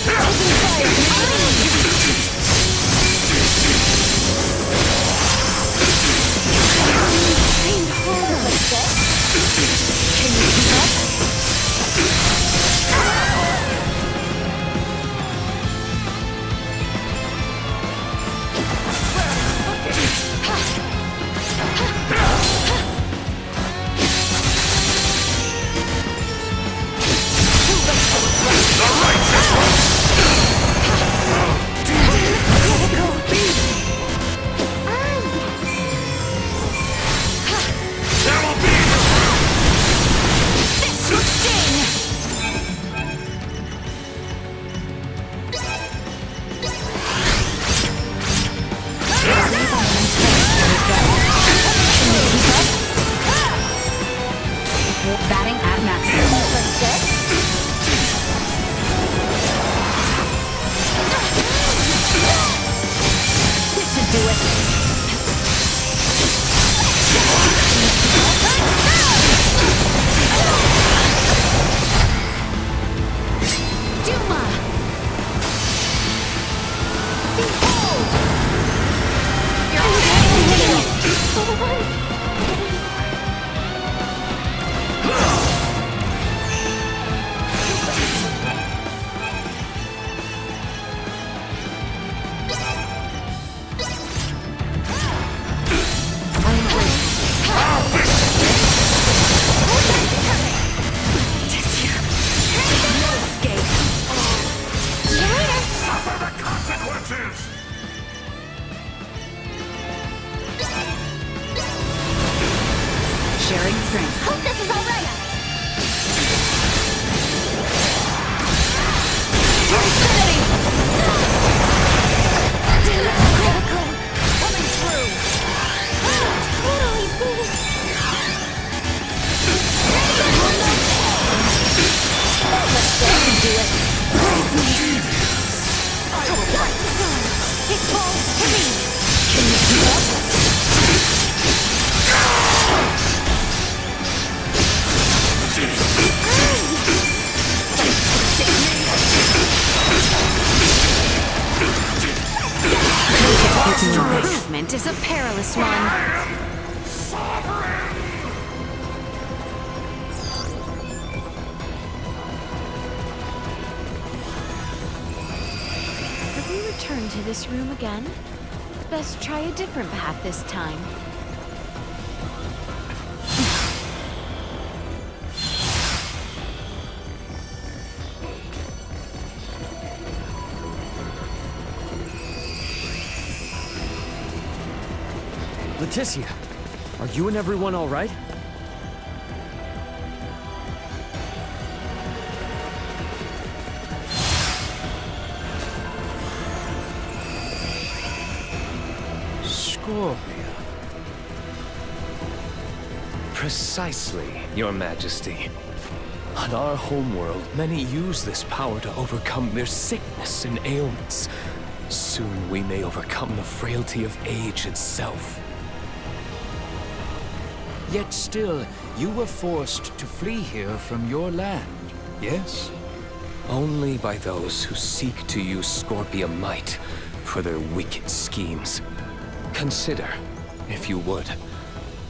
[SPEAKER 14] Taking fire behind! Trained harder like this? Can you keep up?
[SPEAKER 16] Batting at maximum.
[SPEAKER 14] This should do it. Duma! Behold!
[SPEAKER 12] Suffer the consequences!
[SPEAKER 16] Sharing strength.
[SPEAKER 14] Hope this is alright! Coming through! Totally fooled! Let's go and do it! It falls to me! Can you keep up? Movement is a perilous one. Have we returned to this room again? Best try a different path this time.
[SPEAKER 8] Leticia, are you and everyone all right?
[SPEAKER 7] Scorpia. Precisely, Your Majesty. On our homeworld, many use this power to overcome their sickness and ailments. Soon we may overcome the frailty of age itself.
[SPEAKER 19] Yet still, you were forced to flee here from your land, yes?
[SPEAKER 7] Only by those who seek to use Scorpia might for their wicked schemes. Consider, if you would,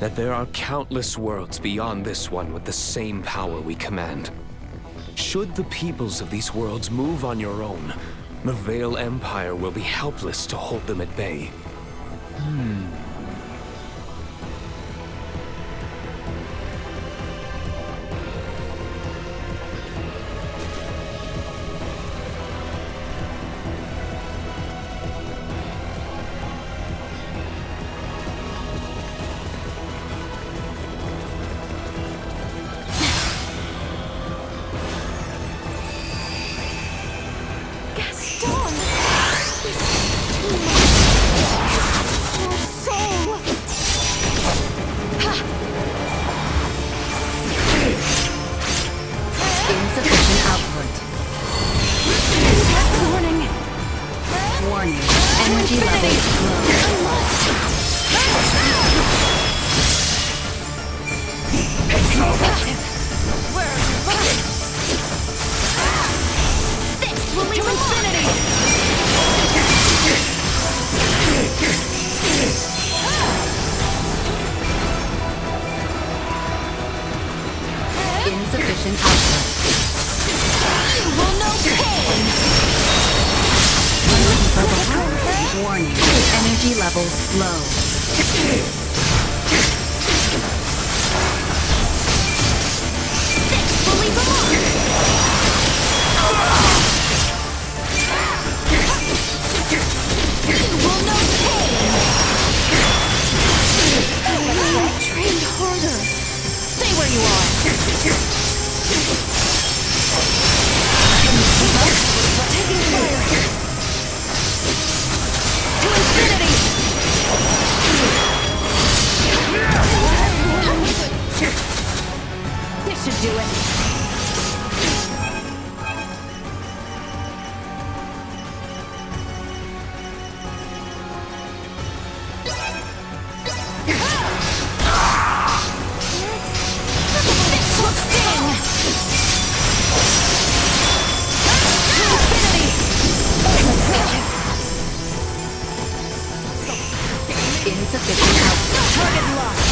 [SPEAKER 7] that there are countless worlds beyond this one with the same power we command. Should the peoples of these worlds move on your own, the Veil Empire will be helpless to hold them at bay.
[SPEAKER 16] Energy levels
[SPEAKER 14] This will lead to infinity!
[SPEAKER 16] insufficient output.
[SPEAKER 14] You will know pain!
[SPEAKER 16] Warning. Energy levels low.
[SPEAKER 14] This will leave a mark! You will know pain! Train harder! Stay where you are! Taking fire! To infinity! This should do it. This will sting! To infinity!
[SPEAKER 16] Insufficient output.
[SPEAKER 14] Target locked!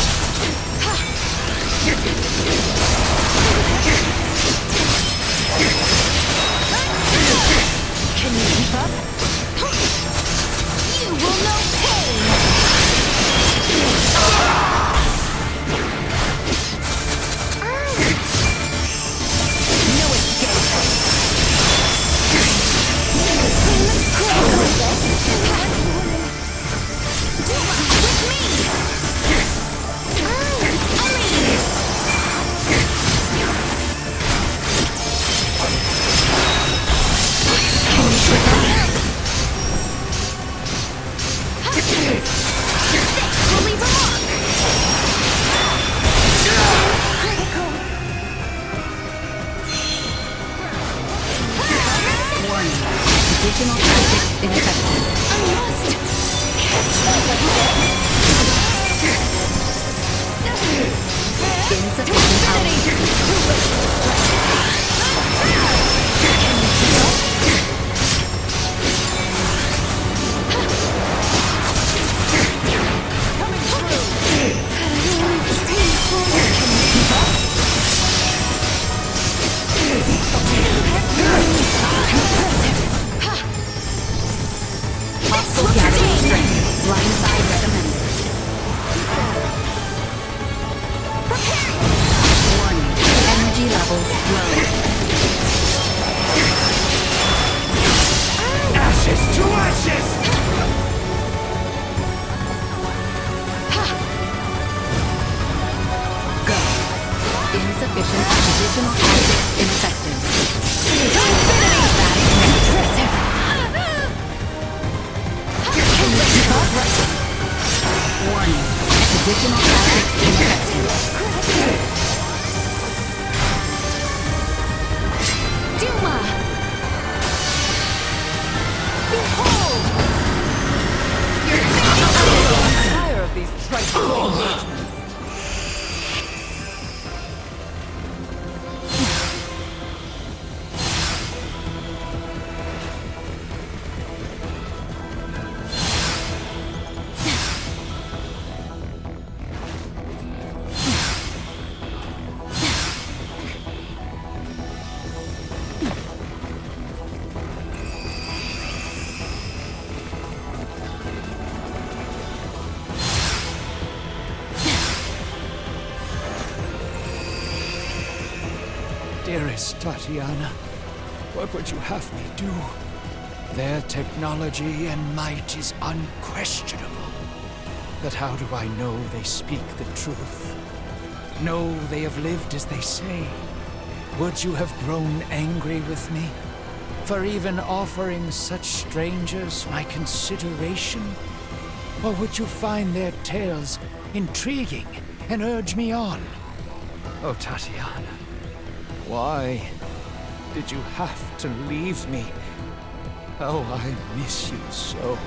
[SPEAKER 14] Can you keep up? You will know pain! No escape! With me!
[SPEAKER 16] Warning. Additional tactics ineffective.
[SPEAKER 14] I must catch
[SPEAKER 16] Insufficient Hostile gathering strength. Blindside recommended. Warning. Energy levels low.
[SPEAKER 20] Ashes to ashes!
[SPEAKER 16] Go. Insufficient additional tactics ineffective. Warning. Additional tactics ineffective.
[SPEAKER 14] Duma! Behold!
[SPEAKER 17] I'm tired of these trite engagements.
[SPEAKER 19] Dearest Tatiana, what would you have me do? Their technology and might is unquestionable. But how do I know they speak the truth? Know they have lived as they say? Would you have grown angry with me for even offering such strangers my consideration? Or would you find their tales intriguing and urge me on? Oh, Tatiana, why did you have to leave me? Oh, I miss you so.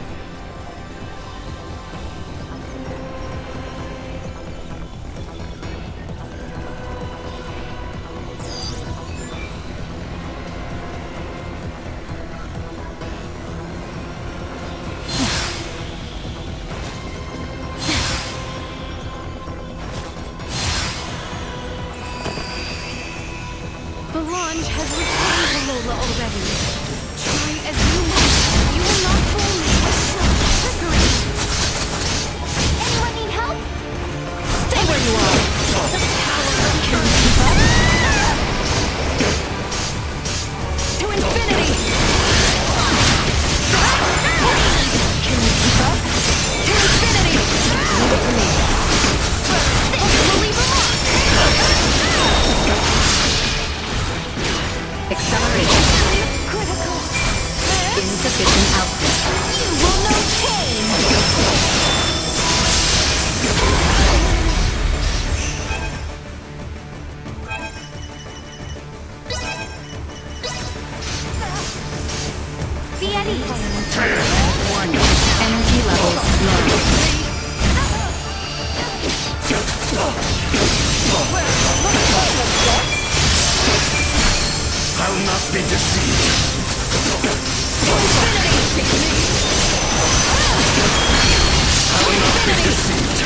[SPEAKER 18] be deceived!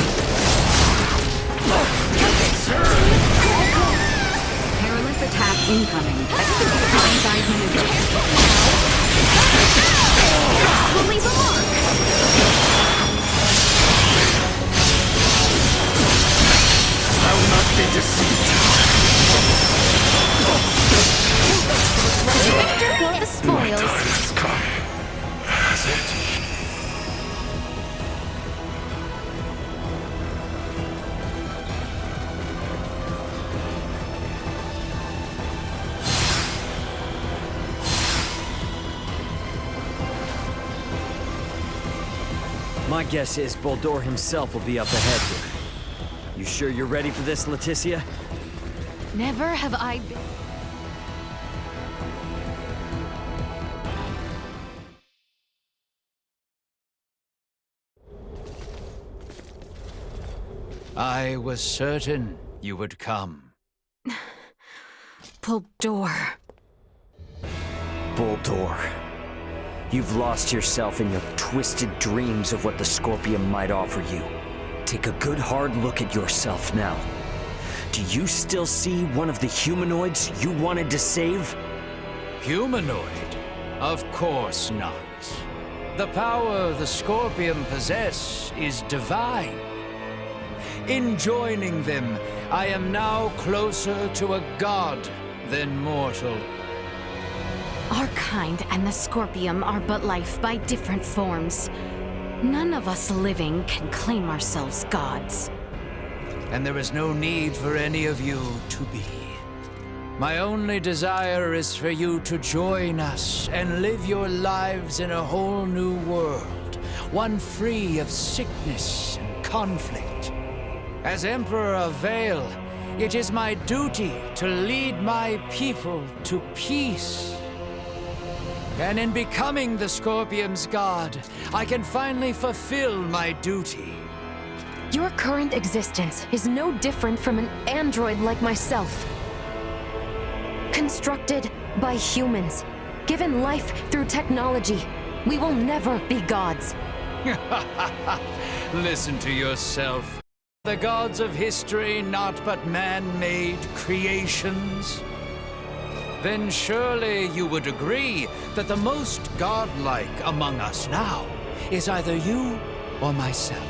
[SPEAKER 16] Perilous attack incoming. Execute blindside maneuver.
[SPEAKER 2] Will leave a mark.
[SPEAKER 18] I will not be deceived.
[SPEAKER 2] Victor for the spoils.
[SPEAKER 18] Has come. Has it?
[SPEAKER 8] My guess is Boldor himself will be up ahead here. You sure you're ready for this, Leticia?
[SPEAKER 2] Never have I been.
[SPEAKER 10] I was certain you would come.
[SPEAKER 9] Boldor.
[SPEAKER 8] Boldor. You've lost yourself in your twisted dreams of what the Scorpium might offer you. Take a good hard look at yourself now. Do you still see one of the humanoids you wanted to save?
[SPEAKER 10] Humanoid? Of course not. The power the Scorpium possess is divine. In joining them, I am now closer to a god than mortal.
[SPEAKER 2] Our kind and the Scorpium are but life by different forms. None of us living can claim ourselves gods.
[SPEAKER 10] And there is no need for any of you to be. My only desire is for you to join us and live your lives in a whole new world, one free of sickness and conflict. As Emperor of Vale, it is my duty to lead my people to peace. And in becoming the Scorpium's god, I can finally fulfill my duty.
[SPEAKER 9] Your current existence is no different from an android like myself. Constructed by humans, given life through technology, we will never be gods.
[SPEAKER 10] Listen to yourself. The gods of history not but man-made creations? Then surely you would agree that the most godlike among us now is either you or myself.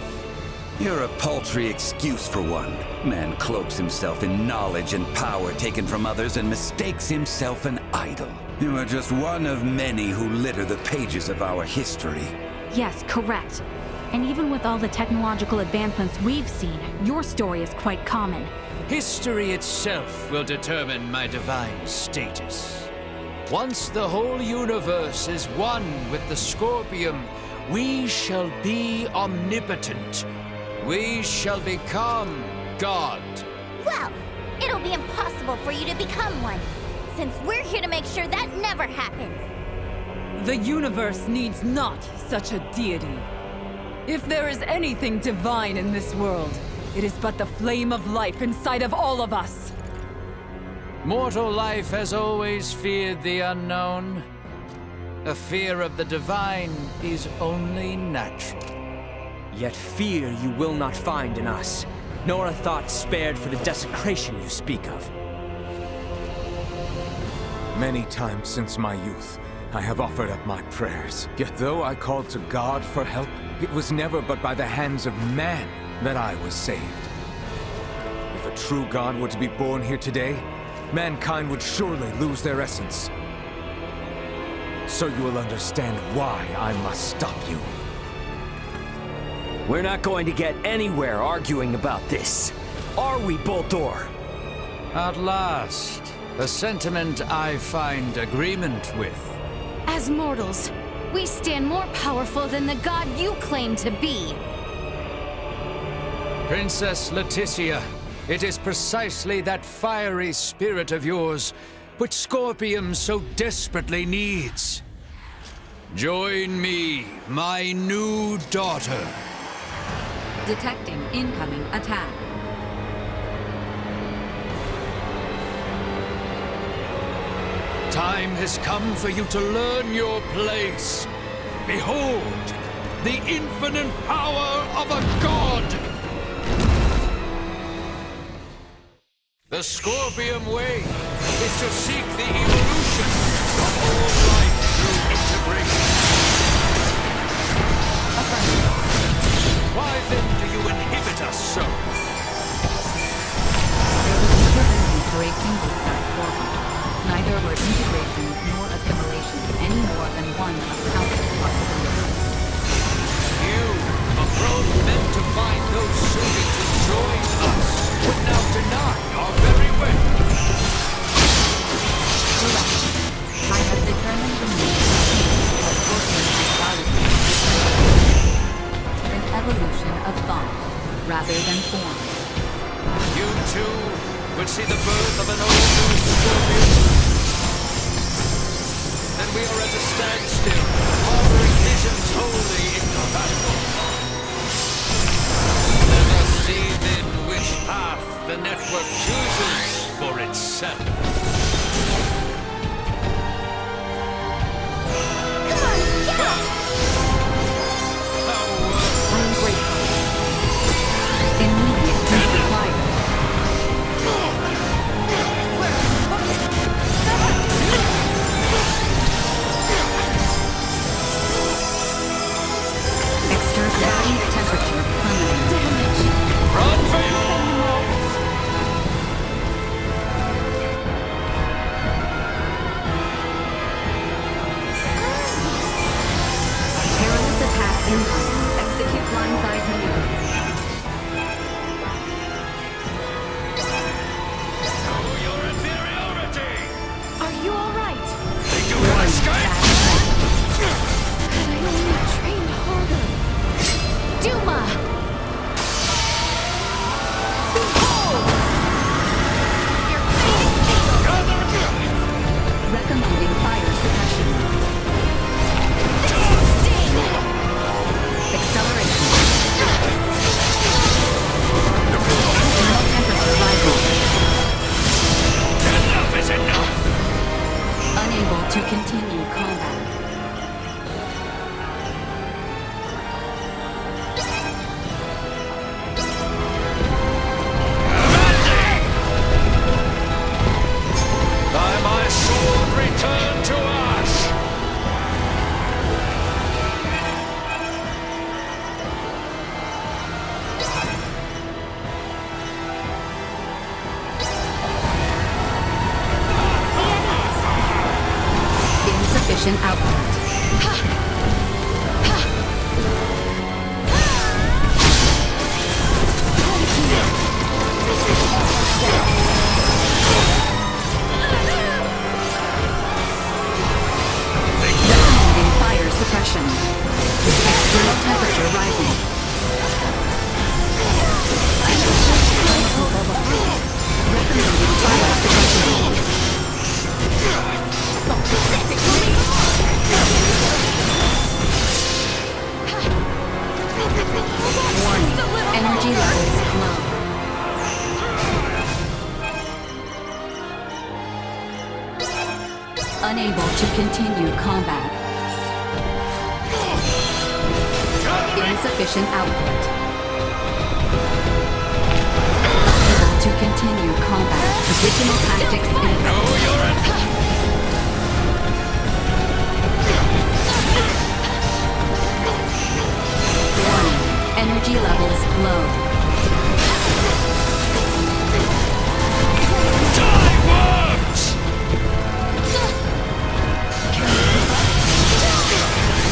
[SPEAKER 18] You're a paltry excuse for one. Man cloaks himself in knowledge and power taken from others and mistakes himself an idol. You are just one of many who litter the pages of our history.
[SPEAKER 15] Yes, correct. And even with all the technological advancements we've seen, your story is quite common.
[SPEAKER 10] History itself will determine my divine status. Once the whole universe is one with the Scorpium, we shall be omnipotent. We shall become God.
[SPEAKER 5] Well, it'll be impossible for you to become one, since we're here to make sure that never happens.
[SPEAKER 17] The universe needs not such a deity. If there is anything divine in this world, it is but the flame of life inside of all of us.
[SPEAKER 10] Mortal life has always feared the unknown. A fear of the divine is only natural.
[SPEAKER 8] Yet fear you will not find in us, nor a thought spared for the desecration you speak of.
[SPEAKER 7] Many times since my youth, I have offered up my prayers. Yet though I called to God for help, it was never but by the hands of man that I was saved. If a true God were to be born here today, mankind would surely lose their essence. So you will understand why I must stop you.
[SPEAKER 8] We're not going to get anywhere arguing about this. Are we, Boldor?
[SPEAKER 10] At last, a sentiment I find agreement with.
[SPEAKER 2] As mortals, we stand more powerful than the god you claim to be.
[SPEAKER 10] Princess Leticia, it is precisely that fiery spirit of yours which Scorpium so desperately needs. Join me, my new daughter.
[SPEAKER 16] Detecting incoming attack.
[SPEAKER 10] Time has come for you to learn your place. Behold, the infinite power of a god! The Scorpium way is to seek the evolution of all life through integration. Why then do you inhibit us so?
[SPEAKER 16] Breaking with that form. Neither were integration nor assimilation any more than one of countless possibilities.
[SPEAKER 10] You, a grown men to find those suited to join us, would now deny our very way.
[SPEAKER 16] Correct. I have determined the need of Scorpion methodology. An evolution of thought, rather than form.
[SPEAKER 10] You too would see the birth of an old new Scorpion? Then we are at a standstill, harboring visions wholly incompatible. Let us see then which path the network chooses for itself.
[SPEAKER 16] I'm grateful. Immediate need required. External body temperature plummeting.
[SPEAKER 10] Run for your
[SPEAKER 16] Perilous attack incoming. Execute blindside maneuver.
[SPEAKER 10] Know your inferiority!
[SPEAKER 2] Are you alright?
[SPEAKER 10] Think you can escape?
[SPEAKER 2] Had I only trained harder. Duma! Behold! Your
[SPEAKER 16] Recommending fire suppression. Acceleration. Internal temperature rising.
[SPEAKER 10] Enough is enough!
[SPEAKER 16] Unable to continue combat.
[SPEAKER 10] By my sword return to ash!
[SPEAKER 16] Insufficient output. Recommending fire suppression. External temperature rising. Recommending fire suppression. Warning. Energy levels low. Unable to continue combat. Insufficient output. Unable to continue combat. Additional tactics in. Warning. Energy levels low.
[SPEAKER 10] Die, worms!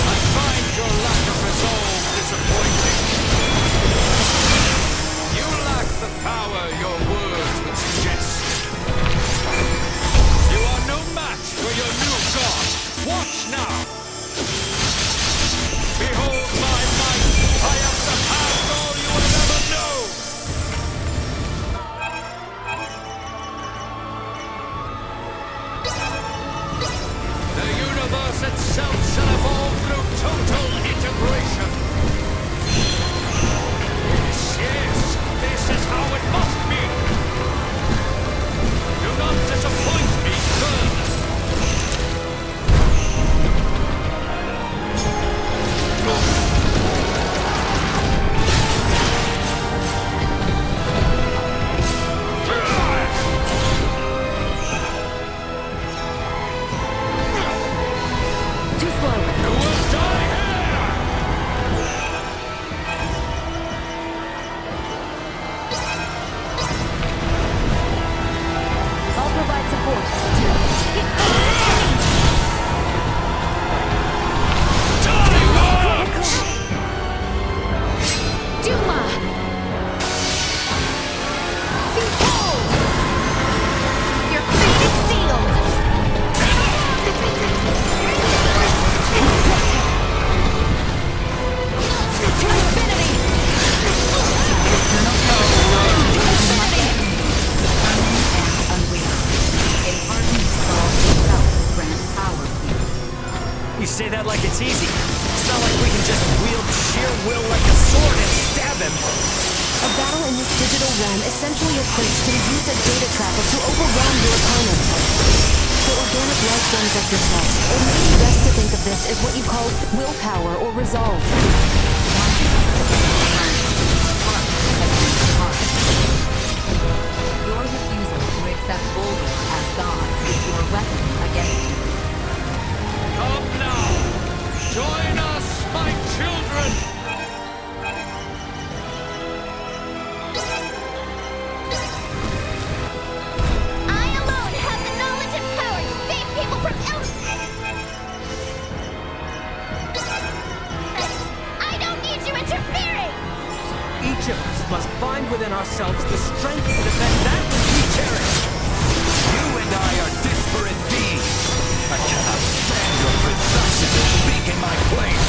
[SPEAKER 10] I find your lack of resolve disappointing. You lack the power your words would suggest. You are no match for your new god. Watch now! Behold my might! I have surpassed all you have ever known!
[SPEAKER 13] them.
[SPEAKER 9] A battle in this digital realm essentially equates to the use of data traffic to overwhelm your opponent. For organic life forms like yourself, it may be best to think of this as what you call willpower or resolve.
[SPEAKER 16] Your refusal to accept Boulder as God is your weapon against you.
[SPEAKER 10] Come now! Join us, my children!
[SPEAKER 5] I alone have the knowledge and power to save people from I don't need you interfering!
[SPEAKER 8] Each of us must find within ourselves the strength to defend that which we cherish.
[SPEAKER 12] You and I are disparate beings. I cannot stand your presumption to speak in my place.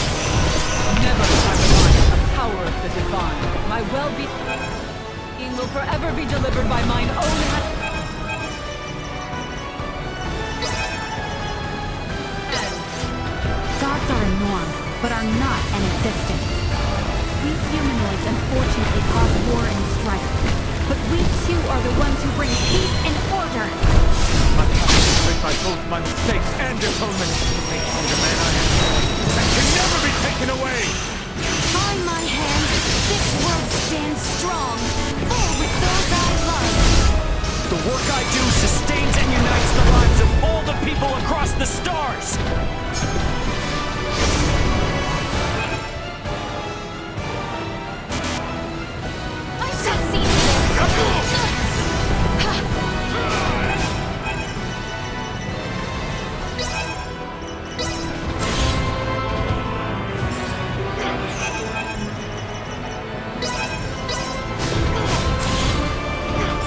[SPEAKER 17] Never have I relied on the power of the divine. My well-being will forever be delivered by mine own hand.
[SPEAKER 15] Gods are a norm, but are not an existence. We humanoids unfortunately cause war and strife, but we too are the ones who bring peace and order.
[SPEAKER 20] I have to live by both my mistakes and atonement to make me the man I am, and can never be taken away!
[SPEAKER 2] On my hand, this world stands strong, full with those I love.
[SPEAKER 8] The work I do sustains and unites the lives of all the people across the stars.
[SPEAKER 2] I shall see to this.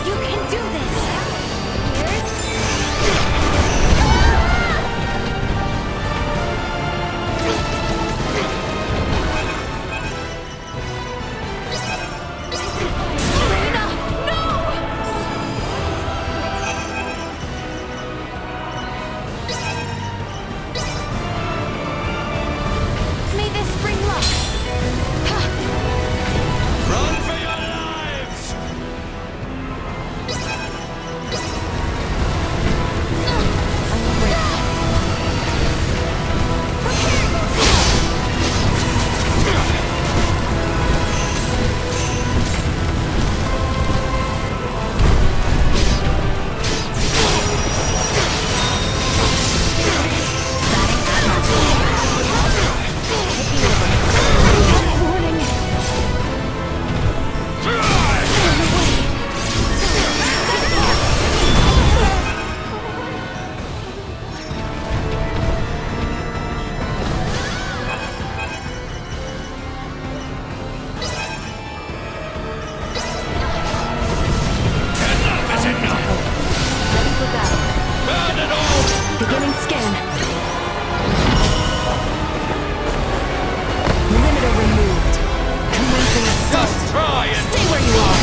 [SPEAKER 2] You can do May this bring luck.
[SPEAKER 10] Run for your lives!
[SPEAKER 9] Beginning scan. Limiter removed. Commencing assault. Stay where you are.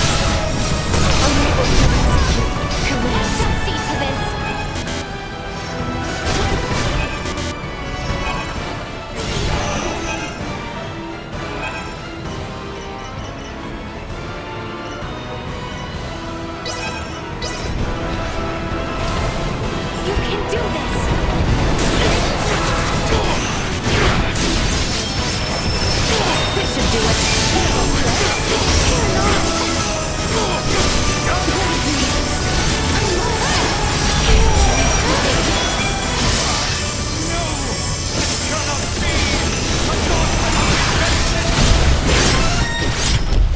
[SPEAKER 9] Unable to execute. Command.
[SPEAKER 5] Shall see to this.
[SPEAKER 2] You can do this. This should do it.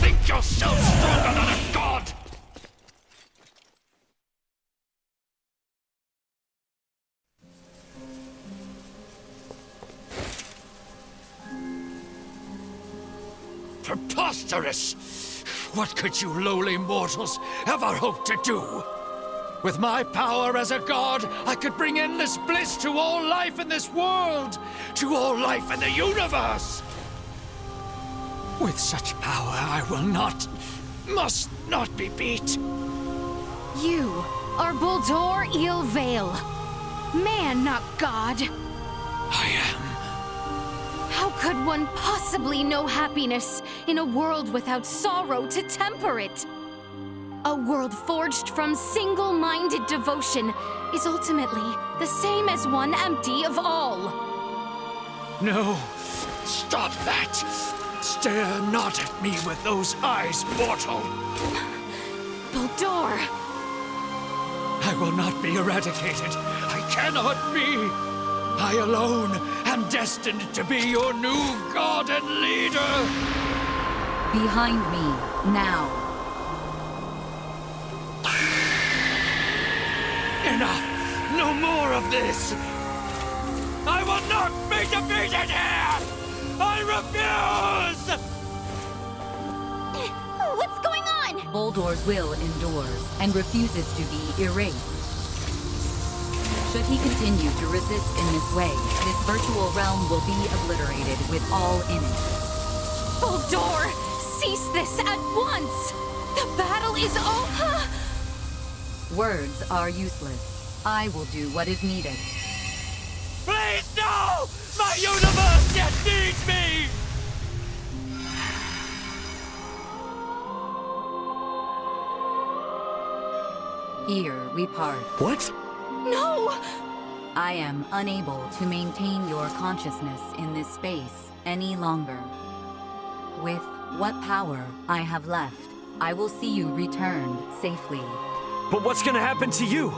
[SPEAKER 10] Think yourself stronger than a god! Preposterous! What could you lowly mortals ever hope to do? With my power as a god, I could bring endless bliss to all life in this world, to all life in the universe! With such power, I will not, must not be beat.
[SPEAKER 2] You are Buldur Il-Vale. Man, not God.
[SPEAKER 10] I am.
[SPEAKER 2] How could one possibly know happiness in a world without sorrow to temper it? A world forged from single-minded devotion is ultimately the same as one empty of all.
[SPEAKER 19] No! Stop that! Stare not at me with those eyes, mortal!
[SPEAKER 2] Baldur!
[SPEAKER 19] I will not be eradicated. I cannot be! I alone am destined to be your new god and leader!
[SPEAKER 16] Behind me, now.
[SPEAKER 19] Enough! No more of this! I will not be defeated here! I refuse!
[SPEAKER 5] What's going on?
[SPEAKER 16] Boldor's will endures and refuses to be erased. Should he continue to resist in this way, this virtual realm will be obliterated with all in it.
[SPEAKER 2] Baldur! Cease this at once! The battle is over!
[SPEAKER 16] Words are useless. I will do what is needed.
[SPEAKER 19] Please, no! My universe yet needs me!
[SPEAKER 16] Here we part.
[SPEAKER 19] What?
[SPEAKER 2] No!
[SPEAKER 16] I am unable to maintain your consciousness in this space any longer. With what power I have left, I will see you returned safely.
[SPEAKER 8] But what's gonna happen to you?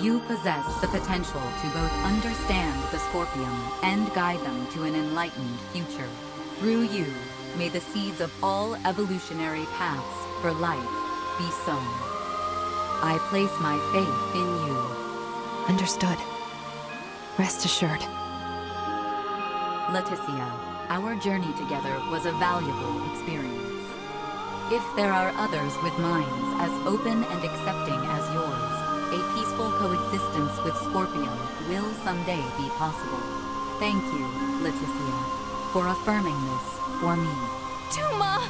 [SPEAKER 16] You possess the potential to both understand the Scorpium and guide them to an enlightened future. Through you, may the seeds of all evolutionary paths for life be sown. I place my faith in you.
[SPEAKER 9] Understood. Rest assured.
[SPEAKER 16] Leticia, our journey together was a valuable experience. If there are others with minds as open and accepting as yours, a peaceful coexistence with Scorpium will someday be possible. Thank you, Leticia, for affirming this for me.
[SPEAKER 2] Duma!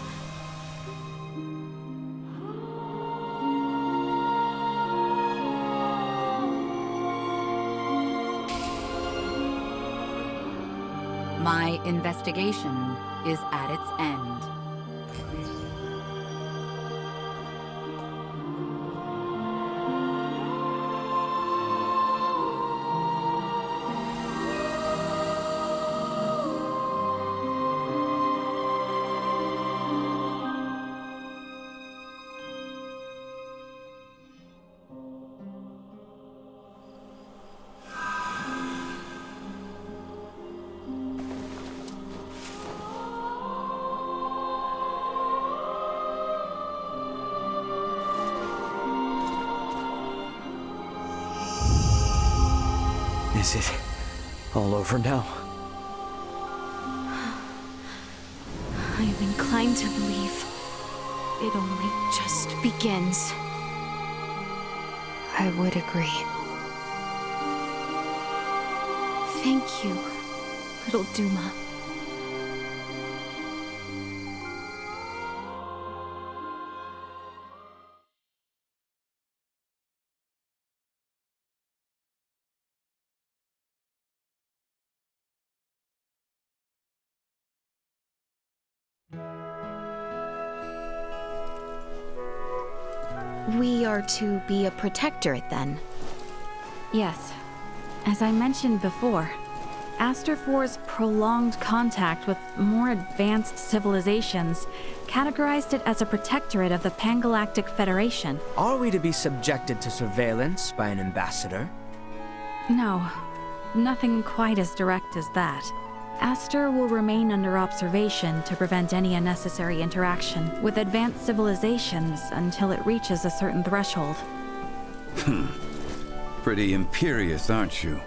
[SPEAKER 16] My investigation is at its end.
[SPEAKER 8] Is it all over now?
[SPEAKER 2] I am inclined to believe it only just begins.
[SPEAKER 9] I would agree.
[SPEAKER 2] Thank you, little Duma. We are to be a protectorate, then?
[SPEAKER 15] Yes. As I mentioned before, Aster IV's prolonged contact with more advanced civilizations categorized it as a protectorate of the Pangalactic Federation.
[SPEAKER 3] Are we to be subjected to surveillance by an ambassador?
[SPEAKER 15] No, nothing quite as direct as that. Aster will remain under observation to prevent any unnecessary interaction with advanced civilizations until it reaches a certain threshold.
[SPEAKER 18] Pretty imperious, aren't you?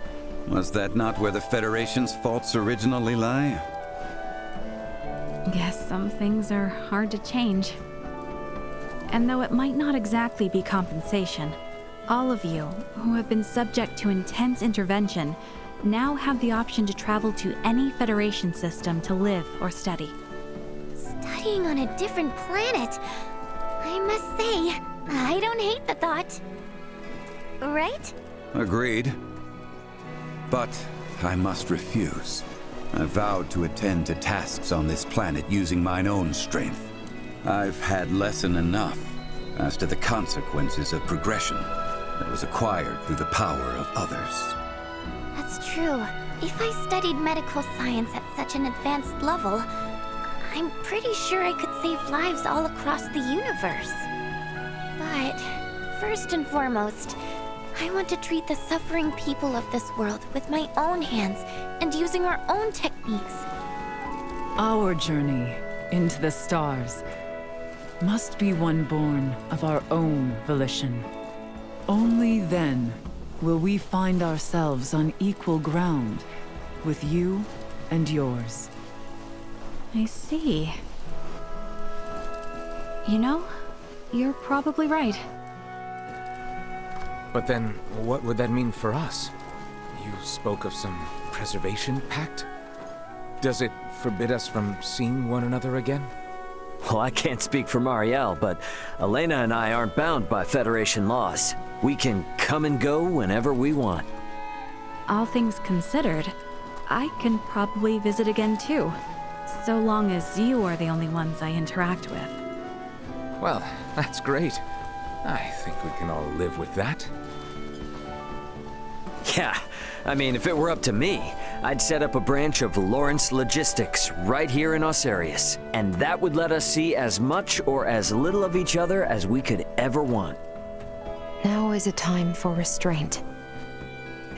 [SPEAKER 18] Was that not where the Federation's faults originally lie?
[SPEAKER 15] Guess some things are hard to change. And though it might not exactly be compensation, all of you who have been subject to intense intervention now have the option to travel to any Federation system to live or study.
[SPEAKER 5] Studying on a different planet. I must say, I don't hate the thought. Right?
[SPEAKER 18] Agreed. But I must refuse. I vowed to attend to tasks on this planet using mine own strength. I've had lesson enough as to the consequences of progression that was acquired through the power of others.
[SPEAKER 5] That's true. If I studied medical science at such an advanced level, I'm pretty sure I could save lives all across the universe. But first and foremost, I want to treat the suffering people of this world with my own hands and using our own techniques.
[SPEAKER 17] Our journey into the stars must be one born of our own volition. Only then will we find ourselves on equal ground with you and yours.
[SPEAKER 15] I see. You know, you're probably right.
[SPEAKER 7] But then, what would that mean for us? You spoke of some preservation pact? Does it forbid us from seeing one another again?
[SPEAKER 8] Well, I can't speak for Marielle, but Elena and I aren't bound by Federation laws. We can come and go whenever we want.
[SPEAKER 15] All things considered, I can probably visit again too, so long as you are the only ones I interact with.
[SPEAKER 7] Well, that's great. I think we can all live with that.
[SPEAKER 8] Yeah, I mean, if it were up to me, I'd set up a branch of Lawrence Logistics right here in Osarius, and that would let us see as much or as little of each other as we could ever want.
[SPEAKER 9] Now is a time for restraint.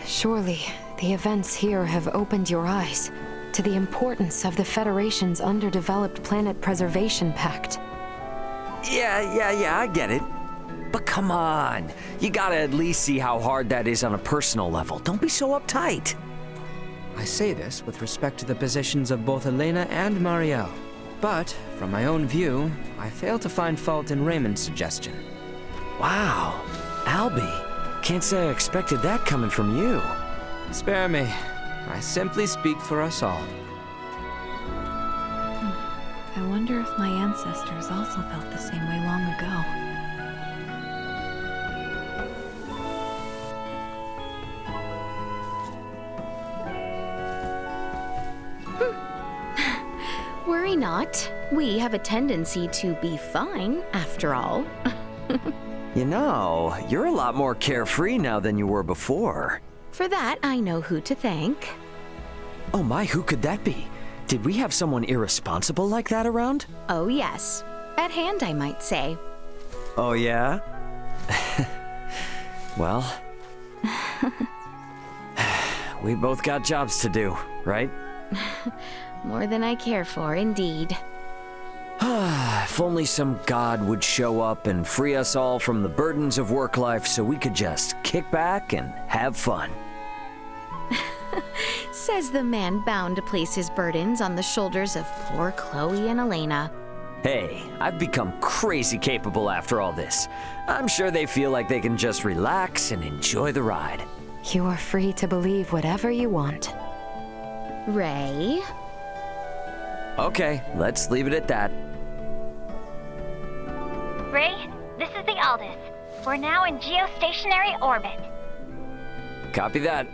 [SPEAKER 9] Surely, the events here have opened your eyes to the importance of the Federation's underdeveloped Planet Preservation Pact.
[SPEAKER 8] Yeah, I get it. But come on, you gotta at least see how hard that is on a personal level. Don't be so uptight.
[SPEAKER 3] I say this with respect to the positions of both Elena and Marielle. But, from my own view, I fail to find fault in Raymond's suggestion.
[SPEAKER 8] Wow, Albie, can't say I expected that coming from you.
[SPEAKER 3] Spare me. I simply speak for us all.
[SPEAKER 15] I wonder if my ancestors also felt the same way long ago.
[SPEAKER 2] Worry not. We have a tendency to be fine, after all.
[SPEAKER 8] You know, you're a lot more carefree now than you were before.
[SPEAKER 2] For that, I know who to thank.
[SPEAKER 8] Oh my, who could that be? Did we have someone irresponsible like that around?
[SPEAKER 2] Oh yes. At hand, I might say.
[SPEAKER 8] Oh yeah? Well... we both got jobs to do, right?
[SPEAKER 2] More than I care for, indeed.
[SPEAKER 8] If only some god would show up and free us all from the burdens of work life so we could just kick back and have fun.
[SPEAKER 2] Says the man bound to place his burdens on the shoulders of poor Chloe and Elena.
[SPEAKER 8] Hey, I've become crazy capable after all this. I'm sure they feel like they can just relax and enjoy the ride.
[SPEAKER 9] You are free to believe whatever you want.
[SPEAKER 2] Ray?
[SPEAKER 8] Okay, let's leave it at that.
[SPEAKER 4] Ray, this is the Aldous. We're now in geostationary orbit.
[SPEAKER 8] Copy that.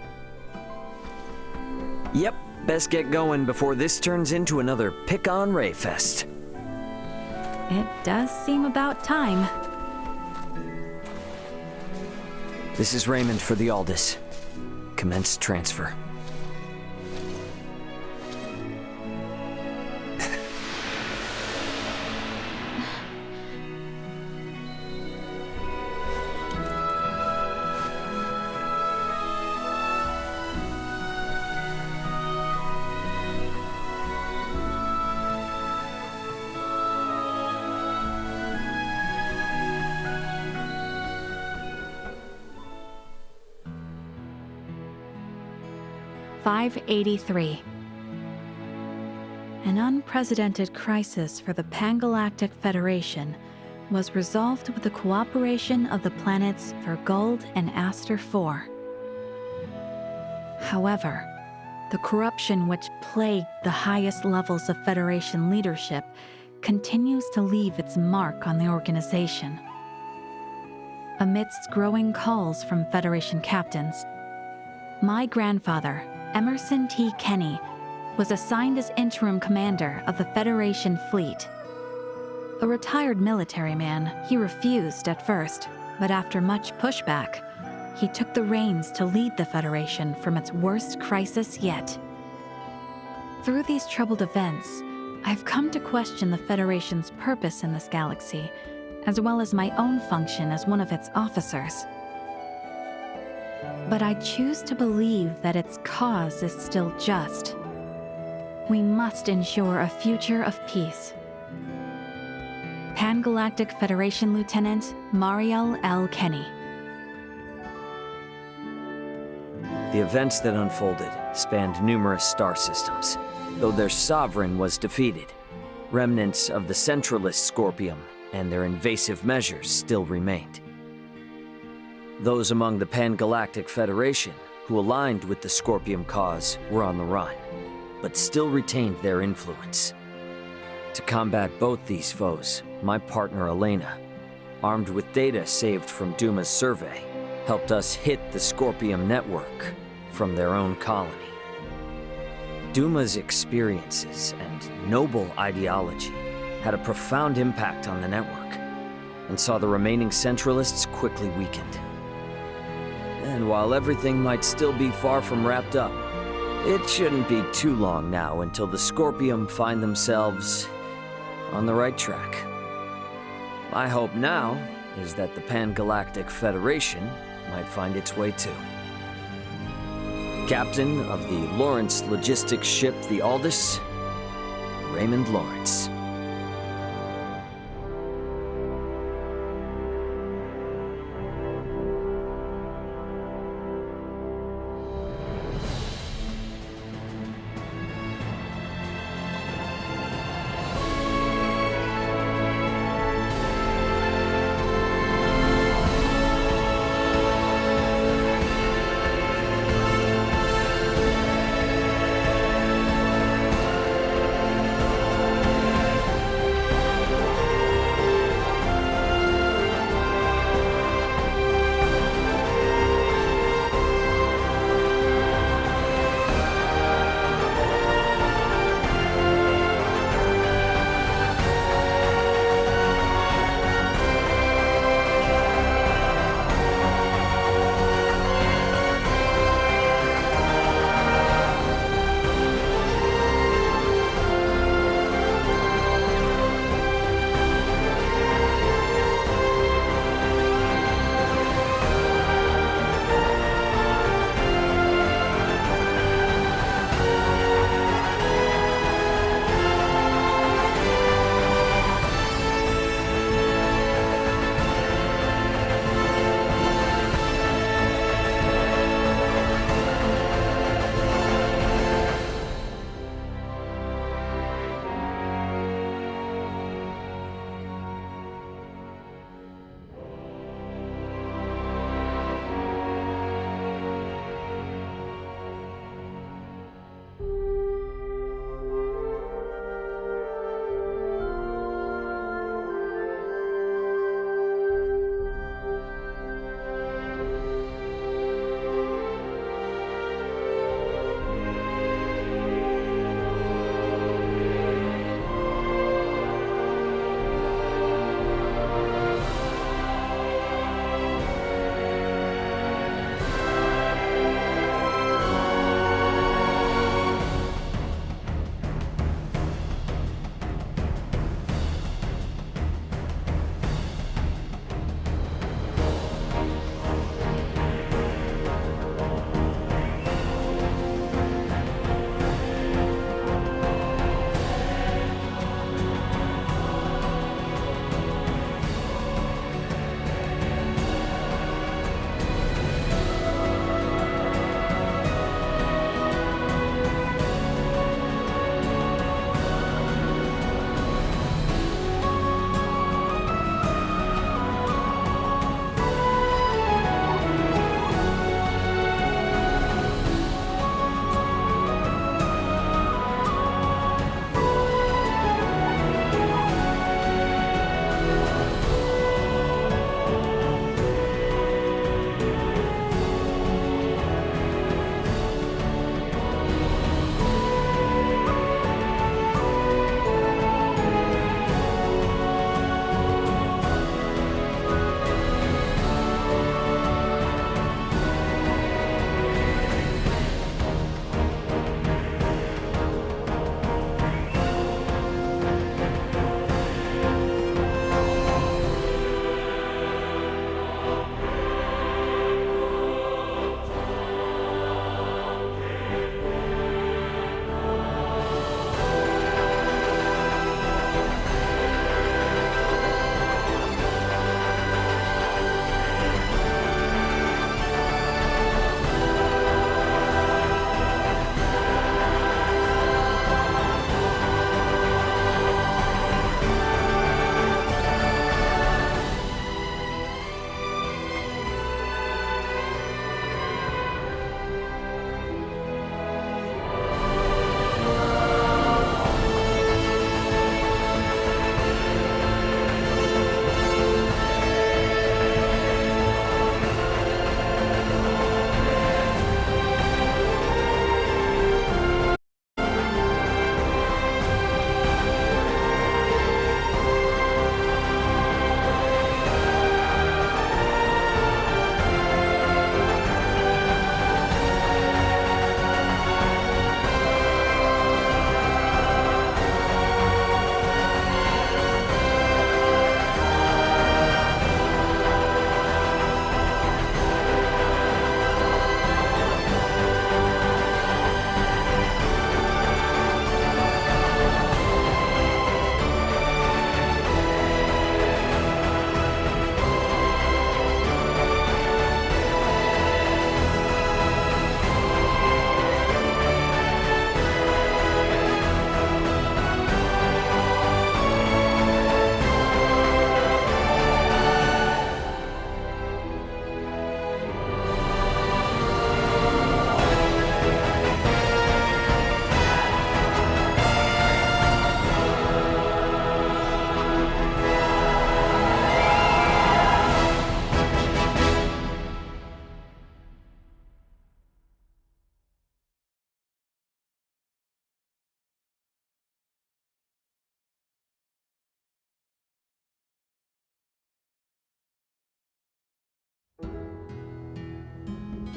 [SPEAKER 8] Yep, best get going before this turns into another pick-on Ray fest.
[SPEAKER 15] It does seem about time.
[SPEAKER 8] This is Raymond for the Aldous. Commence transfer.
[SPEAKER 15] .583. An unprecedented crisis for the Pangalactic Federation was resolved with the cooperation of the planets Vergold and Aster IV. However, the corruption which plagued the highest levels of Federation leadership continues to leave its mark on the organization. Amidst growing calls from Federation captains, my grandfather, Emerson T. Kenny, was assigned as interim commander of the Federation fleet. A retired military man, he refused at first, but after much pushback, he took the reins to lead the Federation from its worst crisis yet. Through these troubled events, I've come to question the Federation's purpose in this galaxy, as well as my own function as one of its officers. But I choose to believe that its cause is still just. We must ensure a future of peace. Pan-Galactic Federation Lieutenant Mariel L. Kenny.
[SPEAKER 8] The events that unfolded spanned numerous star systems, though their sovereign was defeated. Remnants of the centralist Scorpium and their invasive measures still remained. Those among the Pan-Galactic Federation who aligned with the Scorpium cause were on the run, but still retained their influence. To combat both these foes, my partner Elena, armed with data saved from Duma's survey, helped us hit the Scorpium network from their own colony. Duma's experiences and noble ideology had a profound impact on the network, and saw the remaining Centralists quickly weakened. And while everything might still be far from wrapped up, it shouldn't be too long now until the Scorpium find themselves on the right track. My hope now is that the Pan-Galactic Federation might find its way too. Captain of the Lawrence logistics ship the Aldous, Raymond Lawrence.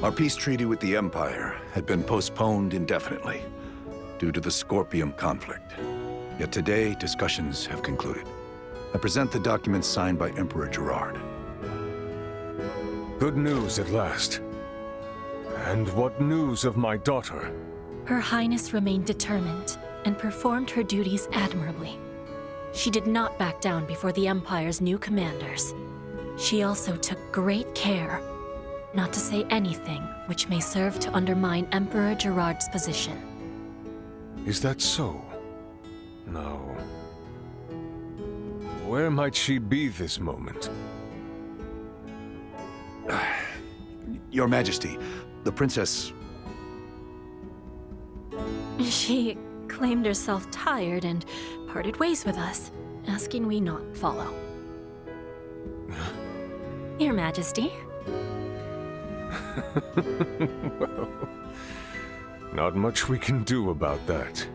[SPEAKER 6] Our peace treaty with the Empire had been postponed indefinitely due to the Scorpium conflict. Yet today, discussions have concluded. I present the documents signed by Emperor Gerard.
[SPEAKER 7] Good news at last. And what news of my daughter?
[SPEAKER 22] Her Highness remained determined and performed her duties admirably. She did not back down before the Empire's new commanders. She also took great care not to say anything which may serve to undermine Emperor Gerard's position.
[SPEAKER 7] Is that so? No. Where might she be this moment?
[SPEAKER 6] Your Majesty, the Princess...
[SPEAKER 22] She claimed herself tired and parted ways with us, asking we not follow. Your Majesty.
[SPEAKER 7] Well, not much we can do about that.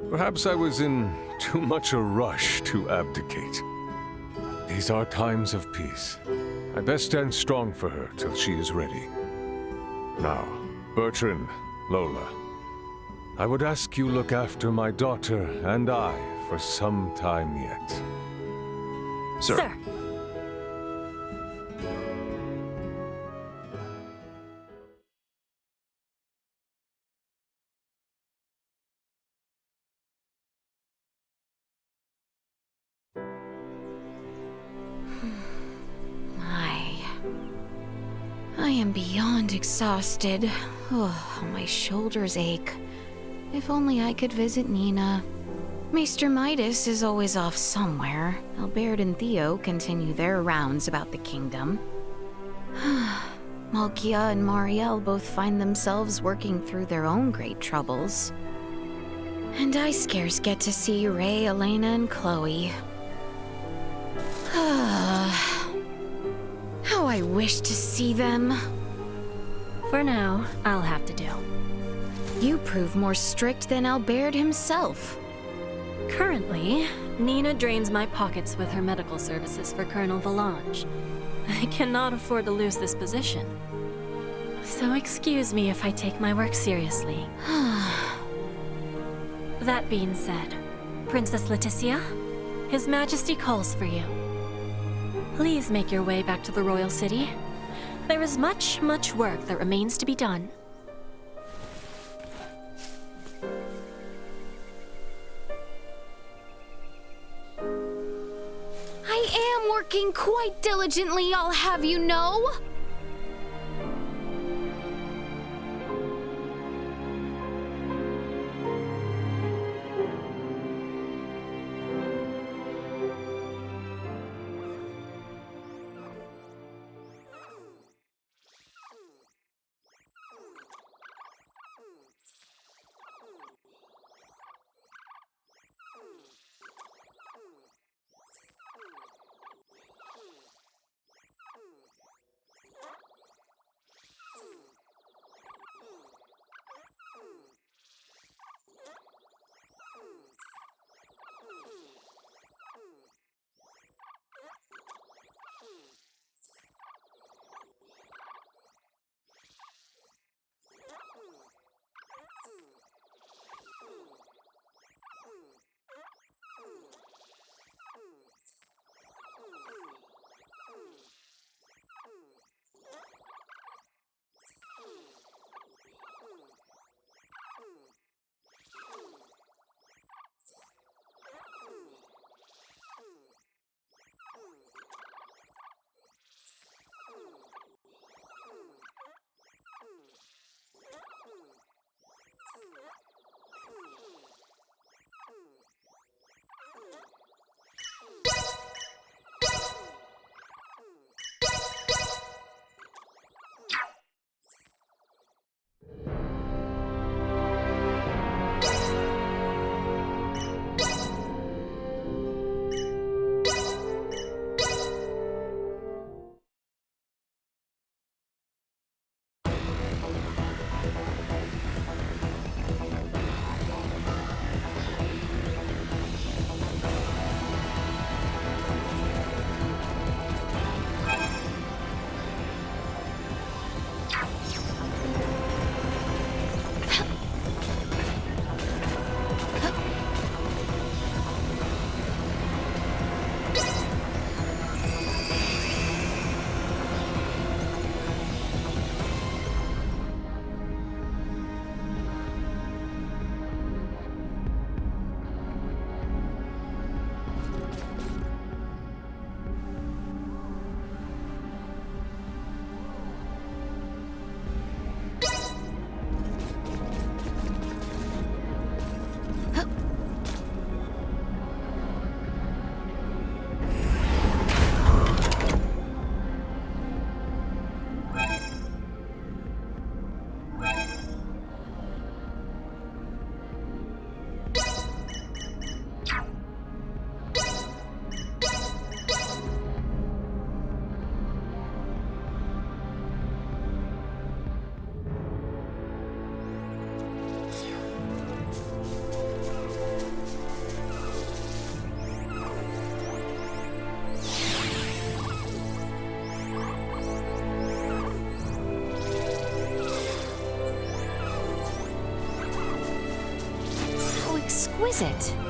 [SPEAKER 7] Perhaps I was in too much a rush to abdicate. These are times of peace. I best stand strong for her till she is ready. Now, Bertrand, Lola, I would ask you look after my daughter and I for some time yet.
[SPEAKER 6] Sir.
[SPEAKER 2] I am beyond exhausted. Oh, my shoulders ache. If only I could visit Nina. Maester Midas is always off somewhere. Albert and Theo continue their rounds about the kingdom. Malkia and Marielle both find themselves working through their own great troubles. And I scarce get to see Ray, Elena, and Chloe. How I wish to see them.
[SPEAKER 22] For now, I'll have to do.
[SPEAKER 2] You prove more strict than Albert himself.
[SPEAKER 22] Currently, Nina drains my pockets with her medical services for Colonel Valange. I cannot afford to lose this position. So excuse me if I take my work seriously. That being said, Princess Leticia, His Majesty calls for you. Please make your way back to the Royal City. There is much, much work that remains to be done.
[SPEAKER 2] I am working quite diligently, I'll have you know. is it?